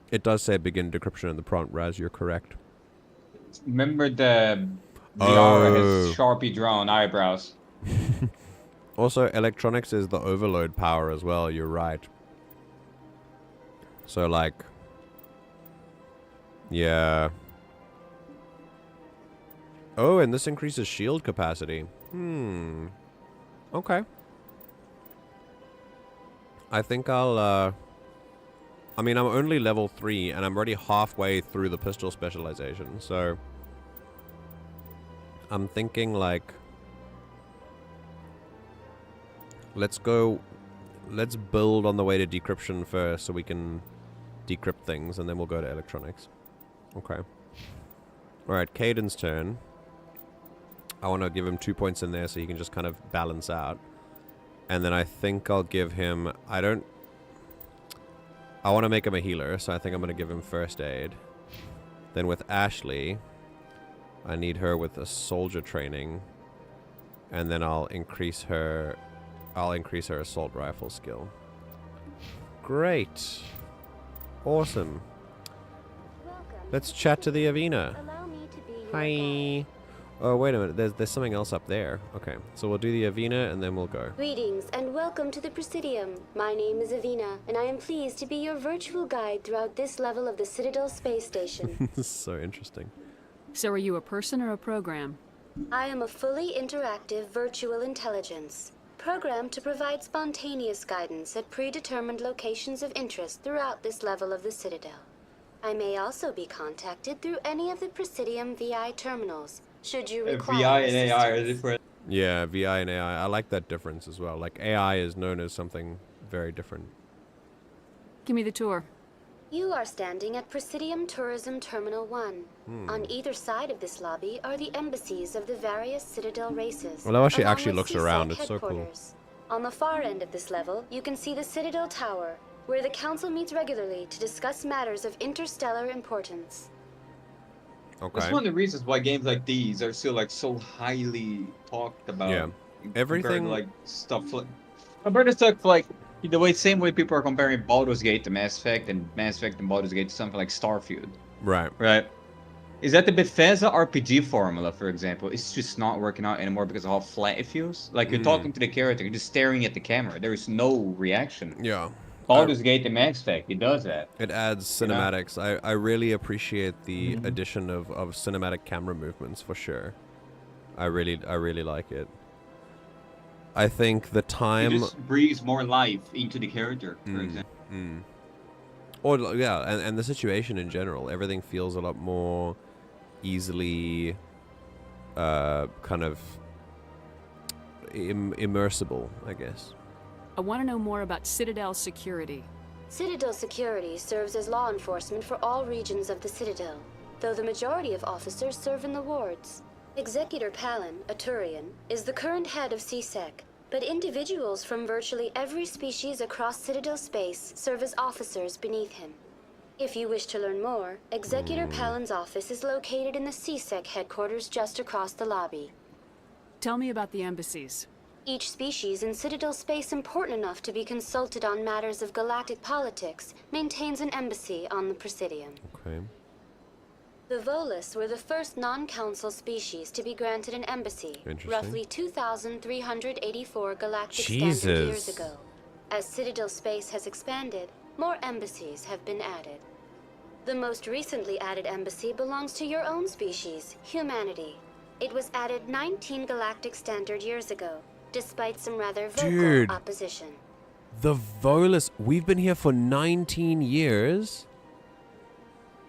It does say begin decryption in the prompt, Raz. You're correct.
Remember the Liara has Sharpie drawn eyebrows.
Also, electronics is the overload power as well. You're right. So, like... Yeah. Oh, and this increases shield capacity. Okay. I think I'll, I mean, I'm only level 3, and I'm already halfway through the pistol specialization, so... I'm thinking, like... Let's go let's build on the way to decryption first so we can decrypt things, and then we'll go to electronics. Okay. Alright, Caden's turn. I want to give him 2 points in there so he can just kind of balance out. And then I think I'll give him... I want to make him a healer, so I think I'm going to give him first aid. Then with Ashley, I need her with a soldier training. And then I'll increase her assault rifle skill. Great. Awesome. Let's chat to the Avina. Hi. Oh, wait a minute. There's something else up there. Okay, so we'll do the Avina and then we'll go.
Greetings and welcome to the Presidium. My name is Avina, and I am pleased to be your virtual guide throughout this level of the Citadel space station.
This is so interesting.
So are you a person or a program?
I am a fully interactive virtual intelligence, programmed to provide spontaneous guidance at predetermined locations of interest throughout this level of the Citadel. I may also be contacted through any of the Presidium VI terminals, should you require
VI and AI are different.
Yeah, VI and AI. I like that difference as well. Like, AI is known as something very different.
Give me the tour.
You are standing at Presidium Tourism Terminal 1. On either side of this lobby are the embassies of the various Citadel races.
Well, how she actually looks around. It's so cool.
On the far end of this level, you can see the Citadel Tower, where the Council meets regularly to discuss matters of interstellar importance.
Okay.
That's one of the reasons why games like these are still like so highly talked about.
Yeah. Everything
Like stuff like compared to stuff like the same way people are comparing Baldur's Gate to Mass Effect and Mass Effect and Baldur's Gate to something like Starfield.
Right.
Right. Is that the Bethesda RPG formula, for example? It's just not working out anymore because of how flat it feels. Like you're talking to the character, you're just staring at the camera. There is no reaction.
Yeah.
Baldur's Gate and Mass Effect, it does that.
It adds cinematics. I really appreciate the addition of cinematic camera movements for sure. I really like it. I think the time
It just breathes more life into the character, for example.
Or yeah, and the situation in general, everything feels a lot more easily kind of immersible, I guess.
I want to know more about Citadel security.
Citadel security serves as law enforcement for all regions of the Citadel, though the majority of officers serve in the wards. Executor Palin, a Turian, is the current head of CSEC, but individuals from virtually every species across Citadel space serve as officers beneath him. If you wish to learn more, Executor Palin's office is located in the CSEC headquarters just across the lobby.
Tell me about the embassies.
Each species in Citadel space important enough to be consulted on matters of galactic politics maintains an embassy on the Presidium.
Okay.
The Volus were the first non-council species to be granted an embassy, roughly 2,384 galactic standard years ago. As Citadel space has expanded, more embassies have been added. The most recently added embassy belongs to your own species, humanity. It was added 19 galactic standard years ago, despite some rather vocal opposition.
The Volus, we've been here for 19 years,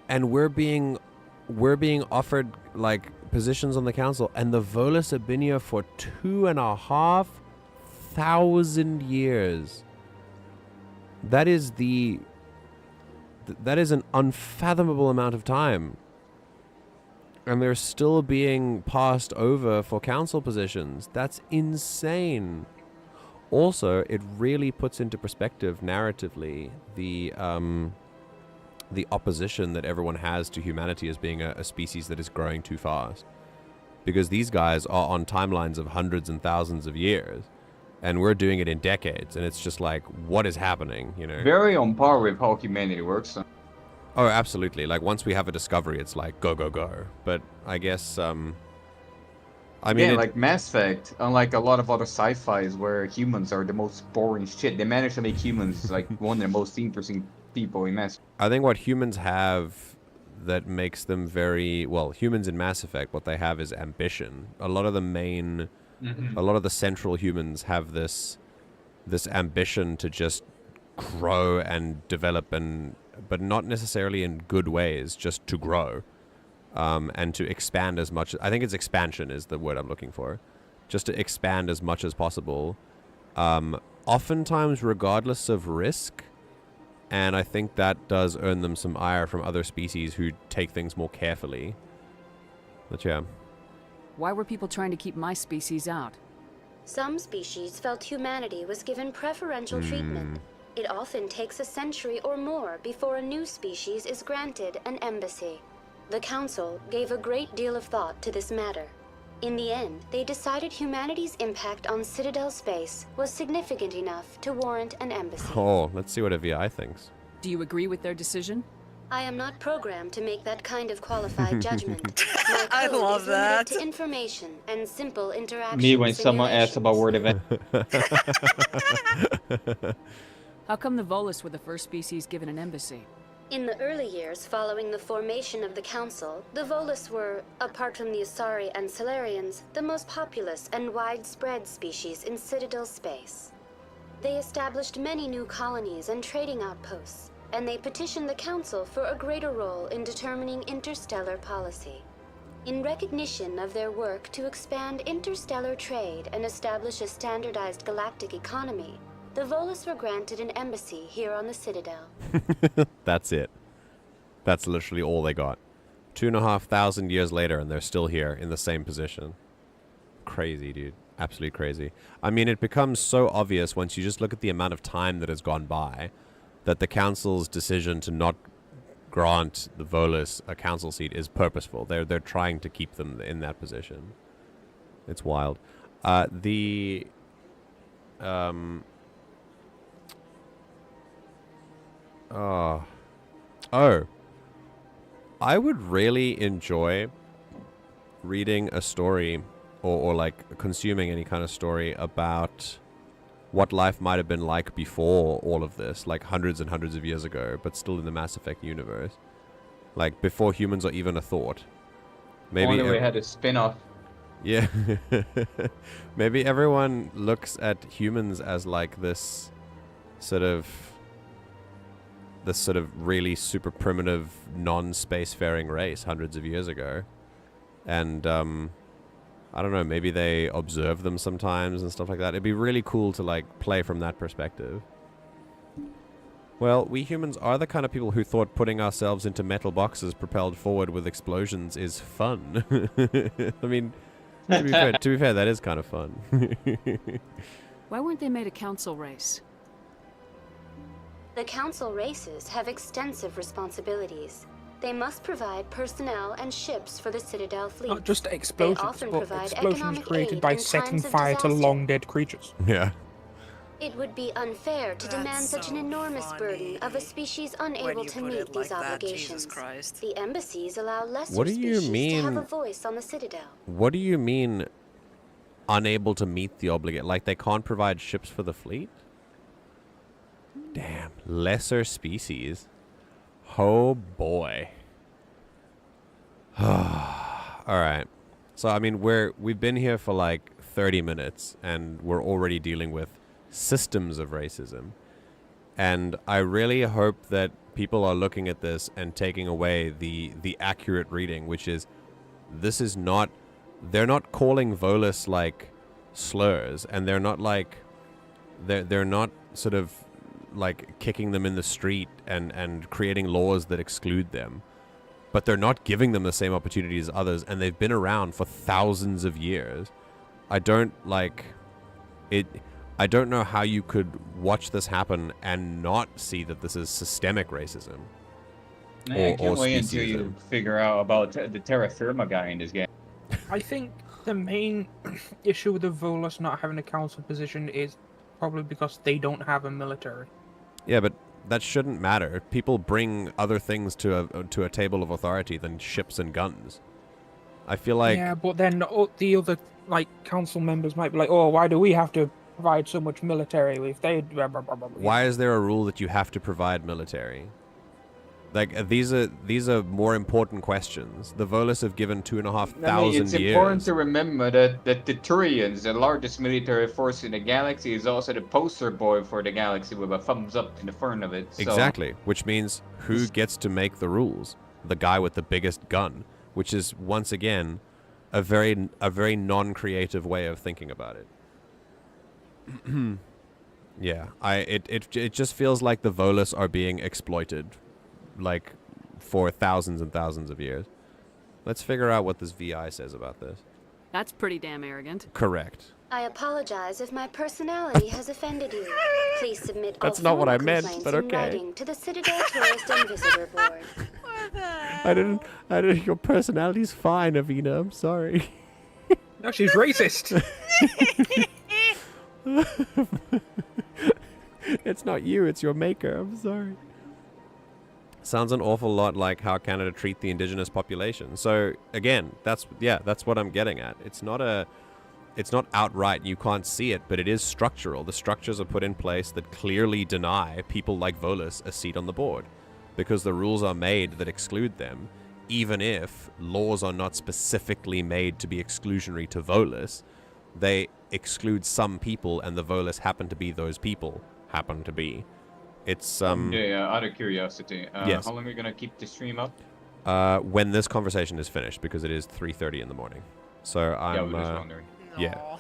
and we're being offered like positions on the council, and the Volus have been here for 2,500 years. That is an unfathomable amount of time. And they're still being passed over for council positions. That's insane. Also, it really puts into perspective narratively the opposition that everyone has to humanity as being a species that is growing too fast. Because these guys are on timelines of hundreds and thousands of years, and we're doing it in decades, and it's just like, what is happening, you know?
Very on par with how humanity works.
Oh, absolutely. Like, once we have a discovery, it's like, go, go, go. But I guess, I mean...
Yeah, like Mass Effect, unlike a lot of other sci-fis where humans are the most boring shit, they managed to make humans, like, one of the most interesting people in Mass Effect.
I think what humans have that makes them very... Well, humans in Mass Effect, what they have is ambition. A lot of the main... A lot of the central humans have this ambition to just grow and develop, but not necessarily in good ways, just to grow. And to expand as much. I think it's expansion is the word I'm looking for. Just to expand as much as possible. oftentimes regardless of risk. And I think that does earn them some ire from other species who take things more carefully. But yeah.
Why were people trying to keep my species out?
Some species felt humanity was given preferential treatment. It often takes a century or more before a new species is granted an embassy. The Council gave a great deal of thought to this matter. In the end, they decided humanity's impact on Citadel space was significant enough to warrant an embassy.
Oh, let's see what a VI thinks.
Do you agree with their decision?
I am not programmed to make that kind of qualified judgment.
I love that.
To information and simple interaction.
Me when someone asks about word event.
How come the Volus were the first species given an embassy?
In the early years following the formation of the Council, the Volus were, apart from the Asari and Solarians, the most populous and widespread species in Citadel space. They established many new colonies and trading outposts, and they petitioned the Council for a greater role in determining interstellar policy. In recognition of their work to expand interstellar trade and establish a standardized galactic economy, the Volus were granted an embassy here on the Citadel.
That's it. That's literally all they got. 2,500 years later, and they're still here in the same position. Crazy, dude. Absolutely crazy. I mean, it becomes so obvious once you just look at the amount of time that has gone by that the Council's decision to not grant the Volus a council seat is purposeful. They're trying to keep them in that position. It's wild. I would really enjoy reading a story or like consuming any kind of story about what life might have been like before all of this, like hundreds and hundreds of years ago, but still in the Mass Effect universe. Like before humans are even a thought. Maybe
only we had a spin-off.
Yeah. Maybe everyone looks at humans as like this sort of really super primitive non-spacefaring race hundreds of years ago. And I don't know, maybe they observe them sometimes and stuff like that. It'd be really cool to like play from that perspective. Well, we humans are the kind of people who thought putting ourselves into metal boxes propelled forward with explosions is fun. I mean, to be fair, that is kind of fun.
Why weren't they made a council race?
The Council races have extensive responsibilities. They must provide personnel and ships for the Citadel fleet.
Not just explosions, but explosions created by setting fire to long-dead creatures.
Yeah.
It would be unfair to demand such an enormous burden of a species unable to meet these obligations. The embassies allow lesser species to have a voice on the Citadel.
What do you mean unable to meet the obligation? Like they can't provide ships for the fleet? Damn. Lesser species. Oh boy. Alright. So I mean we've been here for like 30 minutes and we're already dealing with systems of racism. And I really hope that people are looking at this and taking away the accurate reading, which is this is not, they're not calling Volus like slurs, and they're not like they're not sort of like kicking them in the street and creating laws that exclude them, but they're not giving them the same opportunity as others, and they've been around for thousands of years. I don't know how you could watch this happen and not see that this is systemic racism.
I can't wait until you figure out about the terra firma guy in this game.
I think the main issue with the Volus not having a council position is probably because they don't have a military.
Yeah, but that shouldn't matter. People bring other things to a table of authority than ships and guns. I feel like...
Yeah, but then the other like council members might be like, oh, why do we have to provide so much military if they...
Why is there a rule that you have to provide military? Like, these are more important questions. The Volus have given 2,500 years.
It's important to remember that the Turians, the largest military force in the galaxy, is also the poster boy for the galaxy with a thumbs up in the front of it. So.
Exactly, which means who gets to make the rules? The guy with the biggest gun, which is, once again, a very non-creative way of thinking about it. Yeah, it just feels like the Volus are being exploited, like, for thousands and thousands of years. Let's figure out what this VI says about this.
That's pretty damn arrogant.
Correct.
I apologize if my personality has offended you. Please submit all
That's not what I meant,
complaints
but
in
okay.
writing to the Citadel Tourist and Visitor Board.
I didn't. Your personality's fine, Avina. I'm sorry.
No, she's racist.
It's not you. It's your maker. I'm sorry. Sounds an awful lot like how Canada treat the indigenous population. So again, that's what I'm getting at. It's not outright. You can't see it, but it is structural. The structures are put in place that clearly deny people like Volus a seat on the board, because the rules are made that exclude them, even if laws are not specifically made to be exclusionary to Volus. They exclude some people, and the Volus happen to be those people. Happen to be. It's
Yeah, out of curiosity,
yes.
How long are we gonna keep the stream up?
When this conversation is finished, because it is 3:30 in the morning. So I'm
just wondering.
Yeah.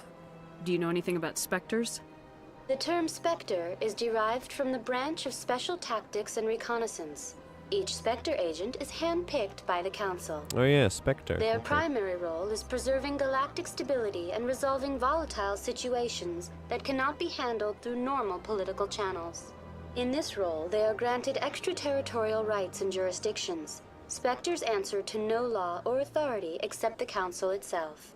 Do you know anything about specters?
The term Spectre is derived from the branch of Special Tactics and Reconnaissance. Each Spectre agent is handpicked by the Council.
Oh yeah, Spectre.
Their primary role is preserving galactic stability and resolving volatile situations that cannot be handled through normal political channels. In this role, they are granted extraterritorial rights and jurisdictions. Spectres answer to no law or authority except the Council itself.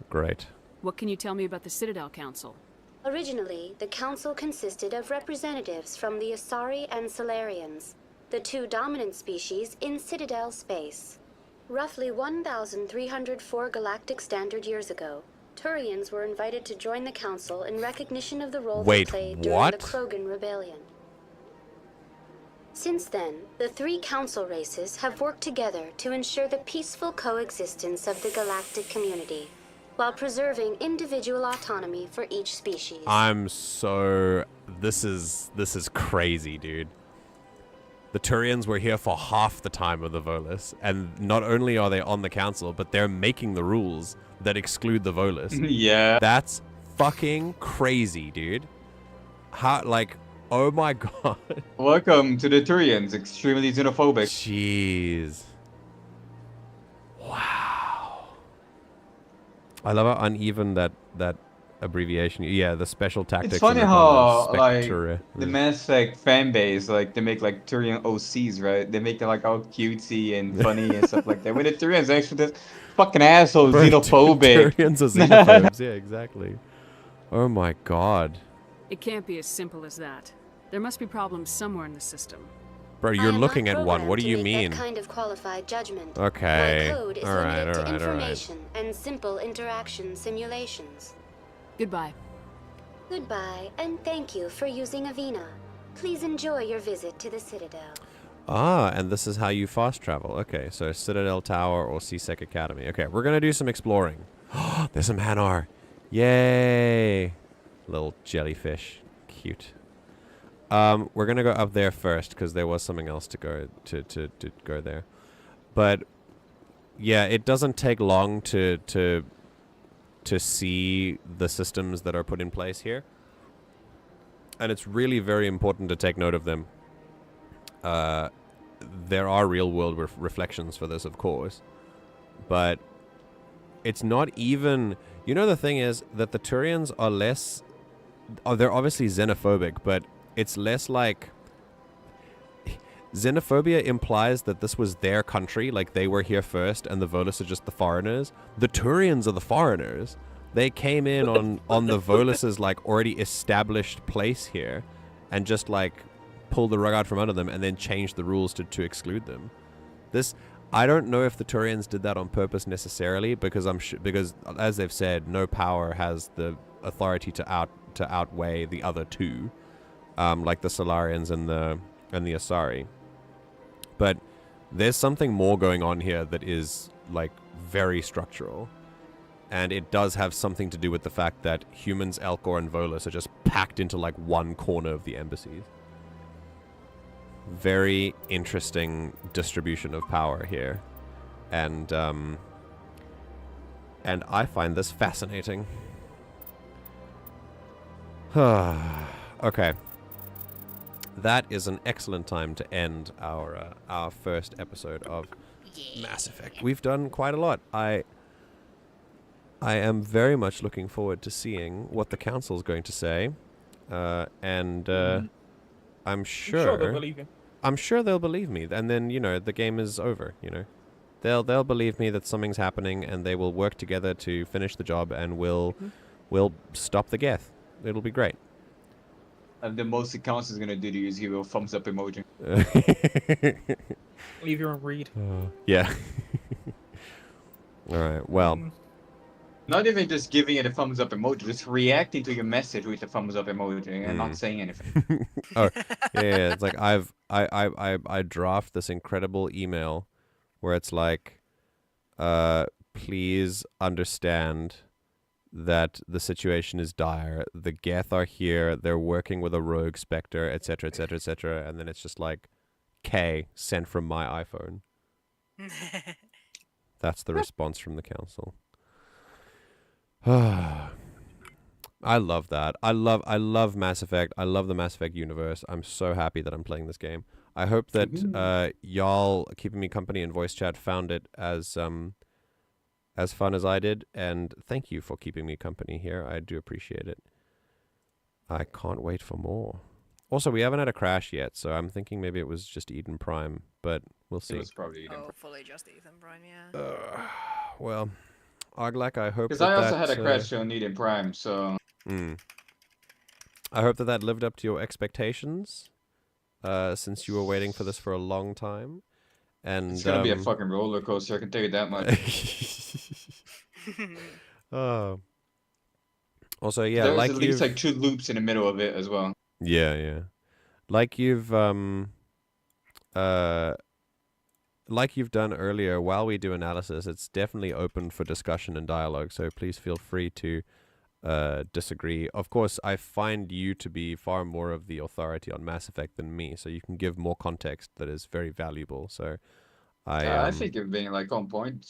Great.
What can you tell me about the Citadel Council?
Originally, the Council consisted of representatives from the Asari and Solarians, the two dominant species in Citadel space. Roughly 1,304 galactic standard years ago, Turians were invited to join the Council in recognition of the role they played during the Krogan Rebellion. Since then, the three Council races have worked together to ensure the peaceful coexistence of the galactic community, while preserving individual autonomy for each species.
This is crazy, dude. The Turians were here for half the time of the Volus, and not only are they on the Council, but they're making the rules that exclude the Volus.
Yeah.
That's fucking crazy, dude. How, like, oh my god.
Welcome to the Turians, extremely xenophobic.
Jeez. Wow. I love how uneven that abbreviation. Yeah, the Special Tactics.
It's funny how like
the
Mass Effect fan base, like they make like Turian OCs, right? They make them like all cutesy and funny and stuff like that. When the Turians actually just fucking assholes, xenophobic.
Turians are xenophobes. Yeah, exactly. Oh my god.
It can't be as simple as that. There must be problems somewhere in the system.
Bro, you're looking at one. What do you mean?
That kind of qualified judgment.
Okay.
My code is limited to information and simple interaction simulations.
Goodbye.
Goodbye, and thank you for using Avina. Please enjoy your visit to the Citadel.
Ah, and this is how you fast travel. Okay, so Citadel Tower or CSEC Academy. Okay, we're gonna do some exploring. There's some Hanar. Yay! Little jellyfish. Cute. We're gonna go up there first because there was something else to go to go there. But yeah, it doesn't take long to see the systems that are put in place here. And it's really very important to take note of them. There are real-world reflections for this, of course. But it's not even... You know, the thing is that the Turians are less... they're obviously xenophobic, but it's less like... Xenophobia implies that this was their country, like they were here first, and the Volus are just the foreigners. The Turians are the foreigners. They came in on the Volus's like already established place here, and just like pulled the rug out from under them, and then changed the rules to exclude them. This, I don't know if the Turians did that on purpose necessarily, because because as they've said, no power has the authority to outweigh the other two, like the Solarians and the Asari. But there's something more going on here that is, like, very structural. And it does have something to do with the fact that humans, Elcor, and Volus are just packed into, like, one corner of the embassies. Very interesting distribution of power here. And I find this fascinating. Okay. That is an excellent time to end our first episode of Mass Effect. We've done quite a lot. I am very much looking forward to seeing what the council's going to say, and I'm sure
they'll believe you.
I'm sure they'll believe me, and then the game is over. They'll believe me that something's happening, and they will work together to finish the job, and we'll stop the Geth. It'll be great.
The most the council is gonna do to you is give you a thumbs up emoji.
Leave your own read.
Yeah. All right. Well.
Not even just giving it a thumbs up emoji, just reacting to your message with a thumbs up emoji and not saying anything.
Oh, yeah. It's like I draft this incredible email where it's like, please understand that the situation is dire. The Geth are here. They're working with a rogue Spectre, etc., etc., etc. And then it's just like, K sent from my iPhone. That's the response from the council. I love that. I love Mass Effect. I love the Mass Effect universe. I'm so happy that I'm playing this game. I hope that y'all keeping me company in voice chat found it as fun as I did, and thank you for keeping me company here. I do appreciate it. I can't wait for more. Also, we haven't had a crash yet, so I'm thinking maybe it was just Eden Prime, but we'll see.
It was probably Eden Prime.
Hopefully just Eden Prime, yeah.
Well, Arglak, I hope
because I also had a crash on Eden Prime, so...
I hope that lived up to your expectations, since you were waiting for this for a long time. And
it's gonna be a fucking roller coaster, I can tell you that much.
Oh. Also, yeah,
there's
like
at least like 2 loops in the middle of it as well.
Yeah. Like you've done earlier, while we do analysis, it's definitely open for discussion and dialogue, so please feel free to disagree. Of course, I find you to be far more of the authority on Mass Effect than me, so you can give more context that is very valuable. So
I think you're being like on point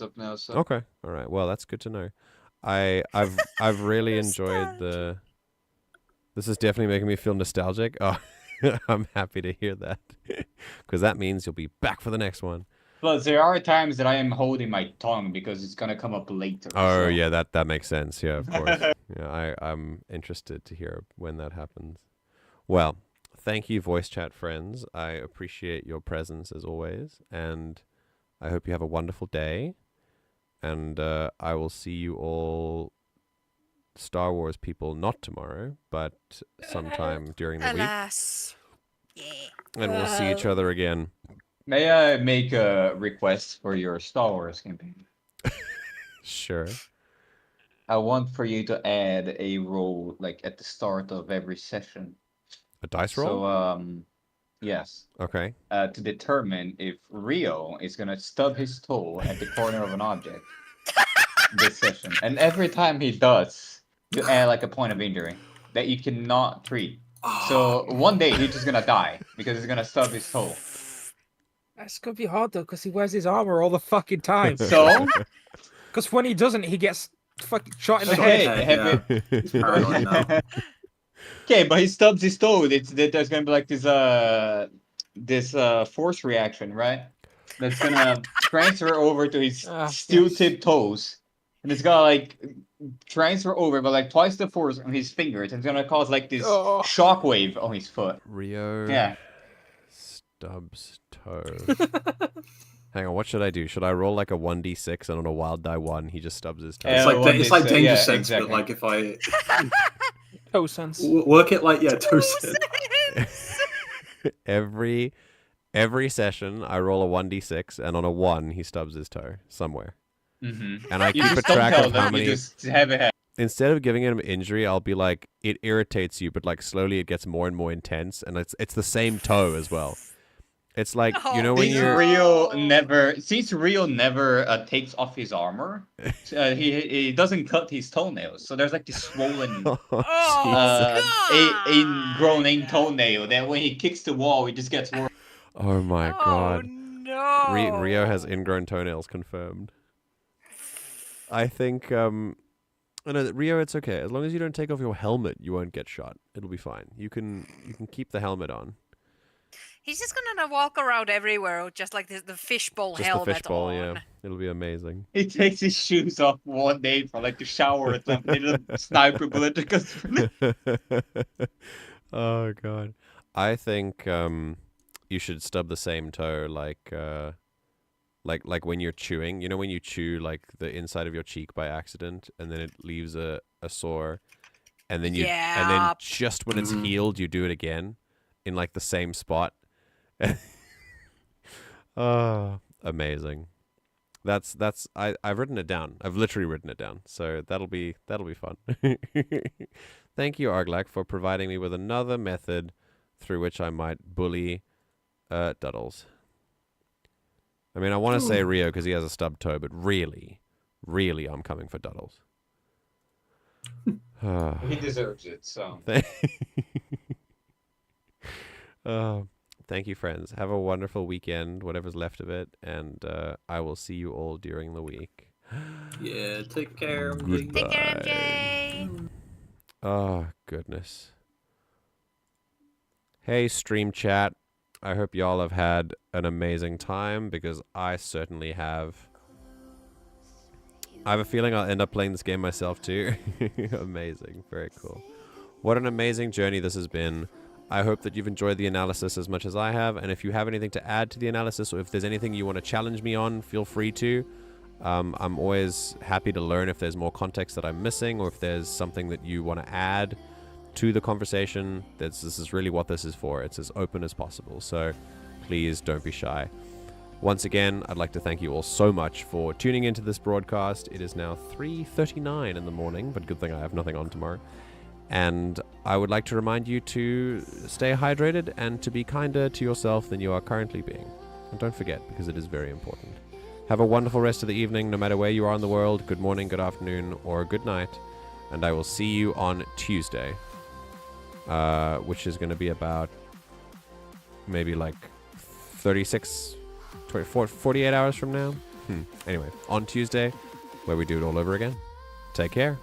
up now. So.
Okay, all right. Well, that's good to know. I've really enjoyed the. This is definitely making me feel nostalgic. Oh, I'm happy to hear that, because that means you'll be back for the next one.
Plus, there are times that I am holding my tongue because it's gonna come up later.
Oh,
so.
yeah, that makes sense. Yeah, of course. Yeah, I'm interested to hear when that happens. Well, thank you, voice chat friends. I appreciate your presence as always, and I hope you have a wonderful day. And I will see you all, Star Wars people, not tomorrow, but sometime during the week. Yeah. And we'll see each other again.
May I make a request for your Star Wars campaign?
Sure.
I want for you to add a roll, like at the start of every session.
A dice roll?
So, yes.
Okay.
To determine if Rio is gonna stub his toe at the corner of an object this session, and every time he does, you add like a point of injury that you cannot treat. So one day he's just gonna die because he's gonna stub his toe.
That's gonna be hard though, because he wears his armor all the fucking time.
So?
Because when he doesn't, he gets fucking shot in the head.
Okay, but he stubs his toe. There's gonna be like this force reaction, right? That's gonna transfer over to his steel-tipped toes, and it's gonna like transfer over, but like twice the force on his fingers. And it's gonna cause like this shockwave on his foot.
Rio.
Yeah.
Stubs toe. Hang on, what should I do? Should I roll like a 1d6 and on a wild die 1 he just stubs his toe?
It's like danger sense, exactly. But like if I
toe sense.
Work it like toe sense.
Every session I roll a 1d6 and on a 1 he stubs his toe somewhere.
Mm-hmm.
And I keep a track of how many.
Just have it.
Instead of giving him injury, I'll be like, it irritates you, but like slowly it gets more and more intense, and it's the same toe as well. It's like, you know, when you're...
Since Rio never takes off his armor, he doesn't cut his toenails. So there's like this swollen, ingrown toenail that when he kicks the wall, it just gets worse.
Oh my god.
No.
Rio has ingrown toenails confirmed. I think Oh, no, Rio, it's okay. As long as you don't take off your helmet, you won't get shot. It'll be fine. You can keep the helmet on.
He's just gonna walk around everywhere, just like the fishbowl helmet
the fishbowl,
on.
yeah. It'll be amazing.
He takes his shoes off one day for like to shower or something. A sniper bullet goes through.
Oh god. I think you should stub the same toe like when you're chewing. You know when you chew like the inside of your cheek by accident and then it leaves a sore, and then just when it's healed you do it again in like the same spot. Oh, amazing. I've written it down. I've literally written it down. So that'll be fun. Thank you, Arglak, for providing me with another method through which I might bully Duddles. I mean, I want to say Rio because he has a stubbed toe, but really, I'm coming for Duddles.
He deserves it, so.
Thank you, friends. Have a wonderful weekend, whatever's left of it, and I will see you all during the week.
Yeah, take care.
Goodbye.
Take care, MJ.
Oh, goodness. Hey, stream chat. I hope y'all have had an amazing time, because I certainly have. I have a feeling I'll end up playing this game myself, too. Amazing. Very cool. What an amazing journey this has been. I hope that you've enjoyed the analysis as much as I have, and if you have anything to add to the analysis, or if there's anything you want to challenge me on, feel free to. I'm always happy to learn if there's more context that I'm missing, or if there's something that you want to add to the conversation. This is really what this is for. It's as open as possible, so please don't be shy. Once again, I'd like to thank you all so much for tuning into this broadcast. It is now 3:39 in the morning, but good thing I have nothing on tomorrow. And I would like to remind you to stay hydrated and to be kinder to yourself than you are currently being. And don't forget, because it is very important. Have a wonderful rest of the evening, no matter where you are in the world. Good morning, good afternoon, or good night. And I will see you on Tuesday, which is going to be about maybe like 48 hours from now. Anyway, on Tuesday, where we do it all over again. Take care.